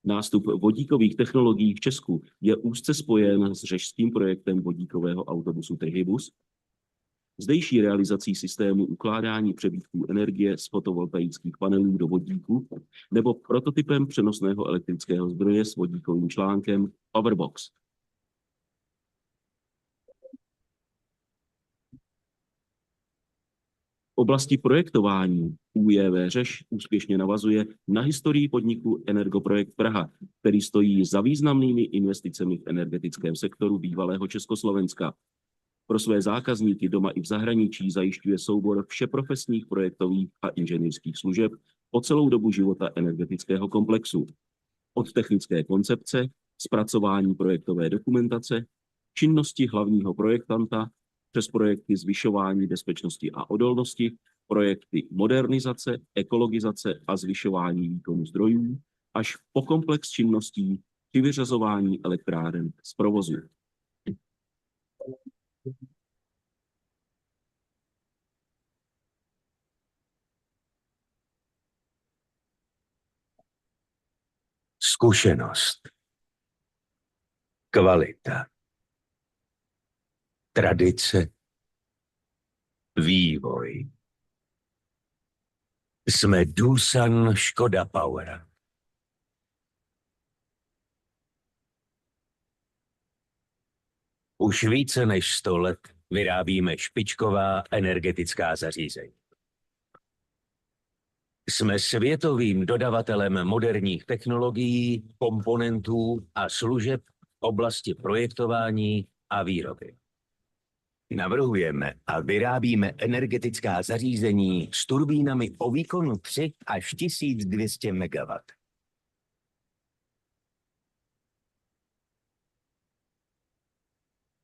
Nástup vodíkových technologií v Česku je úzce spojen s řežským projektem vodíkového autobusu Trihybus, zdejší realizací systému ukládání přebytků energie z fotovoltaických panelů do vodíku nebo prototypem přenosného elektrického zdroje s vodíkovým článkem Powerbox. V oblasti projektování UJV Řeš úspěšně navazuje na historii podniku Energoprojekt Praha, který stojí za významnými investicemi v energetickém sektoru bývalého Československa. Pro své zákazníky doma i v zahraničí zajišťuje soubor všeprofesních projektových a inženýrských služeb po celou dobu života energetického komplexu. Od technické koncepce, zpracování projektové dokumentace, činnosti hlavního projektanta, přes projekty zvyšování bezpečnosti a odolnosti, projekty modernizace, ekologizace a zvyšování výkonu zdrojů, až po komplex činností při vyřazování elektráren z provozu. Zkušenost, kvalita, tradice, vývoj. Jsme Doosan Škoda Power. Už více než 100 let vyrábíme špičková energetická zařízení. Jsme světovým dodavatelem moderních technologií, komponentů a služeb v oblasti projektování a výroby. Navrhujeme a vyrábíme energetická zařízení s turbínami o výkonu 3 až 1200 MW.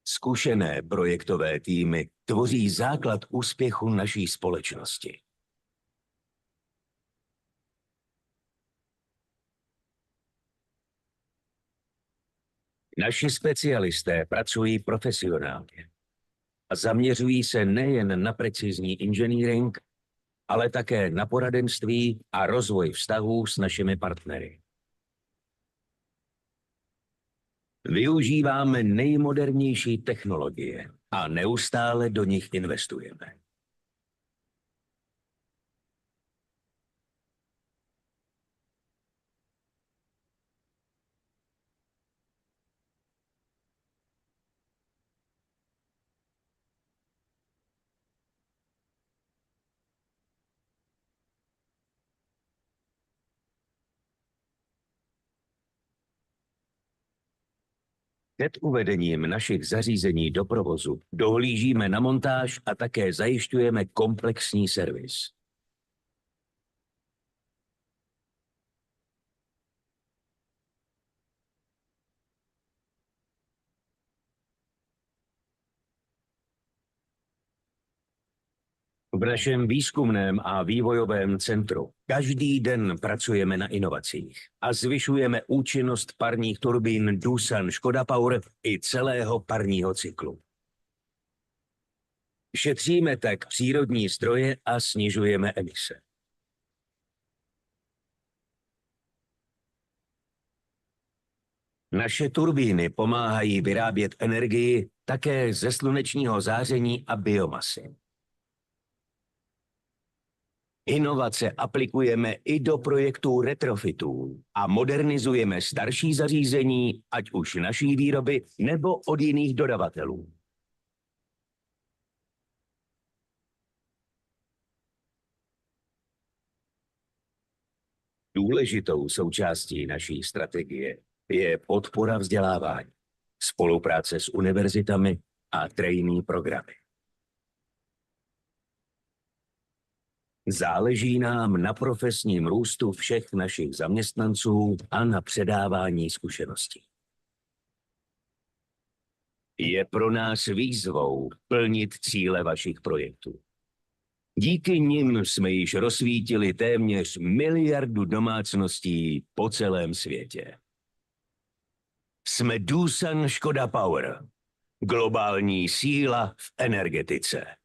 Zkušené projektové týmy tvoří základ úspěchu naší společnosti. Naši specialisté pracují profesionálně a zaměřují se nejen na precizní inženýring, ale také na poradenství a rozvoj vztahů s našimi partnery. Využíváme nejmodernější technologie a neustále do nich investujeme. Před uvedením našich zařízení do provozu dohlížíme na montáž a také zajišťujeme komplexní servis. V našem výzkumném a vývojovém centru každý den pracujeme na inovacích a zvyšujeme účinnost parních turbín Doosan Škoda Power i celého parního cyklu. Šetříme tak přírodní zdroje a snižujeme emise. Naše turbíny pomáhají vyrábět energii také ze slunečního záření a biomasy. Inovace aplikujeme i do projektů retrofitů a modernizujeme starší zařízení, ať už naší výroby nebo od jiných dodavatelů. Důležitou součástí naší strategie je podpora vzdělávání, spolupráce s univerzitami a trainee programy. Záleží nám na profesním růstu všech našich zaměstnanců a na předávání zkušeností. Je pro nás výzvou plnit cíle vašich projektů. Díky nim jsme již rozsvítili téměř 1 miliardu domácností po celém světě. Jsme Doosan Škoda Power, globální síla v energetice.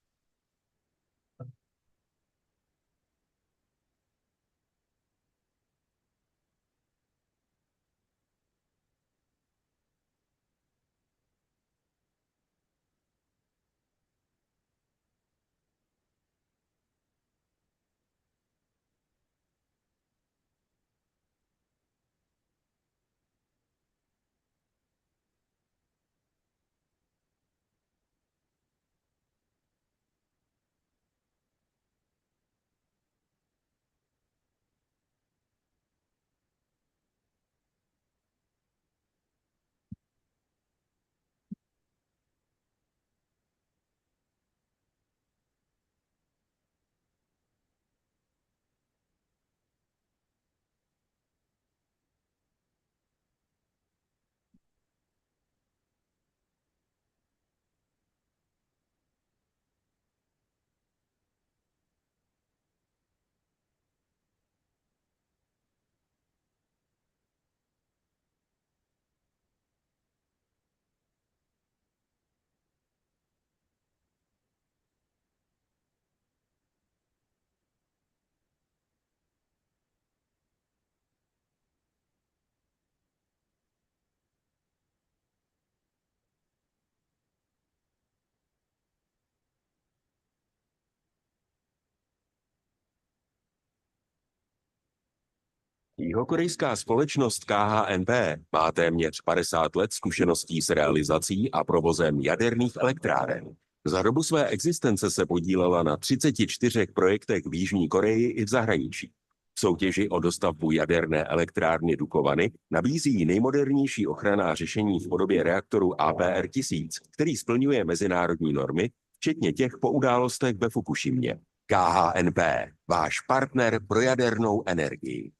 Jihokorejská společnost KHNP má téměř 50 let zkušeností s realizací a provozem jaderných elektráren. Za dobu své existence se podílela na 34 projektech v Jižní Koreji i v zahraničí. V soutěži o dostavbu jaderné elektrárny Dukovany nabízí nejmodernější ochranná řešení v podobě reaktoru APR-1000, který splňuje mezinárodní normy, včetně těch po událostech ve Fukušimě. KHNP, váš partner pro jadernou energii.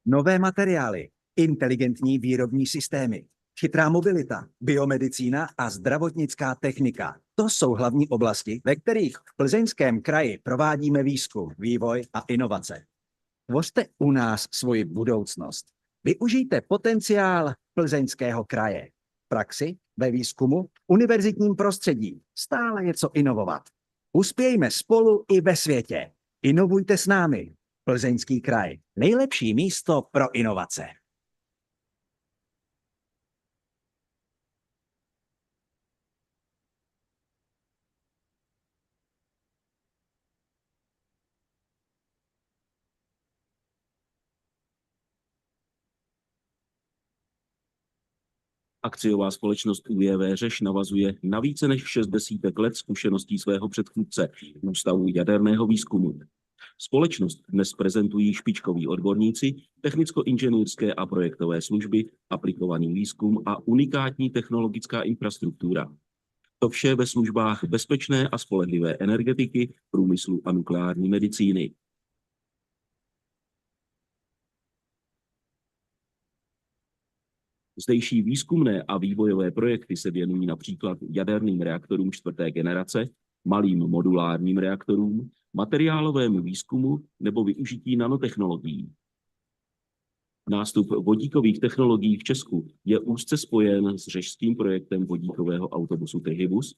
Nové materiály, inteligentní výrobní systémy, chytrá mobilita, biomedicína a zdravotnická technika. To jsou hlavní oblasti, ve kterých v Plzeňském kraji provádíme výzkum, vývoj a inovace. Tvořte u nás svoji budoucnost. Využijte potenciál Plzeňského kraje. V praxi, ve výzkumu, univerzitním prostředí. Stále něco inovovat. Uspějme spolu i ve světě. Inovujte s námi. Plzeňský kraj. Nejlepší místo pro inovace. Akciová společnost UJV Řeš navazuje na více než 6 desítek let zkušeností svého předchůdce, Ústavu jaderného výzkumu. Společnost dnes prezentují špičkoví odborníci, technicko-inženýrské a projektové služby, aplikovaný výzkum a unikátní technologická infrastruktura. To vše ve službách bezpečné a spolehlivé energetiky, průmyslu a nukleární medicíny. Zdejší výzkumné a vývojové projekty se věnují například jaderným reaktorům 4. generace, malým modulárním reaktorům, materiálovému výzkumu nebo využití nanotechnologií. Nástup vodíkových technologií v Česku je úzce spojen s řežským projektem vodíkového autobusu Trihybus,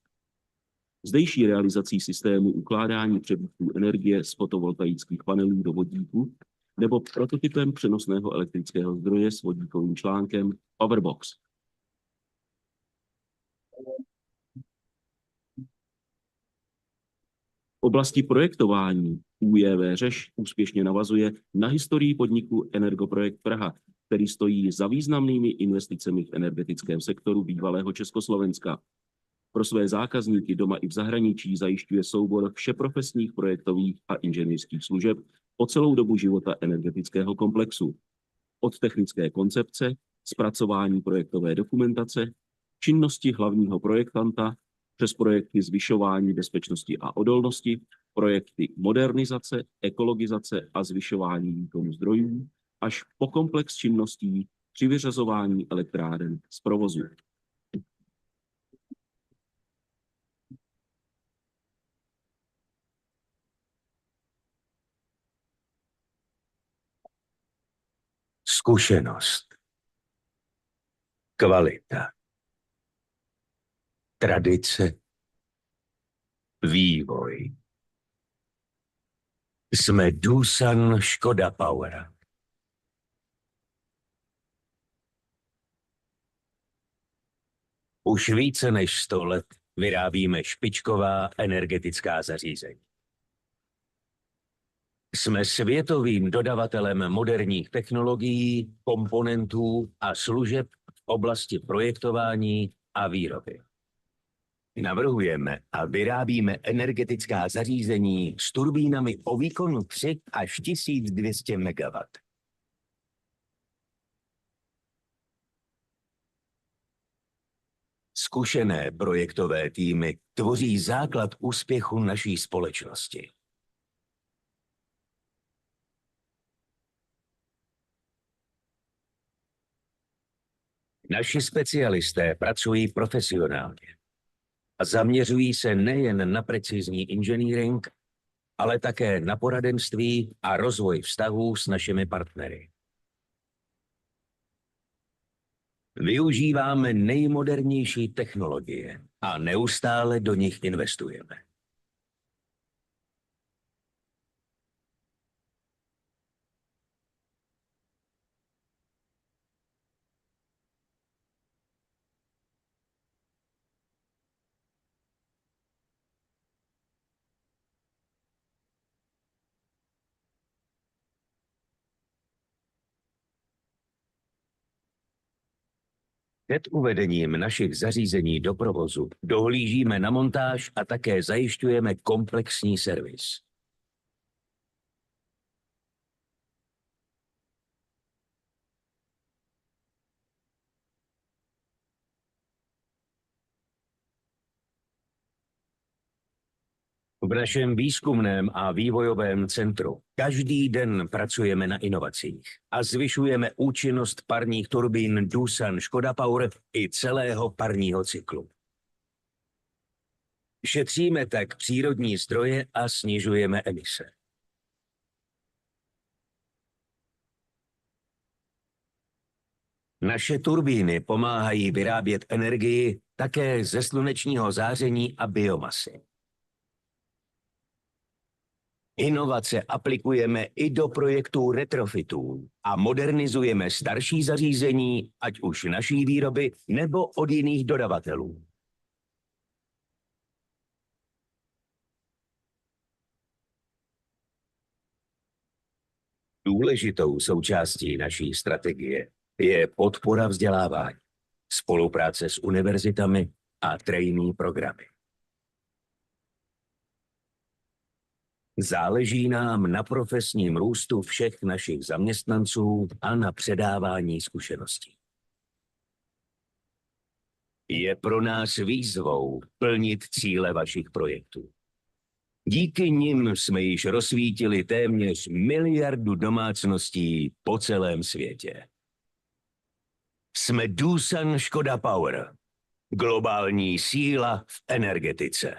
zdejší realizací systému ukládání přebytků energie z fotovoltaických panelů do vodíku nebo prototypem přenosného elektrického zdroje s vodíkovým článkem Powerbox. . oblasti projektování ÚJV Řeš úspěšně navazuje na historii podniku Energoprojekt Praha, který stojí za významnými investicemi v energetickém sektoru bývalého Československa. Pro své zákazníky doma i v zahraničí zajišťuje soubor všeprofesních projektových a inženýrských služeb po celou dobu života energetického komplexu. Od technické koncepce, zpracování projektové dokumentace, činnosti hlavního projektanta, přes projekty zvyšování bezpečnosti a odolnosti, projekty modernizace, ekologizace a zvyšování výkonu zdrojů, až po komplex činností při vyřazování elektráren z provozu. Zkušenost, kvalita, tradice, vývoj. Jsme Doosan Škoda Power. Už více než 100 let vyrábíme špičková energetická zařízení. Jsme světovým dodavatelem moderních technologií, komponentů a služeb v oblasti projektování a výroby. Navrhujeme a vyrábíme energetická zařízení s turbínami o výkonu 3 až 1200 MW. Zkušené projektové týmy tvoří základ úspěchu naší společnosti. Naši specialisté pracují profesionálně a zaměřují se nejen na precizní inženýring, ale také na poradenství a rozvoj vztahů s našimi partnery. Využíváme nejmodernější technologie a neustále do nich investujeme. Před uvedením našich zařízení do provozu dohlížíme na montáž a také zajišťujeme komplexní servis. V našem výzkumném a vývojovém centru každý den pracujeme na inovacích a zvyšujeme účinnost parních turbín Doosan Škoda Power i celého parního cyklu. Šetříme tak přírodní zdroje a snižujeme emise. Naše turbíny pomáhají vyrábět energii také ze slunečního záření a biomasy. Inovace aplikujeme i do projektů retrofitů a modernizujeme starší zařízení, ať už naší výroby nebo od jiných dodavatelů. Důležitou součástí naší strategie je podpora vzdělávání, spolupráce s univerzitami a trainee programy. Záleží nám na profesním růstu všech našich zaměstnanců a na předávání zkušeností. Je pro nás výzvou plnit cíle vašich projektů. Díky nim jsme již rozsvítili téměř 1 miliardu domácností po celém světě. Jsme Doosan Škoda Power, globální síla v energetice.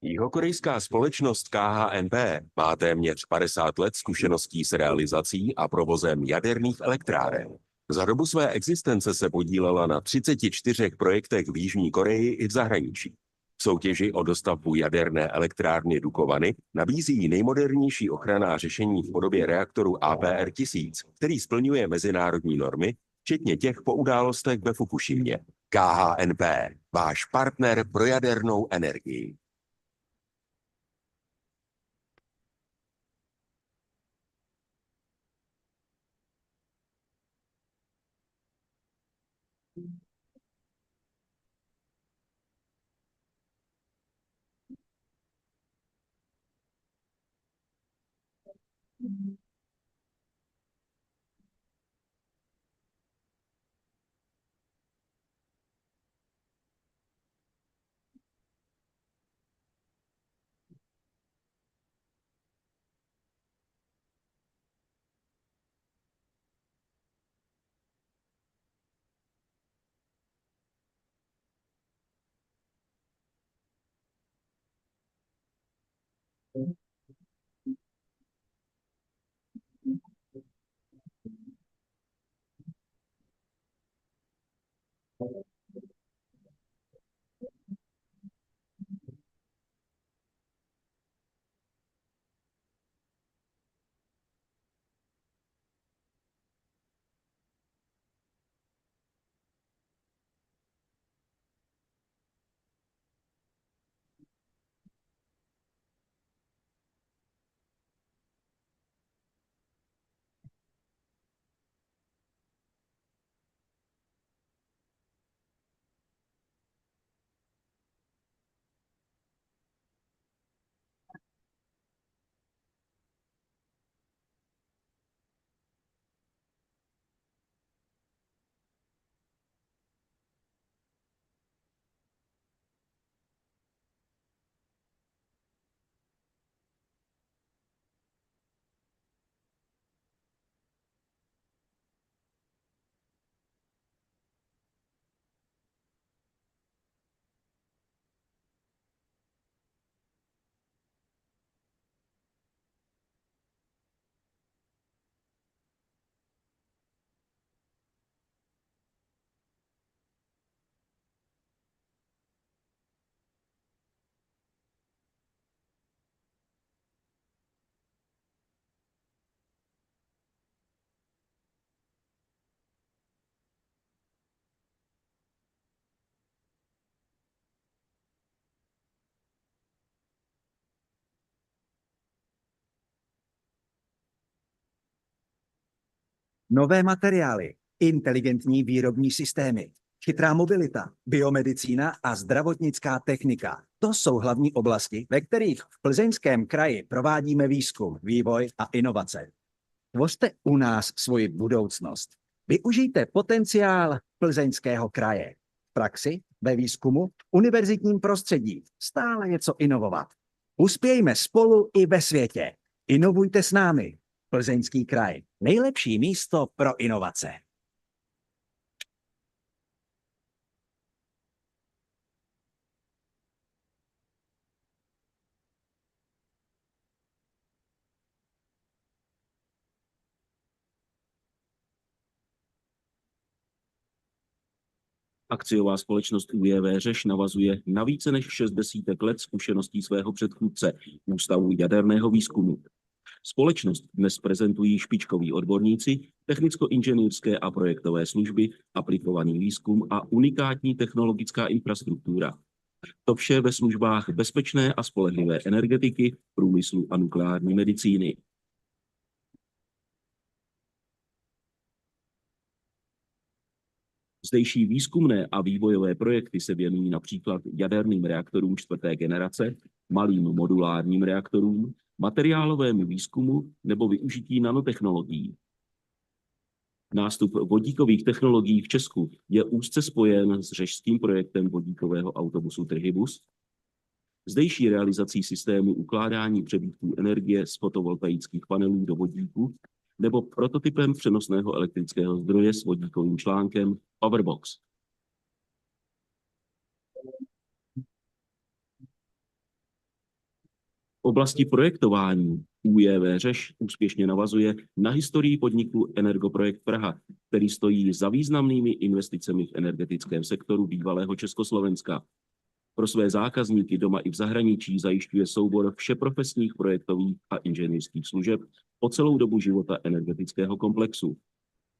Jihokorejská společnost KHNP má téměř 50 let zkušeností s realizací a provozem jaderných elektráren. Za dobu své existence se podílela na 34 projektech v Jižní Koreji i v zahraničí. V soutěži o dostavbu jaderné elektrárny Dukovany nabízí nejmodernější ochranná řešení v podobě reaktoru APR-1000, který splňuje mezinárodní normy, včetně těch po událostech ve Fukušimě. KHNP, váš partner pro jadernou energii. Nové materiály, inteligentní výrobní systémy, chytrá mobilita, biomedicína a zdravotnická technika. To jsou hlavní oblasti, ve kterých v Plzeňském kraji provádíme výzkum, vývoj a inovace. Tvořte u nás svoji budoucnost. Využijte potenciál Plzeňského kraje. V praxi, ve výzkumu, univerzitním prostředí. Stále něco inovovat. Uspějme spolu i ve světě. Inovujte s námi. Plzeňský kraj. Nejlepší místo pro inovace. Akciová společnost UJV Řeš navazuje na více než 6 desítek let zkušeností svého předchůdce, Ústavu jaderného výzkumu. Společnost dnes prezentují špičkoví odborníci, technicko-inženýrské a projektové služby, aplikovaný výzkum a unikátní technologická infrastruktura. To vše ve službách bezpečné a spolehlivé energetiky, průmyslu a nukleární medicíny. Zdejší výzkumné a vývojové projekty se věnují například jaderným reaktorům 4. generace, malým modulárním reaktorům, materiálovému výzkumu nebo využití nanotechnologií. Nástup vodíkových technologií v Česku je úzce spojen s řežským projektem vodíkového autobusu Trhybus, zdejší realizací systému ukládání přebytků energie z fotovoltaických panelů do vodíku nebo prototypem přenosného elektrického zdroje s vodíkovým článkem Powerbox. oblasti projektování ÚJV Řeš úspěšně navazuje na historii podniku Energoprojekt Praha, který stojí za významnými investicemi v energetickém sektoru bývalého Československa. Pro své zákazníky doma i v zahraničí zajišťuje soubor všeprofesních projektových a inženýrských služeb po celou dobu života energetického komplexu.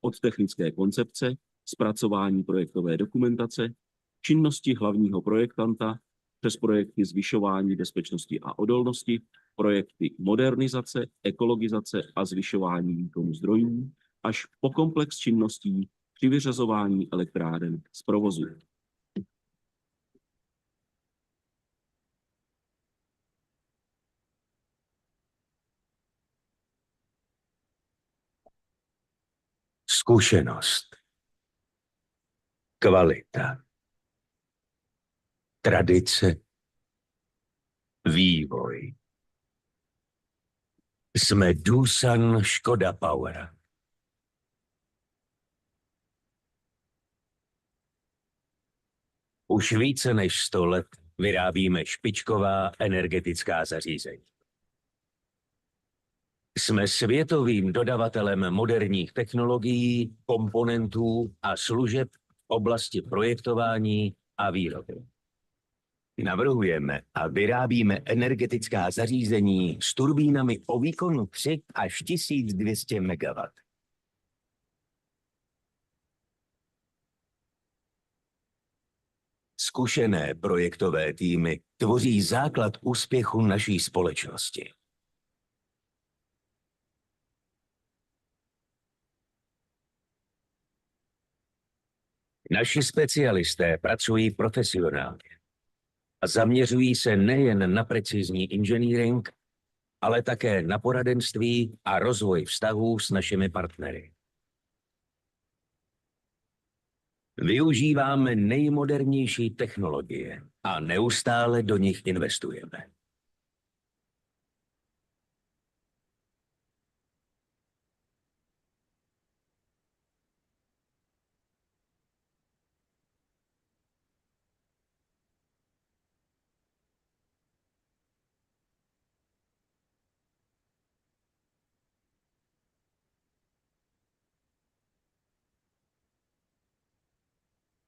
Od technické koncepce, zpracování projektové dokumentace, činnosti hlavního projektanta, přes projekty zvyšování bezpečnosti a odolnosti, projekty modernizace, ekologizace a zvyšování výkonu zdrojů, až po komplex činností při vyřazování elektráren z provozu. Zkušenost, kvalita, tradice, vývoj. Jsme Doosan Škoda Power. Už více než 100 let vyrábíme špičková energetická zařízení. Jsme světovým dodavatelem moderních technologií, komponentů a služeb v oblasti projektování a výroby. Navrhujeme a vyrábíme energetická zařízení s turbínami o výkonu 3 až 1200 MW. Zkušené projektové týmy tvoří základ úspěchu naší společnosti. Naši specialisté pracují profesionálně a zaměřují se nejen na precizní inženýring, ale také na poradenství a rozvoj vztahů s našimi partnery. Využíváme nejmodernější technologie a neustále do nich investujeme.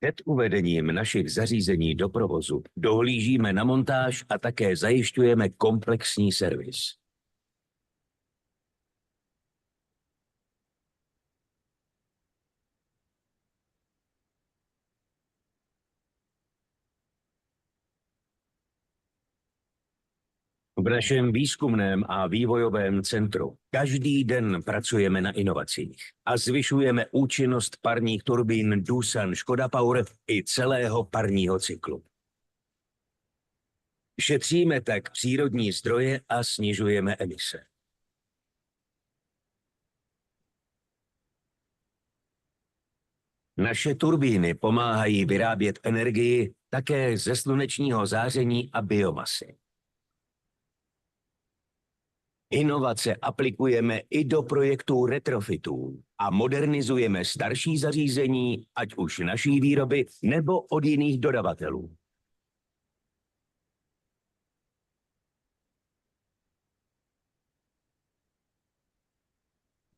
Před uvedením našich zařízení do provozu dohlížíme na montáž a také zajišťujeme komplexní servis. V našem výzkumném a vývojovém centru každý den pracujeme na inovacích a zvyšujeme účinnost parních turbín Doosan Škoda Power i celého parního cyklu. Šetříme tak přírodní zdroje a snižujeme emise. Naše turbíny pomáhají vyrábět energii také ze slunečního záření a biomasy. Inovace aplikujeme i do projektů retrofitů a modernizujeme starší zařízení, ať už naší výroby nebo od jiných dodavatelů.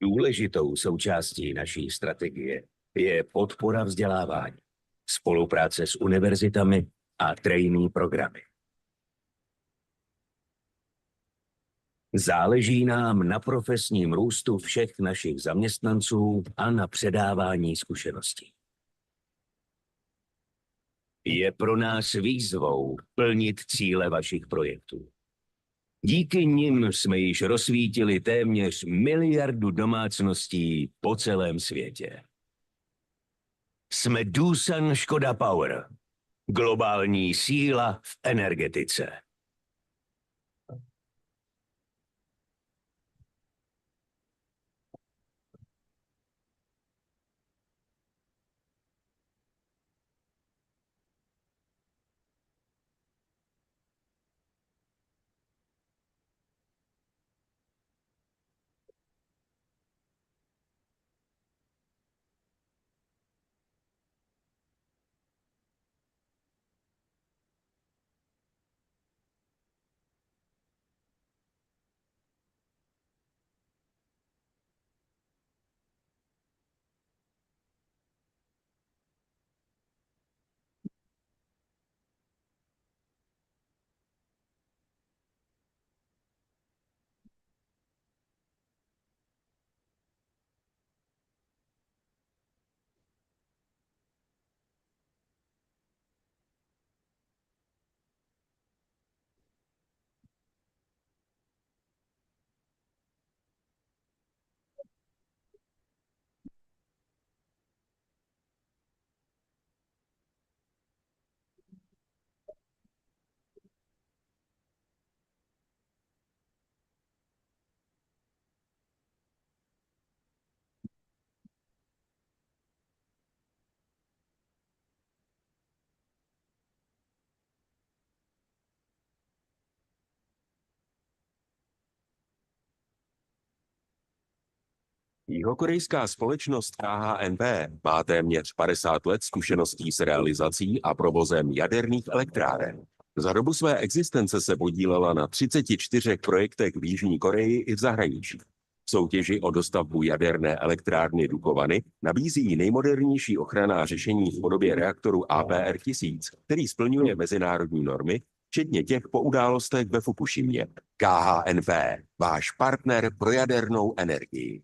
Důležitou součástí naší strategie je podpora vzdělávání, spolupráce s univerzitami a trainee programy. Záleží nám na profesním růstu všech našich zaměstnanců a na předávání zkušeností. Je pro nás výzvou plnit cíle vašich projektů. Díky nim jsme již rozsvítili téměř 1 miliardu domácností po celém světě. Jsme Doosan Škoda Power, globální síla v energetice. Jihokorejská společnost KHNP má téměř 50 let zkušeností s realizací a provozem jaderných elektráren. Za dobu své existence se podílela na 34 projektech v Jižní Koreji i v zahraničí. V soutěži o dostavbu jaderné elektrárny Dukovany nabízí nejmodernější ochranná řešení v podobě reaktoru APR-1000, který splňuje mezinárodní normy, včetně těch po událostech ve Fukušimě. KHNP, váš partner pro jadernou energii.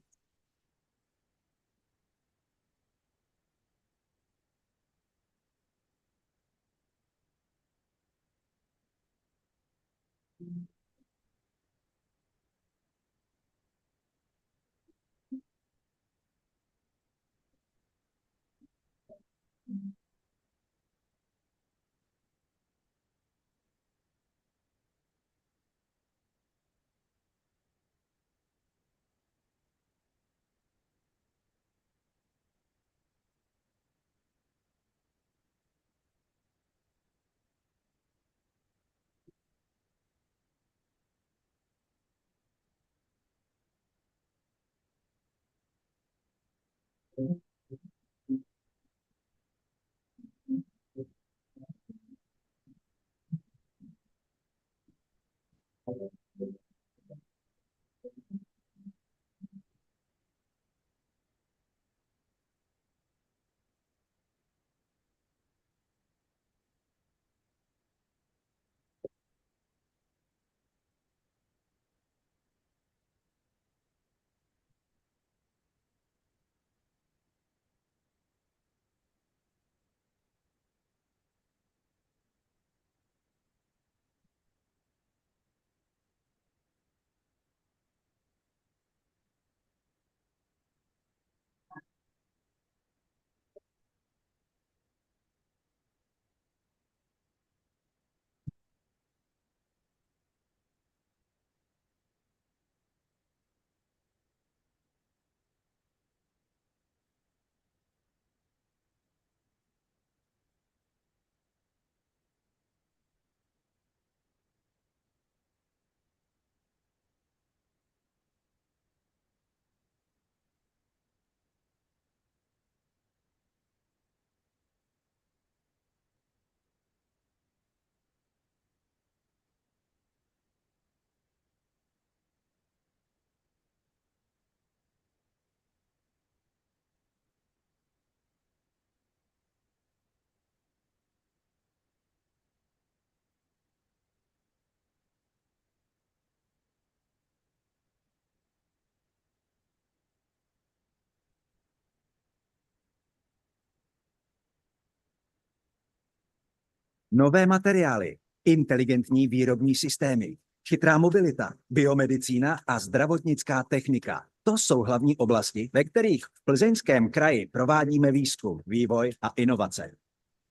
Nové materiály, inteligentní výrobní systémy, chytrá mobilita, biomedicína a zdravotnická technika. To jsou hlavní oblasti, ve kterých v Plzeňském kraji provádíme výzkum, vývoj a inovace.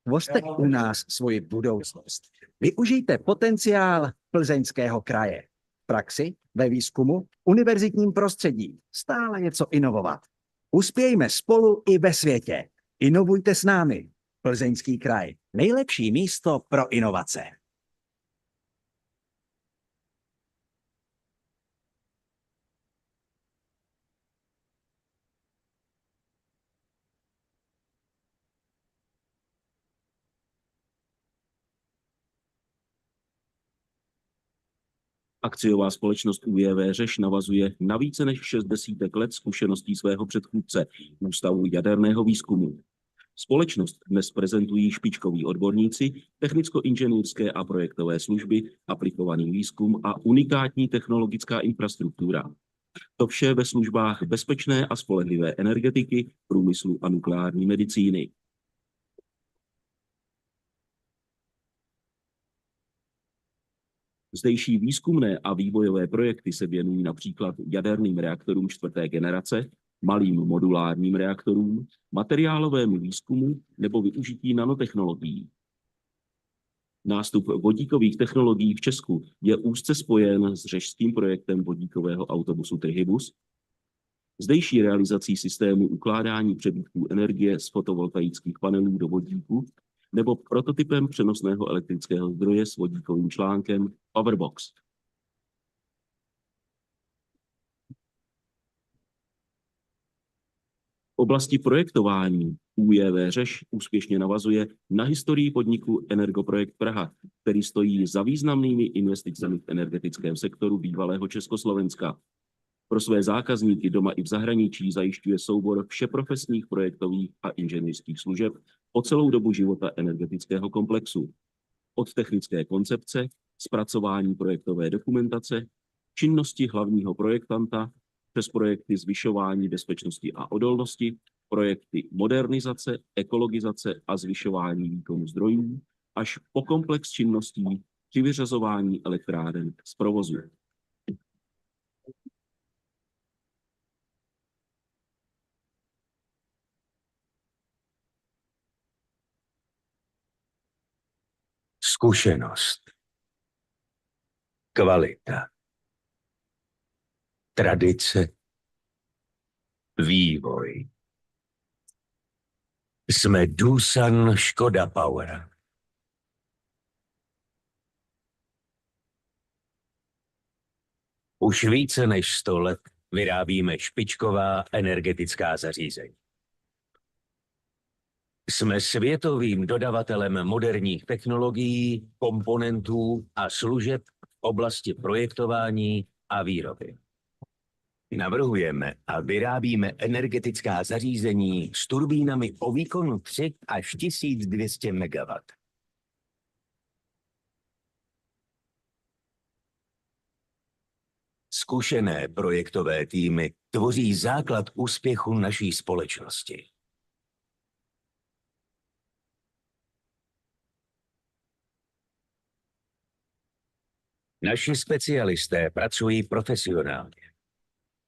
Tvořte u nás svoji budoucnost. Využijte potenciál Plzeňského kraje. V praxi, ve výzkumu, univerzitním prostředí. Stále něco inovovat. Uspějme spolu i ve světě. Inovujte s námi. Plzeňský kraj. Nejlepší místo pro inovace. Akciová společnost UJV Řeš navazuje na více než 6 desítek let zkušeností svého předchůdce, Ústavu jaderného výzkumu. Společnost dnes prezentují špičkoví odborníci, technicko-inženýrské a projektové služby, aplikovaný výzkum a unikátní technologická infrastruktura. To vše ve službách bezpečné a spolehlivé energetiky, průmyslu a nukleární medicíny. Zdejší výzkumné a vývojové projekty se věnují například jaderným reaktorům 4. generace, malým modulárním reaktorům, materiálovému výzkumu nebo využití nanotechnologií. Nástup vodíkových technologií v Česku je úzce spojen s řežským projektem vodíkového autobusu Trihybus, zdejší realizací systému ukládání přebytků energie z fotovoltaických panelů do vodíku nebo prototypem přenosného elektrického zdroje s vodíkovým článkem oblasti projektování ÚJV Řeš úspěšně navazuje na historii podniku Energoprojekt Praha, který stojí za významnými investicemi v energetickém sektoru bývalého Československa. Pro své zákazníky doma i v zahraničí zajišťuje soubor všeprofesních projektových a inženýrských služeb po celou dobu života energetického komplexu. Od technické koncepce, zpracování projektové dokumentace, činnosti hlavního projektanta, přes projekty zvyšování bezpečnosti a odolnosti, projekty modernizace, ekologizace a zvyšování výkonu zdrojů, až po komplex činností při vyřazování elektráren z provozu. Zkušenost, kvalita, tradice, vývoj. Jsme Doosan Škoda Power. Už více než 100 let vyrábíme špičková energetická zařízení. Jsme světovým dodavatelem moderních technologií, komponentů a služeb v oblasti projektování a výroby. Navrhujeme a vyrábíme energetická zařízení s turbínami o výkonu 3 až 1200 MW. Zkušené projektové týmy tvoří základ úspěchu naší společnosti. Naši specialisté pracují profesionálně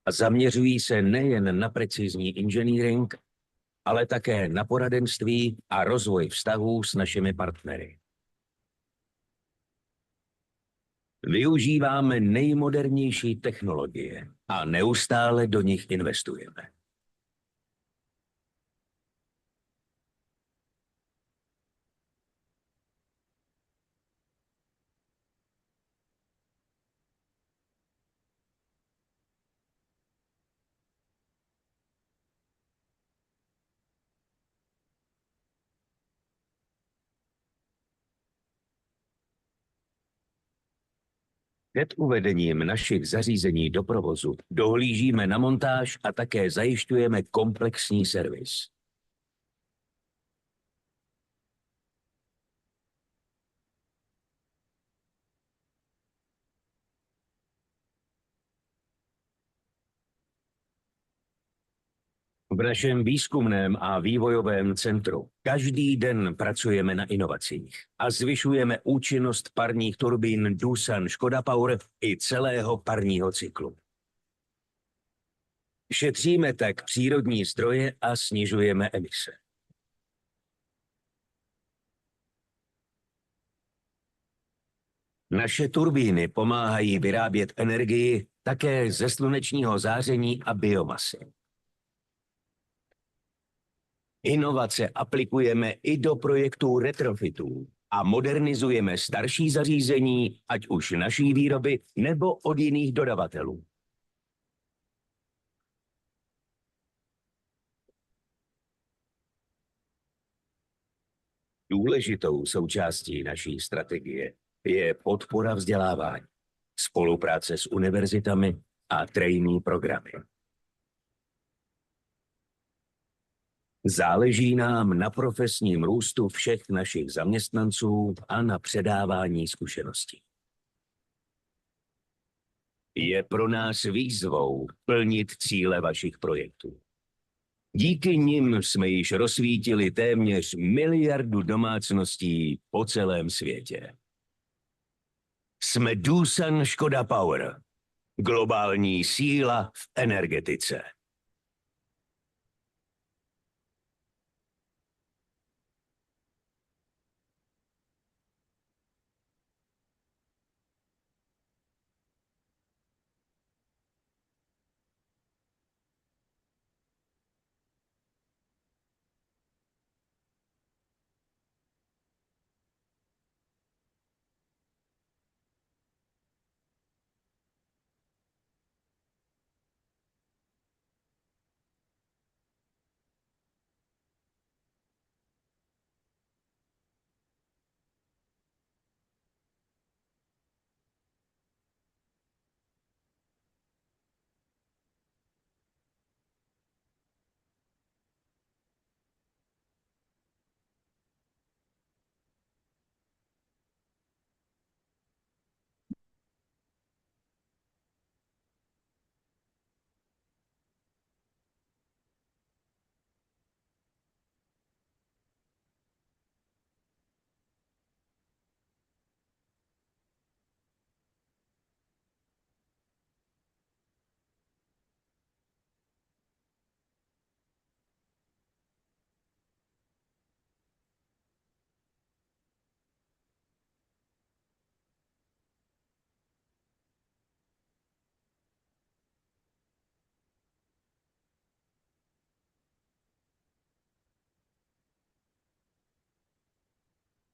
a zaměřují se nejen na precizní inženýring, ale také na poradenství a rozvoj vztahů s našimi partnery. Využíváme nejmodernější technologie a neustále do nich investujeme. Před uvedením našich zařízení do provozu dohlížíme na montáž a také zajišťujeme komplexní servis. V našem výzkumném a vývojovém centru každý den pracujeme na inovacích a zvyšujeme účinnost parních turbín Doosan Škoda Power i celého parního cyklu. Šetříme tak přírodní zdroje a snižujeme emise. Naše turbíny pomáhají vyrábět energii také ze slunečního záření a biomasy. Inovace aplikujeme i do projektů retrofitů a modernizujeme starší zařízení, ať už naší výroby nebo od jiných dodavatelů. Důležitou součástí naší strategie je podpora vzdělávání, spolupráce s univerzitami a trainee programy. Záleží nám na profesním růstu všech našich zaměstnanců a na předávání zkušeností. Je pro nás výzvou plnit cíle vašich projektů. Díky nim jsme již rozsvítili téměř 1 miliardu domácností po celém světě. Jsme Doosan Škoda Power, globální síla v energetice.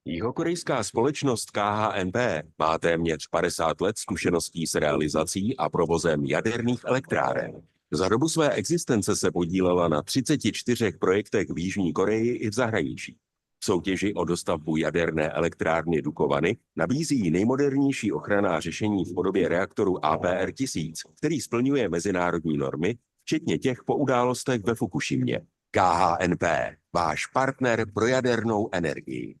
Jihokorejská společnost KHNP má téměř 50 let zkušeností s realizací a provozem jaderných elektráren. Za dobu své existence se podílela na 34 projektech v Jižní Koreji i v zahraničí. V soutěži o dostavbu jaderné elektrárny Dukovany nabízí nejmodernější ochranná řešení v podobě reaktoru APR-1000, který splňuje mezinárodní normy, včetně těch po událostech ve Fukušimě. KHNP, váš partner pro jadernou energii.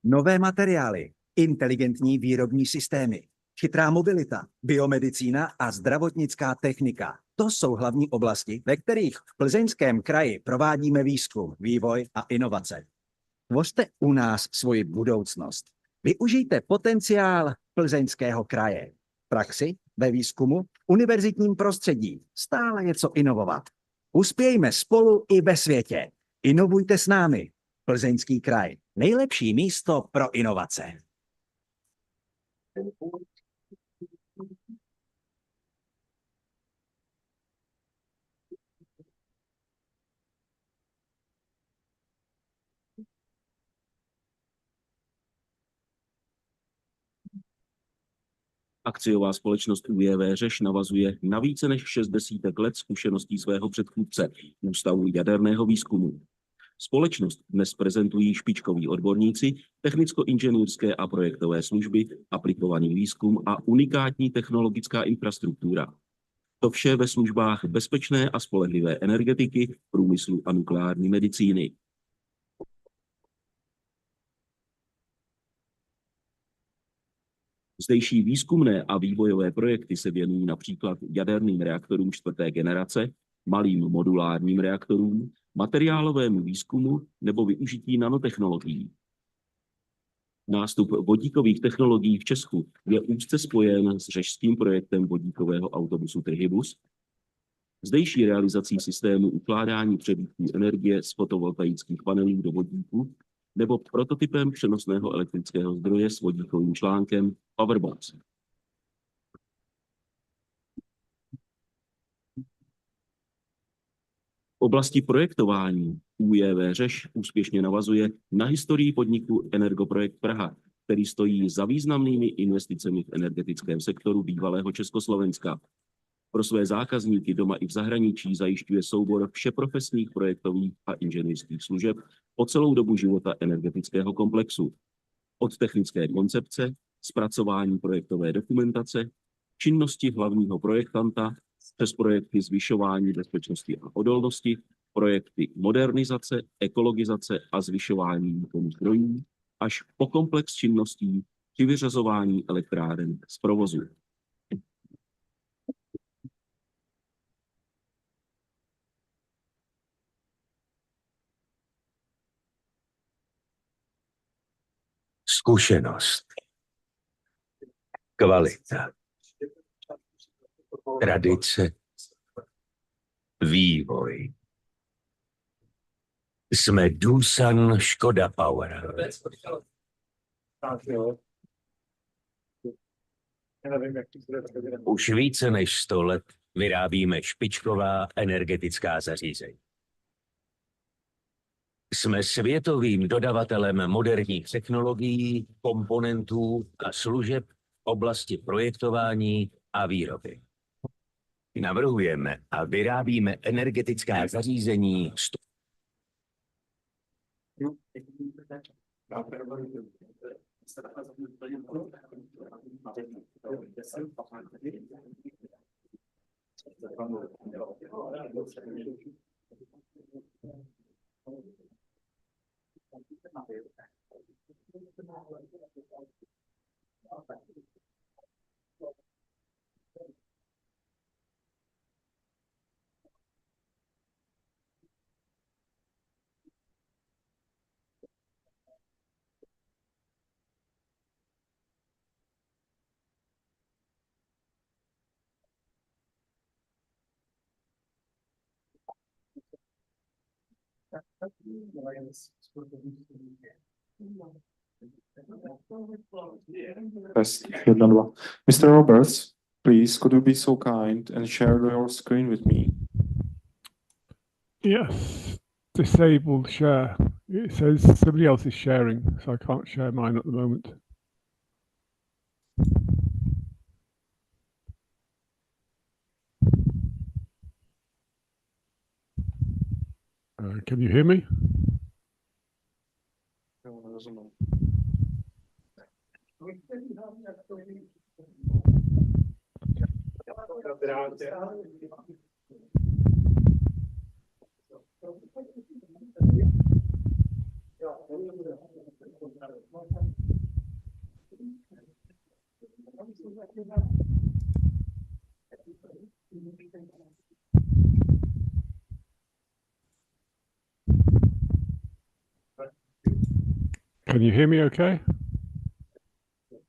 Nové materiály, inteligentní výrobní systémy, chytrá mobilita, biomedicína a zdravotnická technika. To jsou hlavní oblasti, ve kterých v Plzeňském kraji provádíme výzkum, vývoj a inovace. Tvořte u nás svoji budoucnost. Využijte potenciál Plzeňského kraje. V praxi, ve výzkumu, univerzitním prostředí. Stále něco inovovat. Uspějme spolu i ve světě. Inovujte s námi. Plzeňský kraj. Nejlepší místo pro inovace. Akciová společnost UJV Řeš navazuje na více než 60 let zkušeností svého předchůdce, Ústavu jaderného výzkumu. Společnost dnes prezentují špičkoví odborníci, technicko-inženýrské a projektové služby, aplikovaný výzkum a unikátní technologická infrastruktura. To vše ve službách bezpečné a spolehlivé energetiky, průmyslu a nukleární medicíny. Zdejší výzkumné a vývojové projekty se věnují například jaderným reaktorům 4. generace, malým modulárním reaktorům, materiálovému výzkumu nebo využití nanotechnologií. Nástup vodíkových technologií v Česku je úzce spojen s řežským projektem vodíkového autobusu Trihybus, zdejší realizací systému ukládání přebytků energie z fotovoltaických panelů do vodíku nebo prototypem přenosného elektrického zdroje s vodíkovým článkem Powerbox. oblasti projektování ÚJV Řeš úspěšně navazuje na historii podniku Energoprojekt Praha, který stojí za významnými investicemi v energetickém sektoru bývalého Československa. Pro své zákazníky doma i v zahraničí zajišťuje soubor všeprofesních projektových a inženýrských služeb po celou dobu života energetického komplexu. Od technické koncepce, zpracování projektové dokumentace, činnosti hlavního projektanta, přes projekty zvyšování bezpečnosti a odolnosti, projekty modernizace, ekologizace a zvyšování výkonu zdrojů, až po komplex činností při vyřazování elektráren z provozu. Zkušenost, kvalita, tradice, vývoj. Jsme Doosan Škoda Power. Už více než 100 let vyrábíme špičková energetická zařízení. Jsme světovým dodavatelem moderních technologií, komponentů a služeb v oblasti projektování a výroby. Navrhujeme a vyrábíme energetická zařízení Test 1, 2. Mr. Roberts, please, could you be so kind and share your screen with me? Yes, disabled share. It says somebody else is sharing, so I can't share mine at the moment. Can you hear me? Can you hear me okay?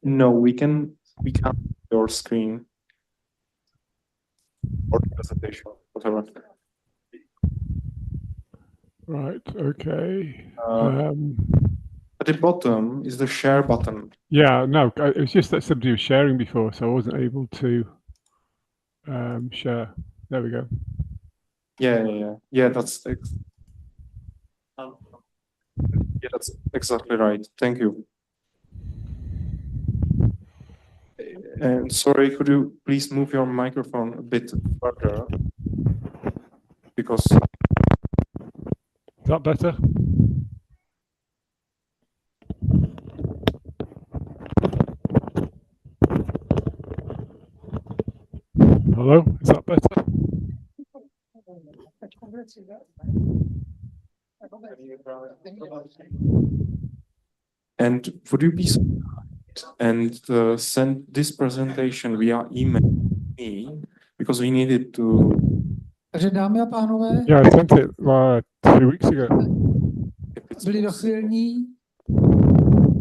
No, we can't your screen or presentation, whatever. Right, okay. At the bottom is the share button. Yeah, no, it was just that somebody was sharing before, so I wasn't able to share. There we go. Yeah, that's exactly right. Thank you. And sorry, could you please move your microphone a bit further? Because... Is that better? Hello, is that better? And would you be so kind and send this presentation via email to me, because we needed to... Takže dámy a pánové, Yeah, I sent it 2 weeks ago. byli dochvilní,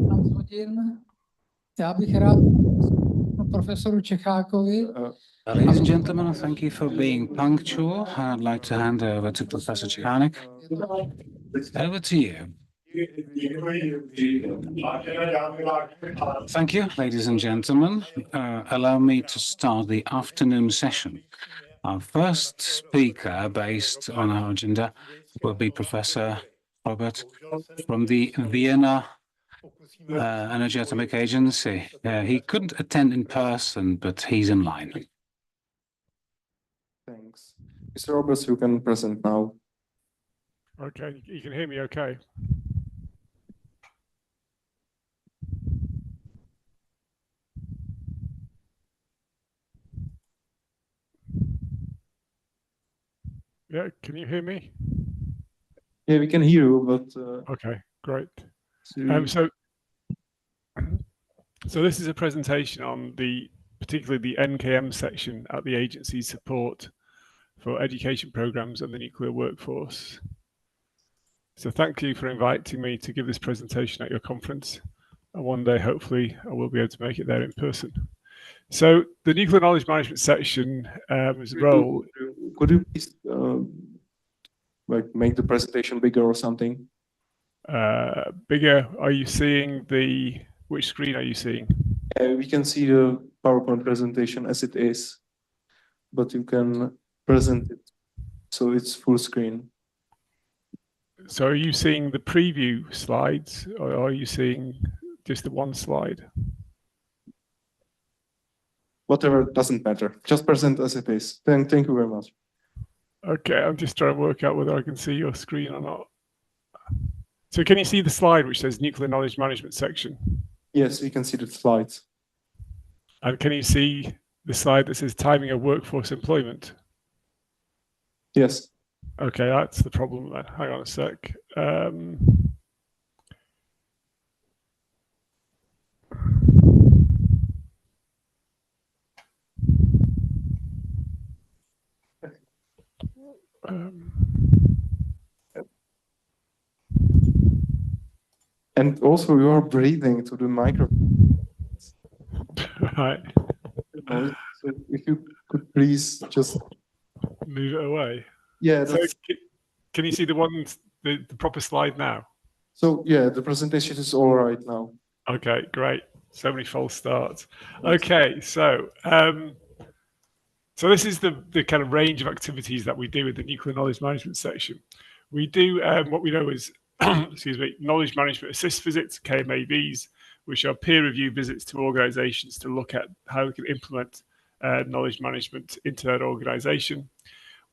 15 hodin. Já bych rád profesoru Čechákovi. Ladies and gentlemen, thank you for being punctual. I'd like to hand over to Professor Čechánek. Over to you. Thank you, ladies and gentlemen. Allow me to start the afternoon session. Our first speaker based on our agenda will be Professor Robert from the Vienna Energy Atomic Agency. He couldn't attend in person, but he's in line. Thanks. Mr. Roberts, you can present now. Okay, you can hear me okay? Yeah, can you hear me? Yeah, we can hear you, but... Okay, great. So this is a presentation on particularly the NKM section at the agency's support for education programs and the nuclear workforce. So thank you for inviting me to give this presentation at your conference. And one day, hopefully, I will be able to make it there in person. So the nuclear knowledge management section is a role. Could you please like make the presentation bigger or something? Bigger? Are you seeing which screen are you seeing? We can see the PowerPoint presentation as it is, but you can present it so it's full screen. So are you seeing the preview slides, or are you seeing just the one slide? Whatever, doesn't matter. Just present as it is. Thank you very much. Okay, I'm just trying to work out whether I can see your screen or not. So can you see the slide which says nuclear knowledge management section? Yes, we can see the slides. And can you see the slide that says timing of workforce employment? Yes. Okay, that's the problem then. Hang on a sec. And also you are breathing to the microphone. Right. So if you could please just move it away. Yeah. So can you see the proper slide now? So yeah, the presentation is all right now. Okay, great. So many false starts. Okay, so this is the kind of range of activities that we do with the nuclear knowledge management section. We do what we know as excuse me, knowledge management assist visits, KMAVs, which are peer review visits to organizations to look at how we can implement knowledge management into their organization.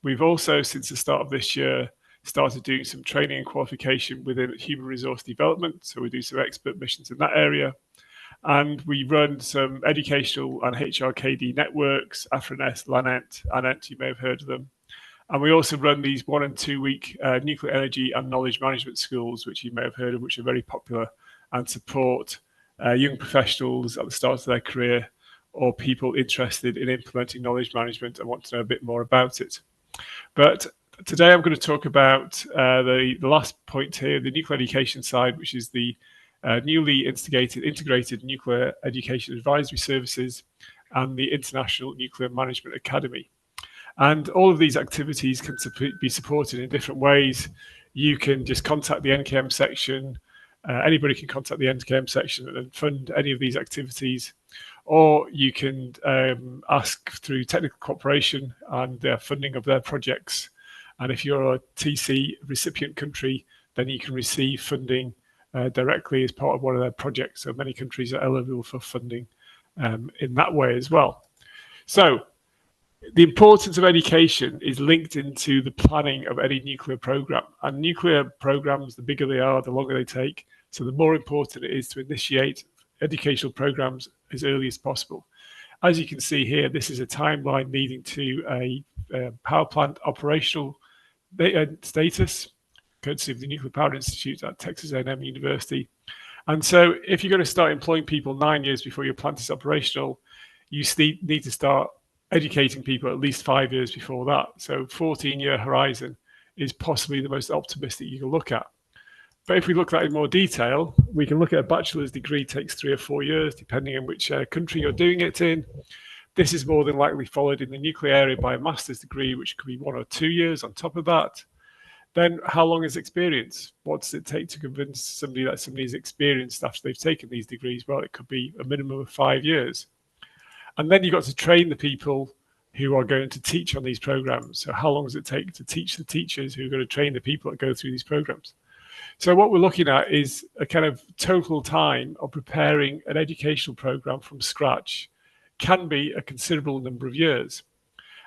We've also, since the start of this year, started doing some training and qualification within human resource development. So we do some expert missions in that area. And we run some educational and HRKD networks, AFRINET, LANET, ANET, you may have heard of them. And we also run these 1 and 2 week nuclear energy and knowledge management schools, which you may have heard of, which are very popular and support young professionals at the start of their career or people interested in implementing knowledge management and want to know a bit more about it. But today I'm going to talk about the last point here, the nuclear education side, which is the newly integrated nuclear education advisory services and the International Nuclear Management Academy. And all of these activities can be supported in different ways. You can just contact the NKM section. Anybody can contact the NKM section and fund any of these activities. Or you can ask through technical cooperation and their funding of their projects. And if you're a TC recipient country, then you can receive funding directly as part of one of their projects. So many countries are eligible for funding in that way as well. So the importance of education is linked into the planning of any nuclear program. And nuclear programs, the bigger they are, the longer they take. So the more important it is to initiate educational programs as early as possible. As you can see here, this is a timeline leading to a power plant operational status, courtesy of the Nuclear Power Institute at Texas A&M University. And so if you're going to start employing people 9 years before your plant is operational, you need to start educating people at least 5 years before that. So 14-year horizon is possibly the most optimistic you can look at. But if we look at that in more detail, we can look at a bachelor's degree takes 3 or 4 years, depending on which country you're doing it in. This is more than likely followed in the nuclear area by a master's degree, which could be 1 or 2 years on top of that. Then how long is experience? What does it take to convince somebody that somebody is experienced after they've taken these degrees? Well, it could be a minimum of 5 years. And then you've got to train the people who are going to teach on these programs. So how long does it take to teach the teachers who are going to train the people that go through these programs? So what we're looking at is a kind of total time of preparing an educational program from scratch can be a considerable number of years.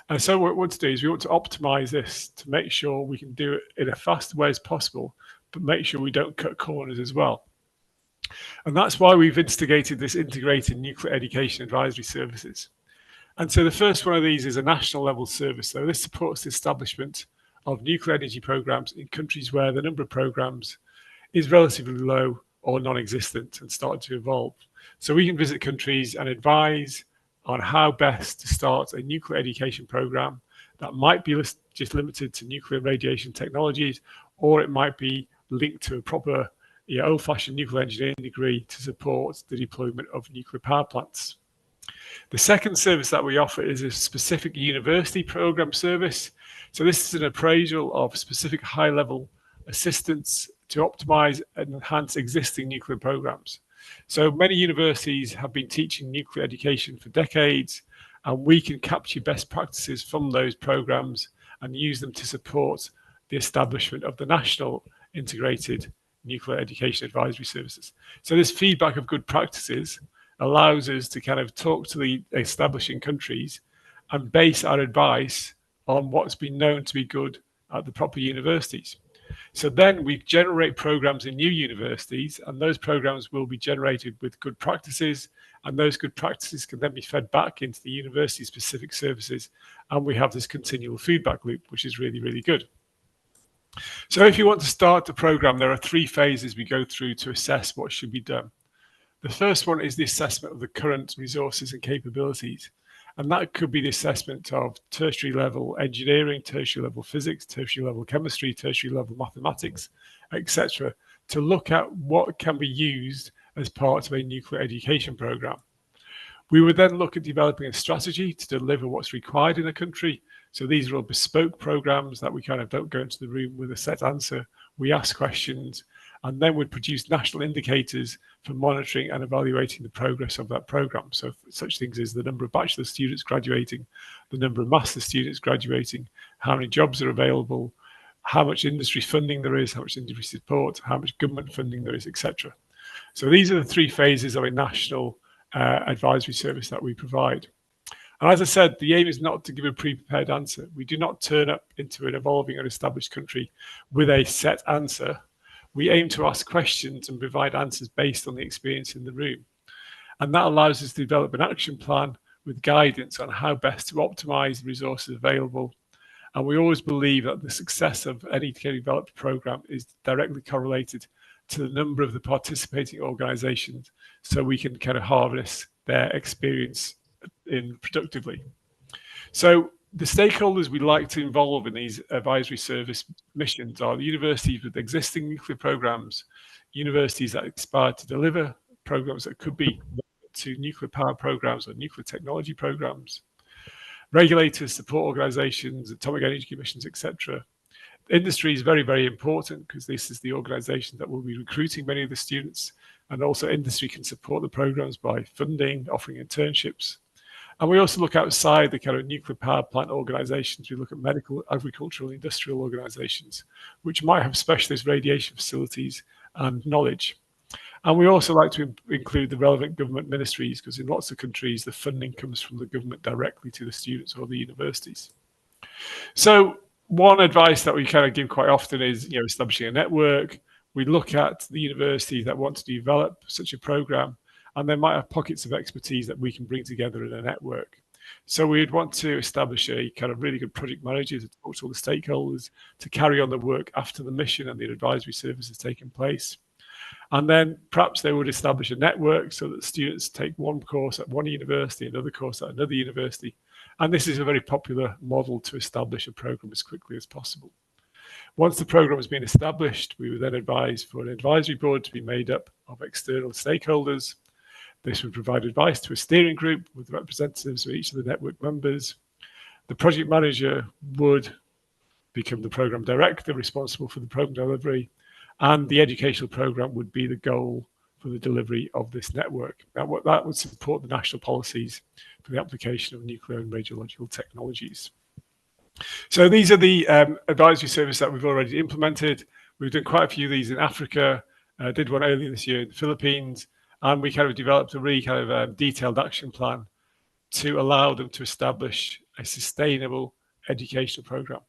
And so what we want to do is we want to optimize this to make sure we can do it in a fast way as possible, but make sure we don't cut corners as well. And that's why we've instigated this integrated nuclear education advisory services. And so the first one of these is a national level service. So this supports the establishment of nuclear energy programs in countries where the number of programs is relatively low or non-existent and starting to evolve. So we can visit countries and advise on how best to start a nuclear education program that might be just limited to nuclear radiation technologies, or it might be linked to a proper old-fashioned nuclear engineering degree to support the deployment of nuclear power plants. The second service that we offer is a specific university program service. So this is an appraisal of specific high-level assistance to optimize and enhance existing nuclear programs. So many universities have been teaching nuclear education for decades, and we can capture best practices from those programs and use them to support the establishment of the national integrated nuclear education advisory services. So this feedback of good practices allows us to kind of talk to the establishing countries and base our advice on what's been known to be good at the proper universities. So then we generate programs in new universities, and those programs will be generated with good practices, and those good practices can then be fed back into the university specific services, and we have this continual feedback loop, which is really, really good. So if you want to start the program, there are 3 phases we go through to assess what should be done. The first one is the assessment of the current resources and capabilities. And that could be the assessment of tertiary level engineering, tertiary level physics, tertiary level chemistry, tertiary level mathematics, etc., to look at what can be used as part of a nuclear education program. We would then look at developing a strategy to deliver what's required in a country. So these are all bespoke programs that we kind of don't go into the room with a set answer. We ask questions, and then we'd produce national indicators for monitoring and evaluating the progress of that program. So such things as the number of bachelor students graduating, the number of master students graduating, how many jobs are available, how much industry funding there is, how much industry support, how much government funding there is, etc. So these are the 3 phases of a national advisory service that we provide. And as I said, the aim is not to give a pre-prepared answer. We do not turn up into an evolving and established country with a set answer. We aim to ask questions and provide answers based on the experience in the room. And that allows us to develop an action plan with guidance on how best to optimize the resources available. And we always believe that the success of any developed program is directly correlated to the number of the participating organizations, so we can kind of harness their experience productively. So the stakeholders we like to involve in these advisory service missions are the universities with existing nuclear programs, universities that aspire to deliver programs that could be to nuclear power programs or nuclear technology programs, regulators, support organizations, atomic energy commissions, etc. Industry is very, very important because this is the organization that will be recruiting many of the students, and also industry can support the programs by funding, offering internships. And we also look outside the kind of nuclear power plant organizations. We look at medical, agricultural, industrial organizations, which might have specialist radiation facilities and knowledge. And we also like to include the relevant government ministries, because in lots of countries, the funding comes from the government directly to the students or the universities. So one advice that we kind of give quite often is, establishing a network. We look at the universities that want to develop such a program, and they might have pockets of expertise that we can bring together in a network. So we'd want to establish a kind of really good project manager to talk to all the stakeholders to carry on the work after the mission and the advisory service has taken place. And then perhaps they would establish a network so that students take one course at one university, another course at another university. And this is a very popular model to establish a program as quickly as possible. Once the program has been established, we would then advise for an advisory board to be made up of external stakeholders. This would provide advice to a steering group with representatives of each of the network members. The project manager would become the program director responsible for the program delivery, and the educational program would be the goal for the delivery of this network. Now, that would support the national policies for the application of nuclear and radiological technologies. So these are the advisory services that we've already implemented. We've done quite a few of these in Africa, did one earlier this year in the Philippines, and we kind of developed a really kind of detailed action plan to allow them to establish a sustainable educational program.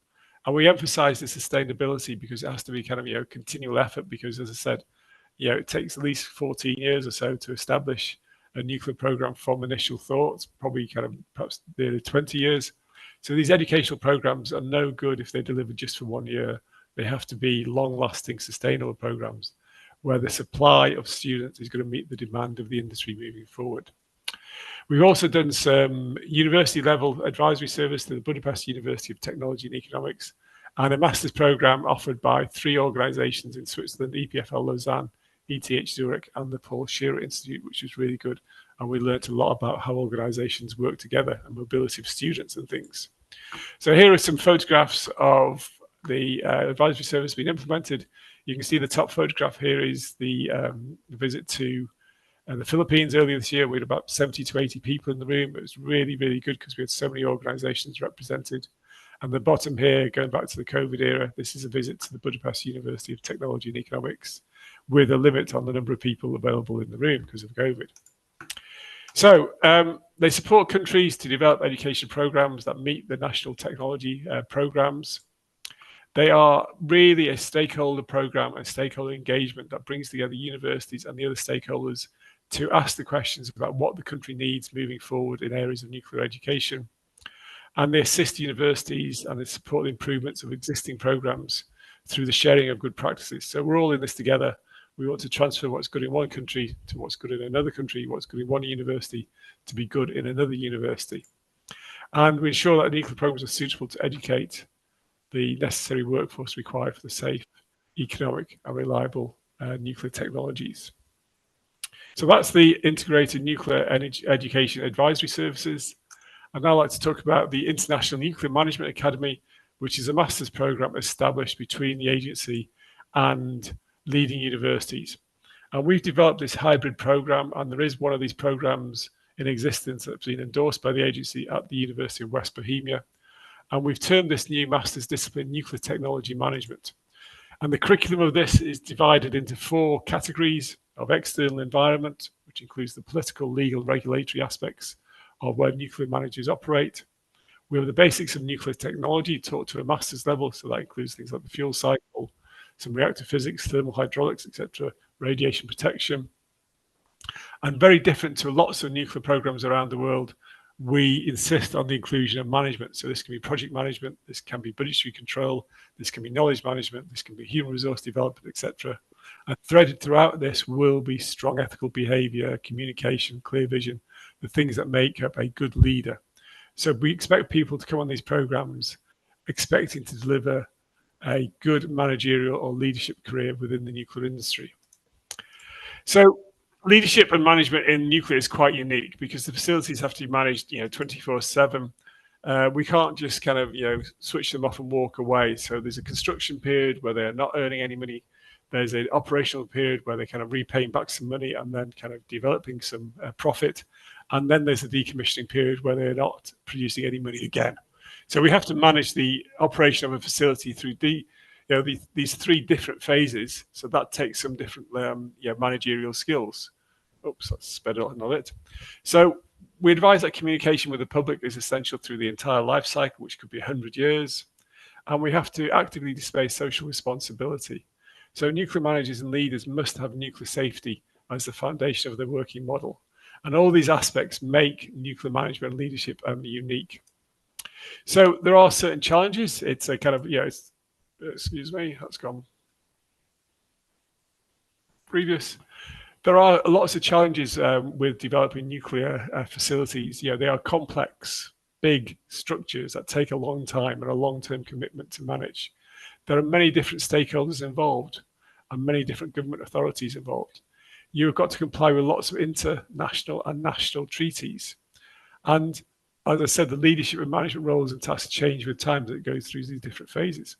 And we emphasize the sustainability because it has to be kind of, continual effort, because as I said, it takes at least 14 years or so to establish a nuclear program from initial thoughts, probably kind of perhaps nearly 20 years. So these educational programs are no good if they're delivered just for 1 year. They have to be long-lasting, sustainable programs where the supply of students is going to meet the demand of the industry moving forward. We've also done some university-level advisory service to the Budapest University of Technology and Economics, and a master's program offered by 3 organizations in Switzerland: EPFL Lausanne, ETH Zurich, and the Paul Scherrer Institute, which was really good. And we learned a lot about how organizations work together and mobility of students and things. So here are some photographs of the advisory service being implemented. You can see the top photograph here is the visit to the Philippines earlier this year. We had about 70 to 80 people in the room. It was really, really good because we had so many organizations represented. And the bottom here, going back to the COVID era, this is a visit to the Budapest University of Technology and Economics with a limit on the number of people available in the room because of COVID. So they support countries to develop education programs that meet the national technology programs. They are really a stakeholder program and stakeholder engagement that brings together universities and the other stakeholders to ask the questions about what the country needs moving forward in areas of nuclear education. And they assist universities and they support the improvements of existing programs through the sharing of good practices. So we're all in this together. We want to transfer what's good in one country to what's good in another country, what's good in one university to be good in another university. And we ensure that nuclear programs are suitable to educate the necessary workforce required for the safe, economic and reliable nuclear technologies. So that's the Integrated Nuclear Education Advisory Services. I'd now like to talk about the International Nuclear Management Academy, which is a master's program established between the agency and leading universities. And we've developed this hybrid program, and there is one of these programs in existence that's been endorsed by the agency at the University of West Bohemia. And we've termed this new master's discipline Nuclear Technology Management. And the curriculum of this is divided into 4 categories of external environment, which includes the political, legal, regulatory aspects of where nuclear managers operate. We have the basics of nuclear technology taught to a master's level, so that includes things like the fuel cycle, some reactor physics, thermal hydraulics, etc., radiation protection. And very different to lots of nuclear programs around the world, we insist on the inclusion of management. So this can be project management, this can be budgetary control, this can be knowledge management, this can be human resource development, etc. And threaded throughout this will be strong ethical behavior, communication, clear vision, the things that make up a good leader. So we expect people to come on these programs expecting to deliver a good managerial or leadership career within the nuclear industry. So leadership and management in nuclear is quite unique because the facilities have to be managed, 24/7. We can't just kind of, switch them off and walk away. So there's a construction period where they're not earning any money. There's an operational period where they're kind of repaying back some money and then kind of developing some profit. And then there's a decommissioning period where they're not producing any money again. So we have to manage the operation of a facility through these 3 different phases. So that takes some different managerial skills. Oops, that's sped on it. So we advise that communication with the public is essential through the entire life cycle, which could be 100 years. And we have to actively display social responsibility. So nuclear managers and leaders must have nuclear safety as the foundation of their working model. And all these aspects make nuclear management and leadership unique. So there are certain challenges. It's a kind of, excuse me, that's gone previous. There are lots of challenges with developing nuclear facilities. They are complex, big structures that take a long time and a long-term commitment to manage. There are many different stakeholders involved and many different government authorities involved. You've got to comply with lots of international and national treaties. And as I said, the leadership and management roles and tasks change with time as it goes through these different phases.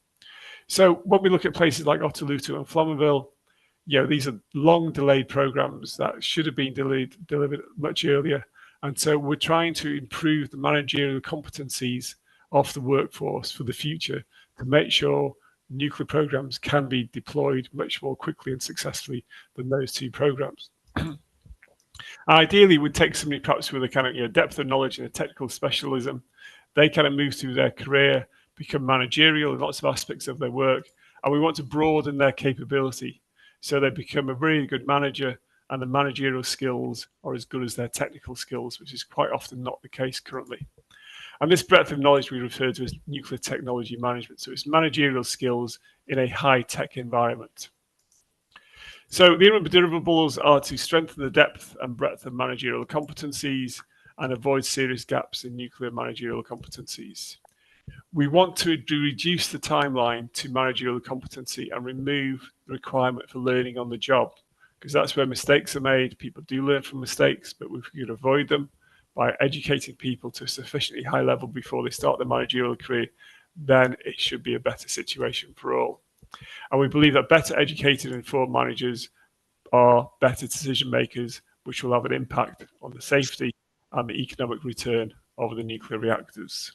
So when we look at places like Ottoluto and Flamanville, these are long delayed programs that should have been delivered much earlier. And so we're trying to improve the managerial competencies of the workforce for the future to make sure nuclear programs can be deployed much more quickly and successfully than those two programs. Ideally, we'd take somebody perhaps with a kind of depth of knowledge and a technical specialism. They kind of move through their career, become managerial in lots of aspects of their work, and we want to broaden their capability so they become a really good manager and the managerial skills are as good as their technical skills, which is quite often not the case currently. And this breadth of knowledge we refer to as nuclear technology management. So it's managerial skills in a high-tech environment. So the deliverables are to strengthen the depth and breadth of managerial competencies and avoid serious gaps in nuclear managerial competencies. We want to reduce the timeline to managerial competency and remove the requirement for learning on the job, because that's where mistakes are made. People do learn from mistakes, but we could avoid them by educating people to a sufficiently high level before they start their managerial career. Then it should be a better situation for all. And we believe that better educated and informed managers are better decision makers, which will have an impact on the safety and the economic return of the nuclear reactors.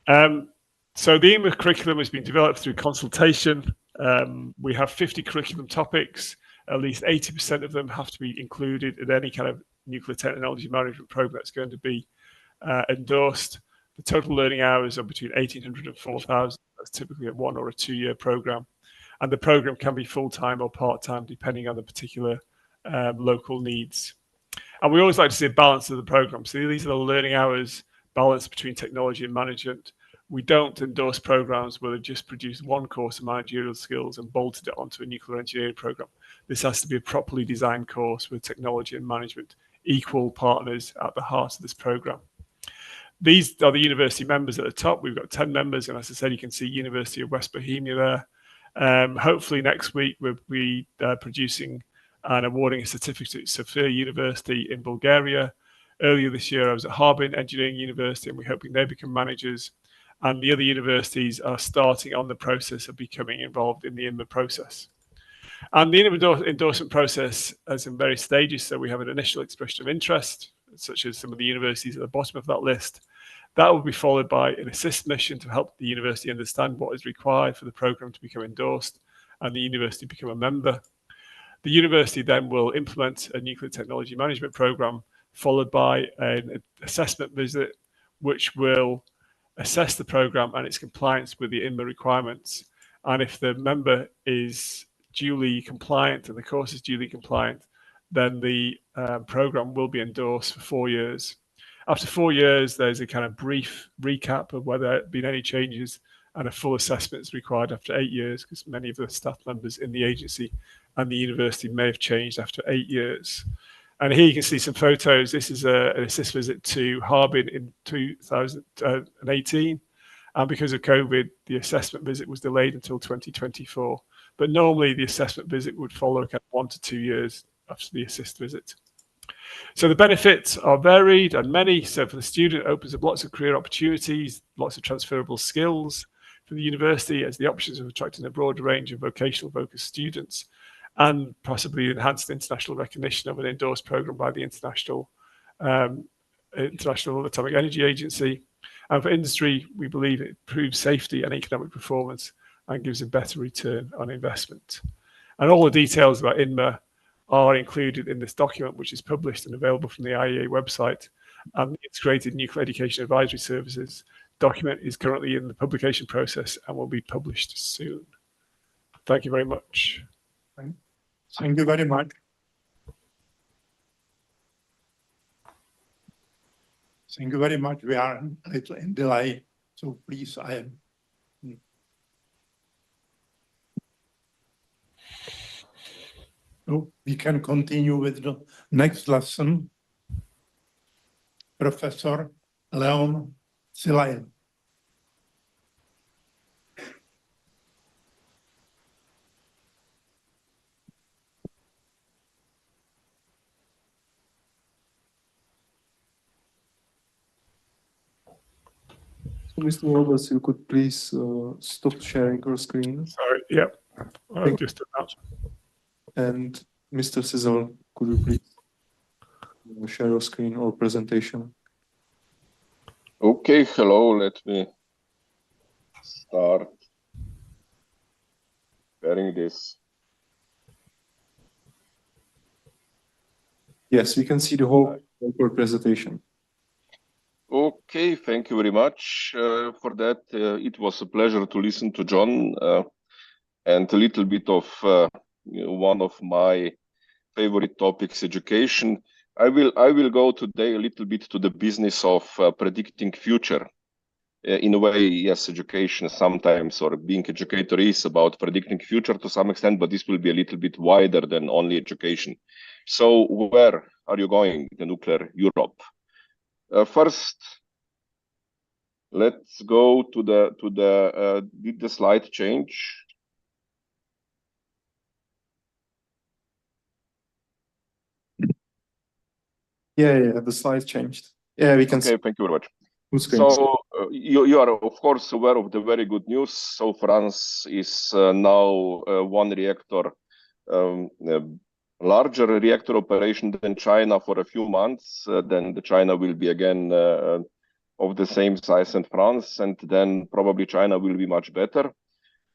So the INMA curriculum has been developed through consultation. We have 50 curriculum topics. At least 80% of them have to be included in any kind of nuclear technology management program that's going to be endorsed. The total learning hours are between 1,800 and 4,000. That's typically a 1 or a 2 year program. And the program can be full-time or part-time, depending on the particular local needs. And we always like to see a balance of the program. So these are the learning hours balanced between technology and management. We don't endorse programs where they just produce one course of managerial skills and bolted it onto a nuclear engineering program. This has to be a properly designed course with technology and management, equal partners at the heart of this program. These are the university members at the top. We've got 10 members, and as I said, you can see University of West Bohemia there. Hopefully next week we'll be producing and awarding a certificate to Sofia University in Bulgaria. Earlier this year I was at Harbin Engineering University, and we're hoping they become managers. And the other universities are starting on the process of becoming involved in the INMA process. And the INMA endorsement process is in various stages. So we have an initial expression of interest, such as some of the universities at the bottom of that list. That will be followed by an assist mission to help the university understand what is required for the program to become endorsed and the university become a member. The university then will implement a nuclear technology management program, followed by an assessment visit, which will assess the program and its compliance with the INMA requirements. And if the member is duly compliant and the course is duly compliant, then the program will be endorsed for 4 years. After 4 years, there's a kind of brief recap of whether there have been any changes, and a full assessment is required after 8 years, because many of the staff members in the agency and the university may have changed after 8 years. And here you can see some photos. This is an assist visit to Harbin in 2018. And because of COVID, the assessment visit was delayed until 2024. But normally the assessment visit would follow kind of 1 to 2 years after the assist visit. So the benefits are varied and many. So for the student, it opens up lots of career opportunities, lots of transferable skills. For the university, as the options of attracting a broader range of vocational focused students, and possibly enhanced international recognition of an endorsed program by the International Atomic Energy Agency. And for industry, we believe it improves safety and economic performance and gives a better return on investment. And all the details about INMA are included in this document, which is published and available from the IEA website. And the Integrated Nuclear Education Advisory Services document is currently in the publication process and will be published soon. Thank you very much. Thank you very much. Thank you very much. We are a little in delay, so please, So we can continue with the next lesson. Professor Leon Silayan. Mr. Roberts, you could please stop sharing your screen. Sorry, yeah. I've just done that. And Mr. Sizzle, could you please share your screen or presentation? Okay, hello, let me start sharing this. Yes, we can see the whole presentation. Okay, thank you very much for that. It was a pleasure to listen to John and a little bit of one of my favorite topics, education. I will go today a little bit to the business of predicting future. In a way, yes, education sometimes, or being educator is about predicting future to some extent, but this will be a little bit wider than only education. So where are you going, the nuclear Europe? First, let's go to did the slide change? Yeah, the slide changed. Yeah, we can see. Okay, thank you very much. So you are of course aware of the very good news. So France is now one reactor, larger reactor operation than China for a few months. Then China will be again of the same size as France, and then probably China will be much better.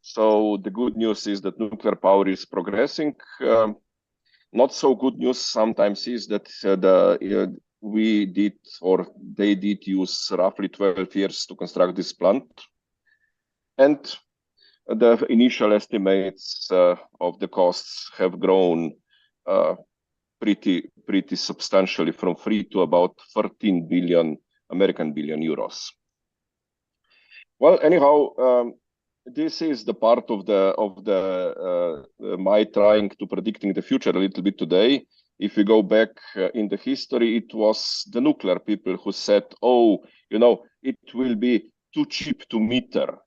So the good news is that nuclear power is progressing. Not so good news sometimes is that we did, or they did, use roughly 12 years to construct this plant. And the initial estimates of the costs have grown pretty substantially, from 3 to about 13 billion American billion euros. Well, anyhow, this is the part of my trying to predicting the future a little bit today. If we go back in the history, it was the nuclear people who said, oh, you know, it will be too cheap to meter.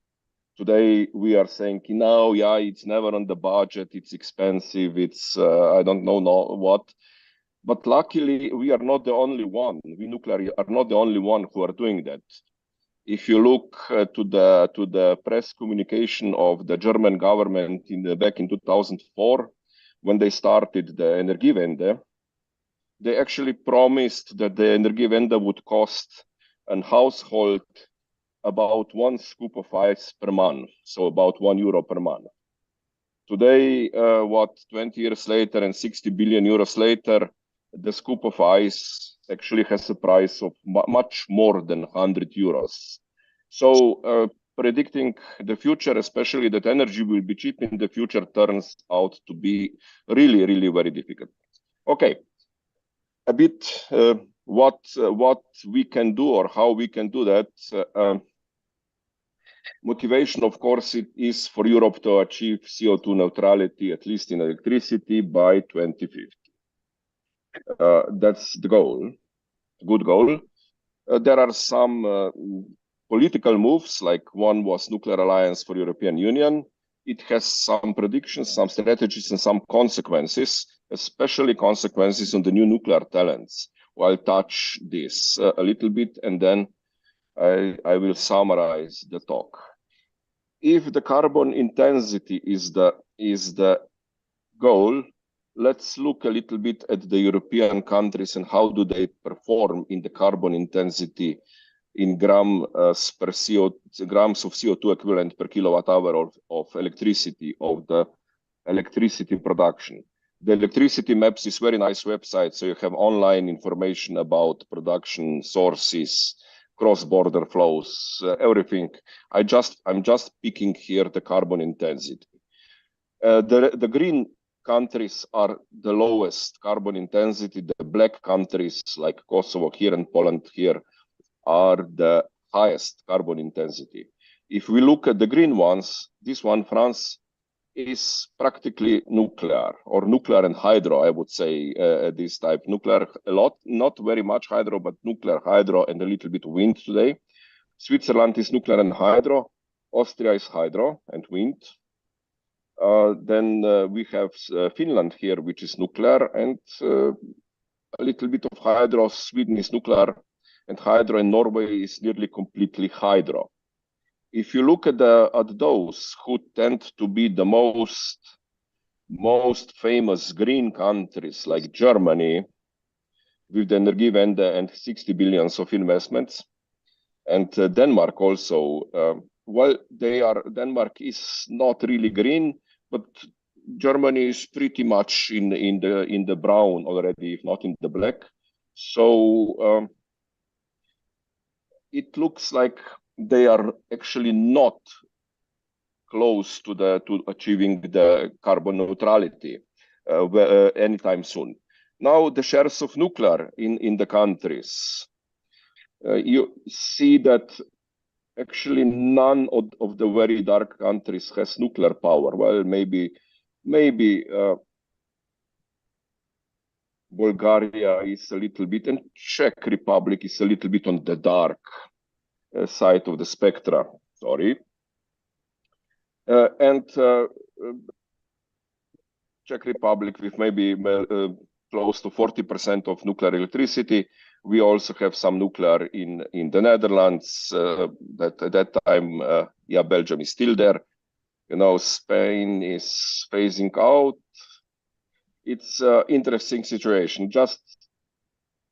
Today we are saying, no, yeah, it's never on the budget, it's expensive, it's I don't know what. But luckily we are not the only one. We nuclear are not the only one who are doing that. If you look to the press communication of the German government back in 2004, when they started the Energiewende, they actually promised that the Energiewende would cost a household about 1 scoop of ice per month, so about €1 per month. Today, 20 years later and 60 billion euros later, the scoop of ice actually has a price of much more than 100 euros. So predicting the future, especially that energy will be cheap in the future, turns out to be really, really very difficult. Okay, a bit what we can do or how we can do that. Motivation, of course, it is for Europe to achieve CO2 neutrality, at least in electricity, by 2050. That's the goal, good goal. There are some political moves, like one was Nuclear Alliance for European Union. It has some predictions, some strategies, and some consequences, especially consequences on the new nuclear talents. I'll touch this a little bit, and then I will summarize the talk. If the carbon intensity is the goal, let's look a little bit at the European countries and how do they perform in the carbon intensity in grams of CO2 equivalent per kilowatt hour of electricity, of the electricity production. The electricity maps is very nice website, so you have online information about production sources, cross-border flows, everything. I'm just picking here the carbon intensity. The green countries are the lowest carbon intensity. The black countries like Kosovo here and Poland here are the highest carbon intensity. If we look at the green ones, this one, France, is practically nuclear, or nuclear and hydro, I would say, this type. Nuclear a lot, not very much hydro, but nuclear, hydro, and a little bit wind today. Switzerland is nuclear and hydro. Austria is hydro and wind. Then we have Finland here, which is nuclear, and a little bit of hydro. Sweden is nuclear and hydro, and Norway is nearly completely hydro. If you look at those who tend to be the most most famous green countries like Germany, with the Energiewende and 60 billions of investments, and Denmark also. Well, Denmark is not really green, but Germany is pretty much in the brown already, if not in the black. So it looks like they are actually not close to achieving the carbon neutrality anytime soon. Now, the shares of nuclear in the countries. You see that actually none of the very dark countries has nuclear power. Well, maybe Bulgaria is a little bit, and Czech Republic is a little bit on the dark side of the spectra. Sorry. And Czech Republic with maybe close to 40% of nuclear electricity. We also have some nuclear in the Netherlands. At that time, yeah, Belgium is still there. You know, Spain is phasing out. It's an interesting situation. Just,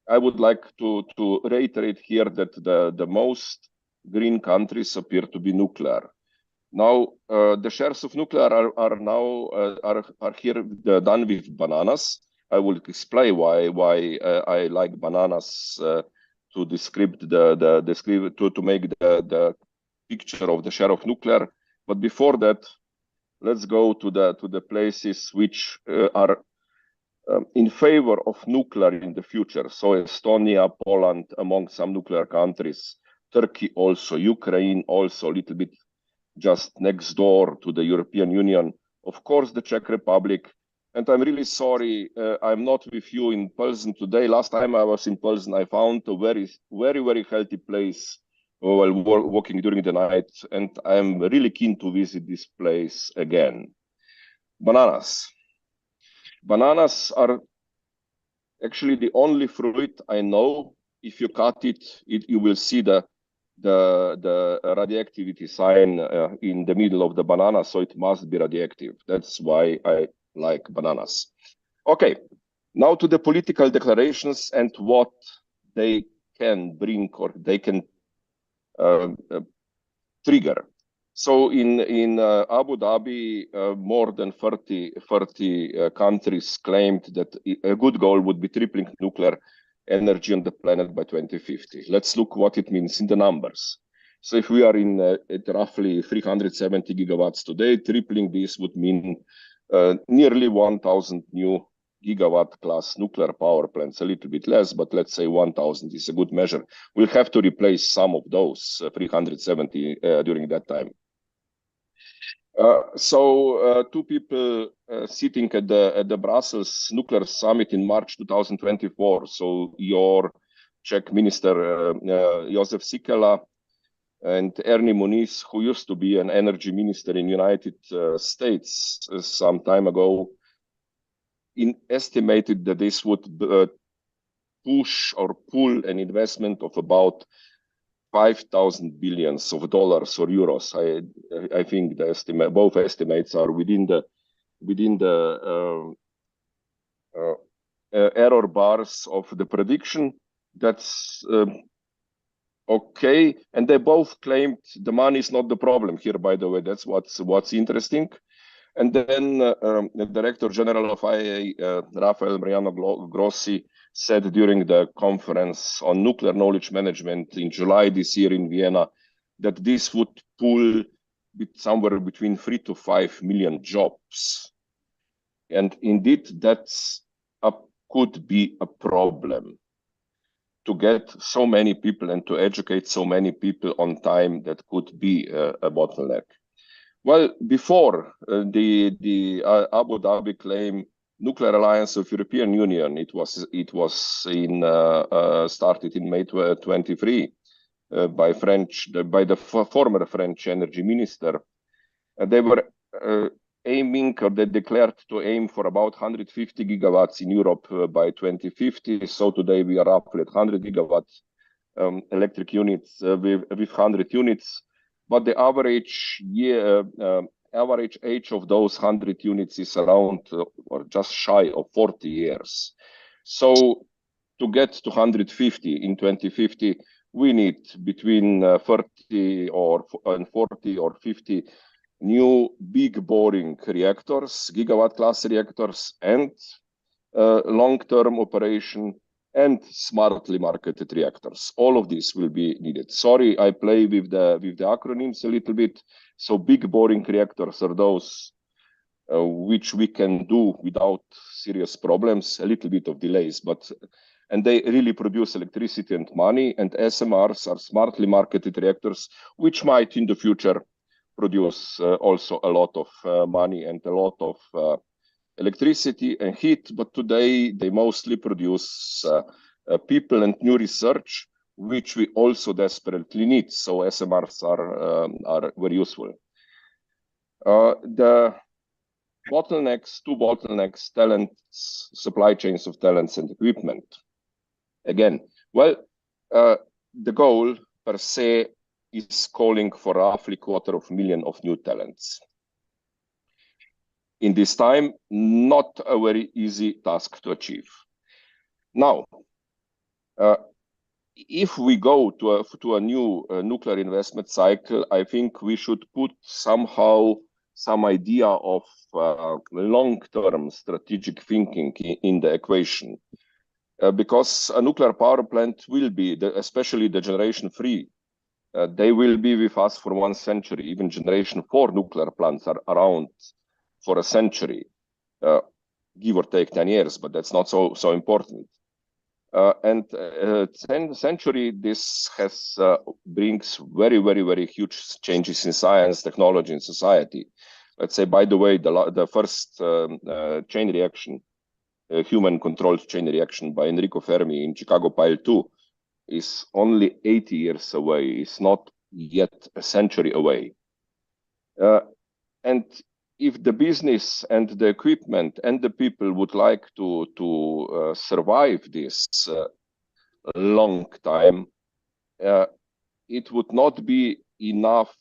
I would like to reiterate here that the most green countries appear to be nuclear. Now, the shares of nuclear are now here done with bananas. I will explain why I like bananas to describe to make the picture of the share of nuclear. But before that, let's go to the places which are in favor of nuclear in the future. So Estonia, Poland, among some nuclear countries, Turkey also, Ukraine also, a little bit just next door to the European Union. Of course, the Czech Republic. And I'm really sorry, I'm not with you in Pilsen today. Last time I was in Pilsen, I found a very, very, very healthy place while walking during the night. And I'm really keen to visit this place again. Bananas. Bananas are actually the only fruit I know. If you cut it, you will see the radioactivity sign in the middle of the banana, so it must be radioactive. That's why I like bananas. Okay, now to the political declarations and what they can bring or they can trigger. So in Abu Dhabi, more than 30 countries claimed that a good goal would be tripling nuclear energy on the planet by 2050. Let's look what it means in the numbers. So if we are at roughly 370 gigawatts today, tripling this would mean nearly 1,000 new gigawatt class nuclear power plants, a little bit less, but let's say 1,000 is a good measure. We'll have to replace some of those 370 during that time. Two people sitting at the Brussels Nuclear Summit in March 2024. So your Czech minister, Josef Sikela, and Ernie Moniz, who used to be an energy minister in United States some time ago, estimated that this would push or pull an investment of about 5,000 billions of dollars or euros. I think the both estimates are within the error bars of the prediction. That's okay. And they both claimed the money is not the problem here, by the way. That's what's interesting. And then the Director General of IAEA, Rafael Mariano Grossi, said during the conference on nuclear knowledge management in July this year in Vienna that this would pull somewhere between 3 to 5 million jobs. And indeed, could be a problem to get so many people and to educate so many people on time. That could be a bottleneck. Well, before the Abu Dhabi claim Nuclear Alliance of European Union, it was started in May 23 by the former French energy minister. They were aiming, or they declared to aim for about 150 gigawatts in Europe by 2050. So today we are roughly at 100 gigawatts electric units with 100 units. But the average average age of those 100 units is around or just shy of 40 years. So to get to 150 in 2050, we need between 30 and 40 or 50 new big boring reactors, gigawatt class reactors, and long-term operation and smartly marketed reactors. All of this will be needed. Sorry, I play with the acronyms a little bit. So big boring reactors are those which we can do without serious problems, a little bit of delays, and they really produce electricity and money. And SMRs are smartly marketed reactors, which might in the future produce also a lot of money and a lot of electricity and heat. But today they mostly produce people and new research, which we also desperately need. So SMRs are very useful. The two bottlenecks, talents, supply chains of talents and equipment. Again, well, the goal per se is calling for roughly 250,000 new talents. In this time, not a very easy task to achieve. Now, if we go to a new nuclear investment cycle, I think we should put somehow some idea of long-term strategic thinking in the equation. Because a nuclear power plant will be, especially the generation 3, they will be with us for 1 century. Even generation 4 nuclear plants are around for a century, give or take 10 years, but that's not so important. And 10th century, this brings very, very, very huge changes in science, technology, and society. Let's say, by the way, the first chain reaction, human-controlled chain reaction by Enrico Fermi in Chicago Pile 2 is only 80 years away. It's not yet a century away. And if the business and the equipment and the people would like to survive this long time, it would not be enough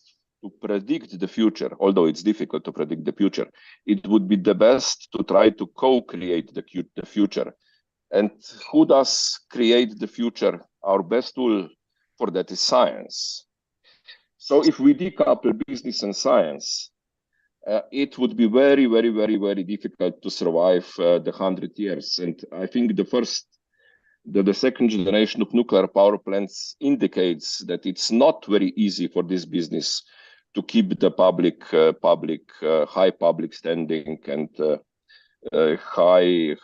to predict the future, although it's difficult to predict the future. It would be the best to try to co-create the future. And who does create the future? Our best tool for that is science. So if we decouple business and science, it would be very, very, very, very difficult to survive the 100 years. And I think the second generation of nuclear power plants indicates that it's not very easy for this business to keep the high public standing and high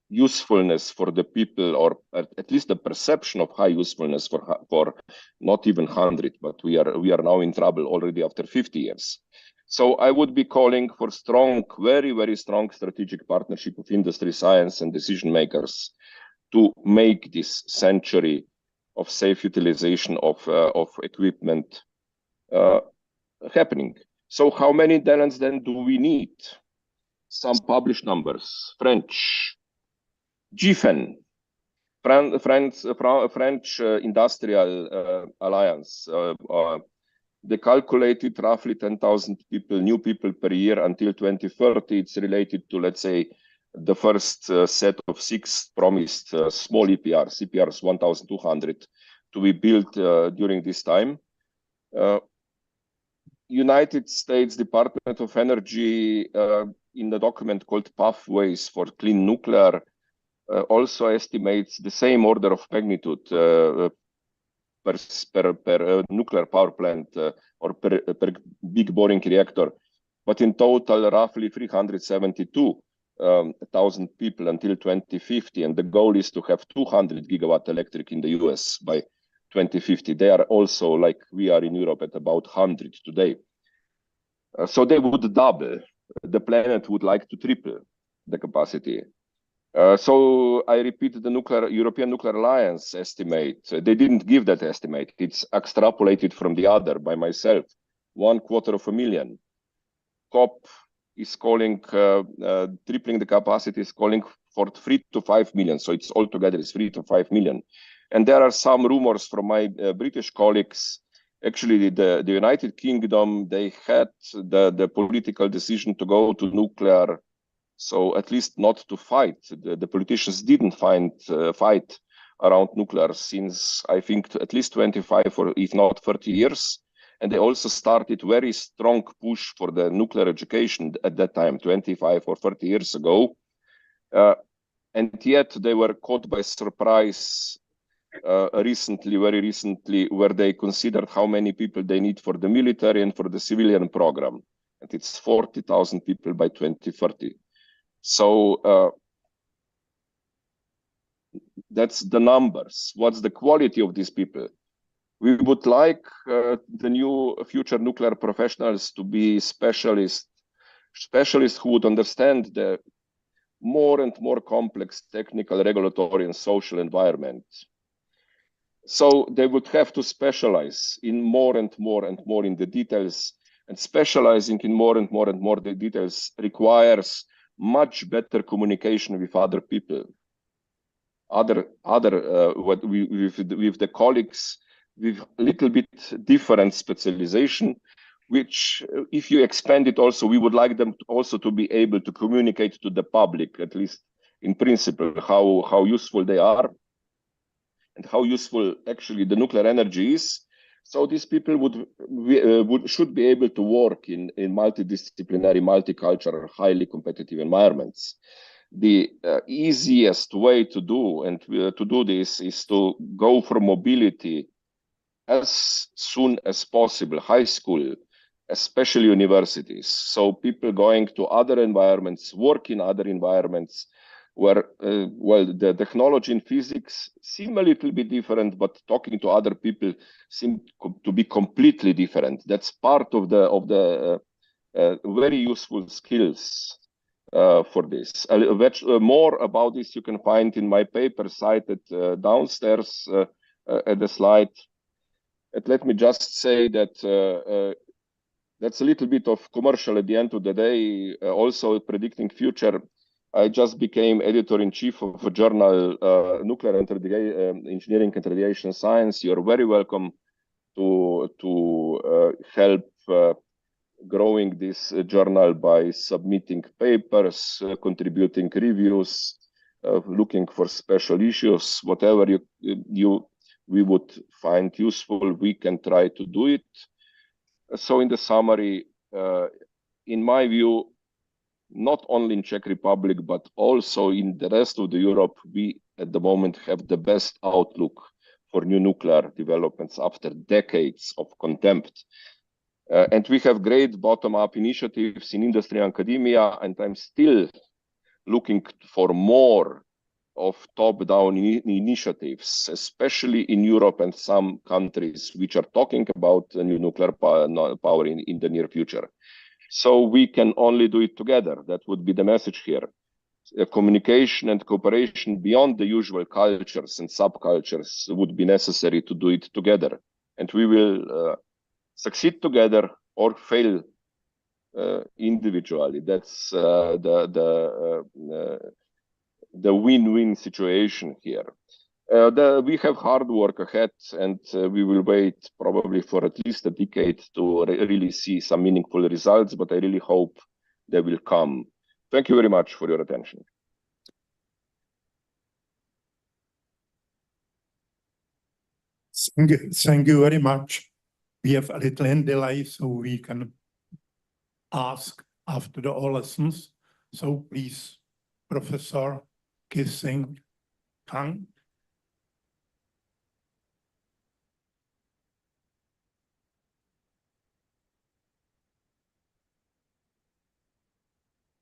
usefulness for the people, or at least the perception of high usefulness for not even 100, but we are now in trouble already after 50 years. So I would be calling for strong, very, very strong strategic partnership of industry, science, and decision makers to make this century of safe utilization of equipment happening. So how many talents then do we need? Some published numbers. French, GFEN, French Industrial Alliance, they calculated roughly 10,000 new people per year until 2030. It's related to, let's say, the first set of 6 promised small EPRs, 1,200, to be built during this time. United States Department of Energy, in the document called Pathways for Clean Nuclear, also estimates the same order of magnitude per nuclear power plant or per big boring reactor, but in total roughly 372,000 people until 2050, and the goal is to have 200 gigawatt electric in the US by 2050. They are also, like we are in Europe, at about 100 today. So they would double. The planet would like to triple the capacity. So I repeat the European Nuclear Alliance estimate. They didn't give that estimate. It's extrapolated from the other by myself. 250,000. COP is calling, tripling the capacity is calling for 3 to 5 million. So it's altogether is 3 to 5 million. And there are some rumors from my British colleagues Actually, the United Kingdom, they had the political decision to go to nuclear. So at least not to fight. The politicians didn't fight around nuclear since, I think, at least 25 or if not 30 years. And they also started very strong push for the nuclear education at that time, 25 or 30 years ago. And yet they were caught by surprise very recently, where they considered how many people they need for the military and for the civilian program. And it's 40,000 people by 2030. So that's the numbers. What's the quality of these people? We would like the new future nuclear professionals to be specialists who would understand the more and more complex technical, regulatory, and social environment. So they would have to specialize in more and more and more in the details, and specializing in more and more and more the details requires much better communication with other people, with the colleagues with a little bit different specialization, which if you expand it also, we would like them also to be able to communicate to the public, at least in principle, how useful they are and how useful actually the nuclear energy is. So these people should be able to work in multidisciplinary, multicultural, highly competitive environments. The easiest way to do this is to go for mobility as soon as possible, high school, especially universities. So people going to other environments, work in other environments, where the technology and physics seem a little bit different, but talking to other people seem to be completely different. That's part of the very useful skills for this. More about this you can find in my paper cited downstairs at the slide. And let me just say that that's a little bit of commercial at the end of the day, also predicting future. I just became editor-in-chief of a journal, Nuclear Engineering and Radiation Science. You're very welcome to help growing this journal by submitting papers, contributing reviews, looking for special issues, whatever we would find useful, we can try to do it. So in the summary, in my view, not only in Czech Republic, but also in the rest of the Europe, we at the moment have the best outlook for new nuclear developments after decades of contempt. And we have great bottom-up initiatives in industry and academia, and I'm still looking for more of top-down initiatives, especially in Europe and some countries which are talking about new nuclear power in the near future. So we can only do it together. That would be the message here. Communication and cooperation beyond the usual cultures and subcultures would be necessary to do it together. And we will succeed together or fail individually. That's the win-win situation here. We have hard work ahead, and we will wait probably for at least a decade to really see some meaningful results, but I really hope they will come. Thank you very much for your attention. Thank you very much. We have a little delay, so we can ask after the all lessons. So please, Professor Kissing Kang.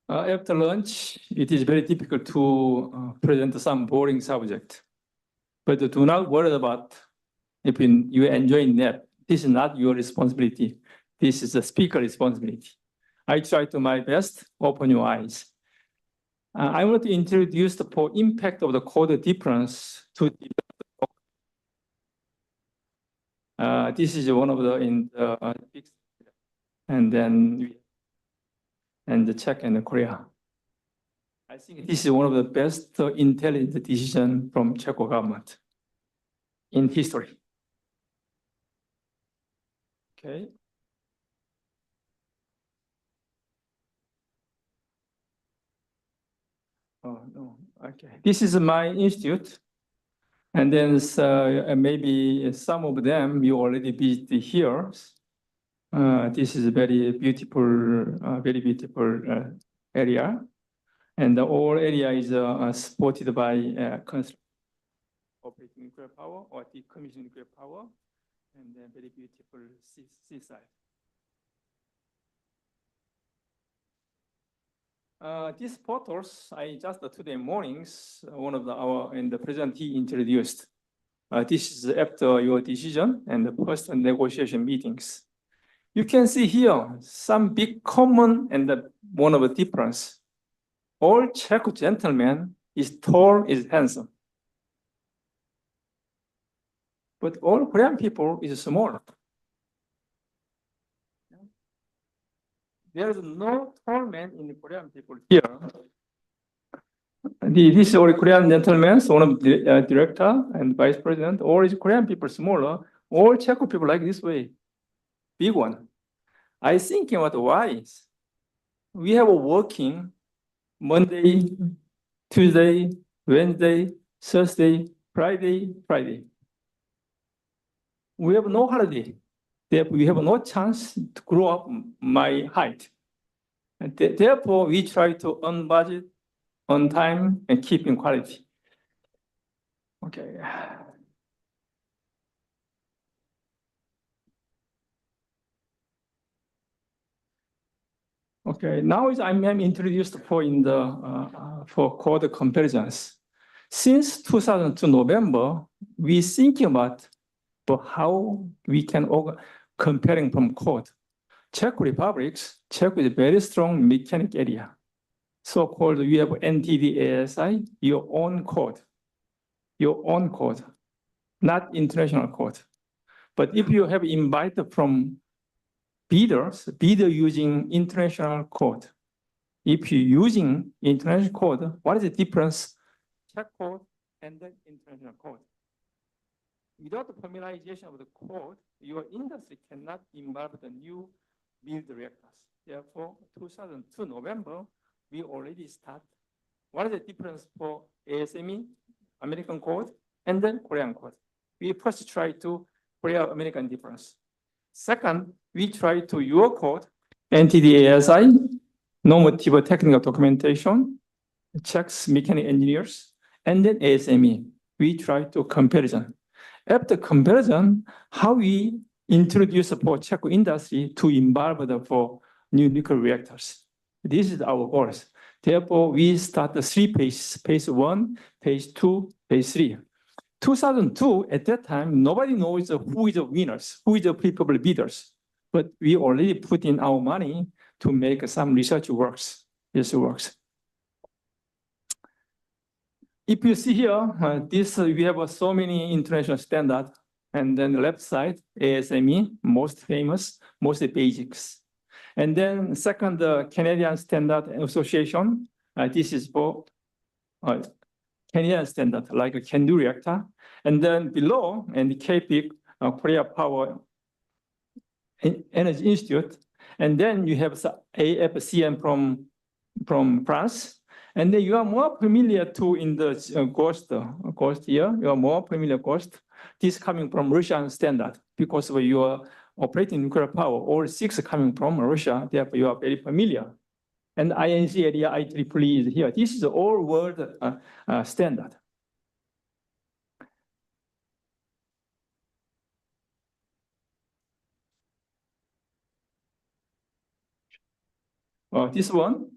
After lunch, it is very difficult to present some boring subject. But do not worry about if you enjoy nap. This is not your responsibility. This is the speaker's responsibility. I try to my best. Open your eyes. I want to introduce the impact of the code difference to this is one of the and then and the Czech and the Korea. I think this is one of the best intelligent decisions from Czech government in history. Okay. Oh, no, okay. This is my institute. And then maybe some of them you already visited here. This is a very beautiful area. And the whole area is supported by operating nuclear power or decommissioning nuclear power, and then very beautiful seaside. These photos, I just today mornings, one of our and the president he introduced. This is after your decision and the first negotiation meetings. You can see here some big common and one of the difference. All Czech gentlemen is tall, is handsome. But all Korean people is small. There is no tall man in the Korean people here. This is all Korean gentlemen, one of the director and vice president. All is Korean people smaller. All Czech people like this way, big one. I think about why. We have a working Monday, Tuesday, Wednesday, Thursday, Friday. We have no holiday. Therefore, we have no chance to grow up my height. And therefore, we try to earn budget on time and keep in quality. Okay. Okay, now I'm introduced for code comparisons. Since 2002 November, we thinking about how we can comparing from code. Czech Republic, Czech is a very strong mechanic area. So-called, you have NTD-ASI, your own code, not international code. But if you have invited from bidder using international code. If you're using international code, what is the difference? Czech code and then international code. Without the familiarization of the code, your industry cannot involve the new build reactors. Therefore, 2002 November, we already start. What is the difference for ASME, American code, and then Korean code? We first try to Korea-American difference. Second, we try to your code, NTD-ASI, normative technical documentation, checks mechanical engineers, and then ASME. We try to comparison. After comparison, how we introduce for Czech industry to involve for new nuclear reactors. This is our goals. Therefore, we start the 3 phases, phase 1, phase 2, phase 3. 2002, at that time, nobody knows who is the winners, who is the people bidders. But we already put in our money to make some research works. This works. If you see here, we have so many international standards. And then the left side, ASME, most famous, most basics. And then second, the Canadian Standard Association. This is for Canadian standard, like a CANDU reactor. And then below, and the KPIC, Korea Power Energy Institute. And then you have AFCM from France. And then you are more familiar to in the GOST here. You are more familiar GOST. This coming from Russian standard because of your operating nuclear power. All 6 coming from Russia. Therefore, you are very familiar. And INC area IEEE is here. This is all world standard. This one.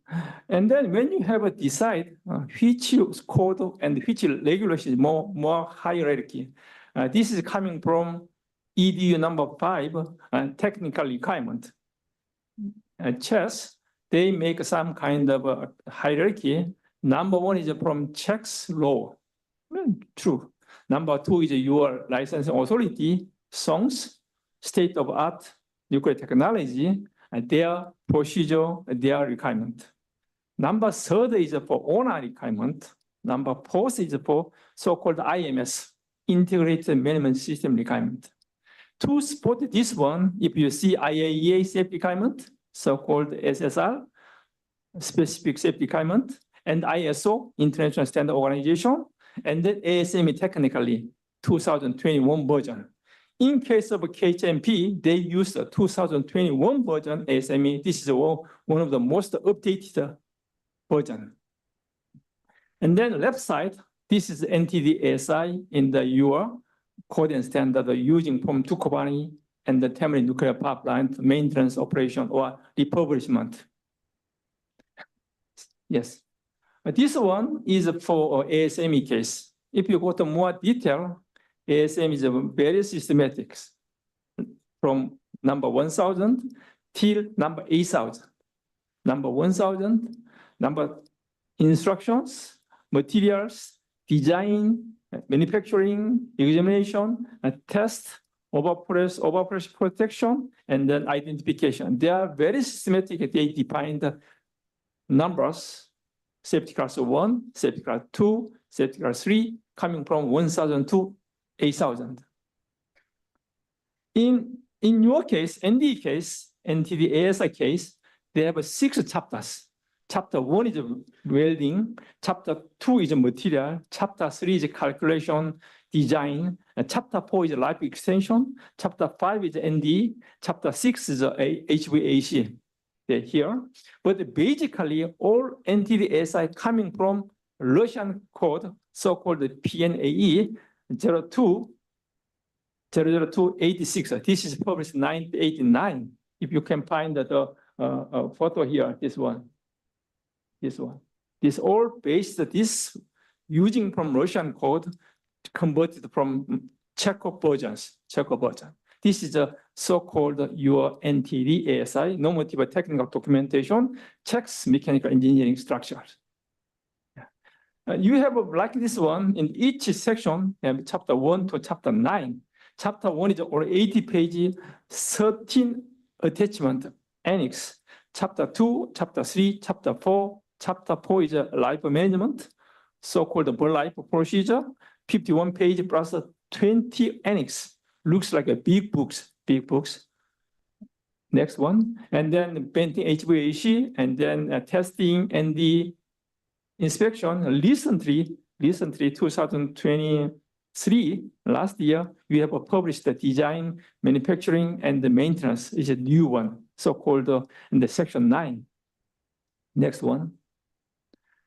And then when you have a decide which code and which regulation is more hierarchy, this is coming from EDU number 5, technical requirement. Chess, they make some kind of a hierarchy. Number 1 is from Czech's law. True. Number 2 is your licensing authority, songs, state of art, nuclear technology, and their procedure, their requirement. Number 3 is for owner requirement. Number 4 is for so-called IMS, integrated management system requirement. to support this one, if you see IAEA safety requirement, so-called SSR, specific safety requirement, and ISO, International Standard Organization, and then ASME technically, 2021 version. In case of KHMP, they use the 2021 version ASME. This is one of the most updated version. And then left side, this is NTD ASI in the UR code and standard using from Dukovany and the Temelin nuclear power plant maintenance operation or refurbishment. Yes. This one is for ASME case. If you go to more detail, ASME is very systematic from number 1000 till number 8000. Number 1000, number instructions, materials, design, manufacturing, examination, test, overpress protection, and then identification. They are very systematic. They define the numbers, safety class 1, safety class 2, safety class 3, coming from 1000 to 8000. In your case, ND case, NTD ASI case, they have 6 chapters. Chapter 1 is welding, chapter 2 is material, chapter 3 is calculation, design, and chapter 4 is life extension, chapter 5 is ND, chapter 6 is HVAC. They're here. But basically, all NTD ASI coming from Russian code, so-called PNAE 00286. This is published in 1989. If you can find the photo here, this one. This all based this using from Russian code converted from Czech versions. This is a so-called your NTD ASI, normative technical documentation, checks mechanical engineering structures. You have like this one in each section, chapter 1 to chapter 9. Chapter 1 is over 80 pages, 13 attachment annex. Chapter 2, chapter 3, chapter 4. Chapter 4 is life management, so-called life procedure, 51 page plus 20 annex. Looks like a big books. Next one. And then painting HVAC, and then testing and the inspection. Recently, 2023, last year, we have published the design, manufacturing, and the maintenance is a new one, so-called in the section 9. Next one.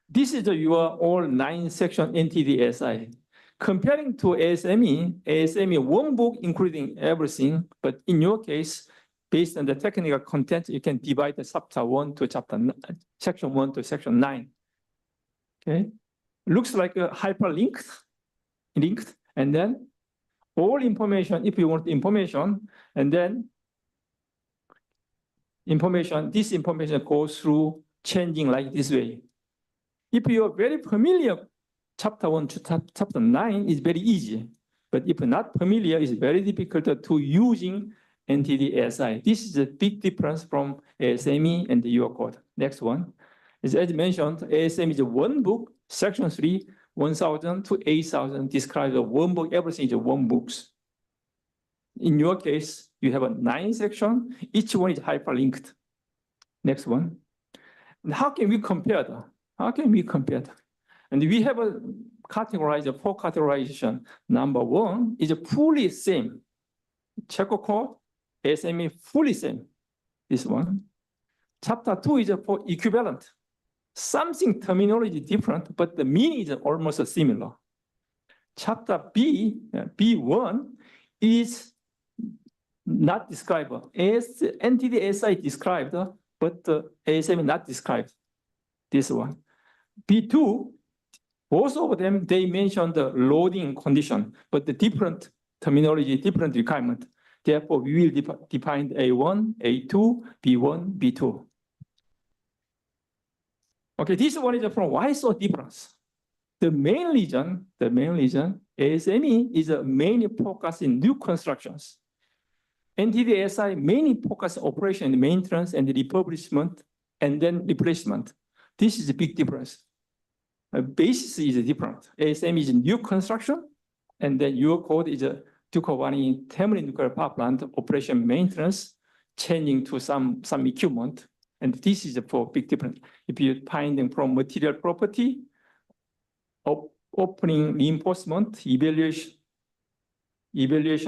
This is your all 9 section NTD ASI. Comparing to ASME one book including everything, but in your case, based on the technical content, you can divide the chapter 1 to chapter 9, section 1 to section 9. Okay, looks like a hyperlinked, and then all information, if you want information, and then this information goes through changing like this way. If you are very familiar, chapter 1 to chapter 9 is very easy. But if you're not familiar, it's very difficult to using NTD ASI. This is a big difference from ASME and the UR code. Next one. As mentioned, ASME is one book, section 3, 1000 to 8000 describes one book, everything is one book. In your case, you have a 9 section, each one is hyperlinked. Next one. And how can we compare that? And we have a categorized for categorization. Number 1 is a fully same. Czech code, ASME fully same. This one. Chapter 2 is for equivalent. Something terminology different, but the meaning is almost similar. Chapter B1 is not described. As NTD ASI described, but ASME not described. This one. B2, both of them, they mention the loading condition, but the different terminology, different requirement. Therefore, we will define A1, A2, B1, B2. Okay, this one is from why so difference. The main reason, ASME is a main focus in new constructions. NTD ASI mainly focus operation, maintenance, and refurbishment, and then replacement. This is a big difference. Basis is different. ASME is new construction, and then your code is a Dukovany Temelin nuclear power plant operation maintenance, changing to some equipment. And this is for big difference. If you're finding from material property, opening reinforcement, evaluation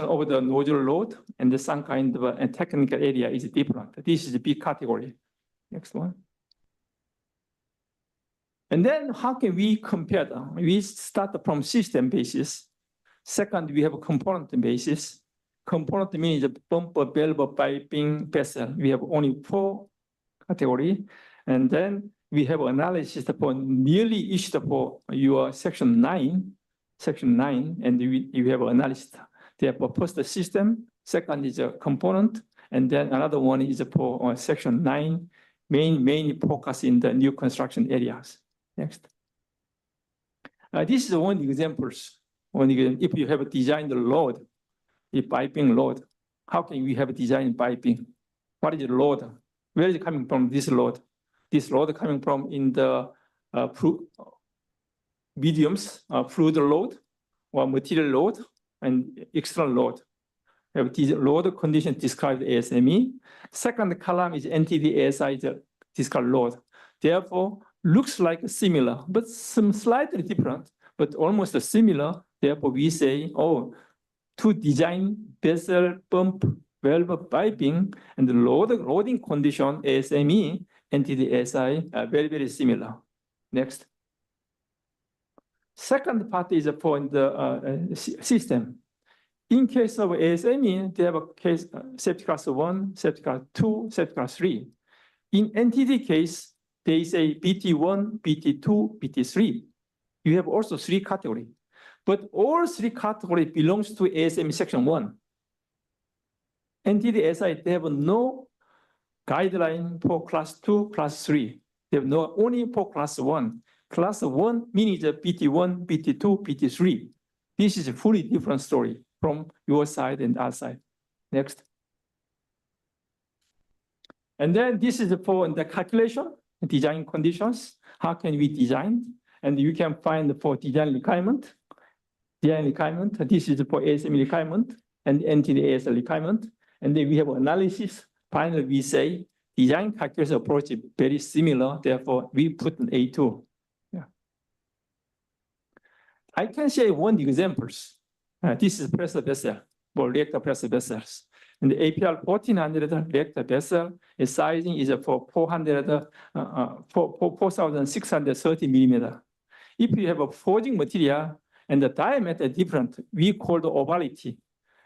of the nozzle load, and some kind of a technical area is different. This is a big category. Next one. And then how can we compare them? We start from system basis. Second, we have a component basis. Component means a bumper, valve, piping, vessel. We have only 4 categories. And then we have analysis for nearly each for your section 9, and you have analysis. Therefore, first the system, second is a component, and then another one is for section 9, mainly focus in the new construction areas. Next. This is one example. If you have designed the load, the piping load, how can we have designed piping? What is the load? Where is it coming from, this load? This load coming from in the mediums, fluid load, or material load, and external load. We have the load condition described ASME. Second column is NTD-ASI described load. Therefore, looks like similar, but some slightly different, but almost similar. Therefore, we say, oh, to design vessel, pump, valve, piping, and the loading condition, ASME, NTD-ASI are very, very similar. Next. Second part is for the system. In case of ASME, they have a case safety class 1, safety class 2, safety class 3. In NTD case, they say BT1, BT2, BT3. You have also 3 categories. But all 3 categories belongs to ASME section 1. NTD-SI, they have no guideline for class 2, class 3. They have no only for class 1. Class 1 means BT1, BT2, BT3. This is a fully different story from your side and our side. Next. And then this is for the calculation, design conditions. How can we design? And you can find for design requirement. Design requirement, this is for ASME requirement and NTD-ASI requirement. And then we have analysis. Finally, we say design calculation approach is very similar. Therefore, we put an A2. Yeah. I can share one example. This is pressure vessel for reactor pressure vessels. And the APR 1400 reactor vessel, its sizing is for 4,630 millimeter. If you have a forging material and the diameter is different, we call the ovality.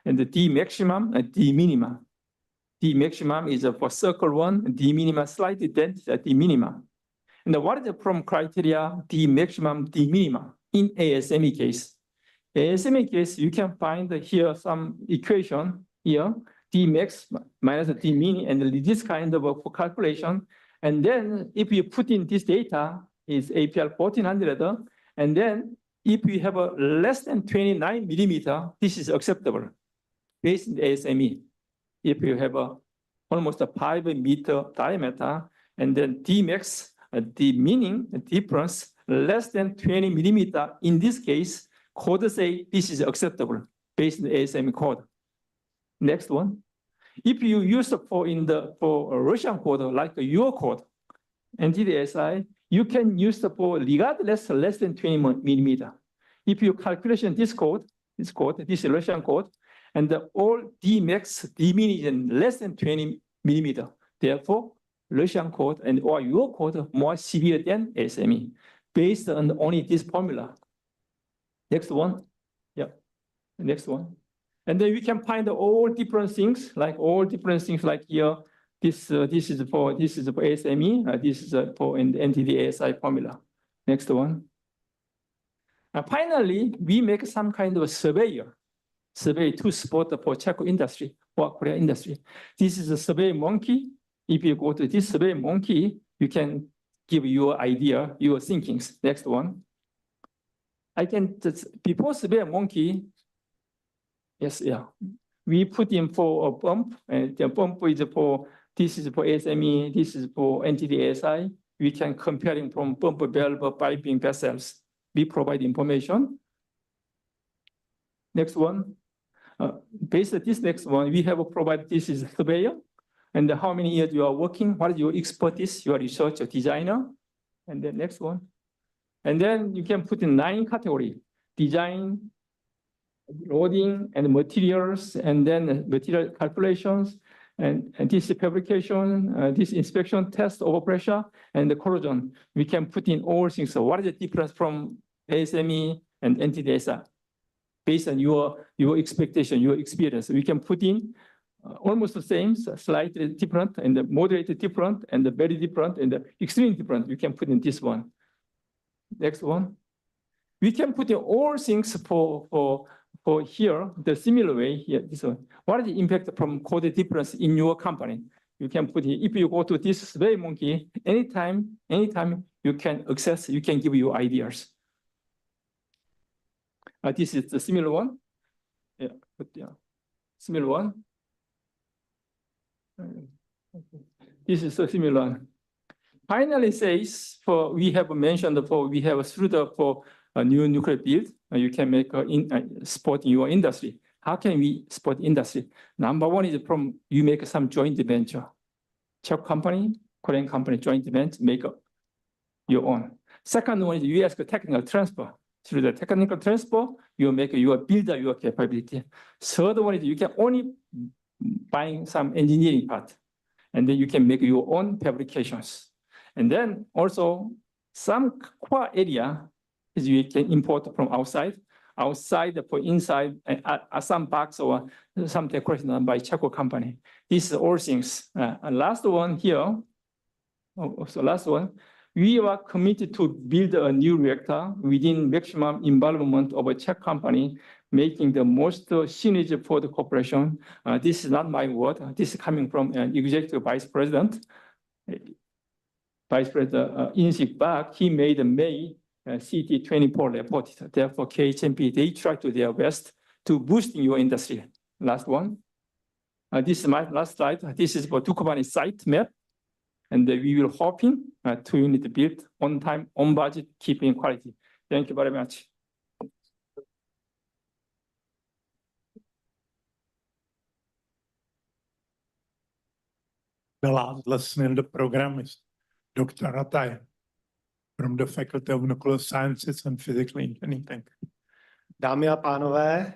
And the D maximum and D minimum. D maximum is for circle 1, D minimum slightly dense at D minimum. And what is the from criteria D maximum, D minimum in ASME case? ASME case, you can find here some equation here, D max minus D min, and this kind of a calculation. And then if you put in this data, is APR 1400, and then if you have a less than 29 millimeter, this is acceptable based on ASME. If you have a almost a 5 meter diameter, and then D max, the meaning difference less than 20 millimeter, in this case, code say this is acceptable based on the ASME code. Next one. If you use for a Russian code like your code, NTD-SI, you can use for regardless less than 20 millimeter. If you calculation this is Russian code, and all D max, D min is less than 20 millimeter. Therefore, Russian code and or your code more severe than ASME, based on only this formula. Next one. Yeah. Next one. And then we can find all different things, like here. This is for ASME. This is for an NTD-ASI formula. Next one. And finally, we make some kind of a survey to support for Czech industry or Korea industry. This is a survey monkey. If you go to this survey monkey, you can give your idea, your thinkings. Next one. I can before survey monkey. Yes, yeah. We put in for a pump, and the pump is for this is for ASME, this is for NTD-ASI. We can comparing from pump, valve, piping, vessels. We provide information. Next one. Based on this next one, we have provided this is surveyor, and how many years you are working, what is your expertise, your research, your designer, and then next one. And then you can put in 9 categories: design, loading, and materials, and then material calculations, and this fabrication, this inspection, test, overpressure, and the corrosion. We can put in all things. So what is the difference from ASME and NTDSA? Based on your expectation, your experience, we can put in almost the same, slightly different, and the moderate different, and the very different, and the extremely different. We can put in this one. Next one. We can put in all things for here, the similar way here, this one. What is the impact from code difference in your company? You can put in, if you go to this SurveyMonkey, anytime you can access, you can give you ideas. This is the similar one. Similar one. This is a similar one. Finally says, we have mentioned we have through for a new nuclear build, you can make support in your industry. How can we support industry? Number one is you make some joint venture. Czech company, Korean company, joint venture, make your own. Second one is you ask technical transfer. Through the technical transfer, you make build your capability. Third one is you can only buy some engineering part, and then you can make your own fabrications. And then also some core area is you can import from outside for inside, some box or some decoration done by Czech company. These are all things. And last one here, last one, we are committed to build a new reactor within maximum involvement of a Czech company, making the most synergy for the corporation. This is not my word. This is coming from an executive vice president. Vice President Insik Bak, he made a May CT24 report. Therefore, KHNP, they try to their best to boost your industry. Last one. This is my last slide. This is for Dukovany site map. And we will hoping 2 units built on time, on budget, keeping quality. Thank you very much. The last lesson in the program is Dr. Rataj from the Faculty of Nuclear Sciences and Physical Engineering. Dámy a pánové,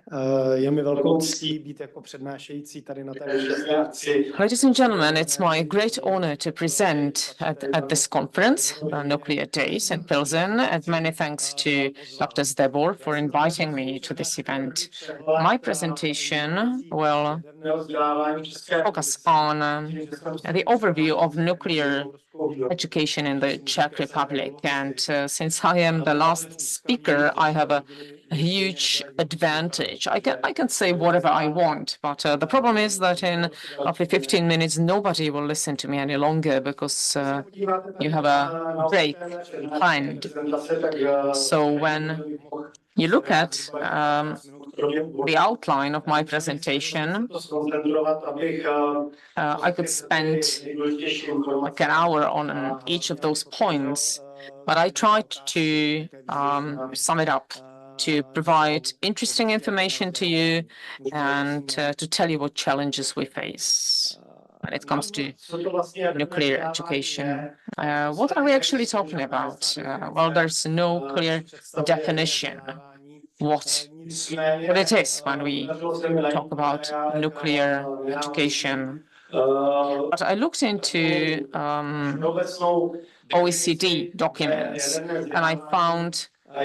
je mi velkou ctí být jako přednášející tady na té výšťastné akci. Ladies and gentlemen, it's my great honor to present at this conference, Nuclear Days in Pilsen, and many thanks to Dr. Zdebor for inviting me to this event. My presentation will focus on the overview of nuclear education in the Czech Republic. And since I am the last speaker, I have a huge advantage. I can say whatever I want, but the problem is that in roughly 15 minutes, nobody will listen to me any longer because you have a break planned. So when you look at the outline of my presentation, I could spend like an hour on each of those points, but I tried to sum it up, to provide interesting information to you and to tell you what challenges we face when it comes to nuclear education. What are we actually talking about? Well, there's no clear definition what it is when we talk about nuclear education. But I looked into OECD documents and I found a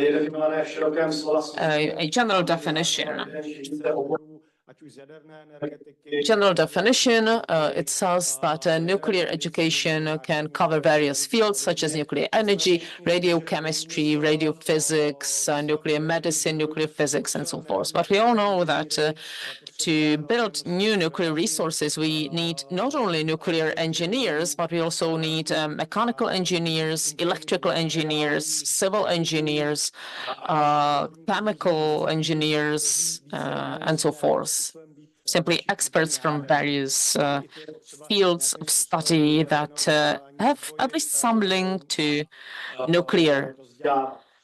general definition. It says that nuclear education can cover various fields such as nuclear energy, radiochemistry, radiophysics, nuclear medicine, nuclear physics, and so forth. But we all know that to build new nuclear resources, we need not only nuclear engineers, but we also need mechanical engineers, electrical engineers, civil engineers, chemical engineers, and so forth. Simply experts from various fields of study that have at least some link to nuclear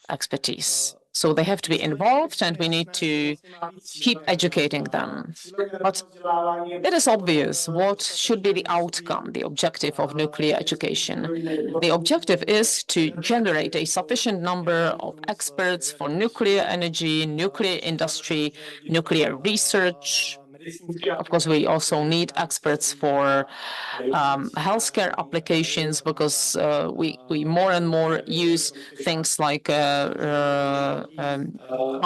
expertise. So they have to be involved, and we need to keep educating them. But it is obvious what should be the outcome, the objective of nuclear education. The objective is to generate a sufficient number of experts for nuclear energy, nuclear industry, nuclear research. Of course, we also need experts for healthcare applications, because we more and more use things like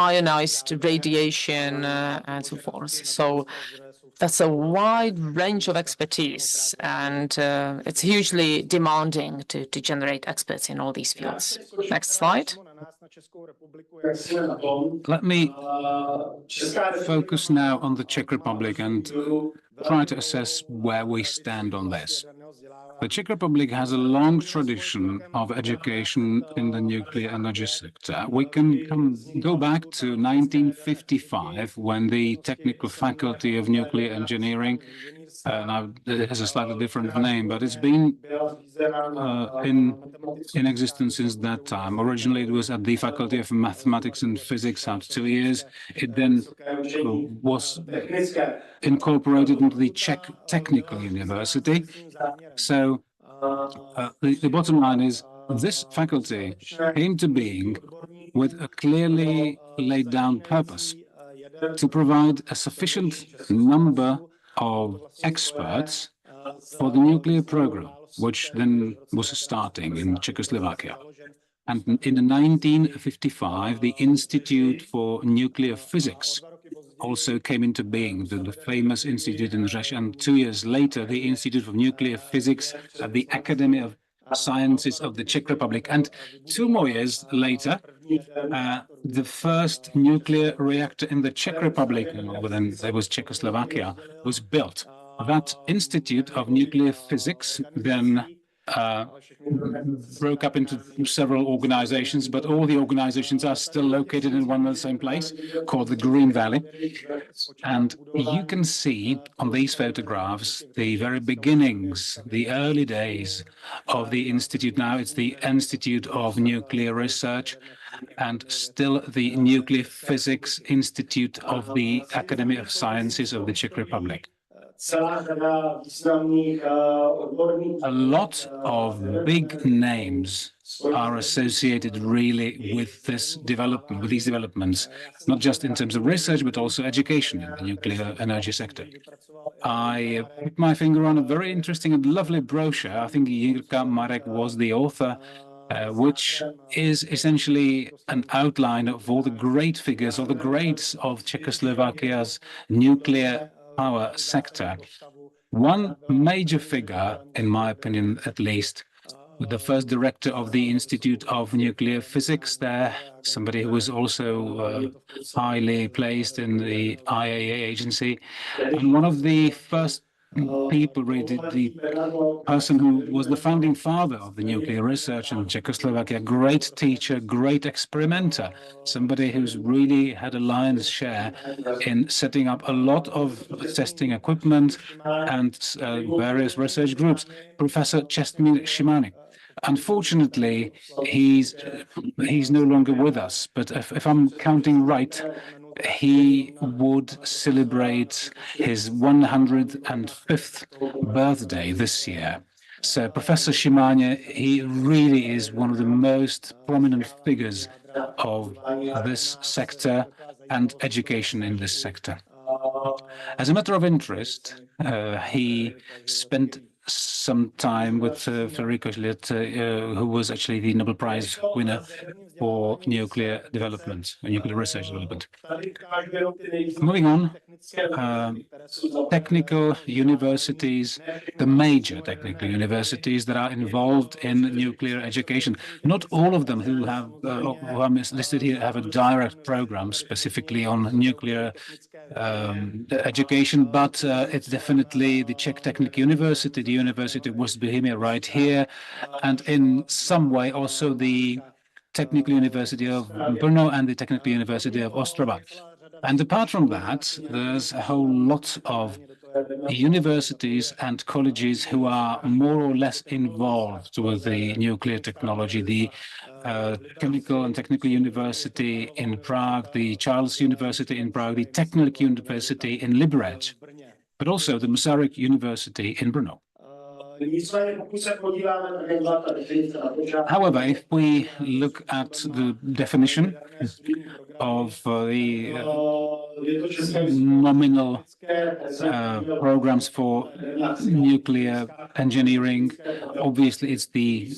ionized radiation and so forth. So that's a wide range of expertise, and it's hugely demanding to generate experts in all these fields. Next slide. Let me focus now on the Czech Republic and try to assess where we stand on this. The Czech Republic has a long tradition of education in the nuclear energy sector. We can go back to 1955, when the Technical Faculty of Nuclear Engineering, now it has a slightly different name, but it's been in existence since that time. Originally, it was at the Faculty of Mathematics and Physics out 2 years. It then was incorporated into the Czech Technical University. So the bottom line is, this faculty came to being with a clearly laid down purpose to provide a sufficient number of experts for the nuclear program, which then was starting in Czechoslovakia. And in 1955, the Institute for Nuclear Physics also came into being, the famous institute in Rzeszów, and 2 years later, the Institute of Nuclear Physics at the Academy of Sciences of the Czech Republic. And 2 more years later, the first nuclear reactor in the Czech Republic, then there was Czechoslovakia, was built. That Institute of Nuclear Physics then broke up into several organizations, but all the organizations are still located in one and the same place, called the Green Valley. And you can see on these photographs the very beginnings, the early days of the institute. Now it's the Institute of Nuclear Research, and still the Nuclear Physics Institute of the Academy of Sciences of the Czech Republic. A lot of big names are associated really with this development, with these developments, not just in terms of research, but also education in the nuclear energy sector. I put my finger on a very interesting and lovely brochure. I think Jirka Marek was the author, which is essentially an outline of all the great figures, all the greats of Czechoslovakia's nuclear power sector. One major figure, in my opinion at least, the first director of the Institute of Nuclear Physics there, somebody who was also highly placed in the IAEA agency, and one of the first people, really, the person who was the founding father of the nuclear research in Czechoslovakia, great teacher, great experimenter, somebody who's really had a lion's share in setting up a lot of testing equipment and various research groups, Professor Čestmír Šimánek. Unfortunately, he's no longer with us, but if I'm counting right, he would celebrate his 105th birthday this year. So Professor Šimánek, he really is one of the most prominent figures of this sector and education in this sector. As a matter of interest, he spent some time with Federico Schlitt, who was actually the Nobel Prize winner for nuclear development, nuclear research development. Moving on, technical universities, the major technical universities that are involved in nuclear education. Not all of them who are listed here have a direct program specifically on nuclear education, but it's definitely the Czech Technical University, the University of West Bohemia right here, and in some way also the Technical University of Brno and the Technical University of Ostrava. And apart from that, there's a whole lot of universities and colleges who are more or less involved with the nuclear technology. The Chemical and Technical University in Prague, the Charles University in Prague, the Technical University in Liberec, but also the Masaryk University in Brno. However, if we look at the definition of the nominal programs for nuclear engineering, obviously it's the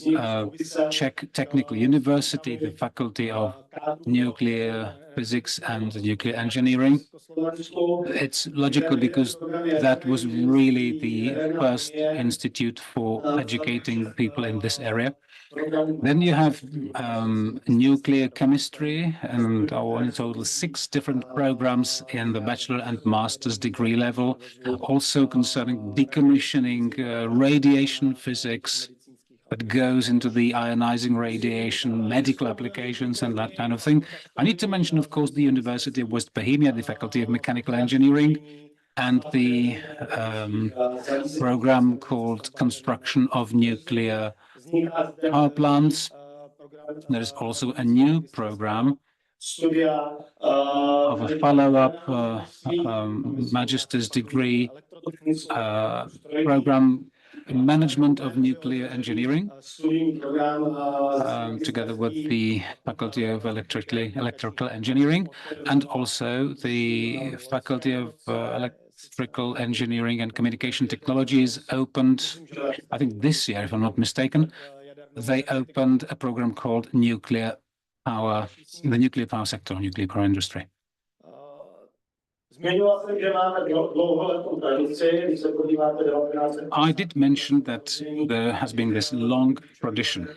Czech Technical University, the Faculty of Nuclear Physics and Nuclear Engineering. It's logical because that was really the first institute for educating people in this area. Then you have nuclear chemistry, and in total 6 different programs in the bachelor and master's degree level, also concerning decommissioning radiation physics that goes into the ionizing radiation, medical applications, and that kind of thing. I need to mention, of course, the University of West Bohemia, the Faculty of Mechanical Engineering, and the program called Construction of Nuclear Power Plants. There is also a new program of a follow-up master's degree program in management of nuclear engineering, together with the Faculty of Electrical Engineering, and also the Faculty of Electrical Engineering and Communication Technologies opened, I think this year, if I'm not mistaken, they opened a program called Nuclear Power, the nuclear power sector, nuclear power industry. I did mention that there has been this long tradition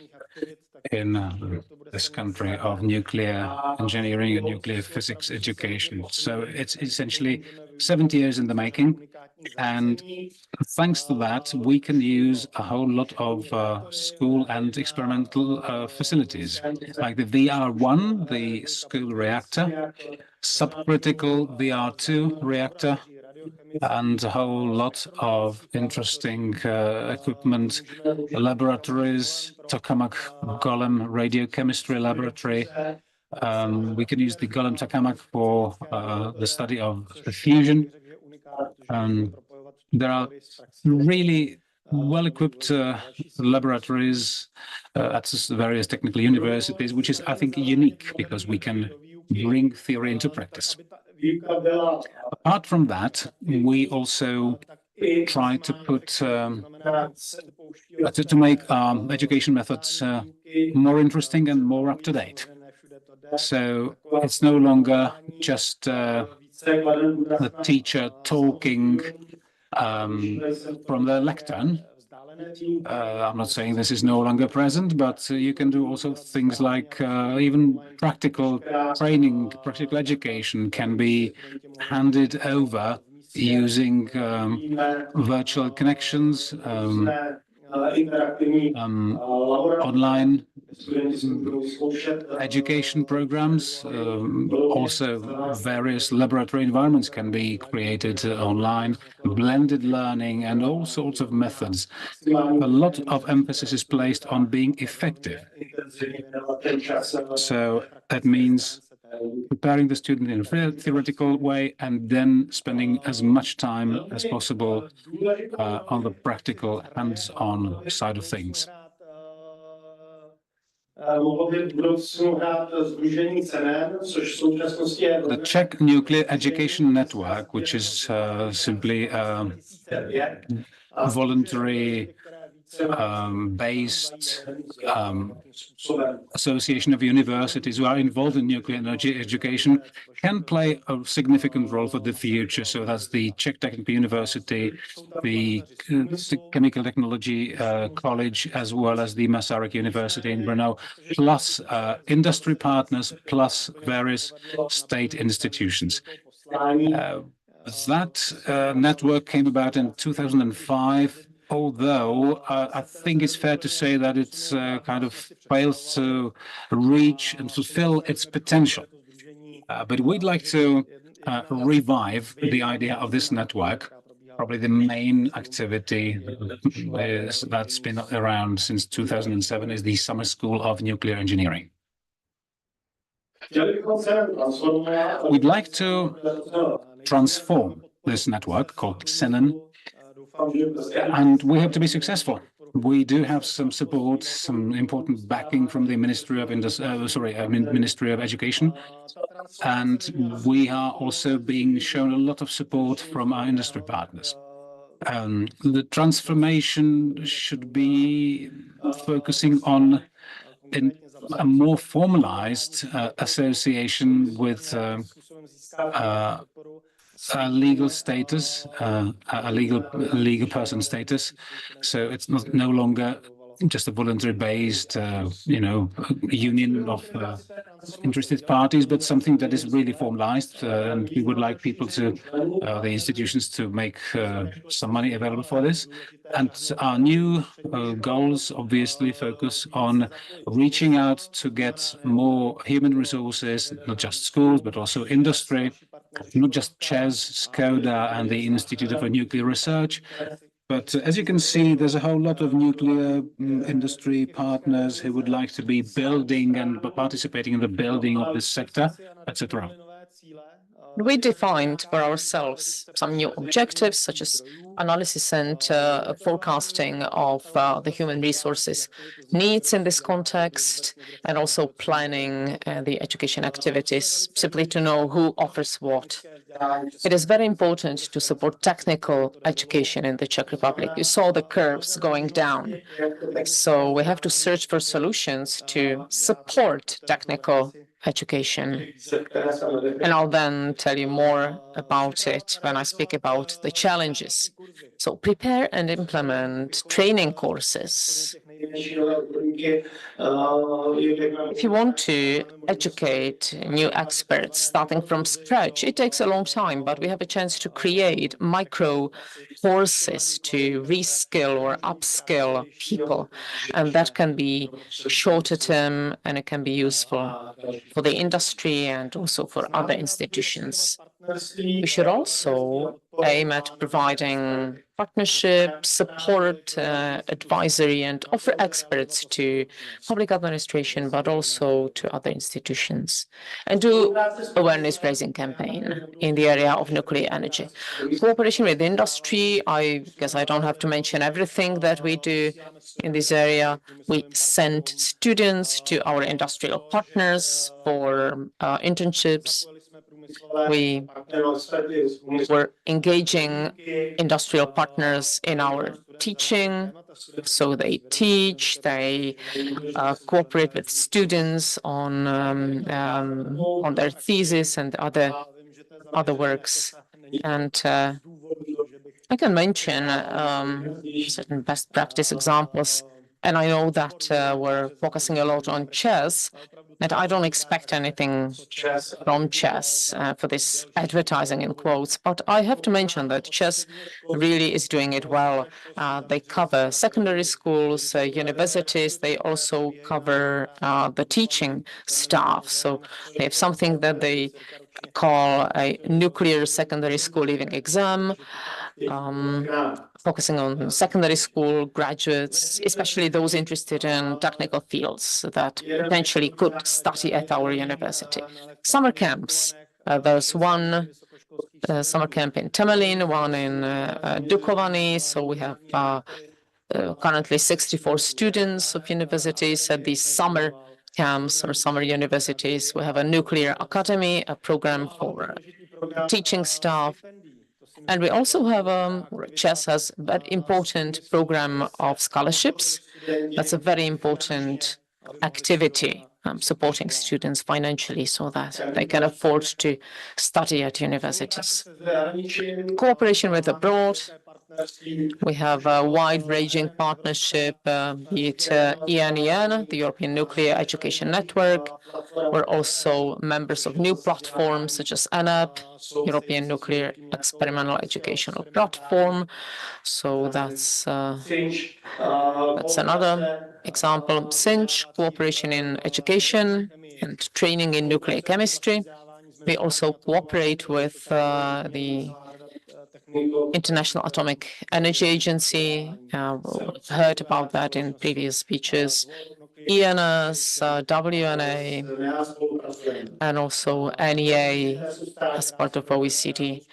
in this country of nuclear engineering and nuclear physics education. So it's essentially 70 years in the making. And thanks to that, we can use a whole lot of school and experimental facilities, like the VR1, the school reactor, subcritical VR2 reactor, and a whole lot of interesting equipment, laboratories, Tokamak Golem radiochemistry laboratory. We can use the Golem Tokamak for the study of the fusion. There are really well-equipped laboratories at various technical universities, which is, I think, unique because we can bring theory into practice. Apart from that, we also try to put to make education methods more interesting and more up to date. So it's no longer just the teacher talking from the lectern. I'm not saying this is no longer present, but you can do also things like even practical training, practical education can be handed over using virtual connections, online education programs. Also, various laboratory environments can be created online, blended learning, and all sorts of methods. A lot of emphasis is placed on being effective. So that means preparing the student in a theoretical way and then spending as much time as possible on the practical, hands-on side of things. The Czech Nuclear Education Network, which is simply voluntary based association of universities who are involved in nuclear energy education, can play a significant role for the future. So that's the Czech Technical University, the Chemical Technology College, as well as the Masaryk University in Brno, plus industry partners, plus various state institutions. That network came about in 2005. Although I think it's fair to say that it's kind of fails to reach and fulfill its potential. But we'd like to revive the idea of this network Probably the main activity that's been around since 2007 is the Summer School of Nuclear Engineering. We'd like to transform this network called Xenon, and we hope to be successful. We do have some support, some important backing from the Ministry of Ministry of Education, and we are also being shown a lot of support from our industry partners. The transformation should be focusing on a more formalized association with a legal status, a legal person status. So it's no longer just a voluntary-based, union of interested parties, but something that is really formalized. And we would like people to, the institutions, to make some money available for this. And our new goals obviously focus on reaching out to get more human resources, not just schools, but also industry, not just ČEZ, Skoda, and the Institute of Nuclear Research. But as you can see, there's a whole lot of nuclear industry partners who would like to be building and participating in the building of this sector, etc. We defined for ourselves some new objectives, such as analysis and forecasting of the human resources needs in this context, and also planning the education activities, simply to know who offers what. It is very important to support technical education in the Czech Republic. You saw the curves going down. So we have to search for solutions to support technical education. And I'll then tell you more about it when I speak about the challenges. So prepare and implement training courses. If you want to educate new experts starting from scratch, it takes a long time, but we have a chance to create micro courses to reskill or upskill people. And that can be shorter term, and it can be useful for the industry and also for other institutions. We should also aim at providing partnership, support, advisory, and offer experts to public administration, but also to other institutions, and do awareness-raising campaign in the area of nuclear energy. Cooperation with industry, I guess I don't have to mention everything that we do in this area. We send students to our industrial partners for internships. We were engaging industrial partners in our teaching, so they teach, they cooperate with students on their thesis and other works. And I can mention certain best practice examples. And I know that we're focusing a lot on ČEZ, and I don't expect anything from ČEZ for this advertising in quotes, but I have to mention that ČEZ really is doing it well. They cover secondary schools, universities. They also cover the teaching staff. So they have something that they call a nuclear secondary school leaving exam, focusing on secondary school graduates, especially those interested in technical fields that potentially could study at our university. Summer camps. There's one summer camp in Temelín, one in Dukovany. So we have currently 64 students of universities at these summer camps or summer universities. We have a nuclear academy, a program for teaching staff. And we also have, ČEZ has a very important program of scholarships. That's a very important activity, supporting students financially so that they can afford to study at universities. Cooperation with abroad. We have a wide-ranging partnership, be it ENEN, the European Nuclear Education Network. We're also members of new platforms such as ENEP, European Nuclear Experimental Educational Platform. So that's another example. SINCH, cooperation in education and training in nuclear chemistry. We also cooperate with the International Atomic Energy Agency. We've heard about that in previous speeches. ENS, WNA, and also NEA as part of OECD.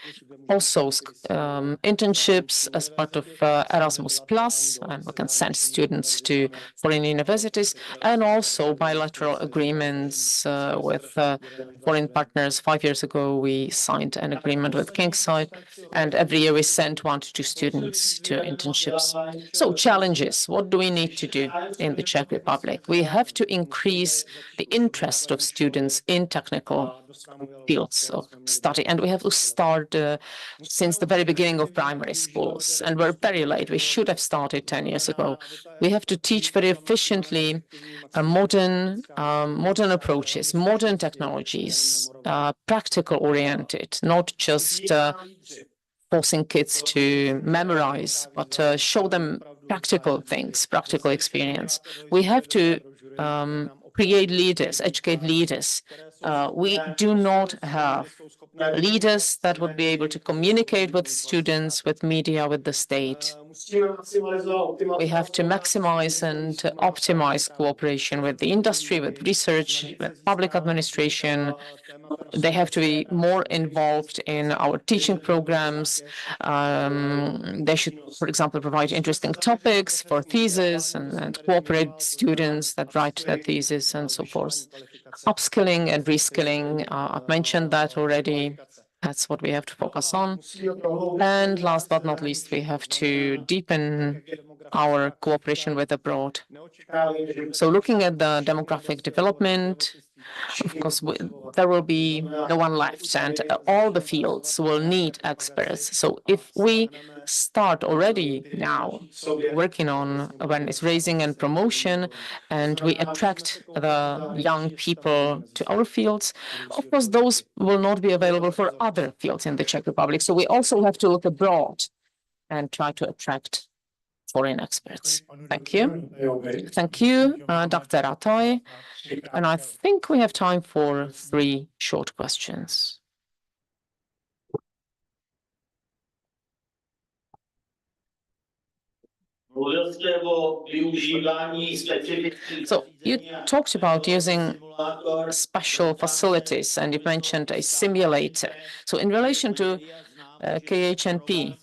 Also, internships as part of Erasmus Plus, and we can send students to foreign universities, and also bilateral agreements with foreign partners. 5 years ago, we signed an agreement with Kingside, and every year we send 1 to 2 students to internships. So challenges, what do we need to do in the Czech Republic? We have to increase the interest of students in technical fields of study, and we have to start since the very beginning of primary schools, and we're very late. We should have started 10 years ago. We have to teach very efficiently modern approaches, modern technologies, practical-oriented, not just forcing kids to memorize, but show them practical things, practical experience. We have to create leaders, educate leaders. We do not have leaders that would be able to communicate with students, with media, with the state. We have to maximize and optimize cooperation with the industry, with research, with public administration. They have to be more involved in our teaching programs. They should, for example, provide interesting topics for thesis and cooperate with students that write their thesis and so forth. Upskilling and reskilling, I've mentioned that already. That's what we have to focus on. And last but not least, we have to deepen our cooperation with abroad. So looking at the demographic development, of course, there will be no one left, and all the fields will need experts. So if we start already now working on awareness raising and promotion, and we attract the young people to our fields, of course, those will not be available for other fields in the Czech Republic. So we also have to look abroad and try to attract foreign experts. Thank you. Thank you, Dr. Ratoj. And I think we have time for 3 short questions. So you talked about using special facilities, and you mentioned a simulator. So in relation to KHNP,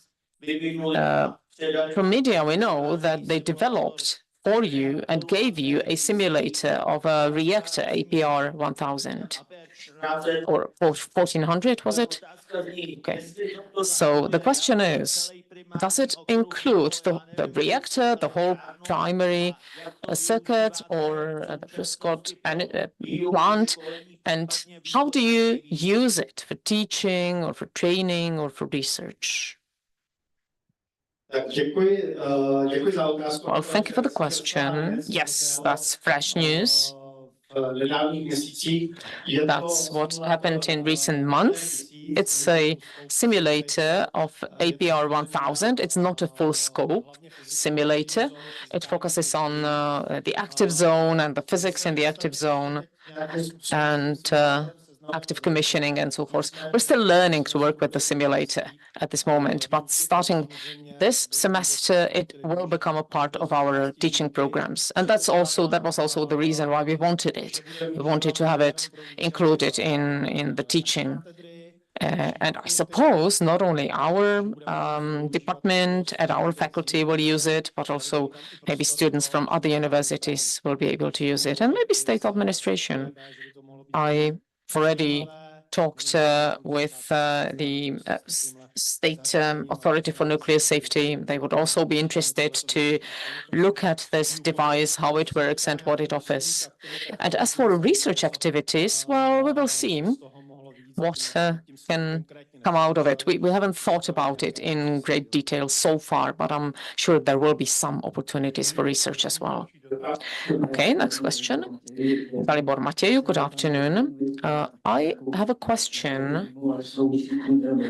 from media, we know that they developed for you and gave you a simulator of a reactor, APR 1000 or 1400, was it? Okay. So the question is, does it include the reactor, the whole primary circuit, or the Prescott plant? And how do you use it for teaching or for training or for research? Well, thank you for the question. Yes, that's fresh news. That's what happened in recent months. It's a simulator of APR 1000. It's not a full scope simulator. It focuses on the active zone and the physics in the active zone and active commissioning and so forth. We're still learning to work with the simulator at this moment, but starting this semester, it will become a part of our teaching programs. And that was also the reason why we wanted it. We wanted to have it included in the teaching. And I suppose not only our department and our faculty will use it, but also maybe students from other universities will be able to use it, and maybe state administration. I already talked with the State Authority for Nuclear Safety. They would also be interested to look at this device, how it works and what it offers. And as for research activities, well, we will see what can come out of it. We haven't thought about it in great detail so far, but I'm sure there will be some opportunities for research as well. Okay, next question. Dalibor Mateju, good afternoon. I have a question,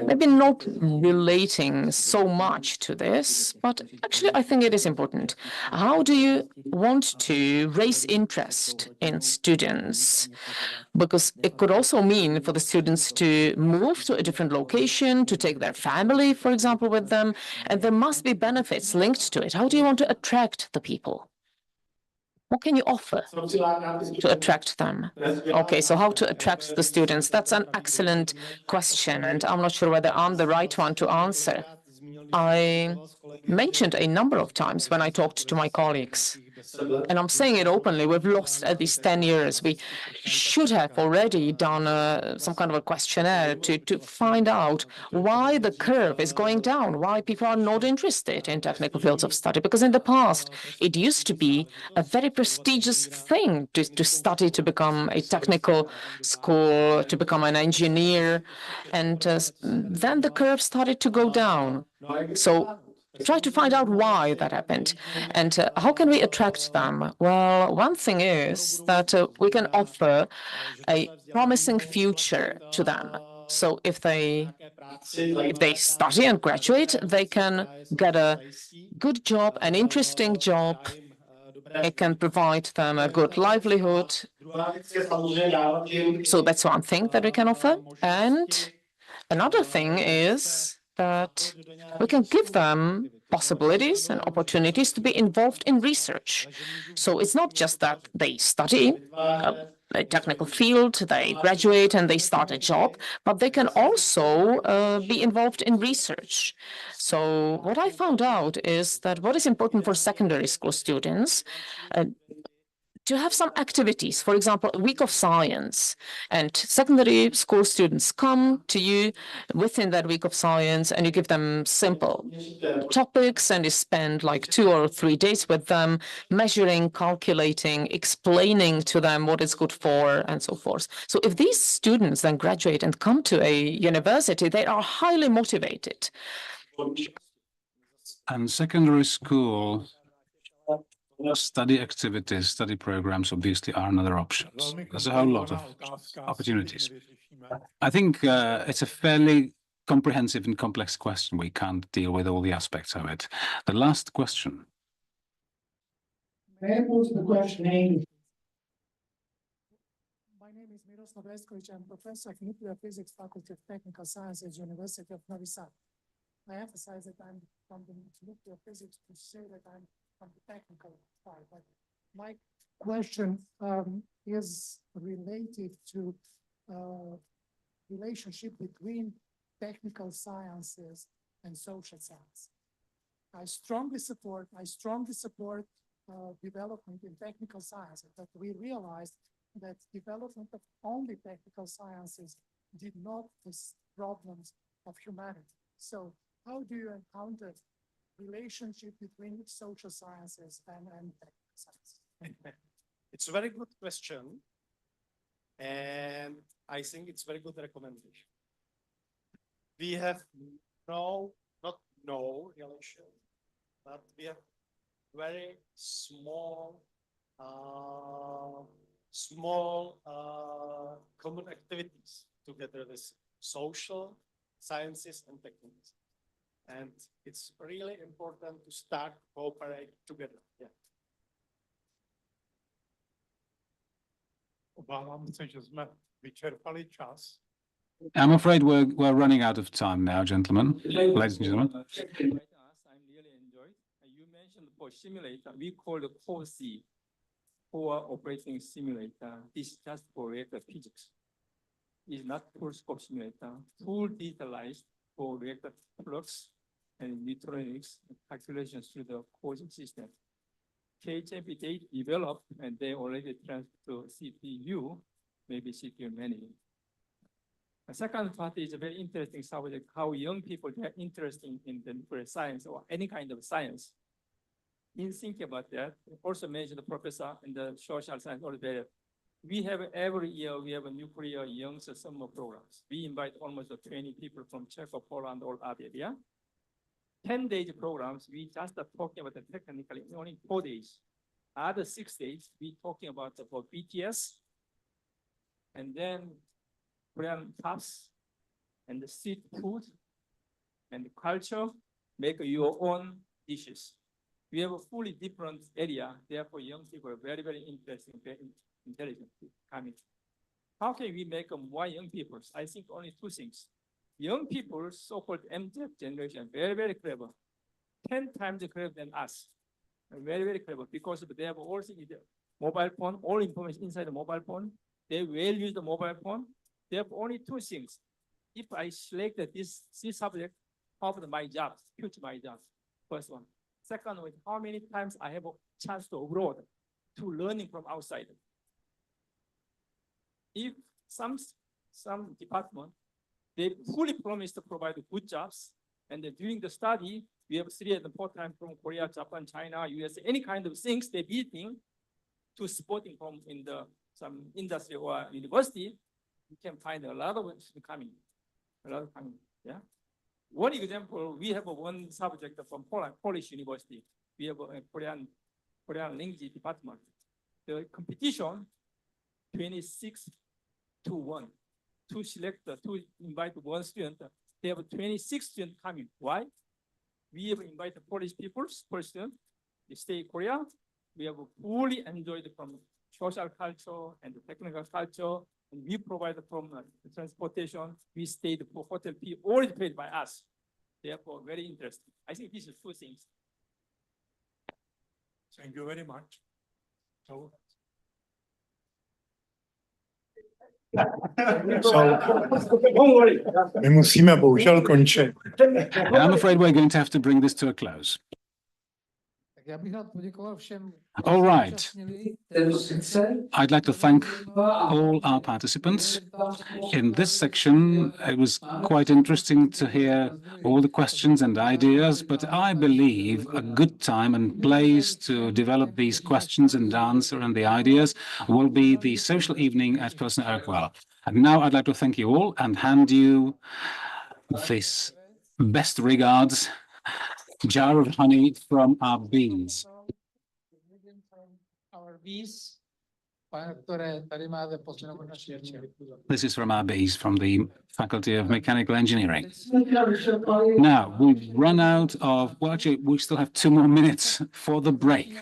maybe not relating so much to this, but actually I think it is important. How do you want to raise interest in students? Because it could also mean for the students to move to a different location, to take their family, for example, with them, and there must be benefits linked to it. How do you want to attract the people? What can you offer to attract them? Okay, so how to attract the students? That's an excellent question, and I'm not sure whether I'm the right one to answer. I mentioned a number of times when I talked to my colleagues, and I'm saying it openly, we've lost at least 10 years. We should have already done some kind of a questionnaire to find out why the curve is going down, why people are not interested in technical fields of study. Because in the past, it used to be a very prestigious thing to study, to become a technical school, to become an engineer. And then the curve started to go down. So try to find out why that happened and how can we attract them? Well, one thing is that we can offer a promising future to them. So if they study and graduate, they can get a good job, an interesting job. It can provide them a good livelihood. So that's one thing that we can offer. And another thing is that we can give them possibilities and opportunities to be involved in research. So it's not just that they study a technical field, they graduate and they start a job, but they can also be involved in research. So what I found out is that what is important for secondary school students to have some activities, for example, a week of science, and secondary school students come to you within that week of science and you give them simple topics and you spend like 2 or 3 days with them, measuring, calculating, explaining to them what it's good for and so forth. So if these students then graduate and come to a university, they are highly motivated. And secondary school study activities, study programs obviously are another options. There's a whole lot of opportunities. I think it's a fairly comprehensive and complex question. We can't deal with all the aspects of it. The last question. May I pose the question? My name is Miroslav Leskovic. I'm professor of nuclear physics, Faculty of Technical Sciences, University of Novi Sad. I emphasize that I'm from the nuclear physics to say that I'm from the technical side. But my question is related to relationship between technical sciences and social science. I strongly support development in technical sciences, but we realized that development of only technical sciences did not fix problems of humanity. So how do you encounter relationship between social sciences and technical sciences? It's a very good question. And I think it's very good recommendation. We have not no relation, but we have very small common activities together with social sciences and techniques. And it's really important to start cooperate together. Yeah. Obávám se, že jsme vyčerpali čas. I'm afraid we're running out of time now, gentlemen, ladies and gentlemen. You mentioned for simulator, we call the CORE-C, Core Operating Simulator. This is just for reactor physics. It's not full scope simulator, full digitalized for reactor flux and neutronics calculations through the causal system. KHMP they developed and they already transferred to CPU, maybe CPU many. The second part is a very interesting subject, how young people are interested in the nuclear science or any kind of science. In thinking about that, also mentioned the professor in the social science or better. We have every year, we have a nuclear young summer programs. We invite almost 20 people from Czech, Poland, or Albania. 10 days programs, we just are talking about the technically only 4 days. Other 6 days, we talking about BTS, and then Korean tops, and the street food, and the culture, make your own dishes. We have a fully different area, therefore young people are very, very interesting, very intelligent coming. How can we make more young people? I think only 2 things. Young people, so-called MZ generation, very, very clever, 10 times clever than us. Very, very clever because they have all things in the mobile phone, all information inside the mobile phone. They will use the mobile phone. They have only 2 things. If I select this subject, how about my job, future my job? First one. Second one, how many times I have a chance to abroad to learning from outside. If some department, they fully promise to provide good jobs, and then during the study, we have 3 and 4 times from Korea, Japan, China, US, any kind of things they're meeting to supporting from in some industry or university, you can find a lot of it coming, yeah. One example, we have one subject from Polish University. We have a Korean language department. The competition, 26-1. To invite 1 student, they have 26 students coming. Why? We have invited Polish people, first student, they stay in Korea. We have fully enjoyed from social culture and the technical culture, and we provide from the transportation. We stayed for hotel fee, already paid by us. Therefore, very interesting. I think these are 2 things. Thank you very much. So, my musíme bohužel končit. I'm afraid we're going to have to bring this to a close. All right. I'd like to thank all our participants. In this section, it was quite interesting to hear all the questions and ideas, but I believe a good time and place to develop these questions and answer and the ideas will be the social evening at Pilsen Urquell. And now I'd like to thank you all and hand you this best regards jar of honey from our bees. Our bees, které tady máte poslednou naší večer. This is from our bees from the Faculty of Mechanical Engineering. Now, we've run out of, well, actually, we still have 2 more minutes for the break.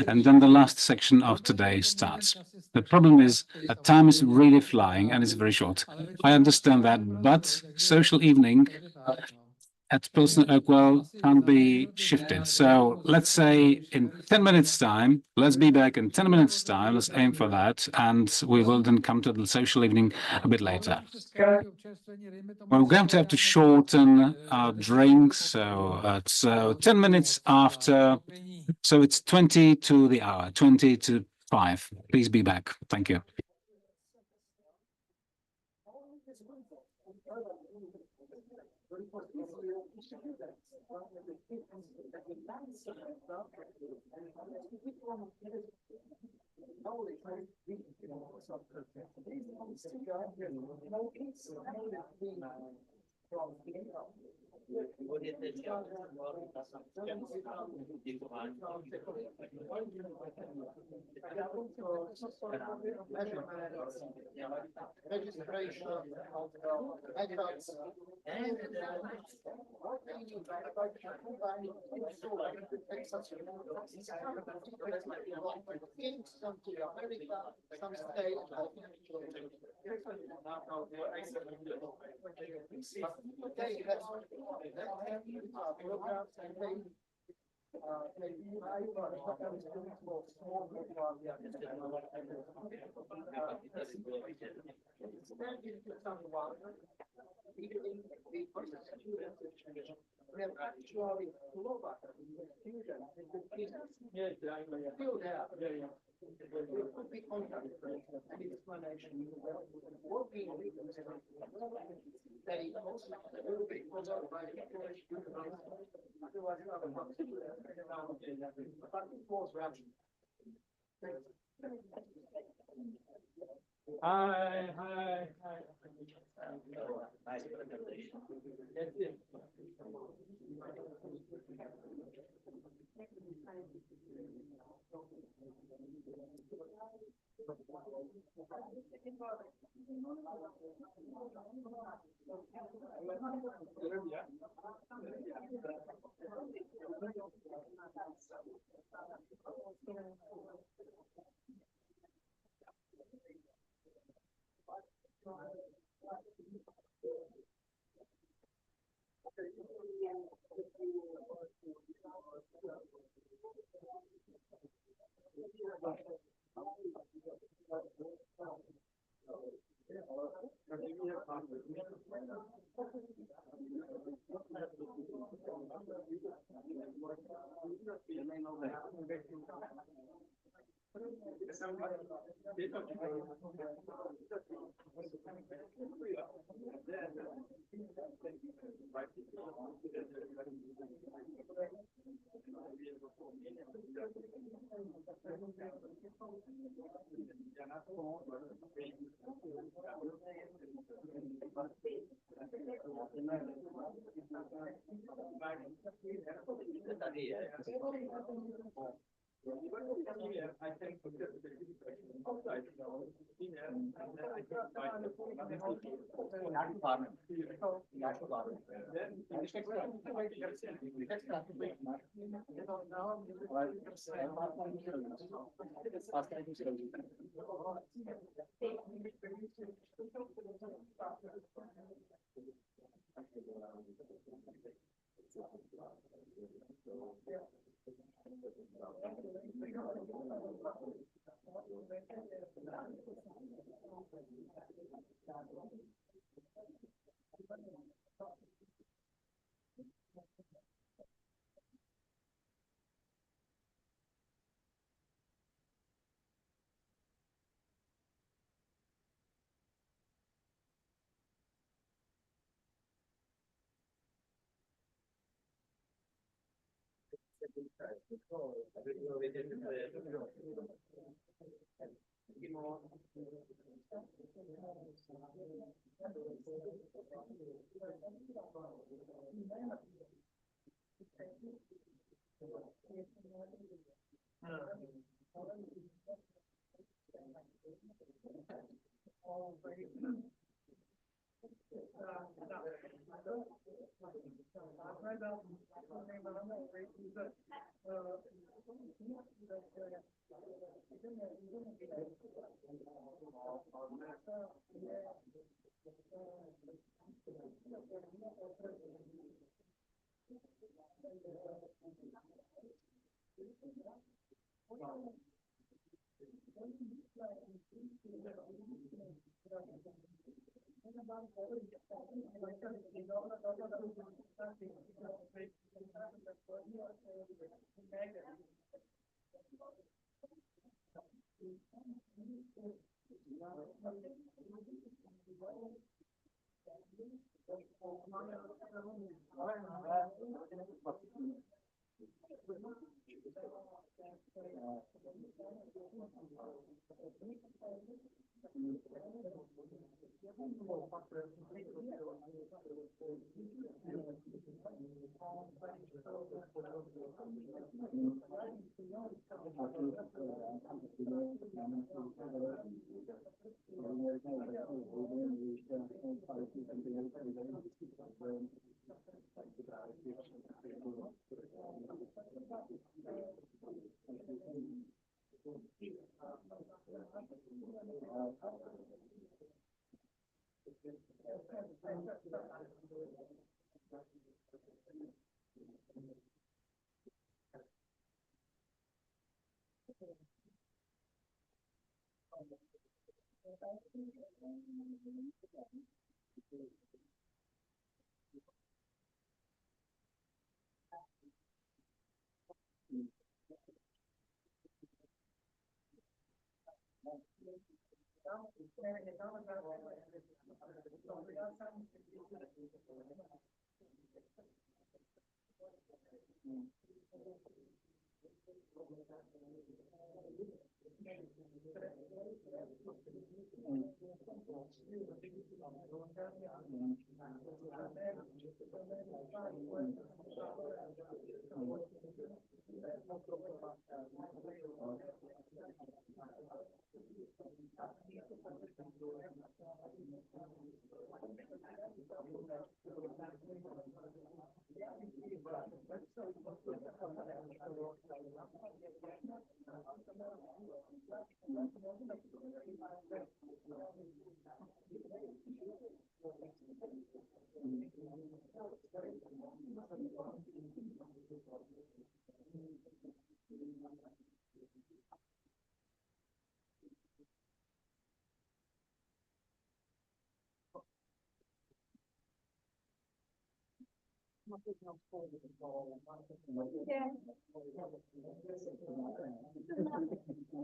And then the last section of today starts. The problem is that time is really flying and it's very short. I understand that, but social evening at Pilsen Urquell can't be shifted. So let's say in 10 minutes time, let's be back in 10 minutes time, let's aim for that, and we will then come to the social evening a bit later. We're going to have to shorten our drinks, so it's 10 minutes after, so it's 20 to the hour, 20 to 5. Please be back. Thank you. Registration of methods. Hi. Nice presentation.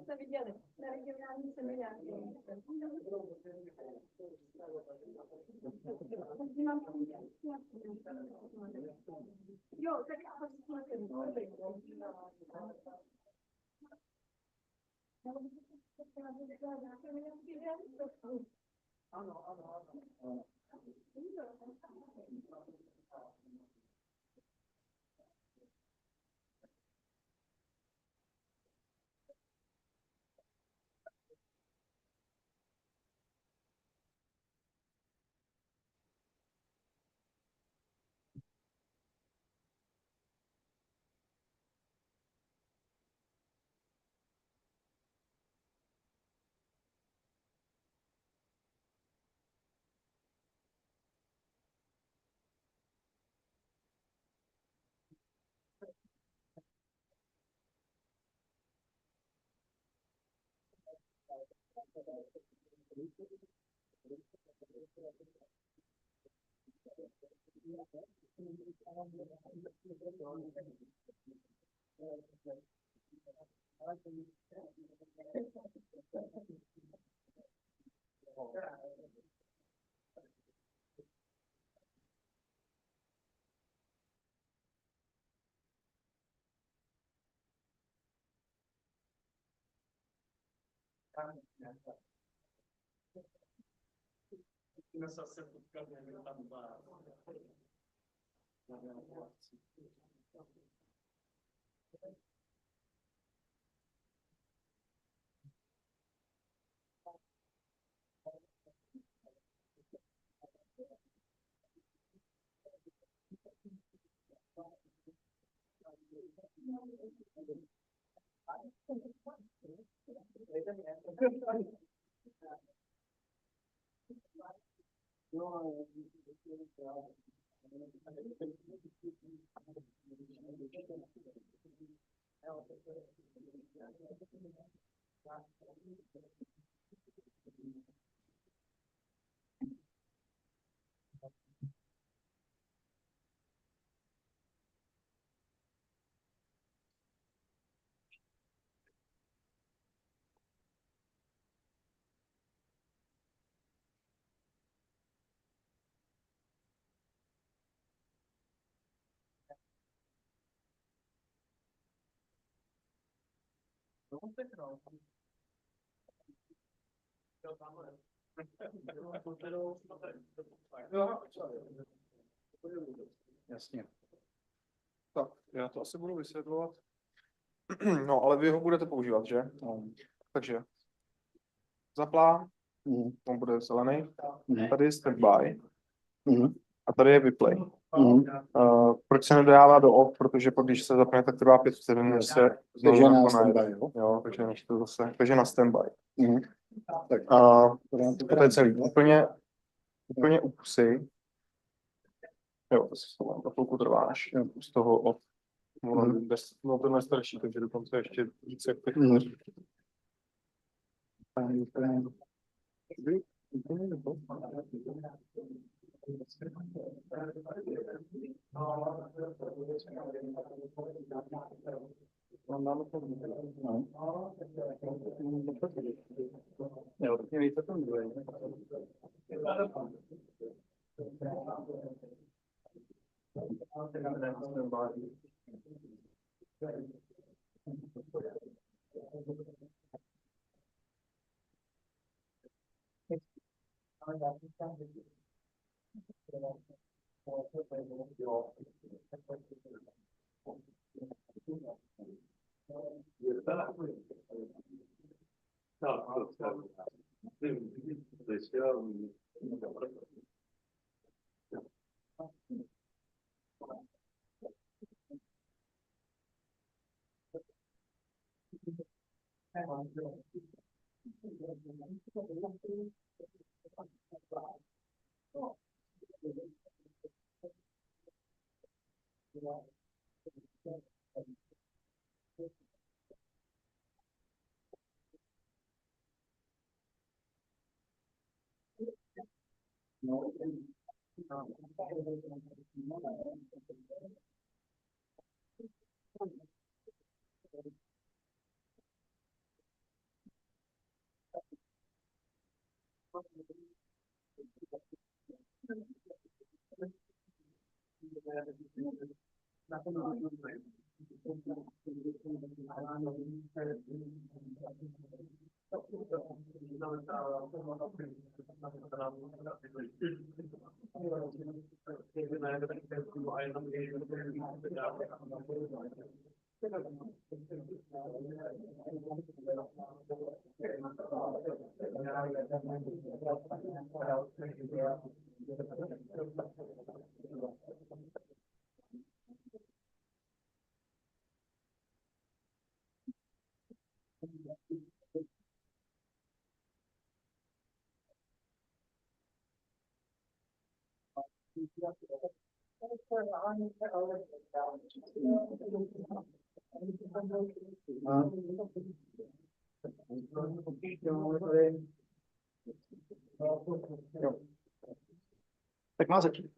Jste viděli, na regionální semináři. Jo, tak ano, ano, ano. Musíme se asi potkat někde tam dva. Jasně. Tak, já to asi budu vysvětlovat. No, ale vy ho budete používat, že? No. Takže zaplá, on bude zelený. Tady je standby. A tady je vyplay. Proč se nedává do off? Protože když se zapne, tak trvá 5 vteřin, než se znovu na standby, jo, takže než to zase, takže na standby. A to je celý. Úplně u pusy. Jo, to chvilku trvá, až z toho off. No, ten je starší, takže dokonce ještě více jak 5 vteřin. Jo, tak mě více tam bude. Tak má začít.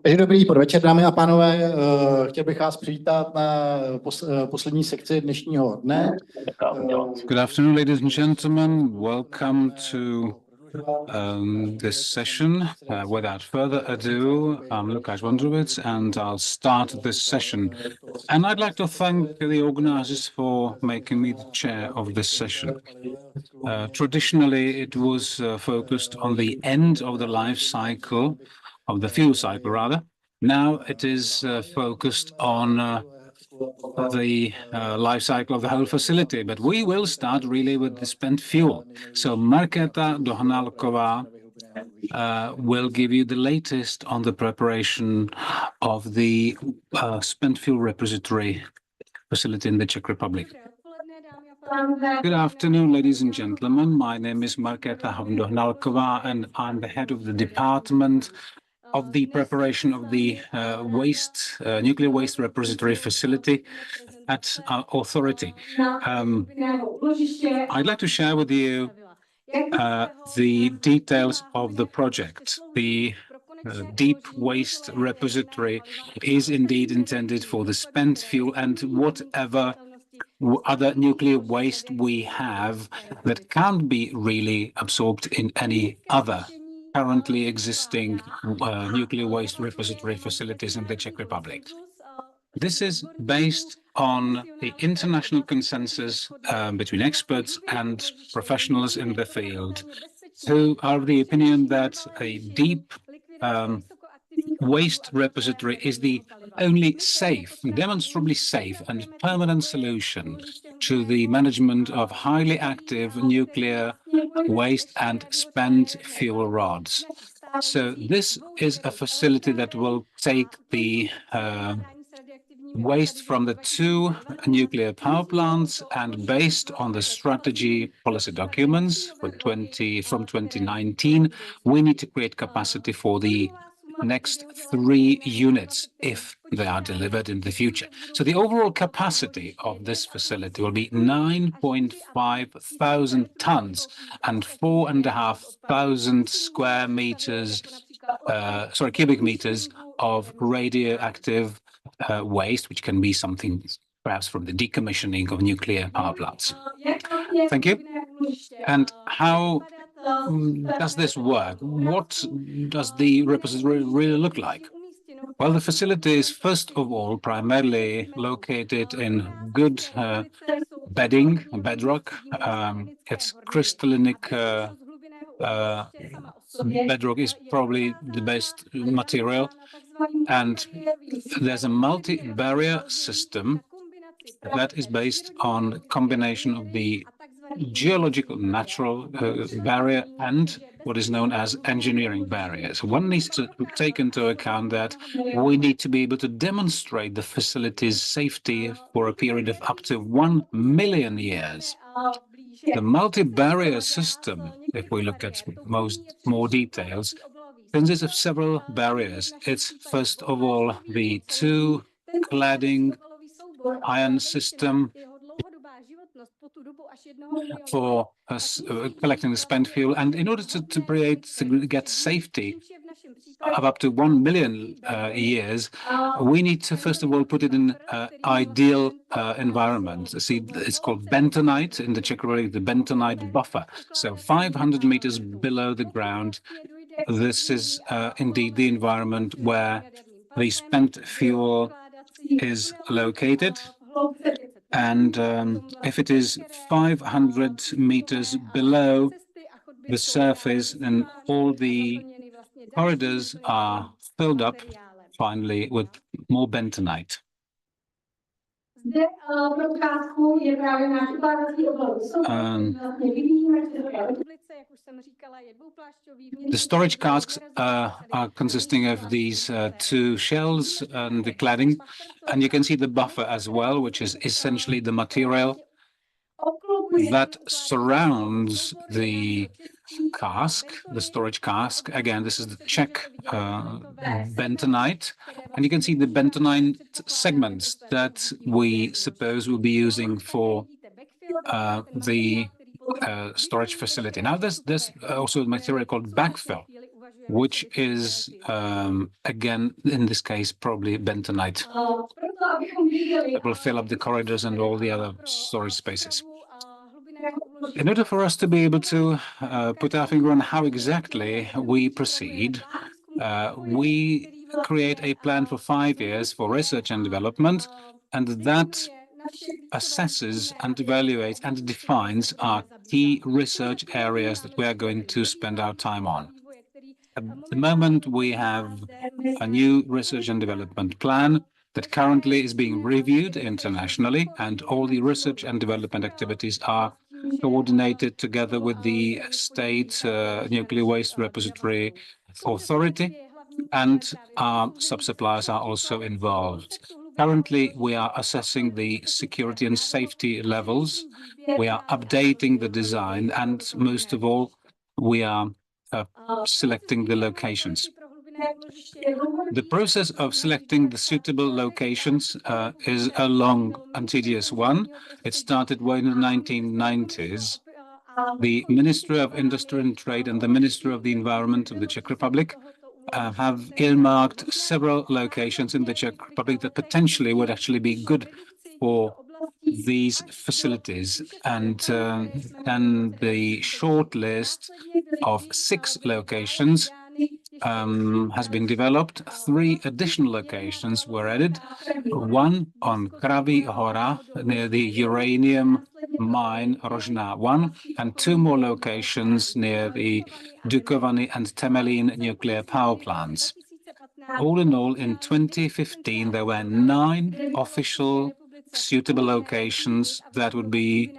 Takže dobrý podvečer, dámy a pánové. Chtěl bych vás přivítat na poslední sekci dnešního dne. Good afternoon, ladies and gentlemen. Welcome to this session. Without further ado, I'm Lukáš Vondrovic, and I'll start this session. And I'd like to thank the organizers for making me the chair of this session. Traditionally, it was focused on the end of the life cycle, of the fuel cycle, rather. Now it is focused on the life cycle of the whole facility, but we will start really with the spent fuel. So Markéta Dohnálková will give you the latest on the preparation of the spent fuel repository facility in the Czech Republic. Good afternoon, ladies and gentlemen. My name is Markéta Dohnálková, and I'm the head of the department of the preparation of the nuclear waste repository facility at our authority. I'd like to share with you the details of the project. The deep waste repository is indeed intended for the spent fuel and whatever other nuclear waste we have that can't be really absorbed in any other currently existing nuclear waste repository facilities in the Czech Republic. This is based on the international consensus between experts and professionals in the field, who are of the opinion that a deep waste repository is the only safe, demonstrably safe and permanent solution to the management of highly active nuclear waste and spent fuel rods. So this is a facility that will take the waste from the two nuclear power plants, and based on the strategy policy documents from 2019, we need to create capacity for the next 3 units if they are delivered in the future. So the overall capacity of this facility will be 9.5 thousand tons and 4,500 square meters, cubic meters of radioactive waste, which can be something perhaps from the decommissioning of nuclear power plants. Thank you. And how does this work? What does the repository really look like? Well, the facility is first of all primarily located in good bedrock. It's crystallinic bedrock is probably the best material, and there's a multi-barrier system that is based on a combination of the geological natural barrier and what is known as engineering barriers. One needs to take into account that we need to be able to demonstrate the facility's safety for a period of up to 1 million years. The multi-barrier system, if we look at more details, consists of several barriers. It's first of all the two cladding iron system for collecting the spent fuel. And in order to get safety of up to 1 million years, we need to first of all put it in ideal environment. See, it's called bentonite in the Czech Republic, the bentonite buffer. So 500 meters below the ground, this is indeed the environment where the spent fuel is located. And if it is 500 meters below the surface, then all the corridors are filled up finally with more bentonite. The storage casks are consisting of these two shells and the cladding, and you can see the buffer as well, which is essentially the material that surrounds the cask, the storage cask. Again, this is the Czech bentonite, and you can see the bentonite segments that we suppose we'll be using for the storage facility. Now, there's also a material called backfill, which is, again, in this case, probably bentonite. That will fill up the corridors and all the other storage spaces. In order for us to be able to put our finger on how exactly we proceed, we create a plan for 5 years for research and development, and that assesses and evaluates and defines our key research areas that we are going to spend our time on. At the moment, we have a new research and development plan that currently is being reviewed internationally, and all the research and development activities are coordinated together with the State Nuclear Waste Repository Authority, and our sub-suppliers are also involved. Currently, we are assessing the security and safety levels. We are updating the design, and most of all, we are selecting the locations. The process of selecting the suitable locations is a long and tedious one. It started way in the 1990s. The Ministry of Industry and Trade and the Ministry of the Environment of the Czech Republic have earmarked several locations in the Czech Republic that potentially would actually be good for these facilities. And then the short list of 6 locations has been developed. 3 additional locations were added. One on Kraví Hora, near the uranium mine Rožná 1, and 2 more locations near the Dukovany and Temelín nuclear power plants. All in all, in 2015, there were 9 official suitable locations that would be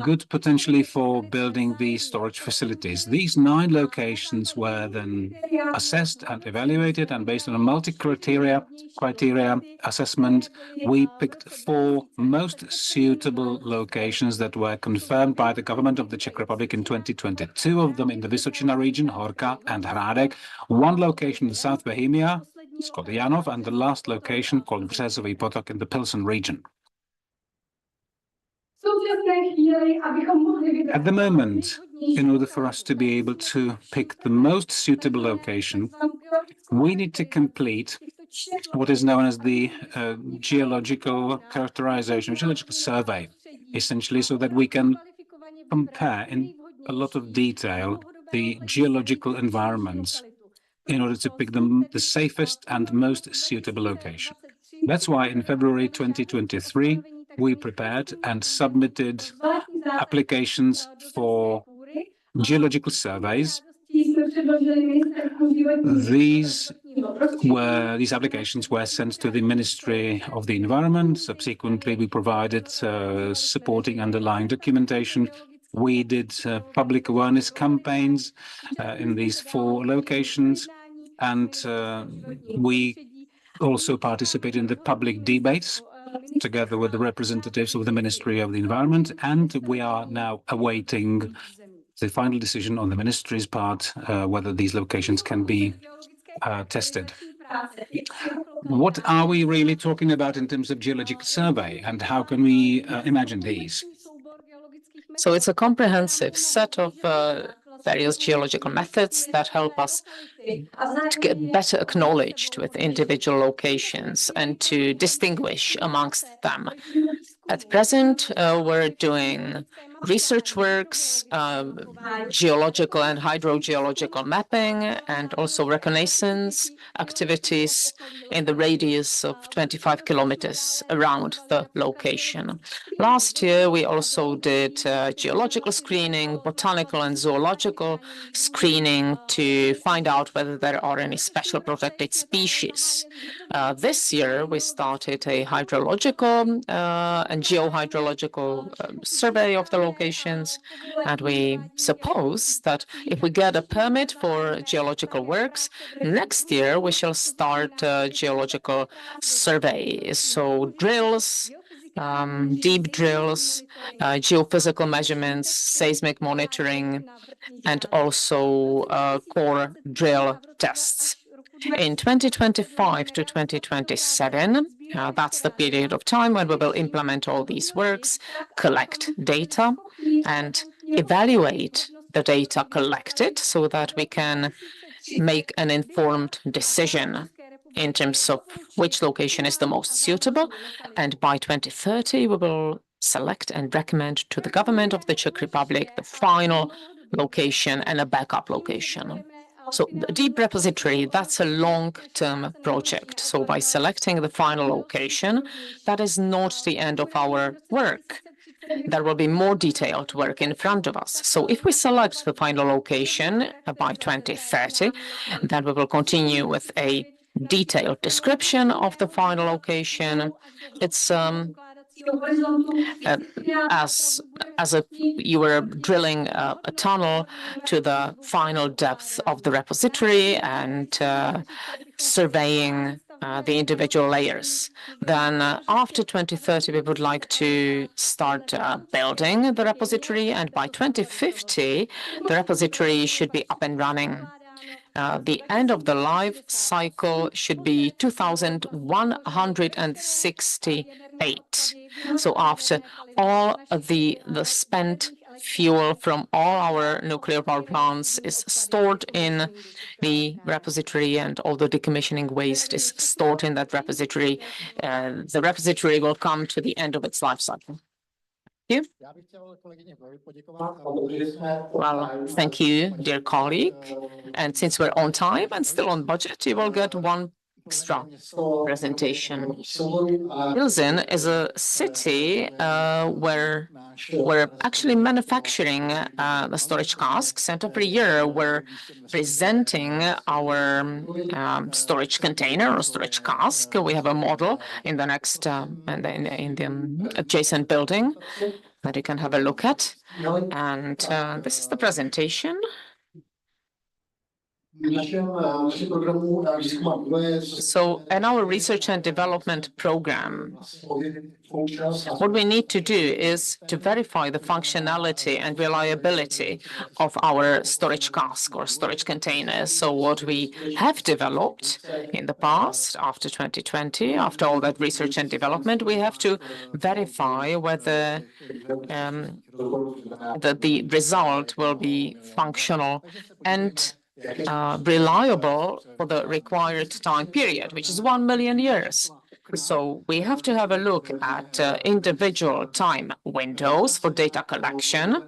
good potentially for building these storage facilities. These 9 locations were then assessed and evaluated, and based on a multi-criteria assessment, we picked 4 most suitable locations that were confirmed by the government of the Czech Republic in 2020. 2 of them in the Vysočina region, Horka and Hrádek, 1 location in South Bohemia, it's called Janov, and the last location called Březový Potok in the Pilsen region. At the moment, in order for us to be able to pick the most suitable location, we need to complete what is known as the geological characterization, geological survey, essentially, so that we can compare in a lot of detail the geological environments in order to pick the safest and most suitable location. That's why in February 2023, we prepared and submitted applications for geological surveys. These applications were sent to the Ministry of the Environment. Subsequently, we provided supporting underlying documentation. We did public awareness campaigns in these 4 locations, and we also participated in the public debates together with the representatives of the Ministry of the Environment, and we are now awaiting the final decision on the Ministry's part whether these locations can be tested. What are we really talking about in terms of geological survey, and how can we imagine these? So it's a comprehensive set of various geological methods that help us to get better acknowledged with individual locations and to distinguish amongst them. At present, we're doing research works, geological and hydrogeological mapping, and also reconnaissance activities in the radius of 25 kilometers around the location. Last year, we also did geological screening, botanical and zoological screening to find out whether there are any special protected species. This year, we started a hydrological and geohydrological survey of the locations, and we suppose that if we get a permit for geological works, next year we shall start geological surveys. So drills, deep drills, geophysical measurements, seismic monitoring, and also core drill tests. In 2025 to 2027, that's the period of time when we will implement all these works, collect data, and evaluate the data collected so that we can make an informed decision in terms of which location is the most suitable. And by 2030, we will select and recommend to the government of the Czech Republic the final location and a backup location. So the deep repository, that's a long-term project. So by selecting the final location, that is not the end of our work. There will be more detailed work in front of us. So if we select the final location by 2030, then we will continue with a detailed description of the final location. It's as if you were drilling a tunnel to the final depth of the repository and surveying the individual layers. Then after 2030, we would like to start building the repository, and by 2050, the repository should be up and running. The end of the life cycle should be 2168. So after all the spent fuel from all our nuclear power plants is stored in the repository and all the decommissioning waste is stored in that repository, the repository will come to the end of its life cycle. Thank you. Well, thank you, dear colleague. And since we're on time and still on budget, you will get one extra presentation. Pilsen is a city where we're actually manufacturing the storage casks, and every year we're presenting our storage container or storage cask. We have a model in the next in the adjacent building that you can have a look at, and this is the presentation. So in our research and development program, what we need to do is to verify the functionality and reliability of our storage cask or storage containers. So what we have developed in the past, after 2020, after all that research and development, we have to verify whether that the result will be functional and reliable for the required time period, which is 1 million years. So we have to have a look at individual time windows for data collection,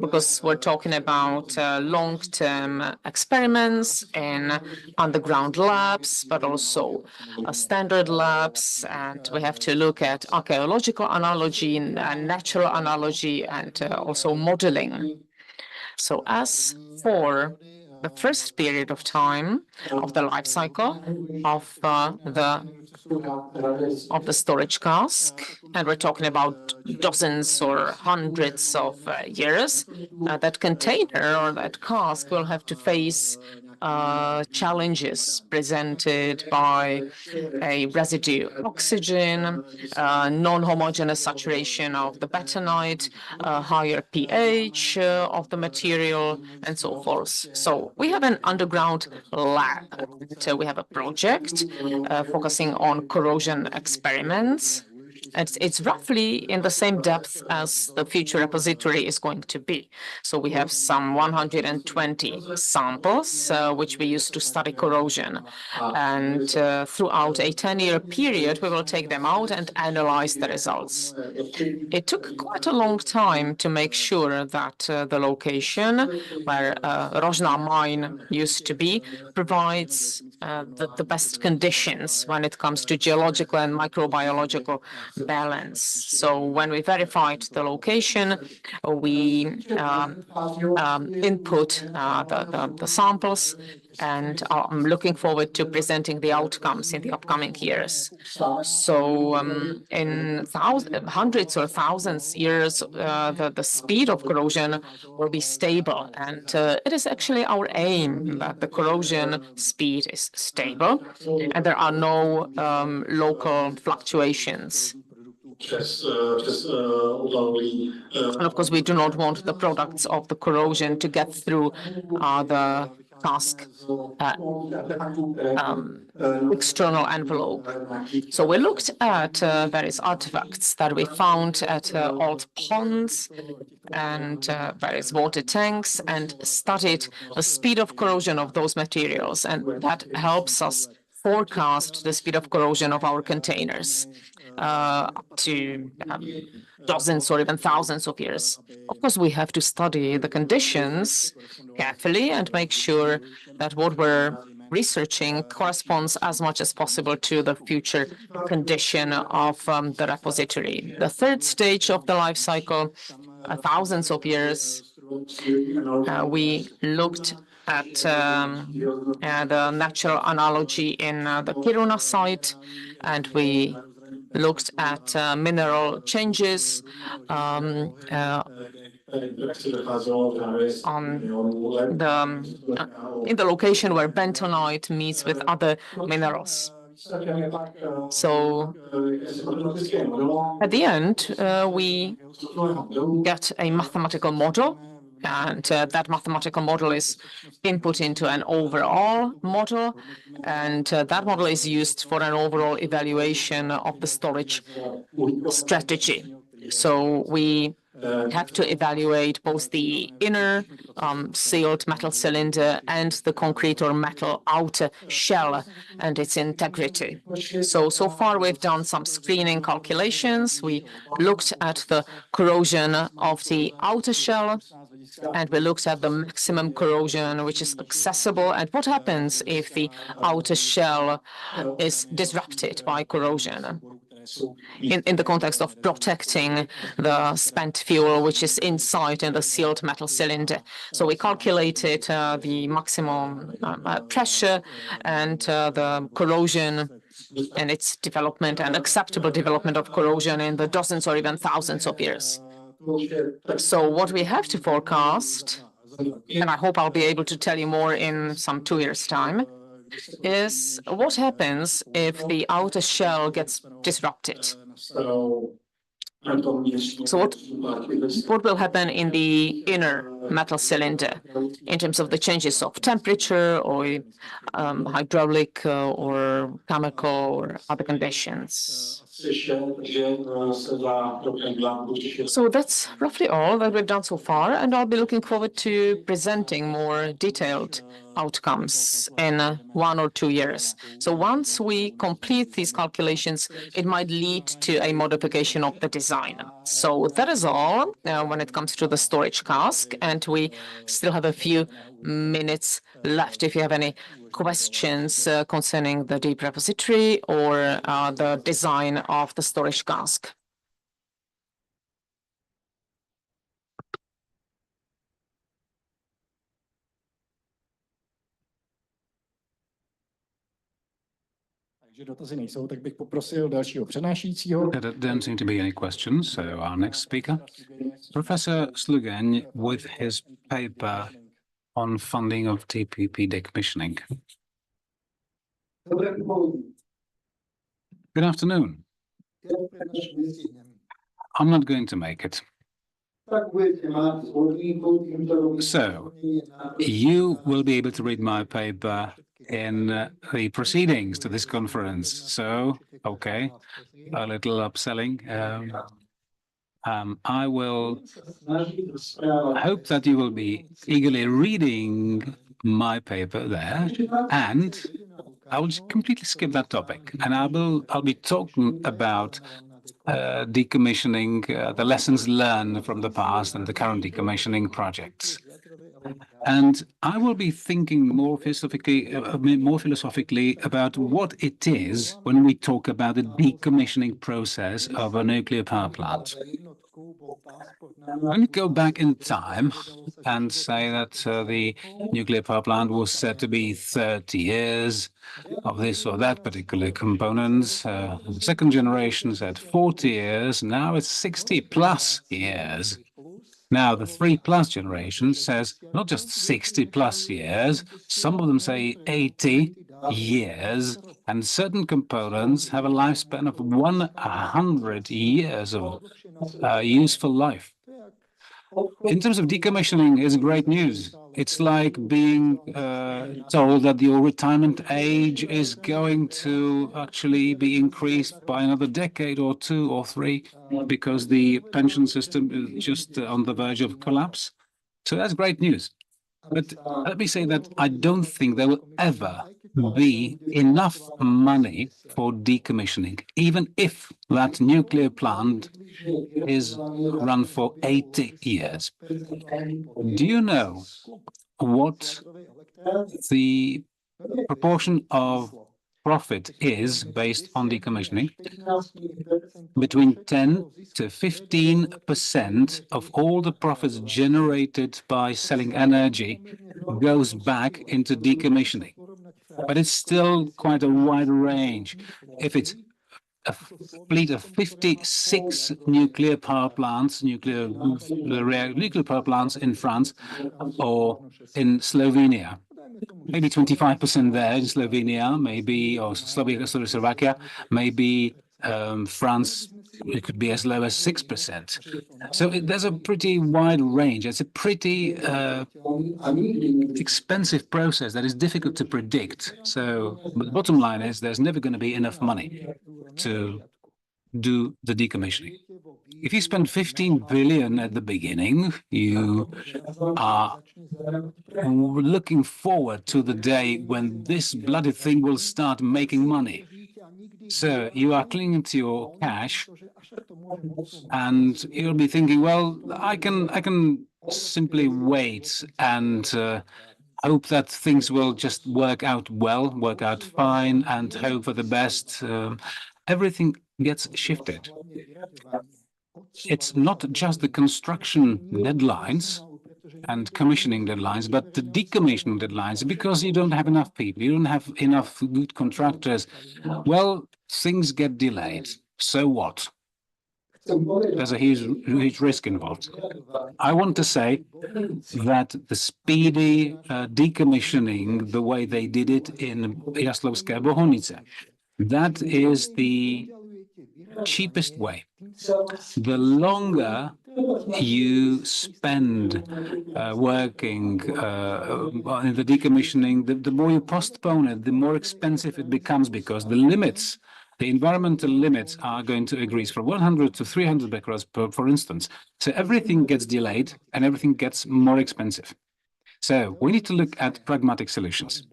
because we're talking about long-term experiments in underground labs, but also standard labs. And we have to look at archaeological analogy and natural analogy and also modeling. So as for the first period of time of the life cycle of the storage cask, and we're talking about dozens or hundreds of years, that container or that cask will have to face challenges presented by a residue oxygen, non-homogeneous saturation of the bentonite, higher pH of the material, and so forth. So we have an underground lab. So we have a project focusing on corrosion experiments. it's roughly in the same depth as the future repository is going to be. So we have some 120 samples, which we use to study corrosion. And throughout a 10-year period, we will take them out and analyze the results. It took quite a long time to make sure that the location where Rožná mine used to be provides the best conditions when it comes to geological and microbiological balance. So when we verified the location, we input the samples, and I'm looking forward to presenting the outcomes in the upcoming years. So in hundreds or thousands years, the speed of corrosion will be stable. And it is actually our aim that the corrosion speed is stable and there are no local fluctuations. And of course, we do not want the products of the corrosion to get through the cask external envelope. So we looked at various artifacts that we found at old ponds and various water tanks and studied the speed of corrosion of those materials. And that helps us forecast the speed of corrosion of our containers up to dozens or even thousands of years. Of course, we have to study the conditions carefully and make sure that what we're researching corresponds as much as possible to the future condition of the repository. The third stage of the life cycle, thousands of years, we looked at the natural analogy in the Kiruna site, and we looked at mineral changes in the location where bentonite meets with other minerals. So at the end, we get a mathematical model, and that mathematical model is input into an overall model, and that model is used for an overall evaluation of the storage strategy. So we have to evaluate both the inner sealed metal cylinder and the concrete or metal outer shell and its integrity. So far we've done some screening calculations. We looked at the corrosion of the outer shell, and we looked at the maximum corrosion which is accessible and what happens if the outer shell is disrupted by corrosion in the context of protecting the spent fuel which is inside in the sealed metal cylinder. So we calculated the maximum pressure and the corrosion and its development and acceptable development of corrosion in the dozens or even thousands of years. So what we have to forecast, and I hope I'll be able to tell you more in some 2 years' time, is what happens if the outer shell gets disrupted. So what will happen in the inner metal cylinder in terms of the changes of temperature or hydraulic or chemical or other conditions? So that's roughly all that we've done so far, and I'll be looking forward to presenting more detailed outcomes in 1 or 2 years. So once we complete these calculations, it might lead to a modification of the design. So that is all when it comes to the storage cask, and we still have a few minutes left if you have any questions concerning the deep repository or the design of the storage cask. There don't seem to be any questions, so our next speaker, Professor Slugaň, with his paper on funding of TPP decommissioning. Good afternoon. I'm not going to make it. So, you will be able to read my paper in the proceedings to this conference. So, okay, a little upselling. I will hope that you will be eagerly reading my paper there, and I will just completely skip that topic, and I'll be talking about decommissioning, the lessons learned from the past and the current decommissioning projects. And I will be thinking more philosophically about what it is when we talk about the decommissioning process of a nuclear power plant. When you go back in time and say that the nuclear power plant was said to be 30 years of this or that particular components, the second generation said 40 years, now it's 60 plus years. Now, the 3+ generation says not just 60 plus years, some of them say 80 years, and certain components have a lifespan of 100 years of useful life. In terms of decommissioning, it's great news. It's like being told that your retirement age is going to actually be increased by another decade or 2 or 3 because the pension system is just on the verge of collapse. So that's great news. But let me say that I don't think there will ever be enough money for decommissioning, even if that nuclear plant is run for 80 years. Do you know what the proportion of profit is based on decommissioning? Between 10 to 15% of all the profits generated by selling energy goes back into decommissioning. But it's still quite a wide range. If it's a fleet of 56 nuclear power plants, nuclear power plants in France or in Slovenia, maybe 25% there in Slovenia, maybe, or Slovakia, maybe France, it could be as low as 6%. So there's a pretty wide range. It's a pretty expensive process that is difficult to predict. So the bottom line is there's never going to be enough money to do the decommissioning. If you spend 15 billion at the beginning, you are looking forward to the day when this bloody thing will start making money. So you are clinging to your cash, and you'll be thinking, well, I can simply wait and hope that things will just work out well, work out fine, and hope for the best. Everything gets shifted. It's not just the construction deadlines and commissioning deadlines, but the decommissioning deadlines, because you don't have enough people, you don't have enough good contractors. Well, things get delayed. So what? There's a huge risk involved. I want to say that the speedy decommissioning, the way they did it in Jaslovské Bohunice, that is the cheapest way. The longer you spend working in the decommissioning, the more you postpone it, the more expensive it becomes, because the limits, the environmental limits, are going to increase from 100 to 300 becquerels, for instance. So everything gets delayed and everything gets more expensive. So we need to look at pragmatic solutions.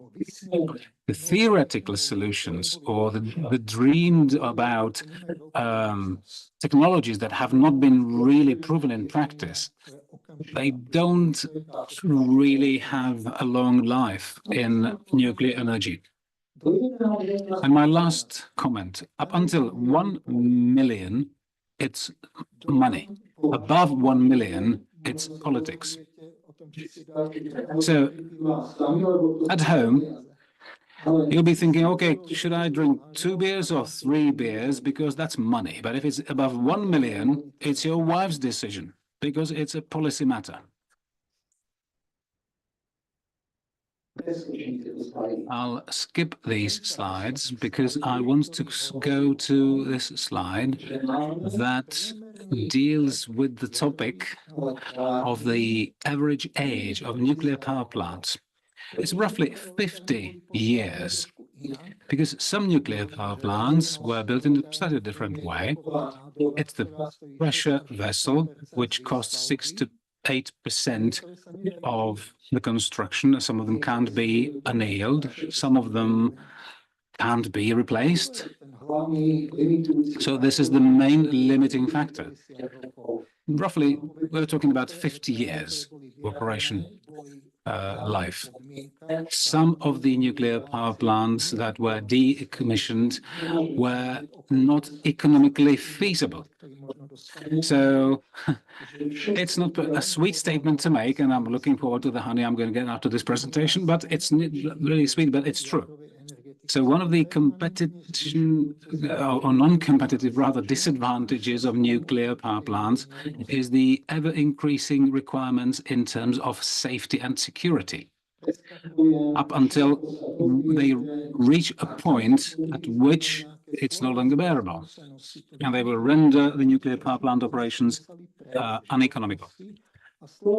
The theoretical solutions, or the dreamed about technologies that have not been really proven in practice, they don't really have a long life in nuclear energy. And my last comment, up until 1 million, it's money. Above 1 million, it's politics. So at home, you'll be thinking, okay, should I drink 2 beers or 3 beers? Because that's money. But if it's above 1 million, it's your wife's decision, because it's a policy matter. I'll skip these slides because I want to go to this slide that deals with the topic of the average age of nuclear power plants. It's roughly 50 years, because some nuclear power plants were built in a slightly different way. It's the pressure vessel, which costs 6 to 8% of the construction. Some of them can't be annealed, some of them can't be replaced. So this is the main limiting factor. Roughly, we're talking about 50 years operation life. Some of the nuclear power plants that were decommissioned were not economically feasible. So it's not a sweet statement to make, and I'm looking forward to the honey I'm going to get after this presentation, but it's really sweet, but it's true. So one of the competition or non-competitive, rather, disadvantages of nuclear power plants is the ever-increasing requirements in terms of safety and security, up until they reach a point at which it's no longer bearable, and they will render the nuclear power plant operations uneconomical.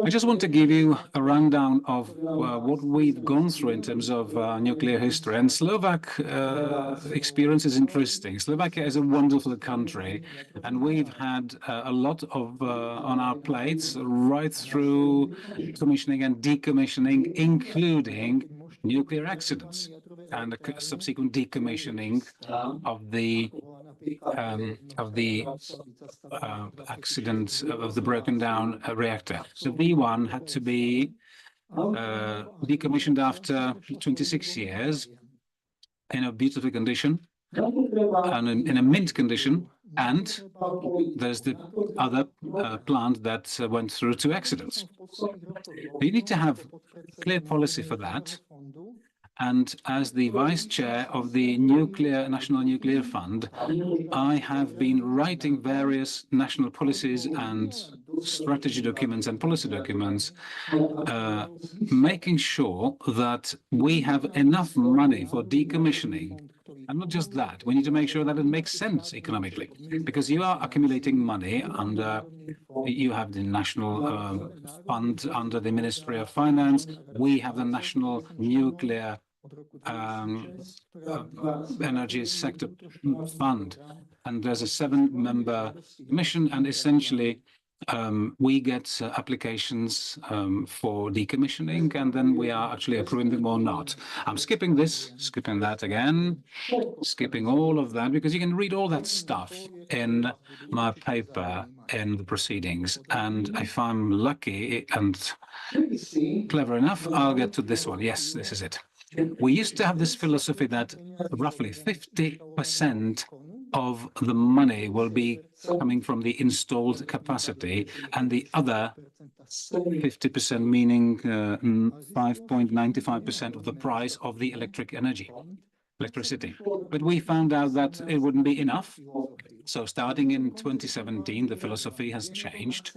I just want to give you a rundown of what we've gone through in terms of nuclear history. And Slovak experience is interesting. Slovakia is a wonderful country, and we've had a lot of on our plates right through commissioning and decommissioning, including nuclear accidents and the subsequent decommissioning of the accident of the broken down reactor. So V1 had to be decommissioned after 26 years in a beautiful condition and in a mint condition. And there's the other plant that went through 2 accidents. You need to have clear policy for that. And as the vice chair of the National Nuclear Fund, I have been writing various national policies and strategy documents and policy documents, making sure that we have enough money for decommissioning. And not just that, we need to make sure that it makes sense economically, because you are accumulating money under, you have the National Fund under the Ministry of Finance, we have the National Nuclear Energy Sector Fund, and there's a 7-member commission, and essentially we get applications for decommissioning, and then we are actually approving them or not. I'm skipping this, skipping that again, skipping all of that, because you can read all that stuff in my paper in the proceedings, and if I'm lucky and clever enough, I'll get to this one. Yes, this is it. We used to have this philosophy that roughly 50% of the money will be coming from the installed capacity, and the other 50%, meaning 5.95% of the price of the electricity. But we found out that it wouldn't be enough. So starting in 2017, the philosophy has changed.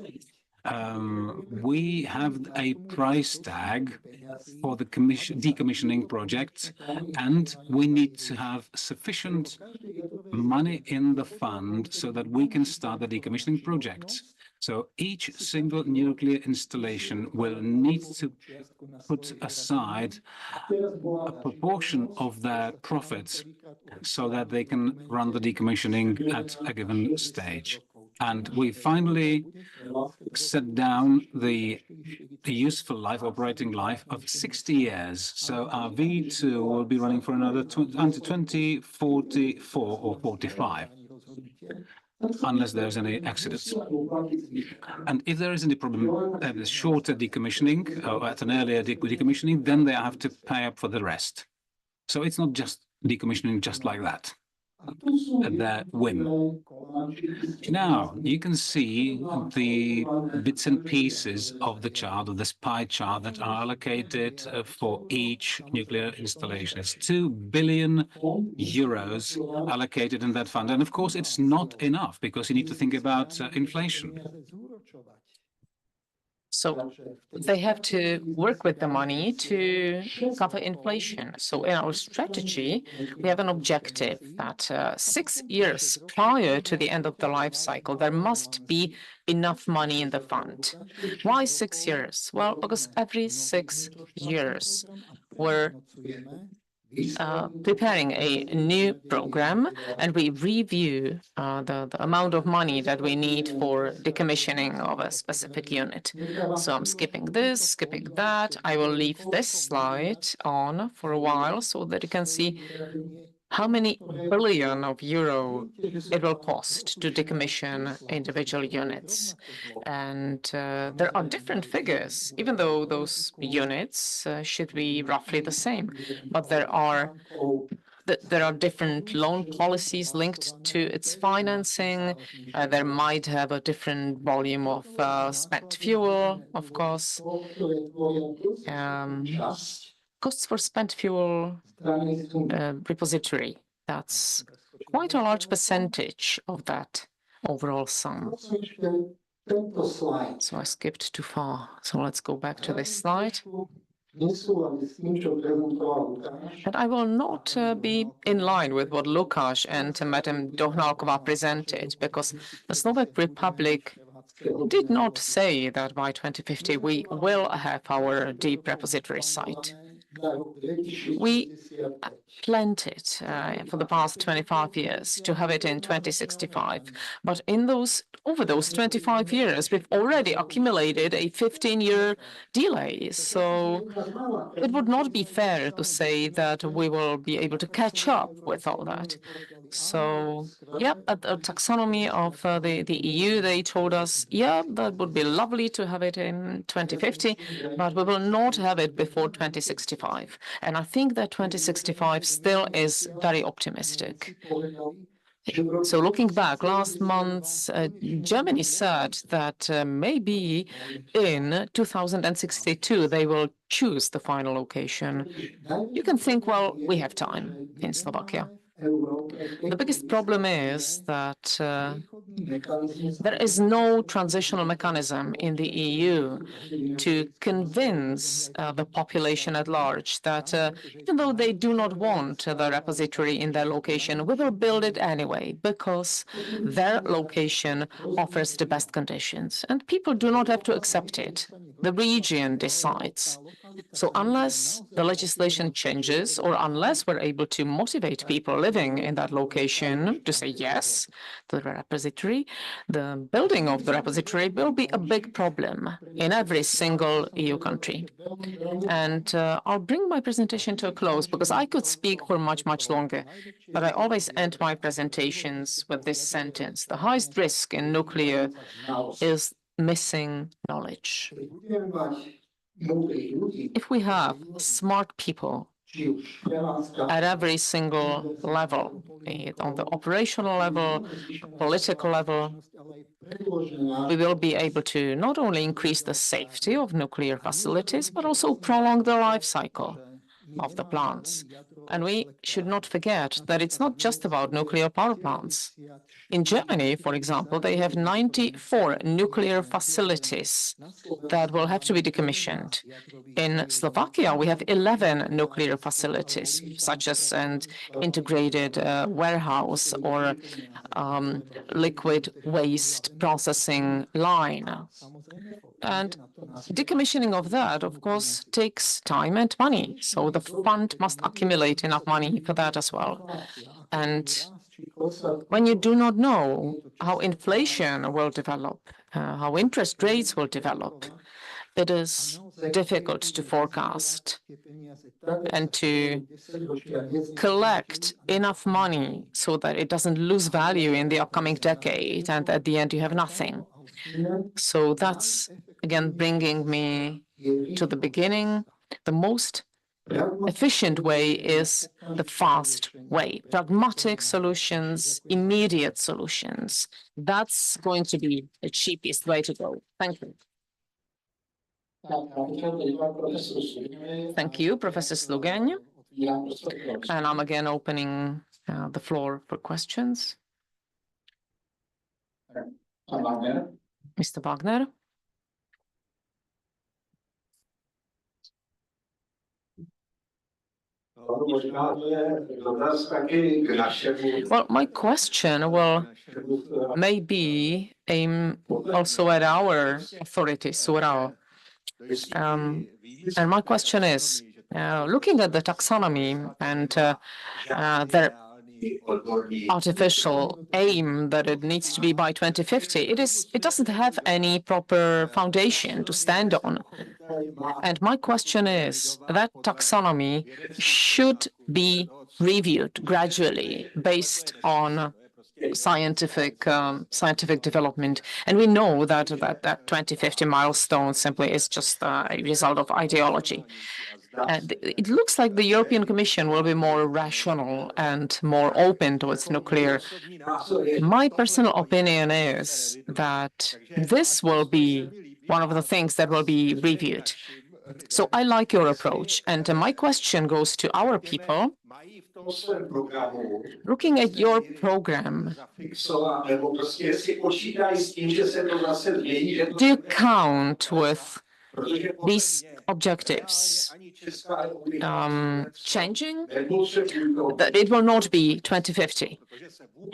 We have a price tag for the decommissioning projects, and we need to have sufficient money in the fund so that we can start the decommissioning projects. So each single nuclear installation will need to put aside a proportion of their profits so that they can run the decommissioning at a given stage. And we finally set down the useful life, operating life of 60 years. So our V2 will be running for another until 2044 or 45, unless there's any accidents. And if there is any problem at a shorter decommissioning or at an earlier decommissioning, then they have to pay up for the rest. So it's not just decommissioning just like that, at their whim. Now, you can see the bits and pieces of the chart, of this pie chart, that are allocated for each nuclear installation. It's 2 billion euros allocated in that fund. And of course, it's not enough, because you need to think about inflation. So they have to work with the money to cover inflation. So in our strategy, we have an objective that 6 years prior to the end of the life cycle, there must be enough money in the fund. Why 6 years? Well, because every 6 years, we're preparing a new program, and we review the amount of money that we need for decommissioning of a specific unit. So I'm skipping this, skipping that. I will leave this slide on for a while so that you can see how many billion of euro it will cost to decommission individual units. And there are different figures, even though those units should be roughly the same. But there are different loan policies linked to its financing. There might have a different volume of spent fuel, of course. Costs for spent fuel repository. That's quite a large percentage of that overall sum. So I skipped too far. So let's go back to this slide. And I will not be in line with what Lukáš and Madam Dohnálková presented, because the Slovak Republic did not say that by 2050 we will have our deep repository site. We planned it for the past 25 years to have it in 2065. But over those 25 years, we've already accumulated a 15-year delay. So it would not be fair to say that we will be able to catch up with all that. So, yeah, at the taxonomy of the EU, they told us, yeah, that would be lovely to have it in 2050, but we will not have it before 2065. And I think that 2065 still is very optimistic. So looking back, last month, Germany said that maybe in 2062 they will choose the final location. You can think, well, we have time in Slovakia. The biggest problem is that there is no transitional mechanism in the EU to convince the population at large that even though they do not want the repository in their location, we will build it anyway because their location offers the best conditions. And people do not have to accept it. The region decides. So unless the legislation changes or unless we're able to motivate people living in that location to say yes to the repository, the building of the repository will be a big problem in every single EU country. And I'll bring my presentation to a close because I could speak for much, much longer. But I always end my presentations with this sentence. The highest risk in nuclear is missing knowledge. If we have smart people at every single level, be it on the operational level, political level, we will be able to not only increase the safety of nuclear facilities, but also prolong the life cycle of the plants. And we should not forget that it's not just about nuclear power plants. In Germany, for example, they have 94 nuclear facilities that will have to be decommissioned. In Slovakia, we have 11 nuclear facilities, such as an integrated warehouse or liquid waste processing line. And decommissioning of that, of course, takes time and money. So the fund must accumulate enough money for that as well. And when you do not know how inflation will develop, how interest rates will develop, it is difficult to forecast and to collect enough money so that it doesn't lose value in the upcoming decade, and at the end you have nothing. So that's, again, bringing me to the beginning. The most efficient way is the fast way. Pragmatic solutions, immediate solutions. That's going to be the cheapest way to go. Thank you. Thank you, Professor Slugeň. And I'm again opening the floor for questions. Mr. Wagner. Well, my question will maybe aim also at our authorities, and my question is, looking at the taxonomy and their artificial aim that it needs to be by 2050, it doesn't have any proper foundation to stand on. And my question is that taxonomy should be reviewed gradually based on scientific development, and we know that that 2050 milestone simply is just a result of ideology. And it looks like the European Commission will be more rational and more open towards nuclear. My personal opinion is that this will be one of the things that will be reviewed. So I like your approach, and my question goes to our people. Looking at your program, do you count with these objectives changing? That it will not be 2050.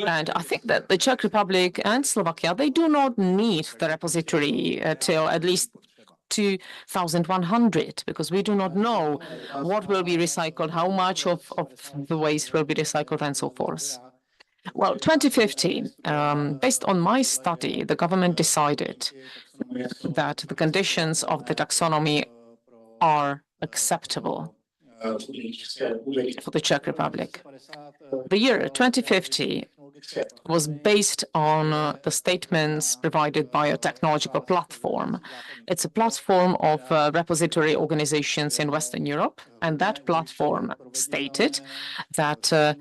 And I think that the Czech Republic and Slovakia, they do not need the repository till at least 2100, because we do not know what will be recycled, how much of the waste will be recycled, and so forth. Well, 2050, based on my study, the government decided that the conditions of the taxonomy are acceptable for the Czech Republic. The year 2050 was based on the statements provided by a technological platform. It's a platform of repository organizations in Western Europe, and that platform stated that a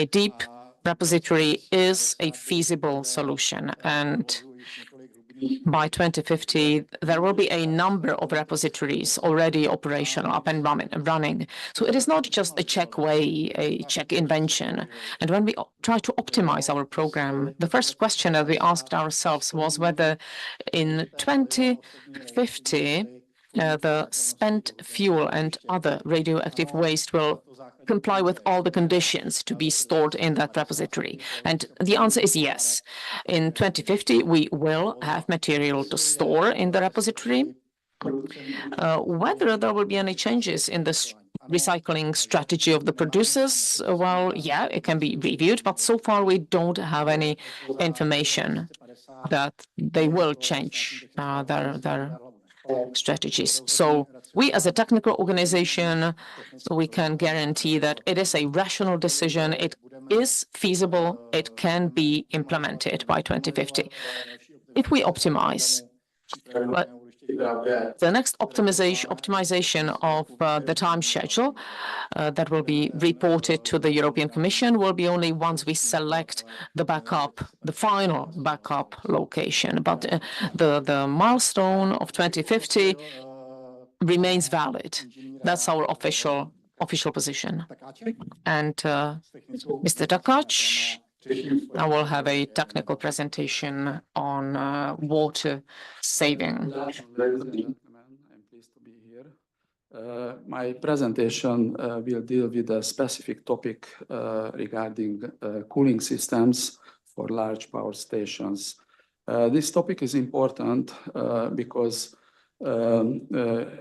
deep repository is a feasible solution, and by 2050, there will be a number of repositories already operational, up and running. So it is not just a Czech way, a Czech invention. And when we try to optimize our program, the first question that we asked ourselves was whether in 2050, the spent fuel and other radioactive waste will comply with all the conditions to be stored in that repository. And the answer is yes. In 2050, we will have material to store in the repository. Whether there will be any changes in the recycling strategy of the producers, well, yeah, it can be reviewed, but so far we don't have any information that they will change their strategies. So we as a technical organization, we can guarantee that it is a rational decision, it is feasible, it can be implemented by 2050. If we optimize, but the next optimization of the time schedule that will be reported to the European Commission will be only once we select the final backup location. But the milestone of 2050 remains valid. That's our official position. And Mr. Takács, I will have a technical presentation on water saving. I'm pleased to be here. My presentation will deal with a specific topic regarding cooling systems for large power stations. This topic is important because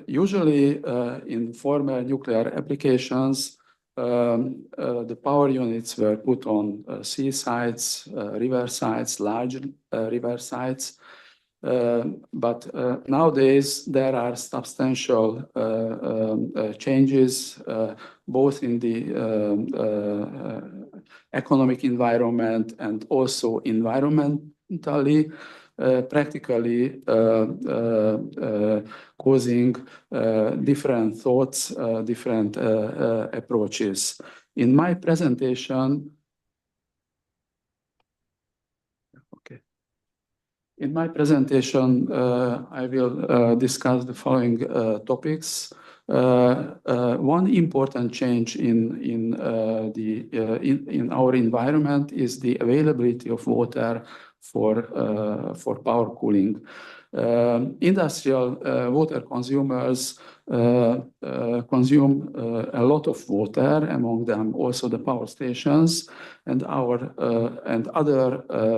usually in former nuclear applications, the power units were put on seasides, riversides, large riversides. But nowadays there are substantial changes both in the economic environment and also environmentally, practically causing different thoughts, different approaches. In my presentation, I will discuss the following topics. One important change in our environment is the availability of water for power cooling. Industrial water consumers consume a lot of water, among them also the power stations, and other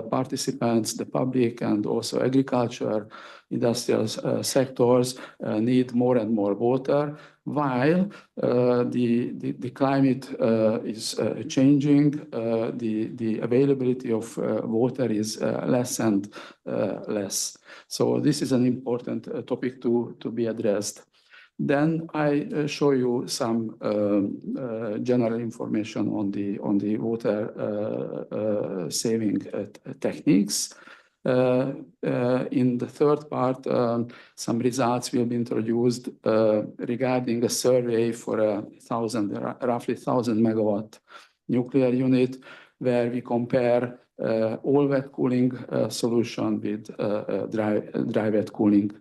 participants, the public and also agriculture, industrial sectors need more and more water, while the climate is changing, the availability of water is less and less. So this is an important topic to be addressed. Then I show you some general information on the water saving techniques. In the third part, some results will be introduced regarding a survey for a roughly 1,000 megawatt nuclear unit, where we compare all wet cooling solution with dry wet cooling.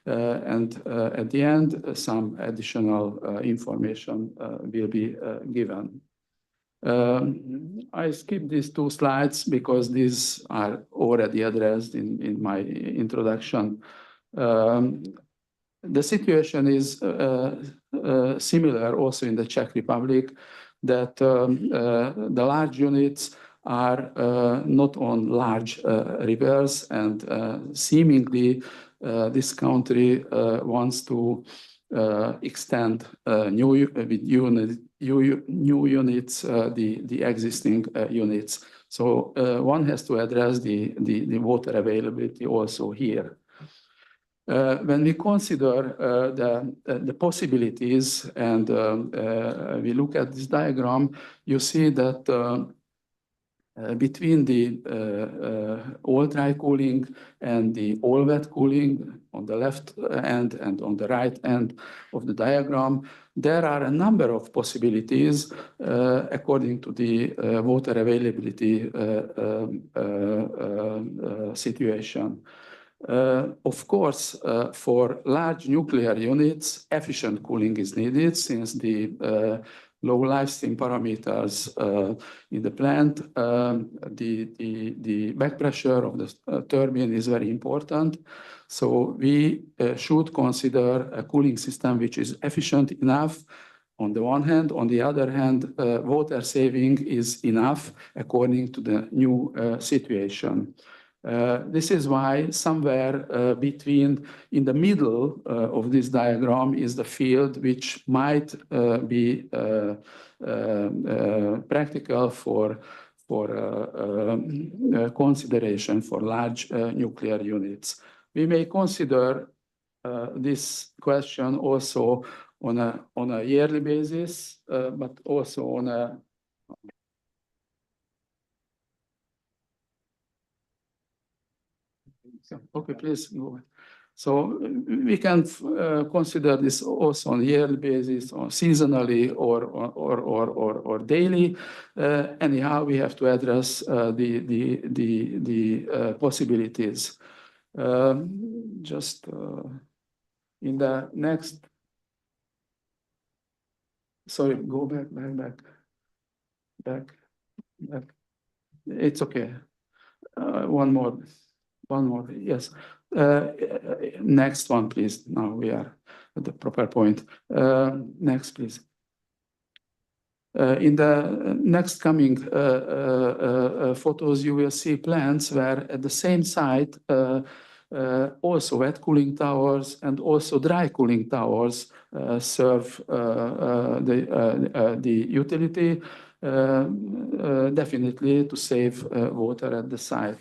And at the end, some additional information will be given. I skipped these two slides because these are already addressed in my introduction. The situation is similar also in the Czech Republic, that the large units are not on large rivers, and seemingly this country wants to extend new units, the existing units. So one has to address the water availability also here. When we consider the possibilities and we look at this diagram, you see that between the all dry cooling and the all wet cooling on the left end and on the right end of the diagram, there are a number of possibilities according to the water availability situation. Of course, for large nuclear units, efficient cooling is needed, since the low lifesteam parameters in the plant, the back pressure of the turbine is very important. So we should consider a cooling system which is efficient enough on the one hand. On the other hand, water saving is enough according to the new situation. This is why somewhere in the middle of this diagram is the field which might be practical for consideration for large nuclear units. We may consider this question also on a yearly basis, but also on a okay, please go ahead. So we can consider this also on a yearly basis, or seasonally, or daily. Anyhow, we have to address the possibilities. Just in the next. Sorry, go back. It's okay. One more, yes. Next one, please. Now we are at the proper point. Next, please. In the next coming photos, you will see plants where at the same site, also wet cooling towers and also dry cooling towers serve the utility, definitely to save water at the site.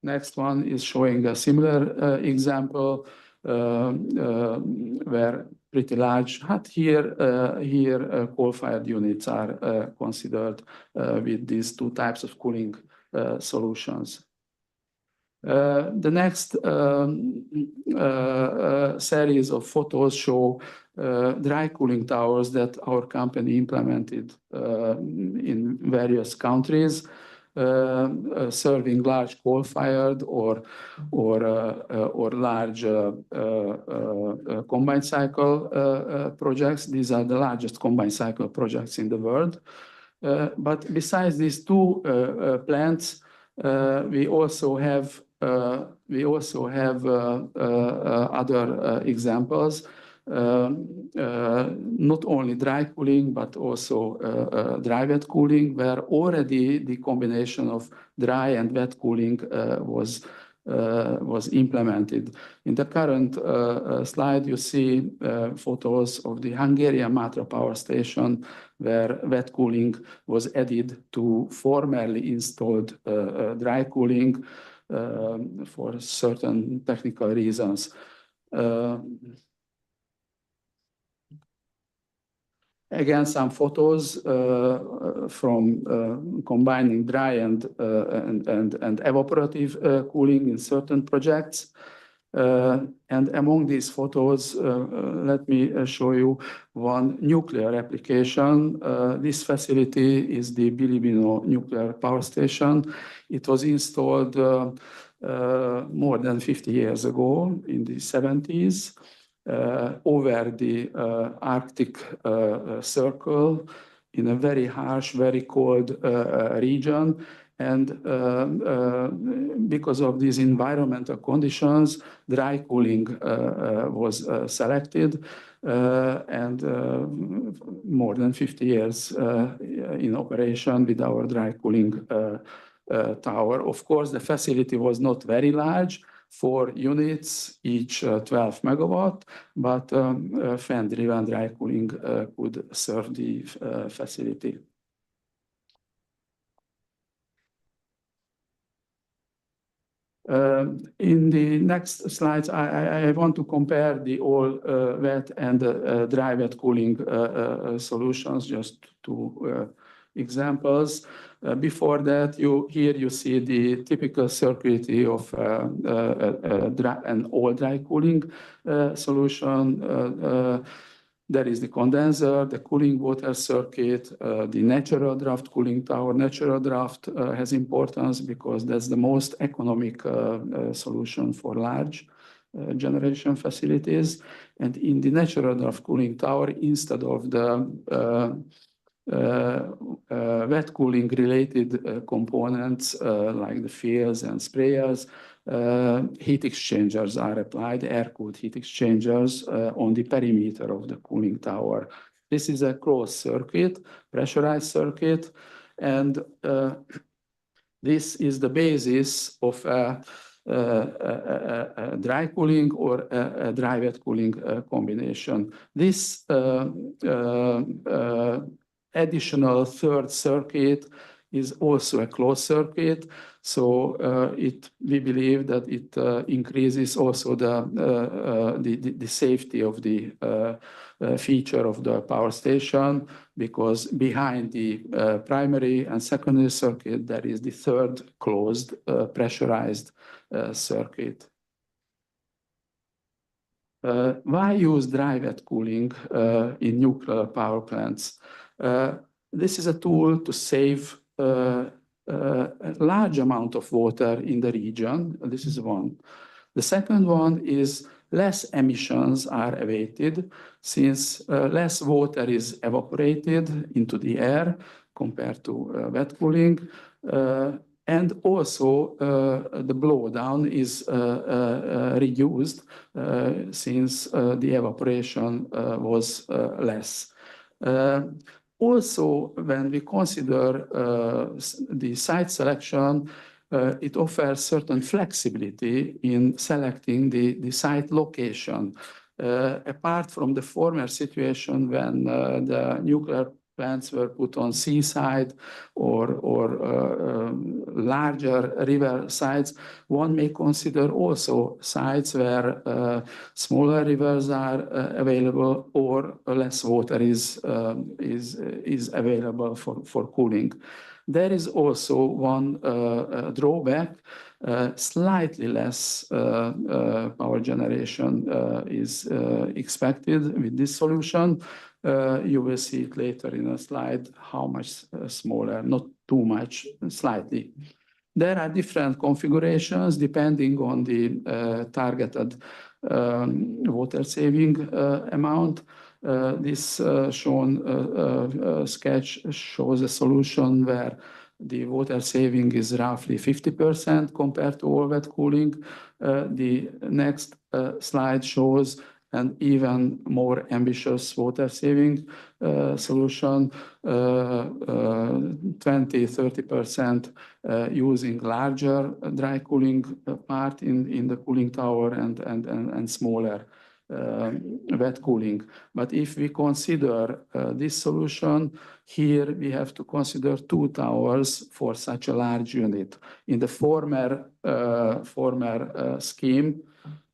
Next one is showing a similar example where pretty large, here coal-fired units are considered with these two types of cooling solutions. The next series of photos show dry cooling towers that our company implemented in various countries, serving large coal-fired or large combined cycle projects. These are the largest combined cycle projects in the world. But besides these two plants, we also have other examples. Not only dry cooling, but also dry wet cooling, where already the combination of dry and wet cooling was was implemented. In the current slide, you see photos of the Hungarian Matra power station, where wet cooling was added to formerly installed dry cooling for certain technical reasons. Again, some photos from combining dry and evaporative cooling in certain projects. And among these photos, let me show you one nuclear application. This facility is the Bilibino nuclear power station. It was installed more than 50 years ago, in the 70s. Over the Arctic Circle in a very harsh, very cold region. And because of these environmental conditions, dry cooling was selected. And more than 50 years in operation with our dry cooling tower. Of course, the facility was not very large, 4 units, each 12 megawatt, but fan-driven dry cooling could serve the facility. In the next slides, I want to compare the all wet and dry wet cooling solutions, just 2 examples. Before that, here you see the typical circuitry of an all dry cooling solution. There is the condenser, the cooling water circuit, the natural draft cooling tower. Natural draft has importance because that's the most economic solution for large generation facilities. And in the natural draft cooling tower, instead of the wet cooling related components like the fields and sprayers, heat exchangers are applied, air-cooled heat exchangers on the perimeter of the cooling tower. This is a closed circuit, pressurized circuit, and this is the basis of a dry cooling or a dry wet cooling combination. This additional third circuit is also a closed circuit, so we believe that it increases also the safety of the feature of the power station, because behind the primary and secondary circuit there is the third closed pressurized circuit. Why use dry wet cooling in nuclear power plants? This is a tool to save a large amount of water in the region. This is one. The second one is less emissions are evaded, since less water is evaporated into the air compared to wet cooling. And also the blowdown is reduced since the evaporation was less. Also, when we consider the site selection, it offers certain flexibility in selecting the site location. Apart from the former situation when the nuclear plants were put on seaside or larger river sites, one may consider also sites where smaller rivers are available or less water is available for cooling. There is also one drawback. Slightly less power generation is expected with this solution. You will see it later in a slide how much smaller, not too much, slightly. There are different configurations depending on the targeted water saving amount. This shown sketch shows a solution where the water saving is roughly 50% compared to all wet cooling. The next slide shows and even more ambitious water saving solution, 20-30% using larger dry cooling part in the cooling tower and smaller wet cooling. But if we consider this solution, here we have to consider 2 towers for such a large unit. In the former scheme,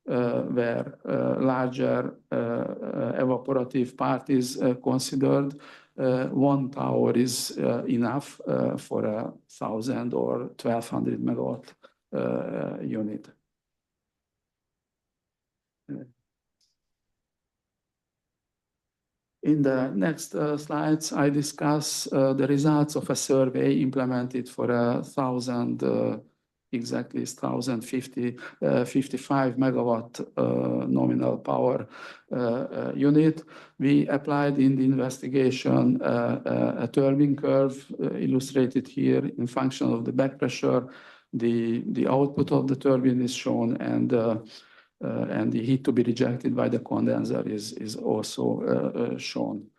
where larger evaporative part is considered, 1 tower is enough for a 1,000 or 1,200 megawatt unit. In the next slides, I discuss the results of a survey implemented for 1,000, exactly 1,055 megawatt nominal power unit. We applied in the investigation a turbine curve illustrated here in function of the back pressure. The output of the turbine is shown, and the heat to be rejected by the condenser is also shown.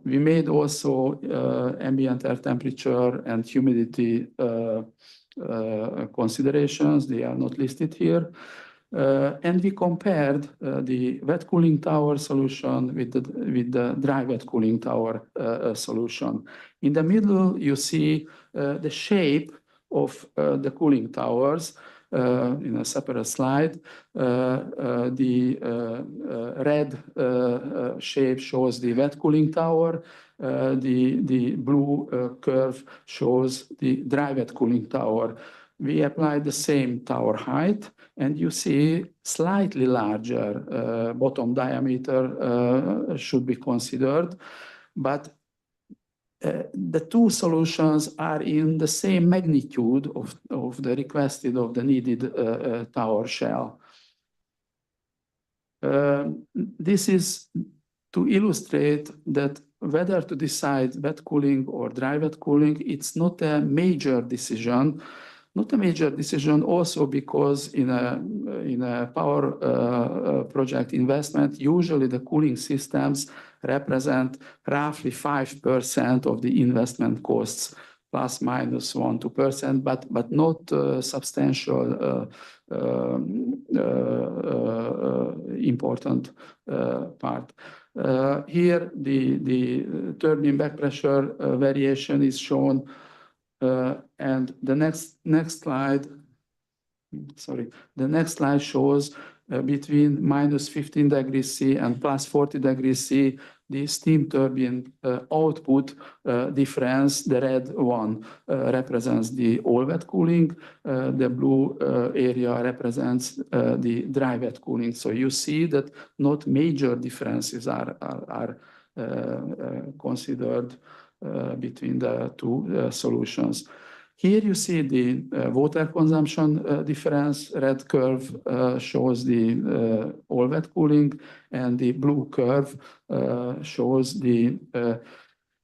We made also ambient air temperature and humidity considerations. They are not listed here. And we compared the wet cooling tower solution with the dry wet cooling tower solution. In the middle, you see the shape of the cooling towers. In a separate slide, the red shape shows the wet cooling tower. The blue curve shows the dry wet cooling tower. We applied the same tower height, and you see slightly larger bottom diameter should be considered, but the 2 solutions are in the same magnitude of the requested, of the needed tower shell. This is to illustrate that whether to decide wet cooling or dry wet cooling, it's not a major decision. Not a major decision also because in a power project investment, usually the cooling systems represent roughly 5% of the investment costs, plus minus 1-2%, but not substantial important part. Here, the turbine back pressure variation is shown. And the next slide, the next slide shows between minus 15 degrees C and plus 40 degrees C, the steam turbine output difference. The red one represents the all wet cooling. The blue area represents the dry wet cooling. So you see that not major differences are considered between the 2 solutions. Here you see the water consumption difference. Red curve shows the all wet cooling, and the blue curve shows the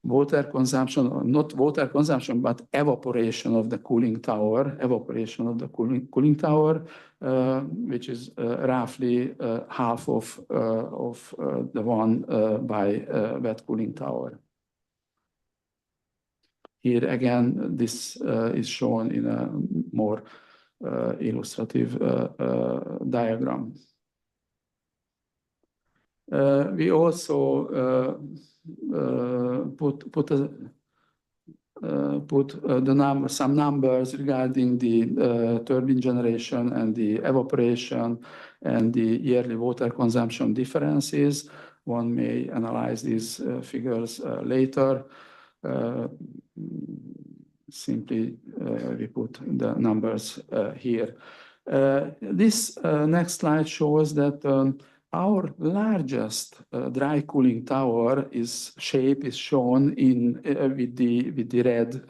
water consumption, or not water consumption, but evaporation of the cooling tower, cooling tower, which is roughly half of the one by wet cooling tower. Here again, this is shown in a more illustrative diagram. We also put some numbers regarding the turbine generation and the evaporation and the yearly water consumption differences. One may analyze these figures later. Simply, we put the numbers here. This next slide shows that our largest dry cooling tower shape is shown with the red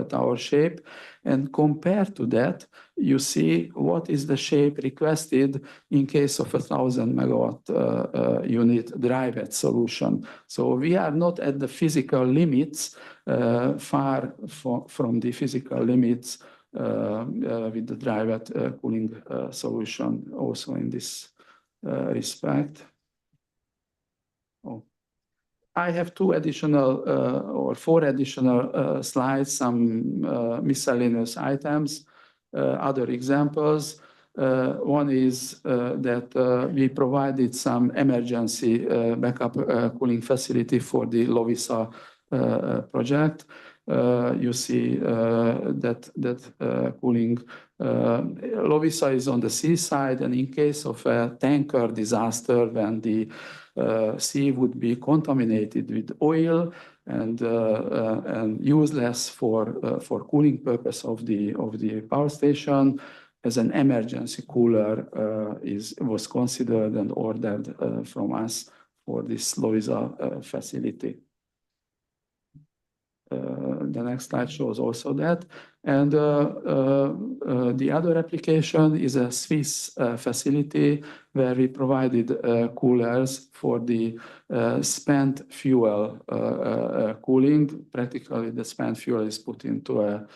tower shape, and compared to that, you see what is the shape requested in case of 1,000 megawatt unit dry wet solution. So we are not at the physical limits, far from the physical limits with the dry wet cooling solution also in this respect. Oh. I have two additional or four additional slides, some miscellaneous items, other examples. One is that we provided some emergency backup cooling facility for the Loviisa project. You see that cooling. Loviisa is on the seaside, and in case of a tanker disaster, when the sea would be contaminated with oil and useless for cooling purpose of the power station, as an emergency cooler was considered and ordered from us for this Loviisa facility. The next slide shows also that. And the other application is a Swiss facility where we provided coolers for the spent fuel cooling. Practically, the spent fuel is put into a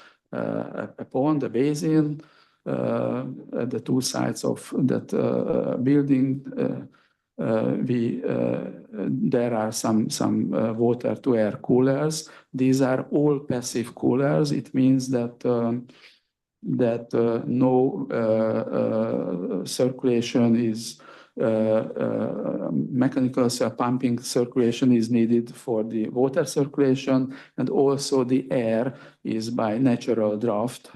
pond, a basin, at the two sides of that building. There are some water-to-air coolers. These are all passive coolers. It means that no circulation is mechanical pumping circulation is needed for the water circulation, and also the air is by natural draft.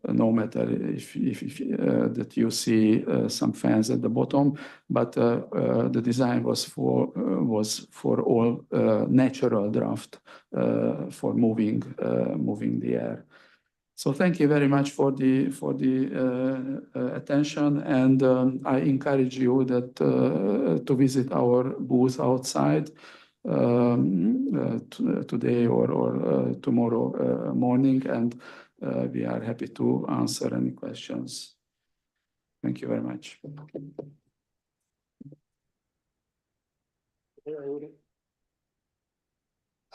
No matter if that you see some fans at the bottom, but the design was for all natural draft for moving the air. So thank you very much for the attention, and I encourage you that to visit our booth outside today or tomorrow morning, and we are happy to answer any questions. Thank you very much.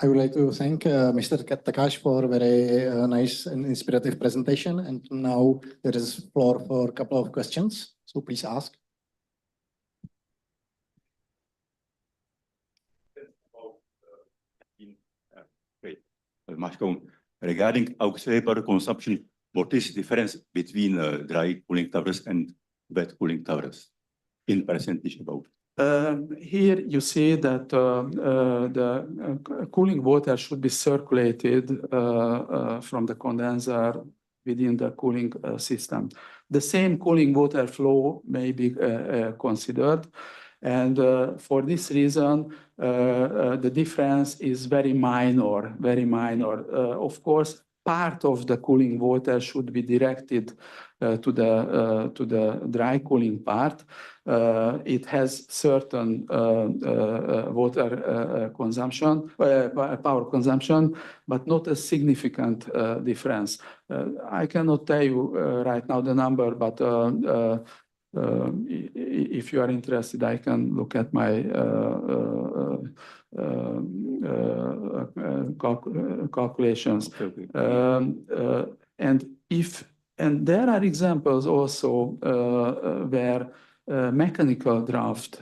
I would like to thank Mr. Takash for a very nice and inspirative presentation. And now there is floor for a couple of questions. So please ask. Regarding auxiliary power consumption, what is the difference between dry cooling towers and wet cooling towers in percentage about? Here you see that the cooling water should be circulated from the condenser within the cooling system. The same cooling water flow may be considered. And for this reason, the difference is very minor, very minor. Of course, part of the cooling water should be directed to the dry cooling part. It has certain water consumption, power consumption, but not a significant difference. I cannot tell you right now the number, but if you are interested, I can look at my calculations. And there are examples also where mechanical draft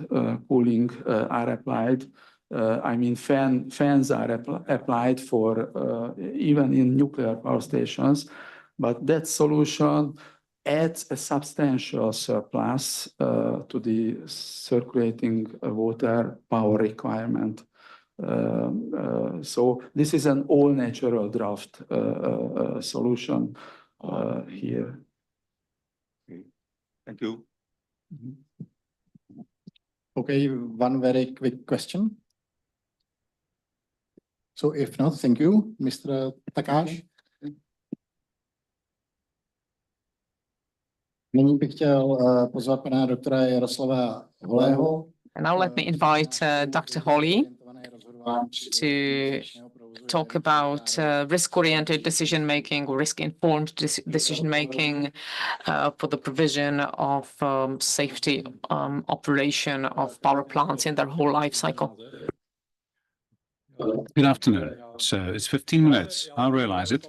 cooling are applied. I mean, fans are applied for even in nuclear power stations, but that solution adds a substantial surplus to the circulating water power requirement. So this is an all-natural draft solution here. Okay. Thank you. Okay, one very quick question. So if not, thank you, Mr. Takash. Nyní bych chtěl pozvat pana doktora Jaroslava Holého. And now let me invite Dr. Holly to talk about risk-oriented decision-making or risk-informed decision-making for the provision of safety operation of power plants in their whole life cycle. Good afternoon. So it's 15 minutes. I'll realize it.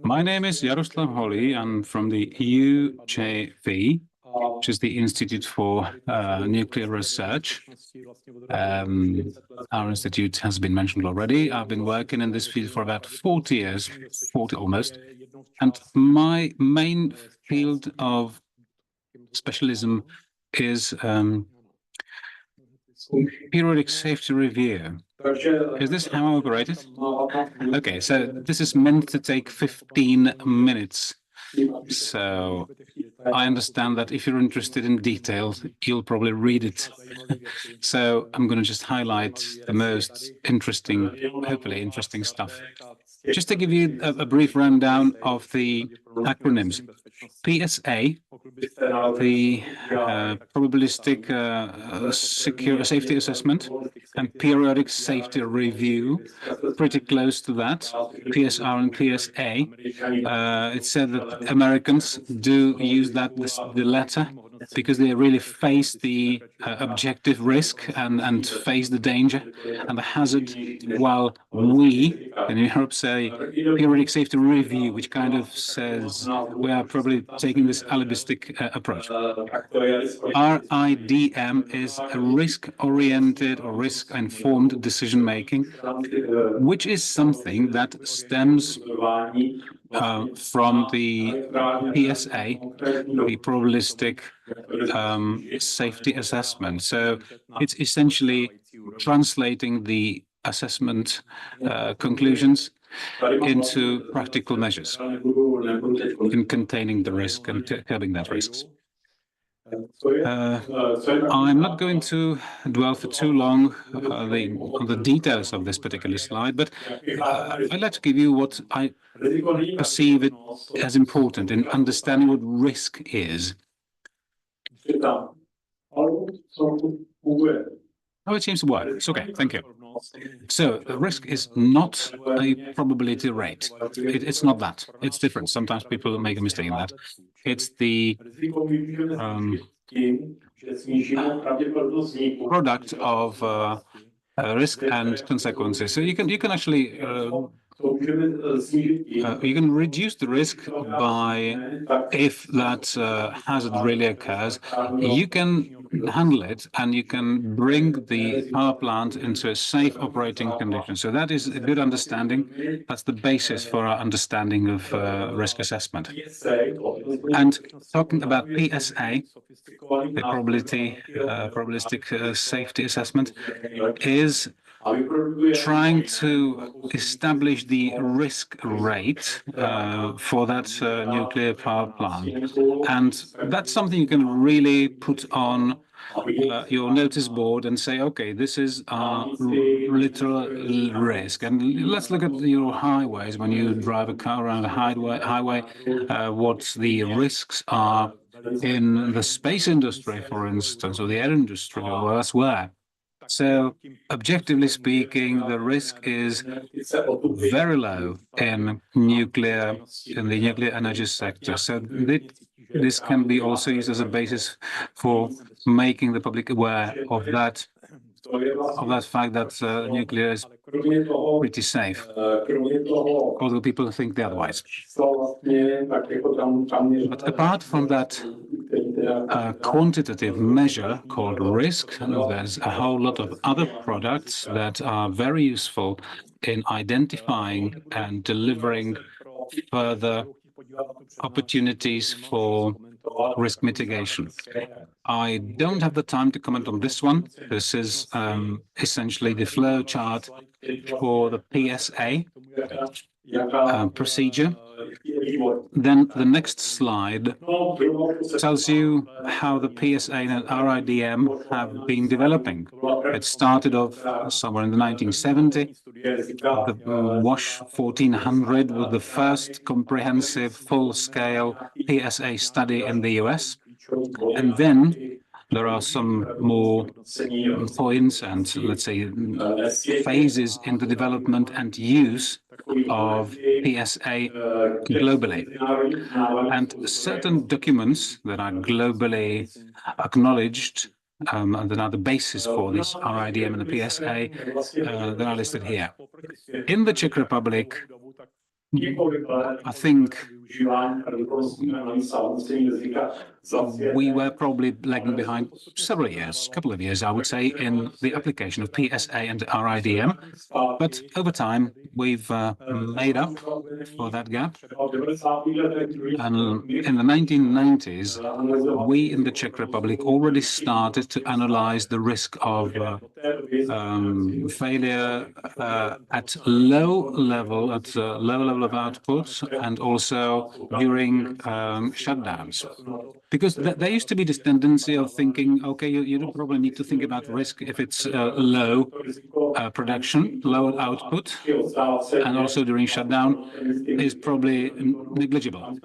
My name is Jaroslav Holý. I'm from the UJV, which is the Institute for Nuclear Research. Our institute has been mentioned already. I've been working in this field for about 40 years, 40 almost. And my main field of specialism is periodic safety review. Is this how I operate it? Okay, so this is meant to take 15 minutes. So I understand that if you're interested in details, you'll probably read it. So I'm going to just highlight the most interesting, hopefully interesting stuff. Just to give you a brief rundown of the acronyms. PSA, the probabilistic secure safety assessment, and periodic safety review, pretty close to that, PSR and PSA. It's said that Americans do use that, the latter, because they really face the objective risk and face the danger and the hazard, while we in Europe say periodic safety review, which kind of says we are probably taking this alibistic approach. RIDM is a risk-oriented or risk-informed decision-making, which is something that stems from the PSA, the probabilistic safety assessment. So it's essentially translating the assessment conclusions into practical measures in containing the risk and curbing that risks. I'm not going to dwell for too long on the details of this particular slide, but I'd like to give you what I perceive it as important in understanding what risk is. Oh, it seems to work. It's okay. Thank you. So the risk is not a probability rate. It's not that. It's different. Sometimes people make a mistake in that. It's the product of risk and consequences. So you can actually you can reduce the risk by, if that hazard really occurs, you can handle it and you can bring the power plant into a safe operating condition. So that is a good understanding. That's the basis for our understanding of risk assessment. And talking about PSA, the probabilistic safety assessment, is trying to establish the risk rate for that nuclear power plant. And that's something you can really put on your notice board and say, okay, this is our literal risk. And let's look at your highways. When you drive a car around a highway, what the risks are in the space industry, for instance, or the air industry or elsewhere. So, objectively speaking, the risk is very low in the nuclear energy sector. So this can be also used as a basis for making the public aware of that fact that nuclear is pretty safe, although people think otherwise. But apart from that quantitative measure called risk, there's a whole lot of other products that are very useful in identifying and delivering further opportunities for risk mitigation. I don't have the time to comment on this one. This is essentially the flow chart for the PSA procedure. Then the next slide tells you how the PSA and RIDM have been developing. It started off somewhere in the 1970s. The WASH 1400 was the first comprehensive full-scale PSA study in the US. And then there are some more points and, let's say, phases in the development and use of PSA globally. And certain documents that are globally acknowledged that are the basis for this RIDM and the PSA that are listed here. In the Czech Republic, I think we were probably lagging behind several years, a couple of years, I would say, in the application of PSA and RIDM. But over time, we've made up for that gap. And in the 1990s, we in the Czech Republic already started to analyze the risk of failure at low level of output, and also during shutdowns. Because there used to be this tendency of thinking, okay, you don't probably need to think about risk if it's low production, low output, and also during shutdown is probably negligible.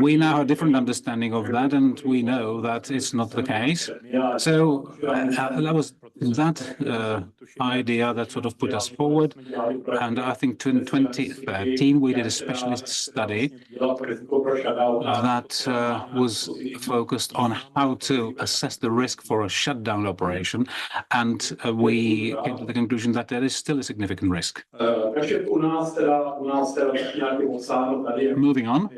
We now have a different understanding of that, and we know that it's not the case. So that was that idea that sort of put us forward. And I think in 2013, we did a specialist study that was focused on how to assess the risk for a shutdown operation. And we came to the conclusion that there is still a significant risk. Moving on,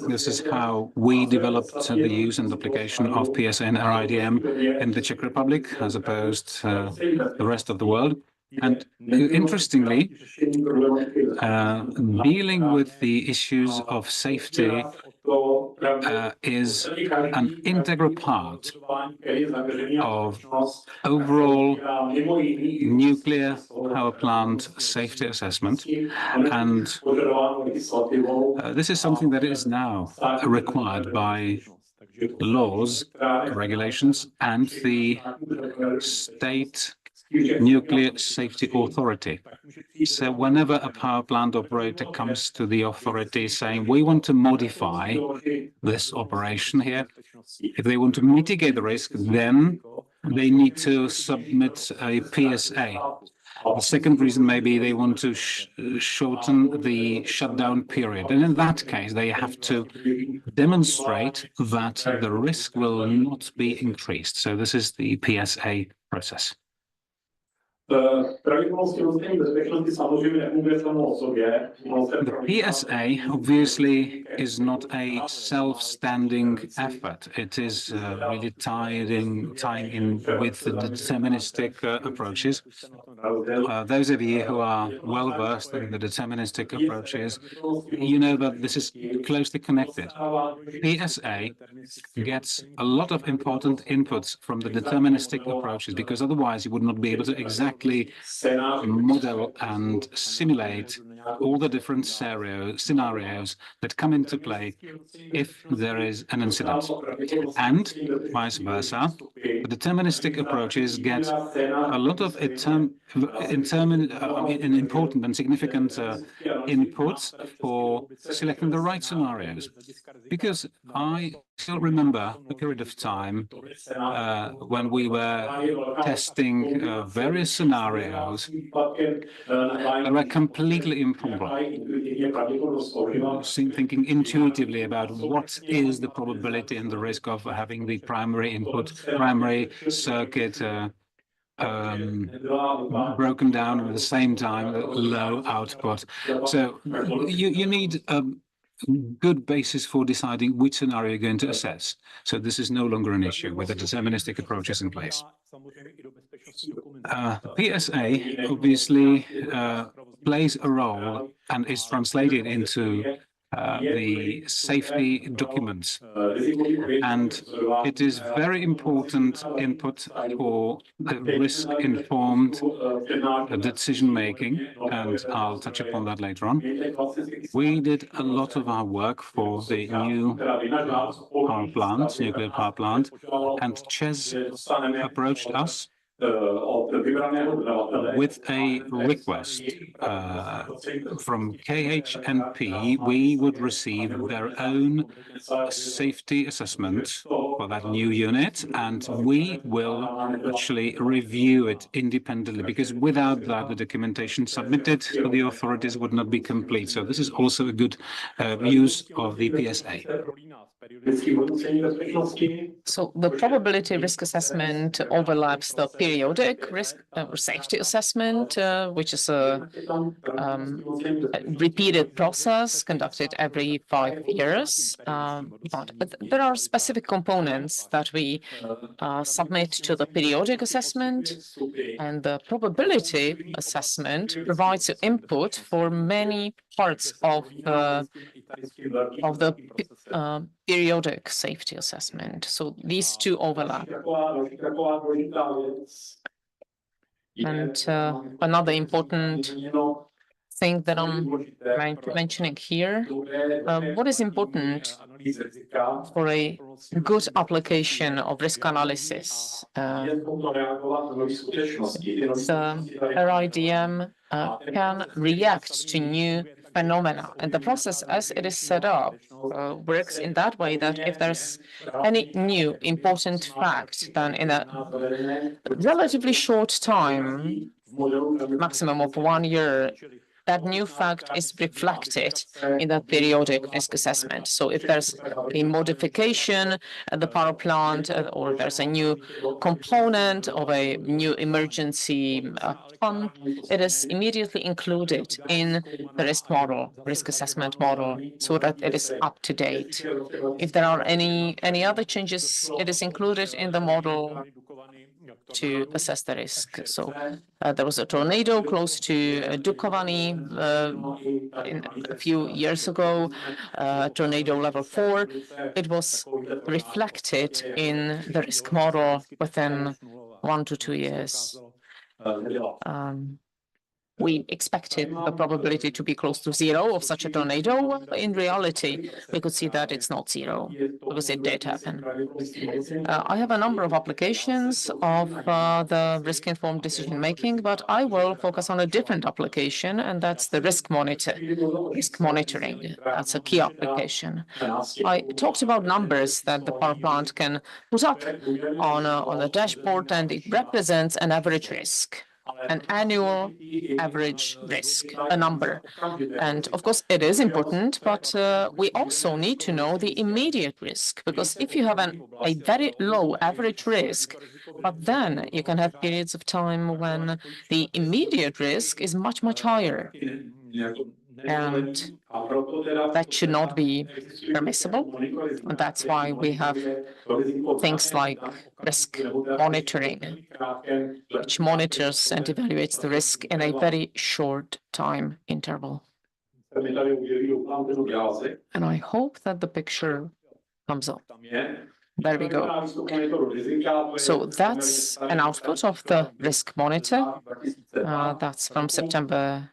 this is how we developed the use and application of PSA and RIDM in the Czech Republic, as opposed to the rest of the world. And interestingly, dealing with the issues of safety is an integral part of overall nuclear power plant safety assessment. And this is something that is now required by laws, regulations, and the state Nuclear Safety Authority. So whenever a power plant operator comes to the authority saying, we want to modify this operation here, if they want to mitigate the risk, then they need to submit a PSA. The second reason may be they want to shorten the shutdown period. And in that case, they have to demonstrate that the risk will not be increased. So this is the PSA process. The PSA obviously is not a self-standing effort. It is really tying in with the deterministic approaches. Those of you who are well versed in the deterministic approaches, you know that this is closely connected. PSA gets a lot of important inputs from the deterministic approaches, because otherwise you would not be able to exactly model and simulate all the different scenarios that come into play if there is an incident. And vice versa, the deterministic approaches get a lot of important and significant inputs for selecting the right scenarios. Because I still remember a period of time when we were testing various scenarios that were completely improbable. Thinking intuitively about what is the probability and the risk of having the primary input, primary circuit broken down at the same time, low output. So you need a good basis for deciding which scenario you're going to assess. So this is no longer an issue with the deterministic approaches in place. PSA obviously plays a role and is translated into the safety documents, and it is very important input for the risk-informed decision-making, and I'll touch upon that later on. We did a lot of our work for the new power plant, nuclear power plant, and ČEZ approached us with a request from KHNP. We would receive their own safety assessment for that new unit, and we will actually review it independently, because without that, the documentation submitted to the authorities would not be complete. So this is also a good use of the PSA. So the probability risk assessment overlaps the periodic risk or safety assessment, which is a repeated process conducted every 5 years. But there are specific components that we submit to the periodic assessment, and the probability assessment provides input for many parts of the periodic safety assessment. So these two overlap. And another important thing that I'm mentioning here, what is important for a good application of risk analysis? The RIDM can react to new phenomena, and the process as it is set up works in that way that if there's any new important fact, then in a relatively short time, maximum of 1 year, that new fact is reflected in the periodic risk assessment. So if there's a modification at the power plant, or there's a new component of a new emergency pump, it is immediately included in the risk model, risk assessment model, so that it is up to date. If there are any other changes, it is included in the model to assess the risk. So there was a tornado close to Dukovany a few years ago, tornado level 4. It was reflected in the risk model within 1 to 2 years. We expected the probability to be close to 0 of such a tornado. In reality, we could see that it's not 0 because it did happen. I have a number of applications of the risk-informed decision-making, but I will focus on a different application, and that's the risk monitoring. That's a key application. I talked about numbers that the power plant can put up on a dashboard, and it represents an average risk. An annual average risk, a number. And of course, it is important, but we also need to know the immediate risk, because if you have a very low average risk, but then you can have periods of time when the immediate risk is much, much higher. And that should not be permissible. And that's why we have things like risk monitoring, which monitors and evaluates the risk in a very short time interval. And I hope that the picture comes up. There we go. So that's an output of the risk monitor. That's from September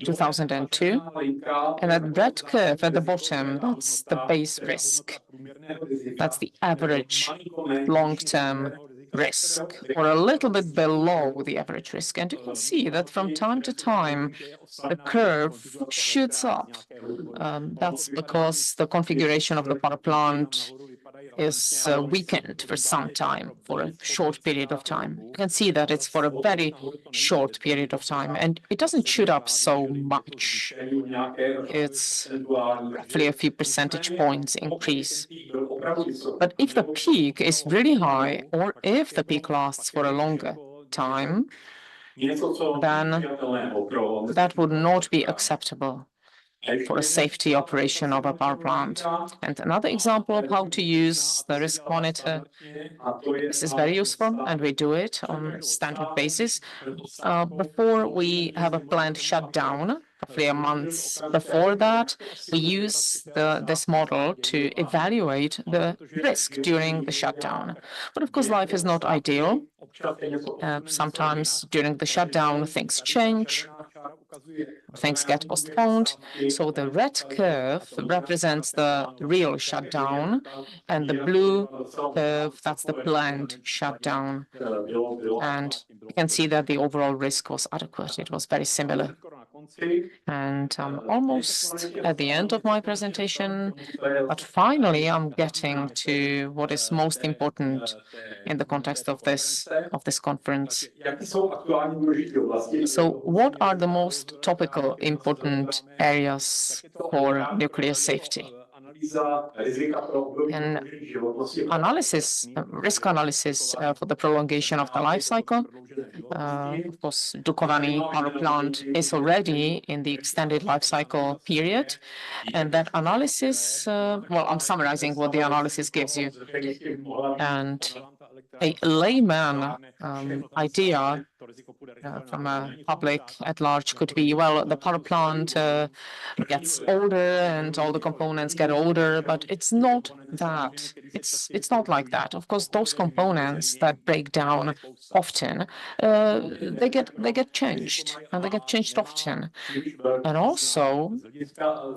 2002. And that red curve at the bottom, that's the base risk. That's the average long-term risk, or a little bit below the average risk. And you can see that from time to time, the curve shoots up. That's because the configuration of the power plant is weakened for some time, for a short period of time. You can see that it's for a very short period of time, and it doesn't shoot up so much. It's roughly a few percentage points increase. But if the peak is really high, or if the peak lasts for a longer time, then that would not be acceptable for a safety operation of a power plant. And another example of how to use the risk monitor, this is very useful, and we do it on a standard basis. Before we have a plant shutdown, roughly a month before that, we use this model to evaluate the risk during the shutdown. But of course, life is not ideal. Sometimes during the shutdown, things change. Things get postponed. So the red curve represents the real shutdown, and the blue curve, that's the planned shutdown. And you can see that the overall risk was adequate. It was very similar. And I'm almost at the end of my presentation, but finally I'm getting to what is most important in the context of this conference. So what are the most topical important areas for nuclear safety? And risk analysis for the prolongation of the life cycle. Of course, Dukovany power plant is already in the extended life cycle period. And that analysis, well, I'm summarizing what the analysis gives you. And a layman idea from a public at large could be, well, the power plant gets older and all the components get older, but it's not that. It's not like that. Of course, those components that break down often, they get changed, and they get changed often. And also,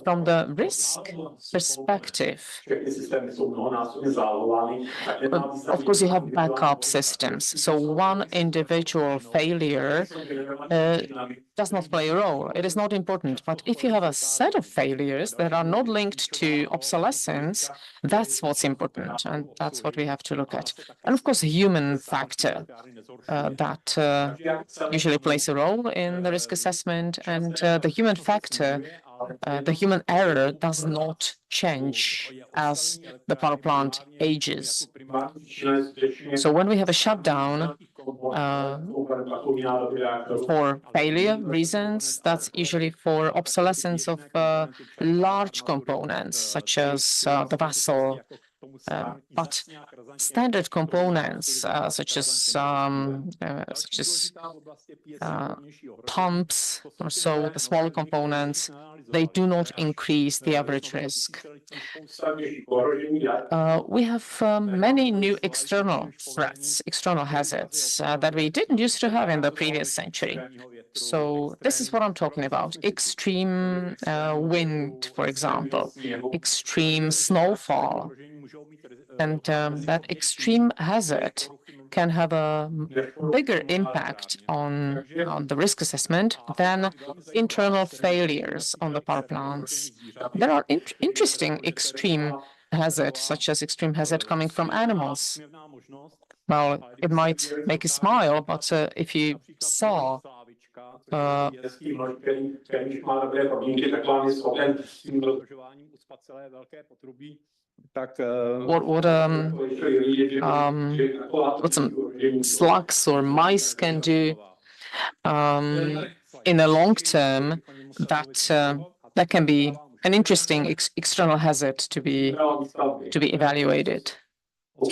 from the risk perspective, of course, you have backup systems. So one individual failure does not play a role. It is not important. But if you have a set of failures that are not linked to obsolescence, that's what's important. And that's what we have to look at. And of course, a human factor that usually plays a role in the risk assessment. And the human factor, the human error does not change as the power plant ages. So when we have a shutdown for failure reasons, that's usually for obsolescence of large components, such as the vessel. But standard components, such as pumps or so, the smaller components, they do not increase the average risk. We have many new external threats, external hazards that we didn't used to have in the previous century. So this is what I'm talking about. Extreme wind, for example, extreme snowfall. And that extreme hazard can have a bigger impact on the risk assessment than internal failures on the power plants. There are interesting extreme hazards, such as extreme hazard coming from animals. Well, it might make you smile, but if you saw what some slugs or mice can do in the long term, that can be an interesting external hazard to be evaluated. So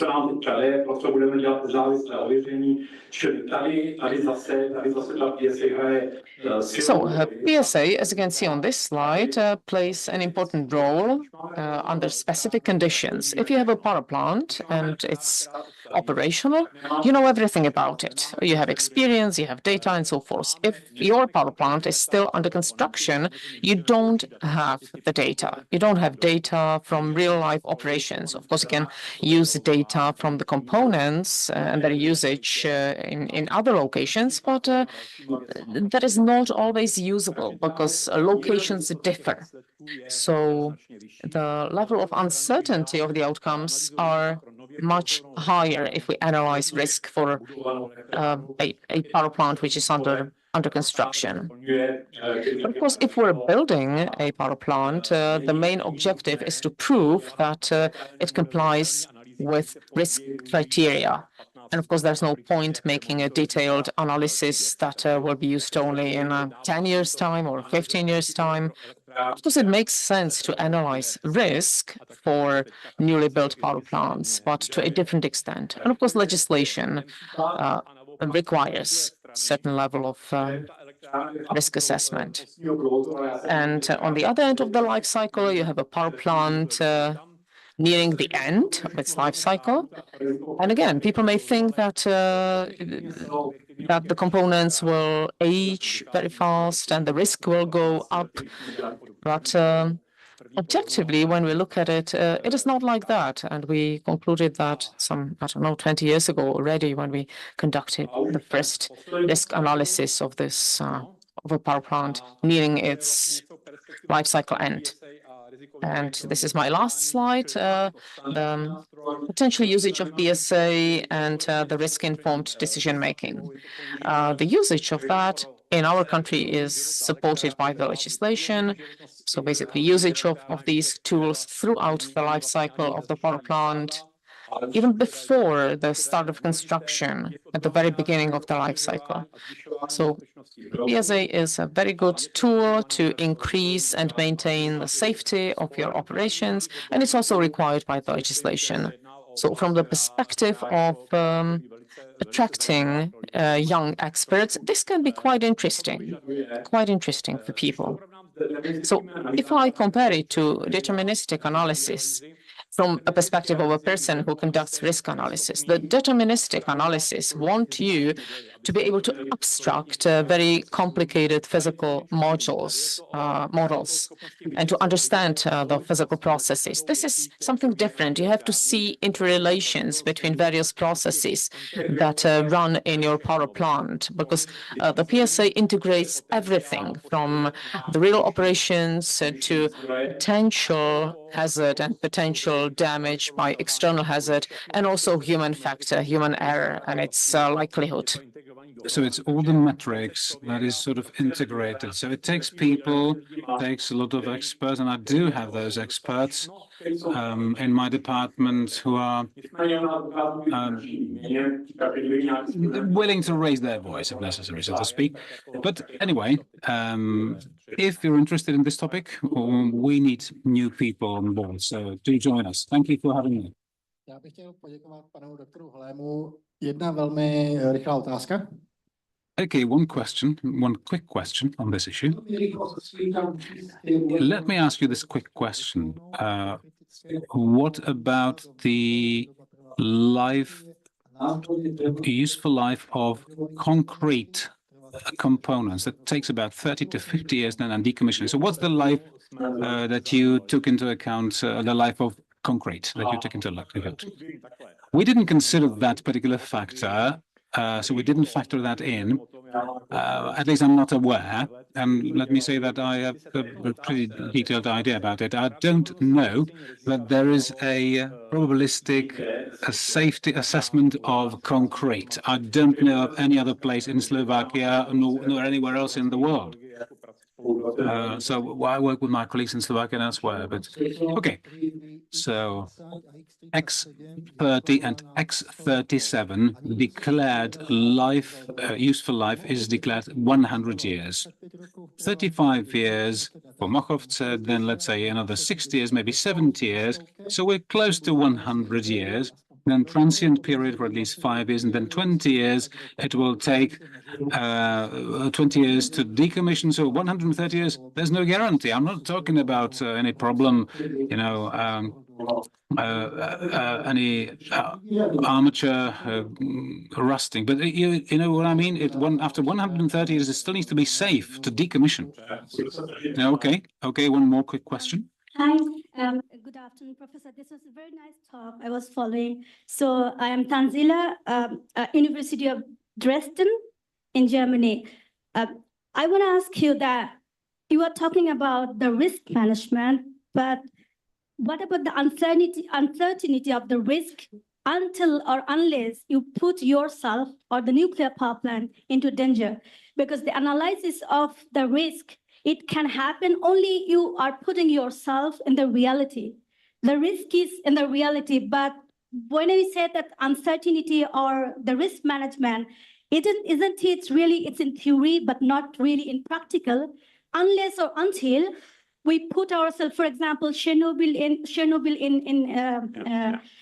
PSA, as you can see on this slide, plays an important role under specific conditions. If you have a power plant and it's operational, you know everything about it. You have experience, you have data, and so forth. If your power plant is still under construction, you don't have the data. You don't have data from real-life operations. Of course, you can use data from the components and their usage in other locations, but that is not always usable because locations differ. So the level of uncertainty of the outcomes are much higher if we analyze risk for a power plant which is under construction. But of course, if we're building a power plant, the main objective is to prove that it complies with risk criteria. And of course, there's no point making a detailed analysis that will be used only in 10 years' time or 15 years' time. Of course, it makes sense to analyze risk for newly built power plants, but to a different extent. And of course, legislation requires a certain level of risk assessment. And on the other end of the life cycle, you have a power plant nearing the end of its life cycle. And again, people may think that that the components will age very fast and the risk will go up. But objectively, when we look at it, it is not like that. And we concluded that some, 20 years ago already when we conducted the first risk analysis of this of a power plant nearing its life cycle end. And this is my last slide, the potential usage of PSA and the risk-informed decision-making. The usage of that in our country is supported by the legislation. So basically usage of these tools throughout the life cycle of the power plant, even before the start of construction, at the very beginning of the life cycle. So PSA is a very good tool to increase and maintain the safety of your operations, and it's also required by the legislation. So from the perspective of attracting young experts, this can be quite interesting for people. So if I compare it to deterministic analysis, from a perspective of a person who conducts risk analysis, the deterministic analysis wants you to be able to abstract very complicated physical models, and to understand the physical processes. This is something different. You have to see interrelations between various processes that run in your power plant, because the PSA integrates everything from the real operations to potential hazard and potential damage by external hazard, and also human factor, human error, and its likelihood. So it's all the metrics that is sort of integrated. So it takes people, takes a lot of experts, and I do have those experts in my department who are willing to raise their voice if necessary, so to speak. But anyway, if you're interested in this topic, we need new people on board, so do join us. Thank you for having me. Já bych chtěl poděkovat panu doktoru Holému. Jedna velmi rychlá otázka. Okay, one quick question on this issue. Let me ask you this quick question. What about the useful life of concrete components? That takes about 30 to 50 years then and decommissioning. So what's the life that you took into account, the life of concrete that you took into account? We didn't consider that particular factor, so we didn't factor that in. At least I'm not aware. And let me say that I have a pretty detailed idea about it. I don't know that there is a probabilistic safety assessment of concrete. I don't know of any other place in Slovakia nor anywhere else in the world. So I work with my colleagues in Slovakia and elsewhere, but okay. So X30 and X37 declared useful life is declared 100 years. 35 years for Mochovce, then let's say another 60 years, maybe 70 years. So we're close to 100 years. Then transient period for at least 5 years, and then 20 years. It will take 20 years to decommission. So 130 years, there's no guarantee. I'm not talking about any problem, any armature rusting. But you know what I mean? After 130 years, it still needs to be safe to decommission. Okay, one more quick question. Hi, good afternoon, Professor. This was a very nice talk I was following. So I am Tanzila, University of Dresden in Germany. I want to ask you that you are talking about the risk management, but what about the uncertainty of the risk until or unless you put yourself or the nuclear power plant into danger? Because the analysis of the risk, it can happen only you are putting yourself in the reality. The risk is in the reality, but when we say that uncertainty or the risk management, isn't it really, it's in theory, but not really in practical, unless or until we put ourselves, for example, Chernobyl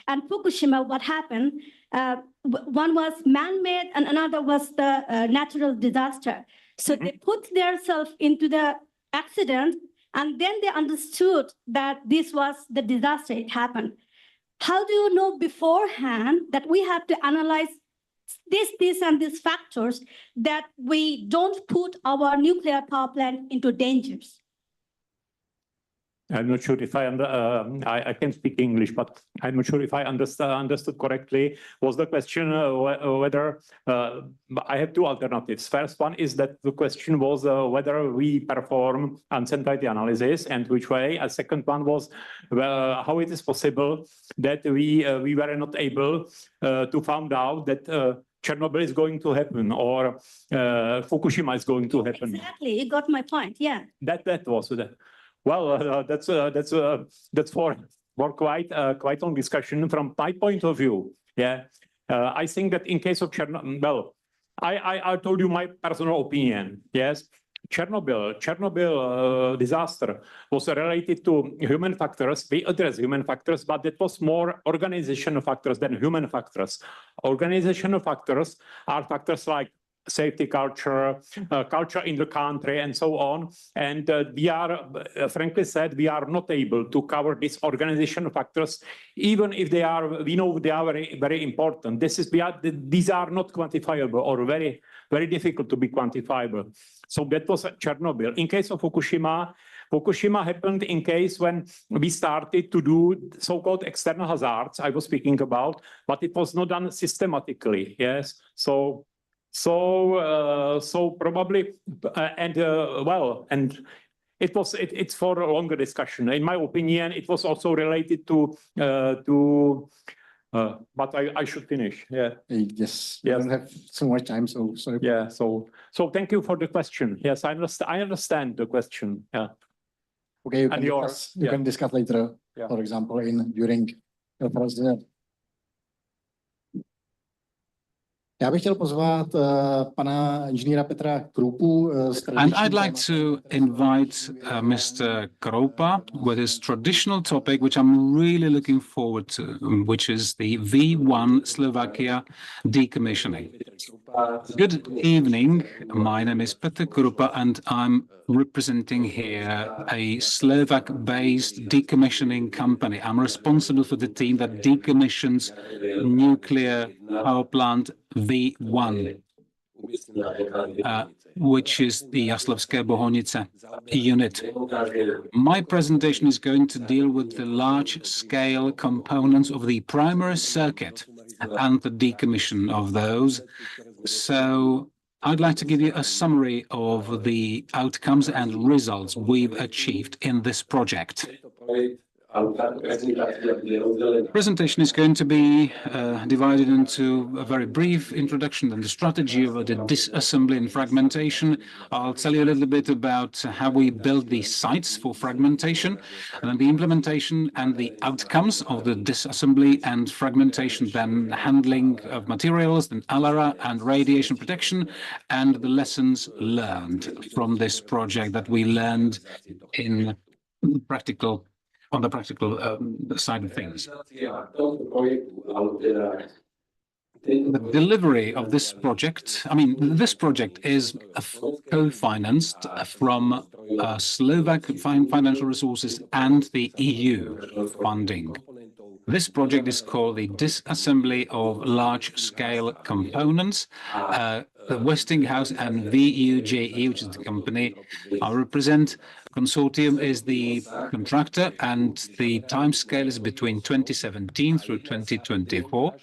and Fukushima, what happened? One was man-made and another was the natural disaster. So they put themselves into the accident, and then they understood that this was the disaster, it happened. How do you know beforehand that we have to analyze this and these factors that we don't put our nuclear power plant into dangers? I'm not sure if I can speak English, but I'm not sure if I understood correctly. Was the question whether I have two alternatives. First one is that the question was whether we perform uncertainty analysis and which way. A second one was how it is possible that we were not able to find out that Chernobyl is going to happen or Fukushima is going to happen. Exactly, you got my point. Yeah. That was that. Well, that's for quite long discussion from my point of view. Yeah, I think that in case of Chernobyl, well, I told you my personal opinion. Yes, Chernobyl disaster was related to human factors. We address human factors, but it was more organizational factors than human factors. Organizational factors are factors like safety culture, culture in the country, and so on. And we are, frankly said, we are not able to cover these organizational factors, even if they are, we know they are very, very important. These are not quantifiable or very, very difficult to be quantifiable. So that was Chernobyl. In case of Fukushima, Fukushima happened in case when we started to do so-called external hazards I was speaking about, but it was not done systematically. Yes, so probably and it's for a longer discussion. In my opinion, it was also related to but I should finish. Yeah. Yes. We don't have so much time, so sorry. Yeah. So thank you for the question. Yes, I understand the question. Yeah. Okay, you can discuss later. Yeah. For example, during your first dinner. Já bych chtěl pozvat pana inženýra Petra Krupu. And I'd like to invite Mr. Kroupa with his traditional topic, which I'm really looking forward to, which is the V1 Slovakia decommissioning. Good evening. My name is Petr Krupa, and I'm representing here a Slovak-based decommissioning company. I'm responsible for the team that decommissions nuclear power plant V1, which is the Jaslovské Bohonice unit. My presentation is going to deal with the large-scale components of the primary circuit and the decommission of those. So I'd like to give you a summary of the outcomes and results we've achieved in this project. The presentation is going to be divided into a very brief introduction and the strategy of the disassembly and fragmentation. I'll tell you a little bit about how we build the sites for fragmentation, and then the implementation and the outcomes of the disassembly and fragmentation, then handling of materials, then ALARA and radiation protection, and the lessons learned from this project that we learned in practical on the practical side of things. The delivery of this project, this project is co-financed from Slovak financial resources and the EU funding. This project is called the Disassembly of Large-Scale Components. The Westinghouse and VUJE, which is the company I represent, consortium is the contractor, and the timescale is between 2017 through 2024.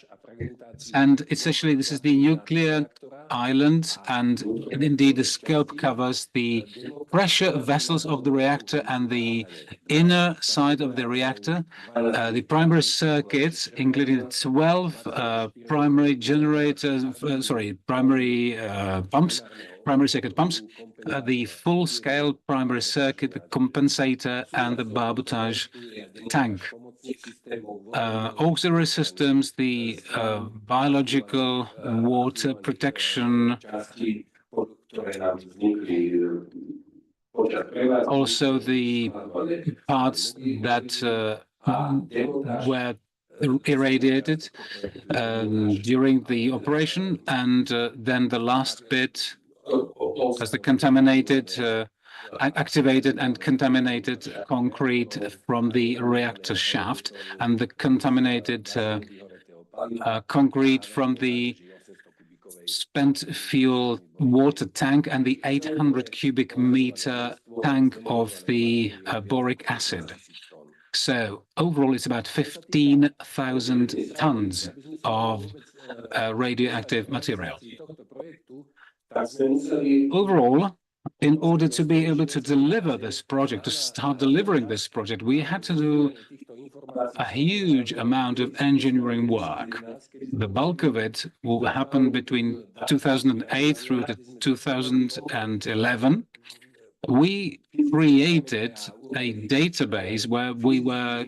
And essentially, this is the nuclear island, and indeed the scope covers the pressure vessels of the reactor and the inner side of the reactor, the primary circuits, including 12 primary generators, primary circuit pumps, the full-scale primary circuit, the compensator, and the barbotage tank. Auxiliary systems, the biological water protection, also the parts that were irradiated during the operation, and then the last bit as the contaminated, activated and contaminated concrete from the reactor shaft, and the contaminated concrete from the spent fuel water tank and the 800 cubic meter tank of the boric acid. So overall, it's about 15,000 tons of radioactive material. Overall, in order to be able to deliver this project, to start delivering this project, we had to do a huge amount of engineering work. The bulk of it will happen between 2008 through to 2011. We created a database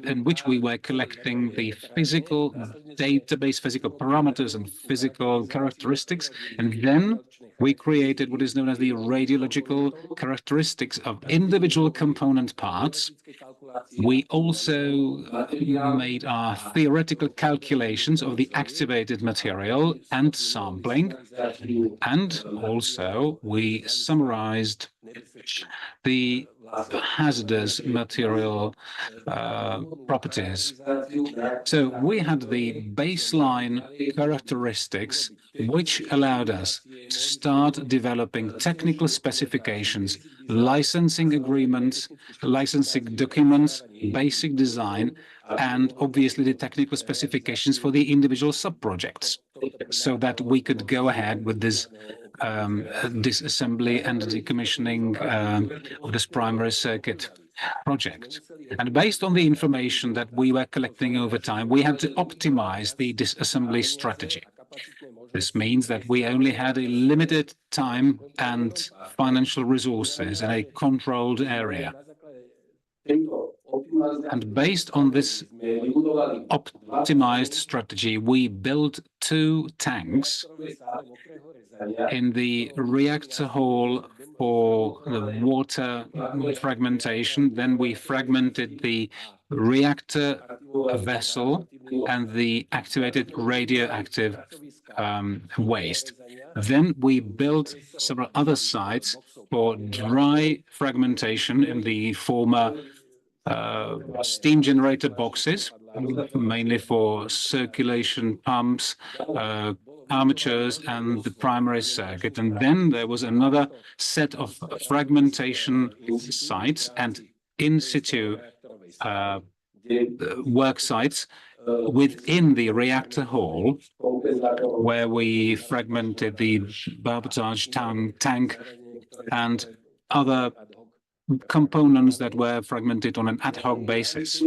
in which we were collecting the physical parameters and physical characteristics, and then we created what is known as the radiological characteristics of individual component parts. We also made our theoretical calculations of the activated material and sampling, and also we summarized the hazardous material properties. So we had the baseline characteristics which allowed us to start developing technical specifications, licensing agreements, licensing documents, basic design, and obviously the technical specifications for the individual sub-projects, so that we could go ahead with this disassembly and decommissioning of this primary circuit project. And based on the information that we were collecting over time, we had to optimize the disassembly strategy. This means that we only had a limited time and financial resources in a controlled area. And based on this optimized strategy, we built 2 tanks in the reactor hall for the water fragmentation. Then we fragmented the reactor vessel and the activated radioactive waste. Then we built several other sites for dry fragmentation in the former steam generator boxes, mainly for circulation pumps, armatures, and the primary circuit. And then there was another set of fragmentation sites and in situ work sites within the reactor hall, where we fragmented the barbotage tank and other components that were fragmented on an ad hoc basis.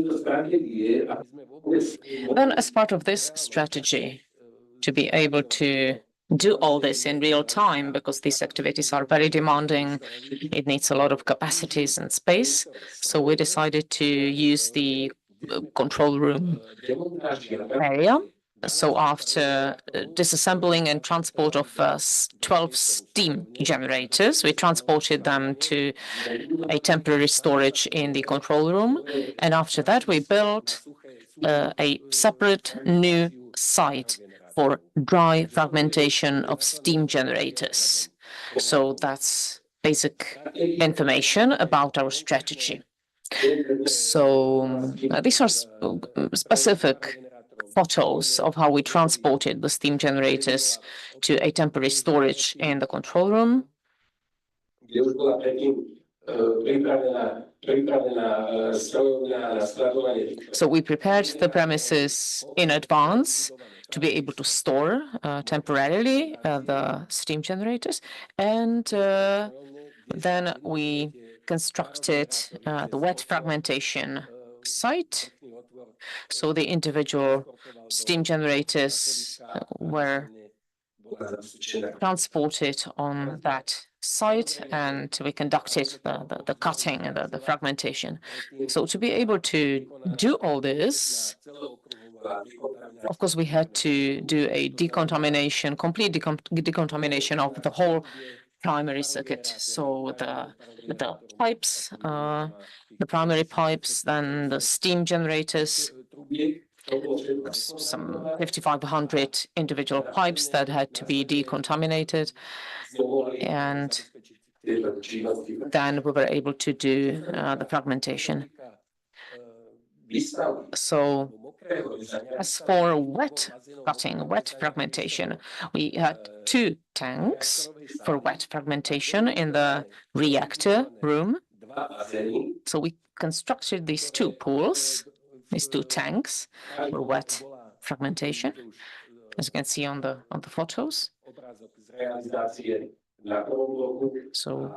Then, as part of this strategy, to be able to do all this in real time, because these activities are very demanding, it needs a lot of capacities and space. So we decided to use the control room area. So after disassembling and transport of 12 steam generators, we transported them to a temporary storage in the control room. And after that, we built a separate new site for dry fragmentation of steam generators. So that's basic information about our strategy. So these are specific photos of how we transported the steam generators to a temporary storage in the control room. So we prepared the premises in advance to be able to store temporarily the steam generators, and then we constructed the wet fragmentation site. So the individual steam generators were transported on that site, and we conducted the cutting and the fragmentation. So to be able to do all this, of course, we had to do a decontamination, complete decontamination of the whole primary circuit. So the pipes, the primary pipes, then the steam generators, some 5,500 individual pipes that had to be decontaminated. And then we were able to do the fragmentation. So as for wet cutting, wet fragmentation, we had 2 tanks for wet fragmentation in the reactor room. So we constructed these 2 pools, these 2 tanks for wet fragmentation, as you can see on the photos. So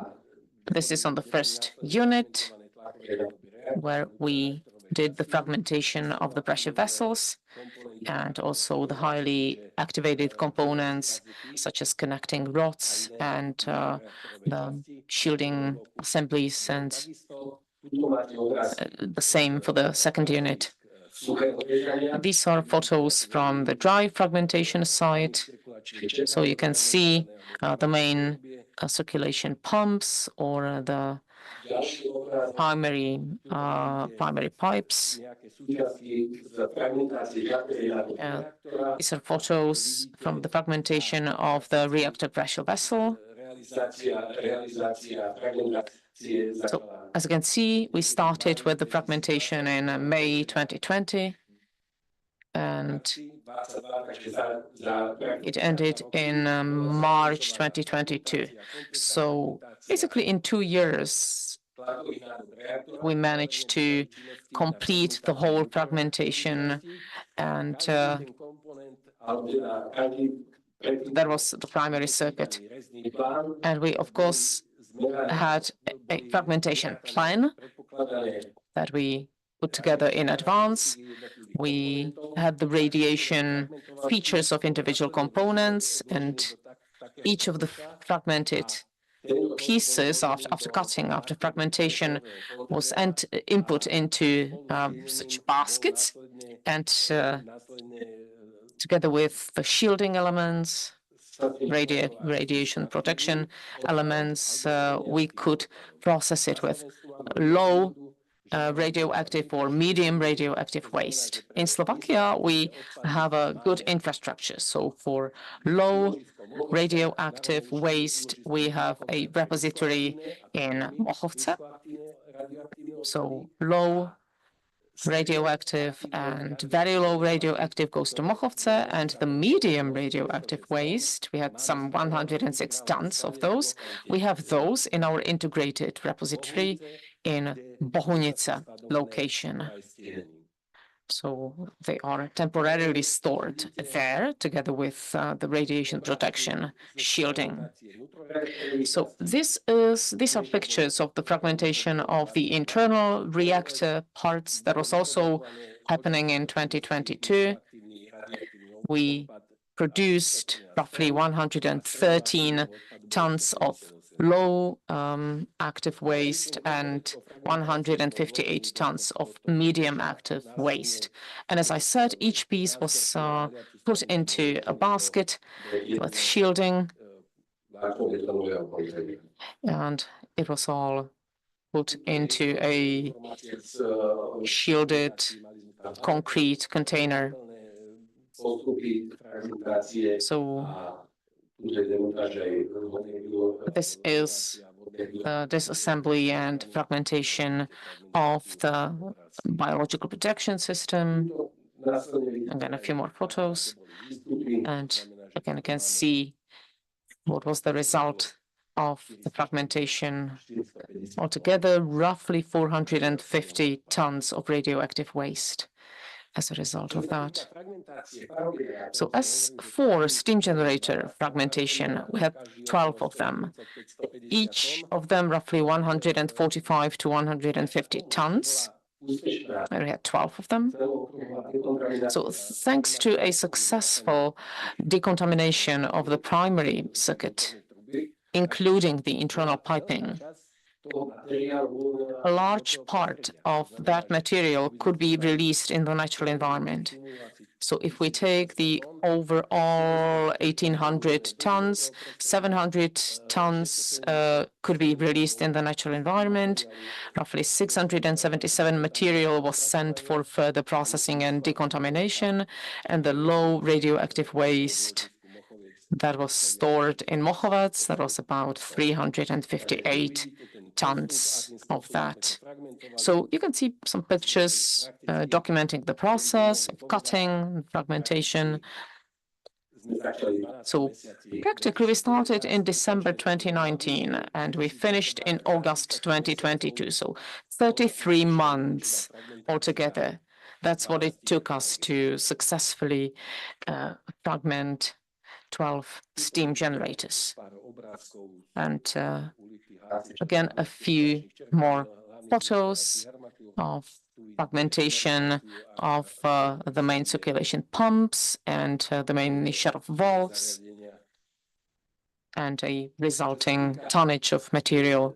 this is on the first unit, where we did the fragmentation of the pressure vessels and also the highly activated components, such as connecting rods and the shielding assemblies, and the same for the second unit. These are photos from the dry fragmentation site. So you can see the main circulation pumps or the primary pipes. These are photos from the fragmentation of the reactor pressure vessel. So, as you can see, we started with the fragmentation in May 2020, and it ended in March 2022. So basically in 2 years, we managed to complete the whole fragmentation, and that was the primary circuit. And we, of course, had a fragmentation plan that we put together in advance. We had the radiation features of individual components, and each of the fragmented pieces after cutting, after fragmentation, was input into such baskets, and together with the shielding elements, radiation protection elements, we could process it with low radioactive or medium radioactive waste. In Slovakia, we have a good infrastructure. So for low radioactive waste, we have a repository in Mochovce. So low radioactive and very low radioactive goes to Mochovce, and the medium radioactive waste, we had some 106 tons of those. We have those in our integrated repository in Bohunice location. So they are temporarily stored there together with the radiation protection shielding. So these are pictures of the fragmentation of the internal reactor parts that was also happening in 2022. We produced roughly 113 tons of low active waste and 158 tons of medium active waste. And as I said, each piece was put into a basket with shielding, and it was all put into a shielded concrete container. So this is the disassembly and fragmentation of the biological protection system. Again, a few more photos. And again, you can see what was the result of the fragmentation. Altogether, roughly 450 tons of radioactive waste as a result of that. So as for steam generator fragmentation, we had 12 of them, each of them roughly 145 to 150 tons. We had 12 of them. So thanks to a successful decontamination of the primary circuit, including the internal piping, a large part of that material could be released in the natural environment. So if we take the overall 1,800 tons, 700 tons could be released in the natural environment. Roughly 677 material was sent for further processing and decontamination, and the low radioactive waste that was stored in Mochovec, that was about 358 tons of that. So you can see some pictures documenting the process of cutting, fragmentation. So practically we started in December 2019 and we finished in August 2022. So 33 months altogether. That's what it took us to successfully fragment 12 steam generators. And again, a few more photos of fragmentation of the main circulation pumps and the main shut-off valves and a resulting tonnage of material.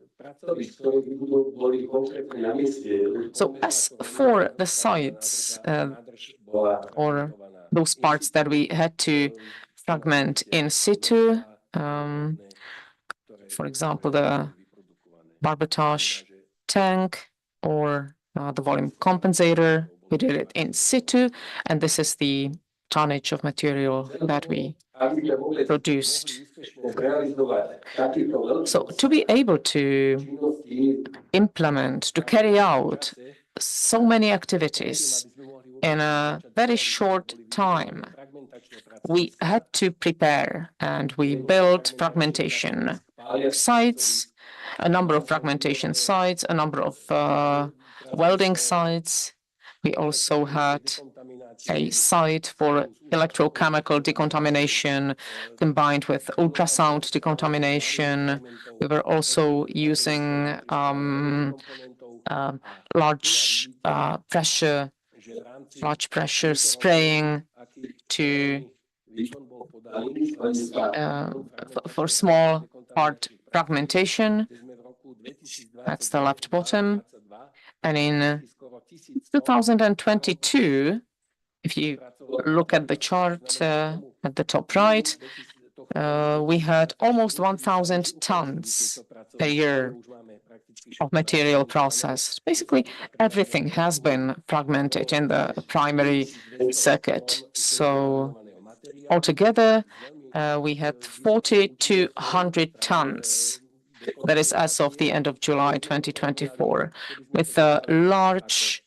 So as for the sites or those parts that we had to fragment in situ, for example, the barbotage tank or the volume compensator, we did it in situ, and this is the tonnage of material that we produced. So to be able to implement, to carry out so many activities in a very short time, we had to prepare and we built fragmentation sites, a number of fragmentation sites, a number of welding sites. We also had a site for electrochemical decontamination combined with ultrasound decontamination. We were also using large pressure spraying to for small part fragmentation. That's the left bottom. And in 2022, if you look at the chart at the top right, we had almost 1,000 tons a year of material processed. Basically, everything has been fragmented in the primary circuit. So altogether, we had 4,200 tons. That is as of the end of July 2024, with a large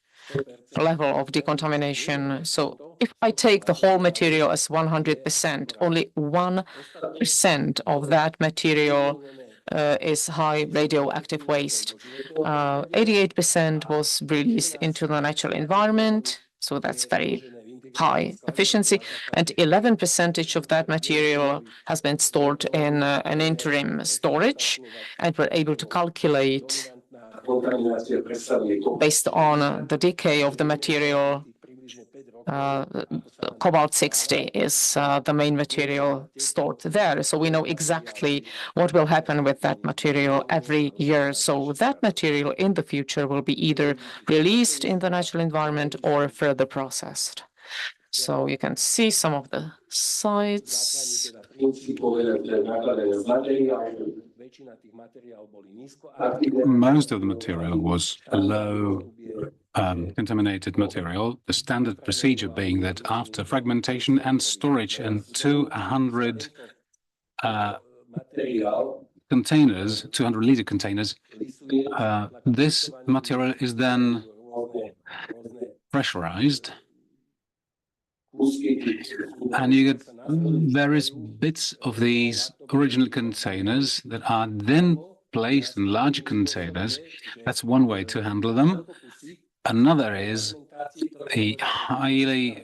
level of decontamination. So if I take the whole material as 100%, only 1% of that material is high radioactive waste. 88% was released into the natural environment, so that's very high efficiency, and 11% of that material has been stored in an interim storage, and we're able to calculate based on the decay of the material. Cobalt 60 is the main material stored there. So we know exactly what will happen with that material every year. So that material in the future will be either released in the natural environment or further processed. So you can see some of the sites. Most of the material was low contaminated material, the standard procedure being that after fragmentation and storage in 200 containers, 200-liter containers, this material is then pressurized, and you get various bits of these original containers that are then placed in larger containers. That's one way to handle them. Another is a highly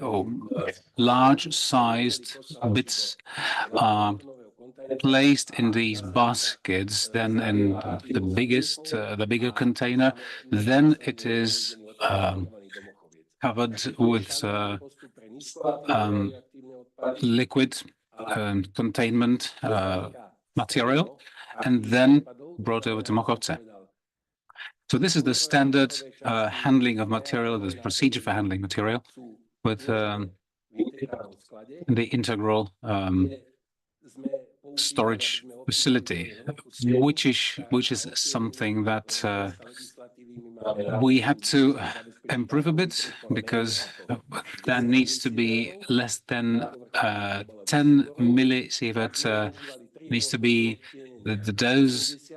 large-sized bits are placed in these baskets, then in the bigger container. Then it is covered with liquid containment material, and then brought over to Mochovce. So this is the standard handling of material, the procedure for handling material with the integral storage facility, which is something that we had to improve a bit, because there needs to be less than 10 millisievert needs to be the dose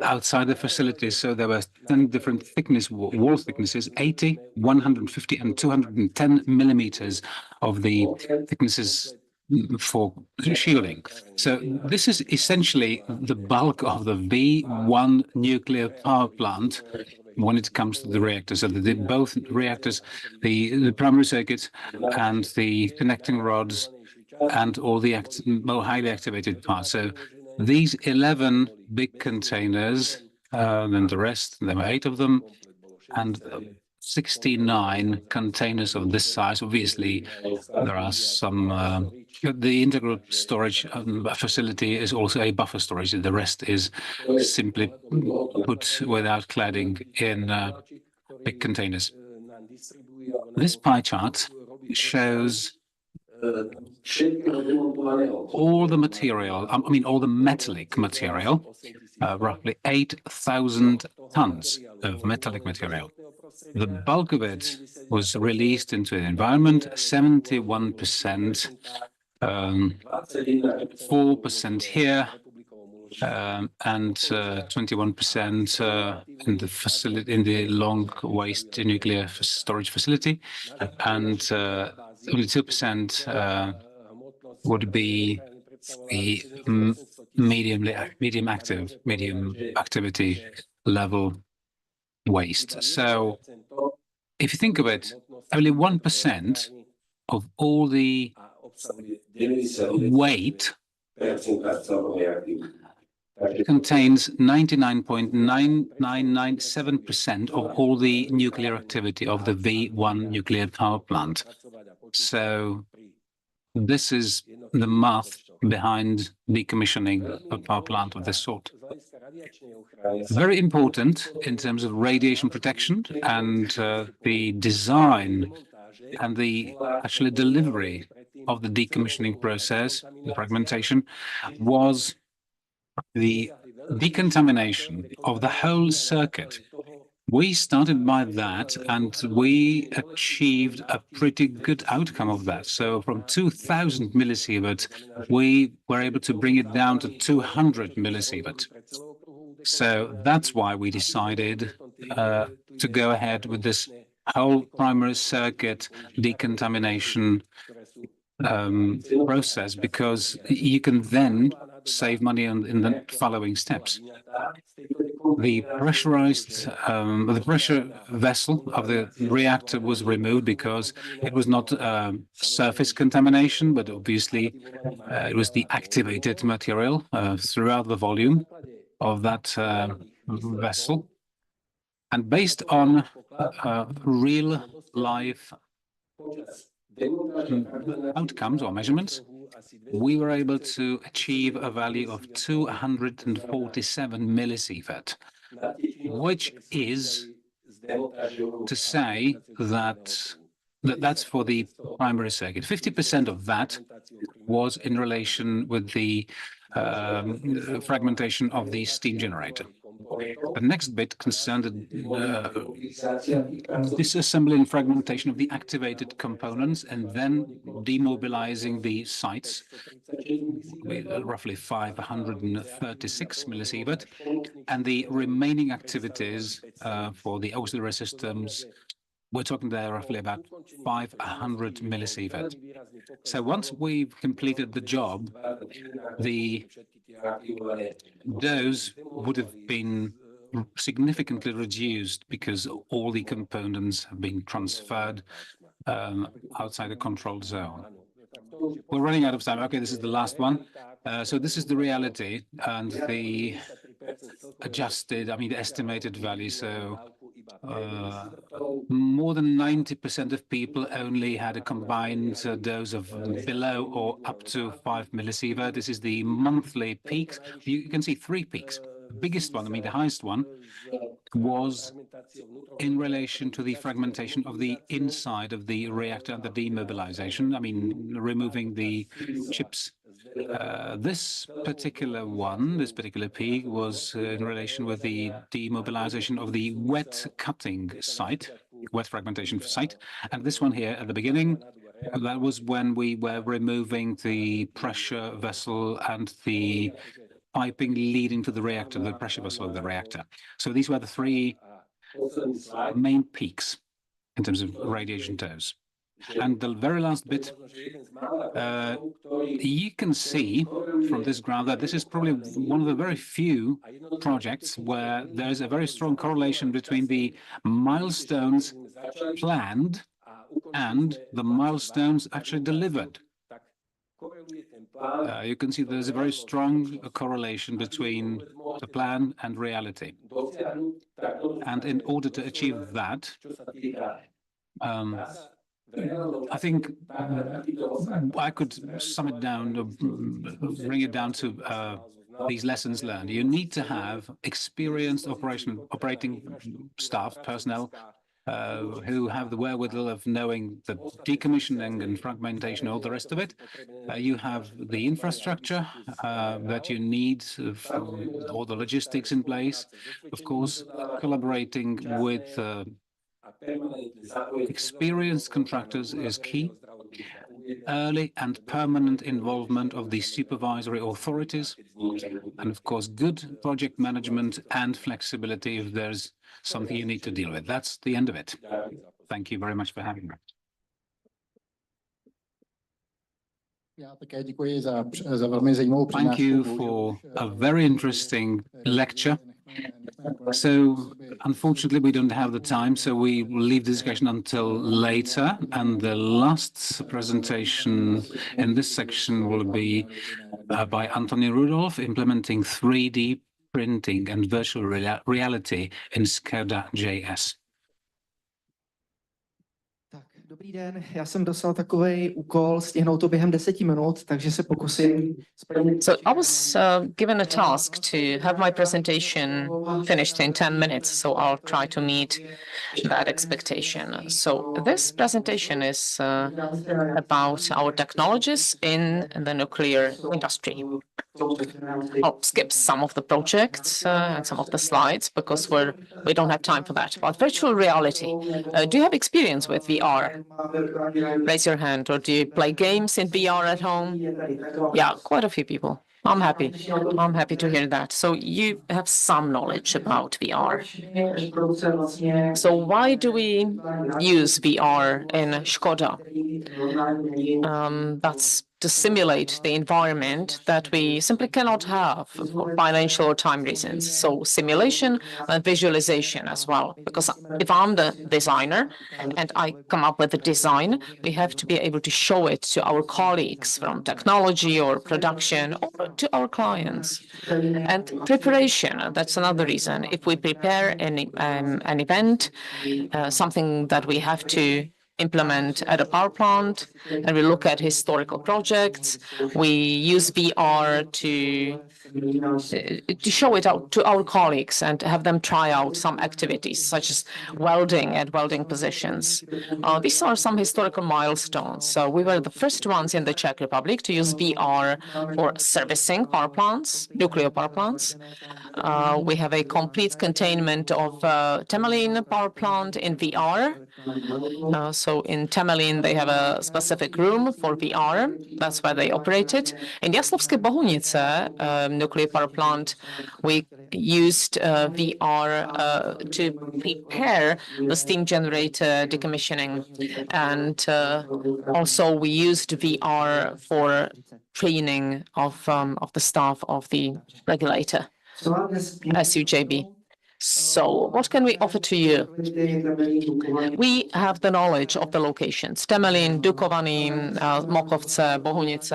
outside the facility. So there were 10 different wall thicknesses, 80, 150, and 210 millimeters of the thicknesses for shielding. So this is essentially the bulk of the V1 nuclear power plant when it comes to the reactors. So both reactors, the primary circuit and the connecting rods and all the more highly activated parts. So these 11 big containers, then the rest, there were 8 of them, and 69 containers of this size. Obviously, there are some. The integral storage facility is also a buffer storage. The rest is simply put without cladding in big containers. This pie chart shows all the material, I mean, all the metallic material, roughly 8,000 tons of metallic material. The bulk of it was released into the environment, 71%, 4% here, and 21% in the facility, in the long waste nuclear storage facility, and only 2% would be the medium activity level waste. So if you think of it, only 1% of all the weight contains 99.9997% of all the nuclear activity of the V1 nuclear power plant. So this is the math behind decommissioning a power plant of this sort. Very important in terms of radiation protection and the design and the actual delivery of the decommissioning process, the fragmentation, was the decontamination of the whole circuit. We started by that, and we achieved a pretty good outcome of that. So from 2,000 millisievert, we were able to bring it down to 200 millisievert. So that's why we decided to go ahead with this whole primary circuit decontamination process, because you can then save money in the following steps. The pressure vessel of the reactor was removed because it was not surface contamination, but obviously it was the activated material throughout the volume of that vessel. And based on real life outcomes or measurements, we were able to achieve a value of 247 millisievert, which is to say that that's for the primary circuit. 50% of that was in relation with the fragmentation of the steam generator. The next bit concerned disassembly and fragmentation of the activated components and then demobilizing the sites with roughly 536 millisievert, and the remaining activities for the auxiliary systems, we're talking there roughly about 500 millisievert. So once we've completed the job, the dose would have been significantly reduced because all the components have been transferred outside the controlled zone. We're running out of time. Okay, this is the last one. So this is the reality and the adjusted, the estimated value. So more than 90% of people only had a combined dose of below or up to 5 millisievert. This is the monthly peaks. You can see 3 peaks. The biggest one, the highest one, was in relation to the fragmentation of the inside of the reactor and the demobilization, removing the chips. This particular peak was in relation with the demobilization of the wet cutting site, wet fragmentation site. And this one here at the beginning That was when we were removing the pressure vessel and the piping leading to the reactor, the pressure vessel of the reactor. So these were the three main peaks in terms of radiation dose. And the very last bit, you can see from this graph that this is probably one of the very few projects where there's a very strong correlation between the milestones planned and the milestones actually delivered. You can see there's a very strong correlation between the plan and reality. And in order to achieve that, I think I could sum it down, bring it down to these lessons learned. You need to have experienced operating staff, personnel, who have the wherewithal of knowing the decommissioning and fragmentation, all the rest of it. You have the infrastructure that you need, all the logistics in place. Of course, collaborating with experienced contractors is key. Early and permanent involvement of the supervisory authorities, and of course, good project management and flexibility if there's something you need to deal with. That's the end of it. Thank you very much for having me. Thank you for a very interesting lecture. So, unfortunately, we don't have the time, so we will leave the discussion until later. And the last presentation in this section will be by Anthony Rudolph, implementing 3D printing and virtual reality in SCADA.js. Dobrý den, já jsem dostal takový úkol stihnout to během 10 minut, takže se pokusím. So I was given a task to have my presentation finished in 10 minutes, so I'll try to meet that expectation. So this presentation is about our technologies in the nuclear industry. I'll skip some of the projects and some of the slides because we don't have time for that. But virtual reality, do you have experience with VR? Raise your hand. Or do you play games in VR at home? Yeah, quite a few people. I'm happy. I'm happy to hear that. So you have some knowledge about VR. So why do we use VR in Škoda? That's to simulate the environment that we simply cannot have for financial or time reasons. So simulation and visualization as well. Because if I'm the designer and I come up with a design, we have to be able to show it to our colleagues from technology or production or to our clients. And preparation, that's another reason. If we prepare an event, something that we have to implement at a power plant, and we look at historical projects. We use VR to show it out to our colleagues and have them try out some activities, such as welding at welding positions. These are some historical milestones. So we were the first ones in the Czech Republic to use VR for servicing power plants, nuclear power plants. We have a complete containment of Temelín power plant in VR. So in Temelín, they have a specific room for VR. That's where they operate it. In Jaslovské Bohunice, nuclear power plant, we used VR to prepare the steam generator decommissioning. And also we used VR for training of the staff of the regulator, SUJB. So what can we offer to you? We have the knowledge of the locations. Temelín, Dukovany, Mochovce, Bohunice.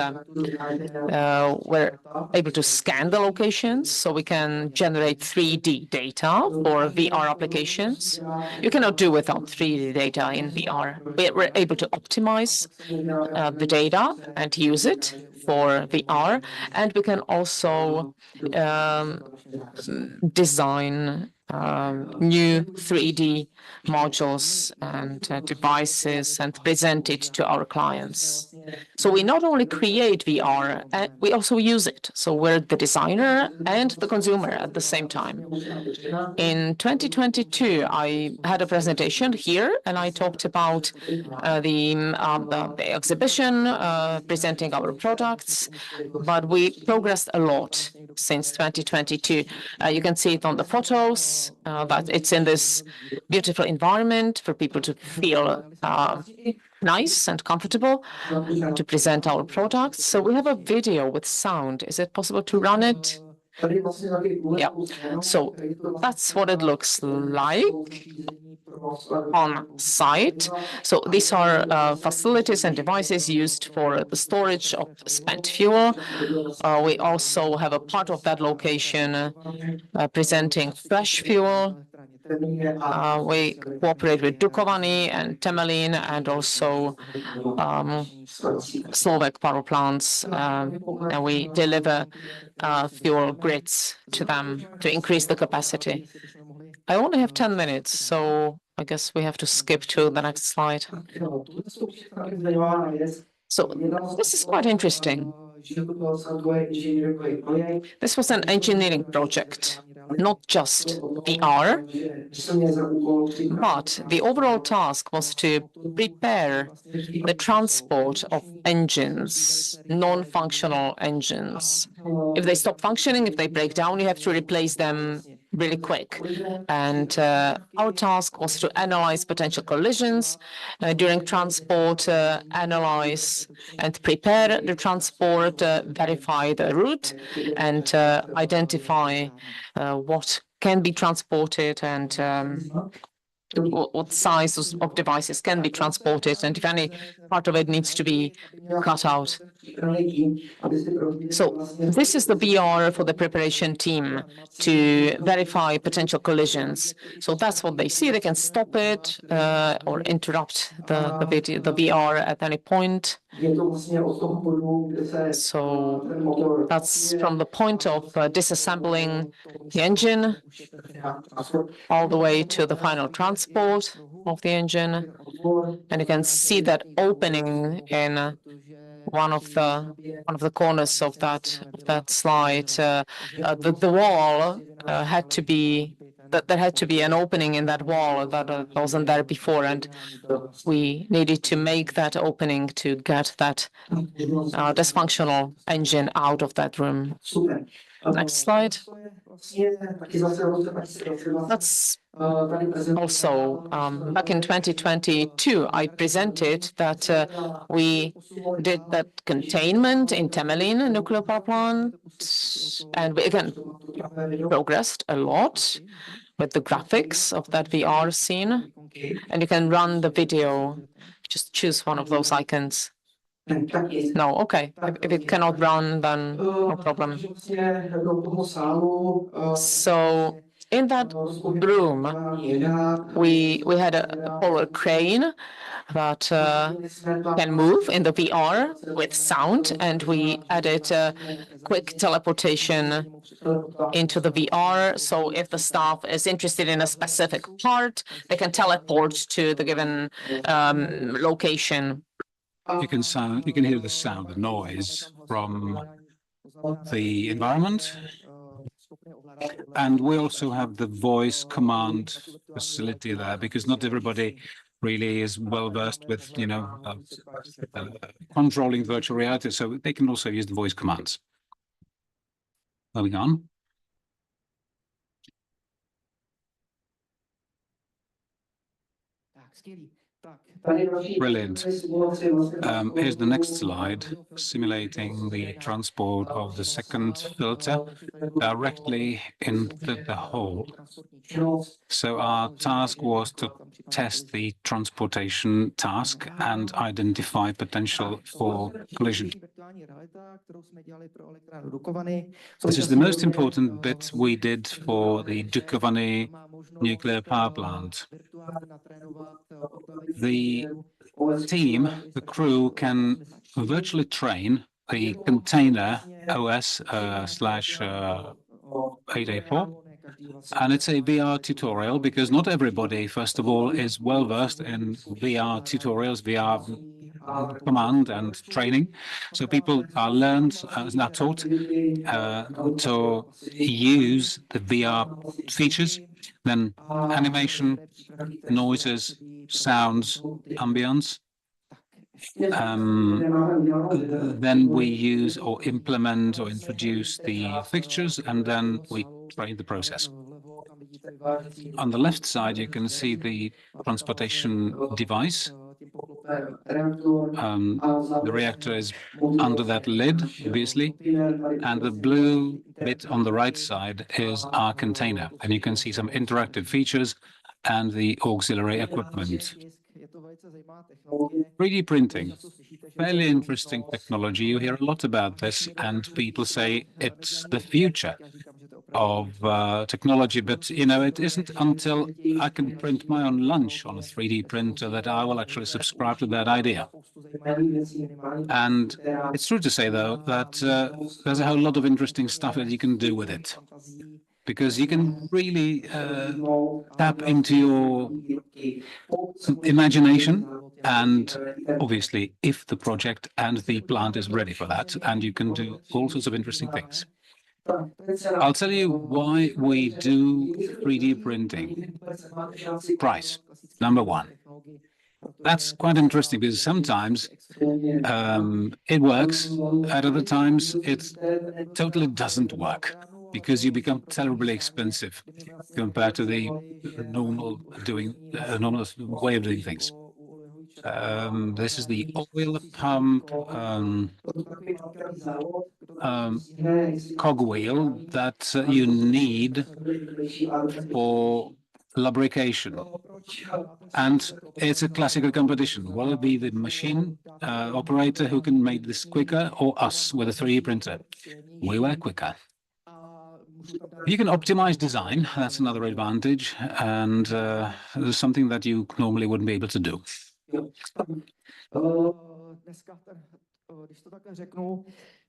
We're able to scan the locations so we can generate 3D data for VR applications. You cannot do without 3D data in VR. We're able to optimize the data and use it for VR. And we can also design new 3D modules and devices and present it to our clients. So we not only create VR, we also use it. So we're the designer and the consumer at the same time. In 2022, I had a presentation here, and I talked about the exhibition presenting our products, but we progressed a lot since 2022. You can see it on the photos, that it's in this beautiful environment for people to feel nice and comfortable to present our products. So we have a video with sound. Is it possible to run it? Yeah. So that's what it looks like on site. So these are facilities and devices used for the storage of spent fuel. We also have a part of that location presenting fresh fuel. We cooperate with Dukovany and Temelín and also Slovak power plants, and we deliver fuel grids to them to increase the capacity. I only have 10 minutes, so I guess we have to skip to the next slide. So this is quite interesting. This was an engineering project, not just VR, but the overall task was to prepare the transport of engines, non-functional engines. If they stop functioning, if they break down, you have to replace them really quick. And our task was to analyze potential collisions during transport, analyze and prepare the transport, verify the route, and identify what can be transported and what size of devices can be transported, and if any part of it needs to be cut out. So this is the VR for the preparation team to verify potential collisions. So that's what they see. They can stop it or interrupt the video, the VR at any point. So that's from the point of disassembling the engine all the way to the final transport of the engine. And you can see that opening in one of the corners of that slide. The wall had to be there had to be an opening in that wall that wasn't there before, and we needed to make that opening to get that dysfunctional engine out of that room. Next slide. That's also back in 2022, I presented that we did that containment in Temelín nuclear power plant, and we again progressed a lot with the graphics of that VR scene. And you can run the video. Just choose one of those icons. No, okay. If it cannot run, then no problem. So in that room, we had a polar crane that can move in the VR with sound, and we added quick teleportation into the VR. So if the staff is interested in a specific part, they can teleport to the given location. You can hear the sound, the noise from the environment. And we also have the voice command facility there, because not everybody really is well versed with, controlling virtual reality. So they can also use the voice commands. Moving on. Brilliant. Here's the next slide, simulating the transport of the second filter directly into the hole. So our task was to test the transportation task and identify potential for collision. This is the most important bit we did for the Dukovany nuclear power plant. The team, the crew, can virtually train the container OS/884 And it's a VR tutorial because not everybody, first of all, is well versed in VR tutorials, VR command and training. So people are now taught to use the VR features, then animation, noises, sounds, ambience. Then we use or implement or introduce the fixtures, and then we train the process. On the left side, you can see the transportation device. The reactor is under that lid, obviously, and the blue bit on the right side is our container. And you can see some interactive features and the auxiliary equipment. 3D printing, fairly interesting technology. You hear a lot about this, and people say it's the future of technology, but you know, it isn't until I can print my own lunch on a 3D printer that I will actually subscribe to that idea. And it's true to say, though, that there's a whole lot of interesting stuff that you can do with it, because you can really tap into your imagination, and obviously if the project and the plant is ready for that, and you can do all sorts of interesting things. I'll tell you why we do 3D printing. Price, number one. That's quite interesting because sometimes it works, at other times it totally doesn't work because you become terribly expensive compared to the normal way of doing things. This is the oil pump cogwheel that you need for lubrication. And it's a classical competition. Will it be the machine operator who can make this quicker, or us with a 3D printer? We were quicker. You can optimize design. That's another advantage, and there's something that you normally wouldn't be able to do.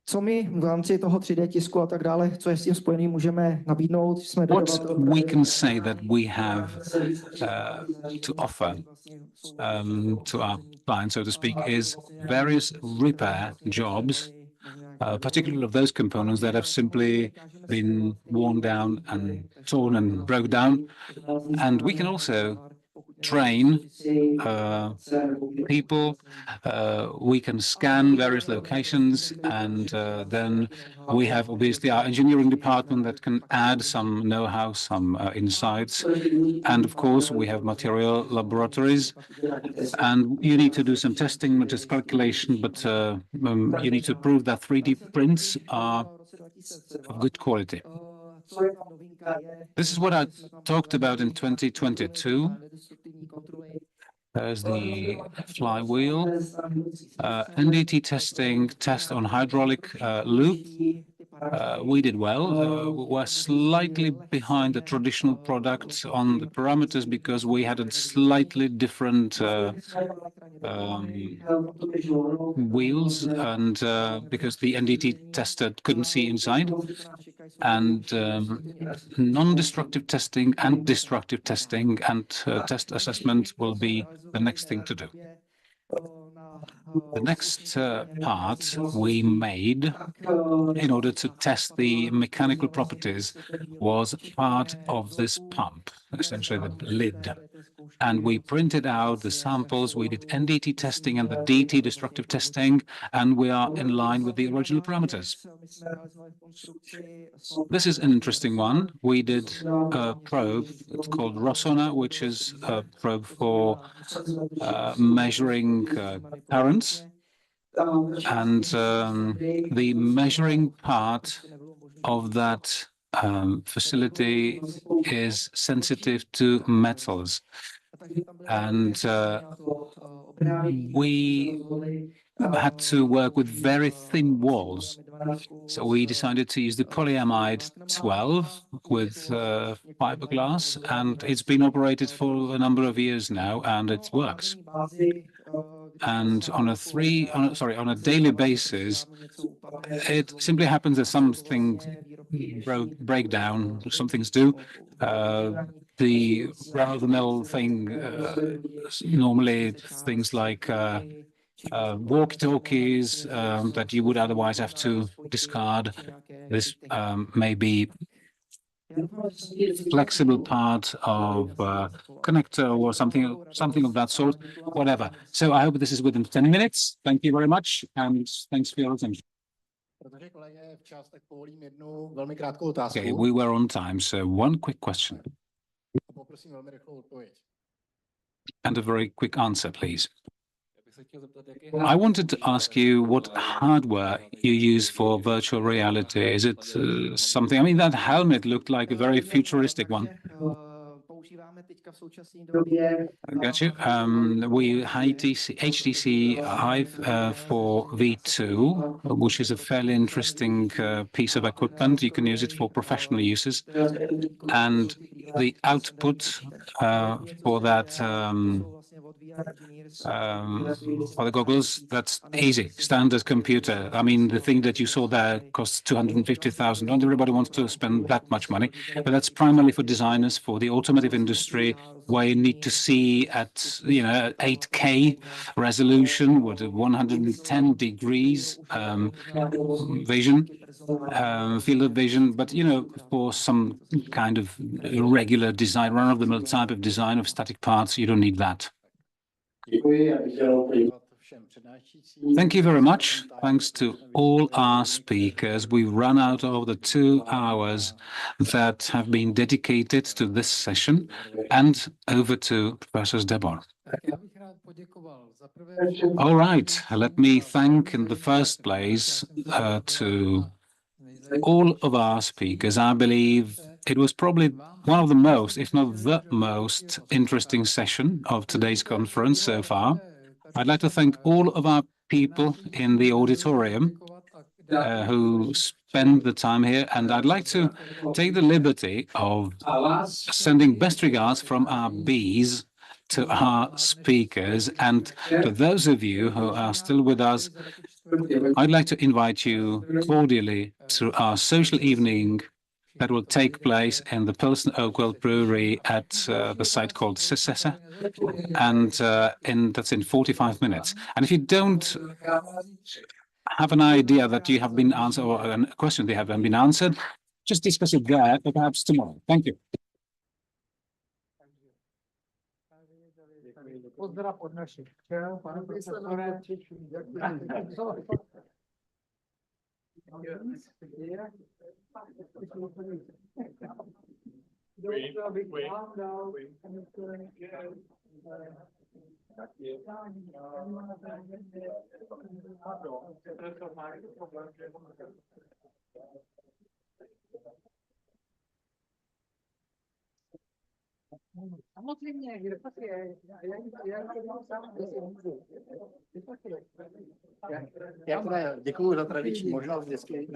Co my v rámci toho 3D tisku a tak dále, co je s tím spojený, můžeme nabídnout? What we can say that we have to offer to our clients, so to speak, is various repair jobs, particularly of those components that have simply been worn down and torn and broke down. And we can also train people. We can scan various locations, and then we have obviously our engineering department that can add some know-how, some insights. And of course, we have material laboratories, and you need to do some testing, not just calculation, but you need to prove that 3D prints are of good quality. This is what I talked about in 2022. There's the flywheel, NDT testing, test on hydraulic loop. We did well. We're slightly behind the traditional products on the parameters because we had a slightly different wheels, and because the NDT tester couldn't see inside. And non-destructive testing and destructive testing and test assessment will be the next thing to do. The next part we made in order to test the mechanical properties was part of this pump, essentially the lid. And we printed out the samples, we did NDT testing and the DT destructive testing, and we are in line with the original parameters. This is an interesting one. We did a probe, it's called Rosona, which is a probe for measuring currents. And the measuring part of that facility is sensitive to metals. And we had to work with very thin walls. So we decided to use the polyamide 12 with fiberglass, and it's been operated for a number of years now, and it works. And on a daily basis, it simply happens that something break down. Some things do. The run-of-the-mill thing, normally things like walkie-talkies that you would otherwise have to discard. This may be flexible part of connector or something of that sort, whatever. So I hope this is within 10 minutes. Thank you very much, and thanks for your attention. Okay, we were on time, so one quick question. And a very quick answer, please. I wanted to ask you what hardware you use for virtual reality. Is it something, I mean, that helmet looked like a very futuristic one. I got you. We HTC Hive for V2, which is a fairly interesting piece of equipment. You can use it for professional uses. And the output for that, for the goggles, that's easy, standard computer. I mean, the thing that you saw there costs 250,000. Not everybody wants to spend that much money, but that's primarily for designers, for the automotive industry, where you need to see at 8K resolution with 110 degrees vision, field of vision. But for some kind of regular design, run-of-the-mill type of design of static parts, you don't need that. Thank you very much. Thanks to all our speakers. We've run out of the 2 hours that have been dedicated to this session. And over to Professor Zdebor. All right. Let me thank in the first place to all of our speakers. I believe it was probably one of the most, if not the most interesting session of today's conference so far. I'd like to thank all of our people in the auditorium who spend the time here, and I'd like to take the liberty of sending best regards from our bees to our speakers, and to those of you who are still with us, I'd like to invite you cordially to our social evening that will take place in the Pilsen Oakwell Brewery at the site called Sesese, and that's in 45 minutes. And if you don't have an idea that you have been answered, or a question they haven't been answered, just discuss it there, or perhaps tomorrow. Thank you. Já teda děkuju za tradiční možnost vždycky.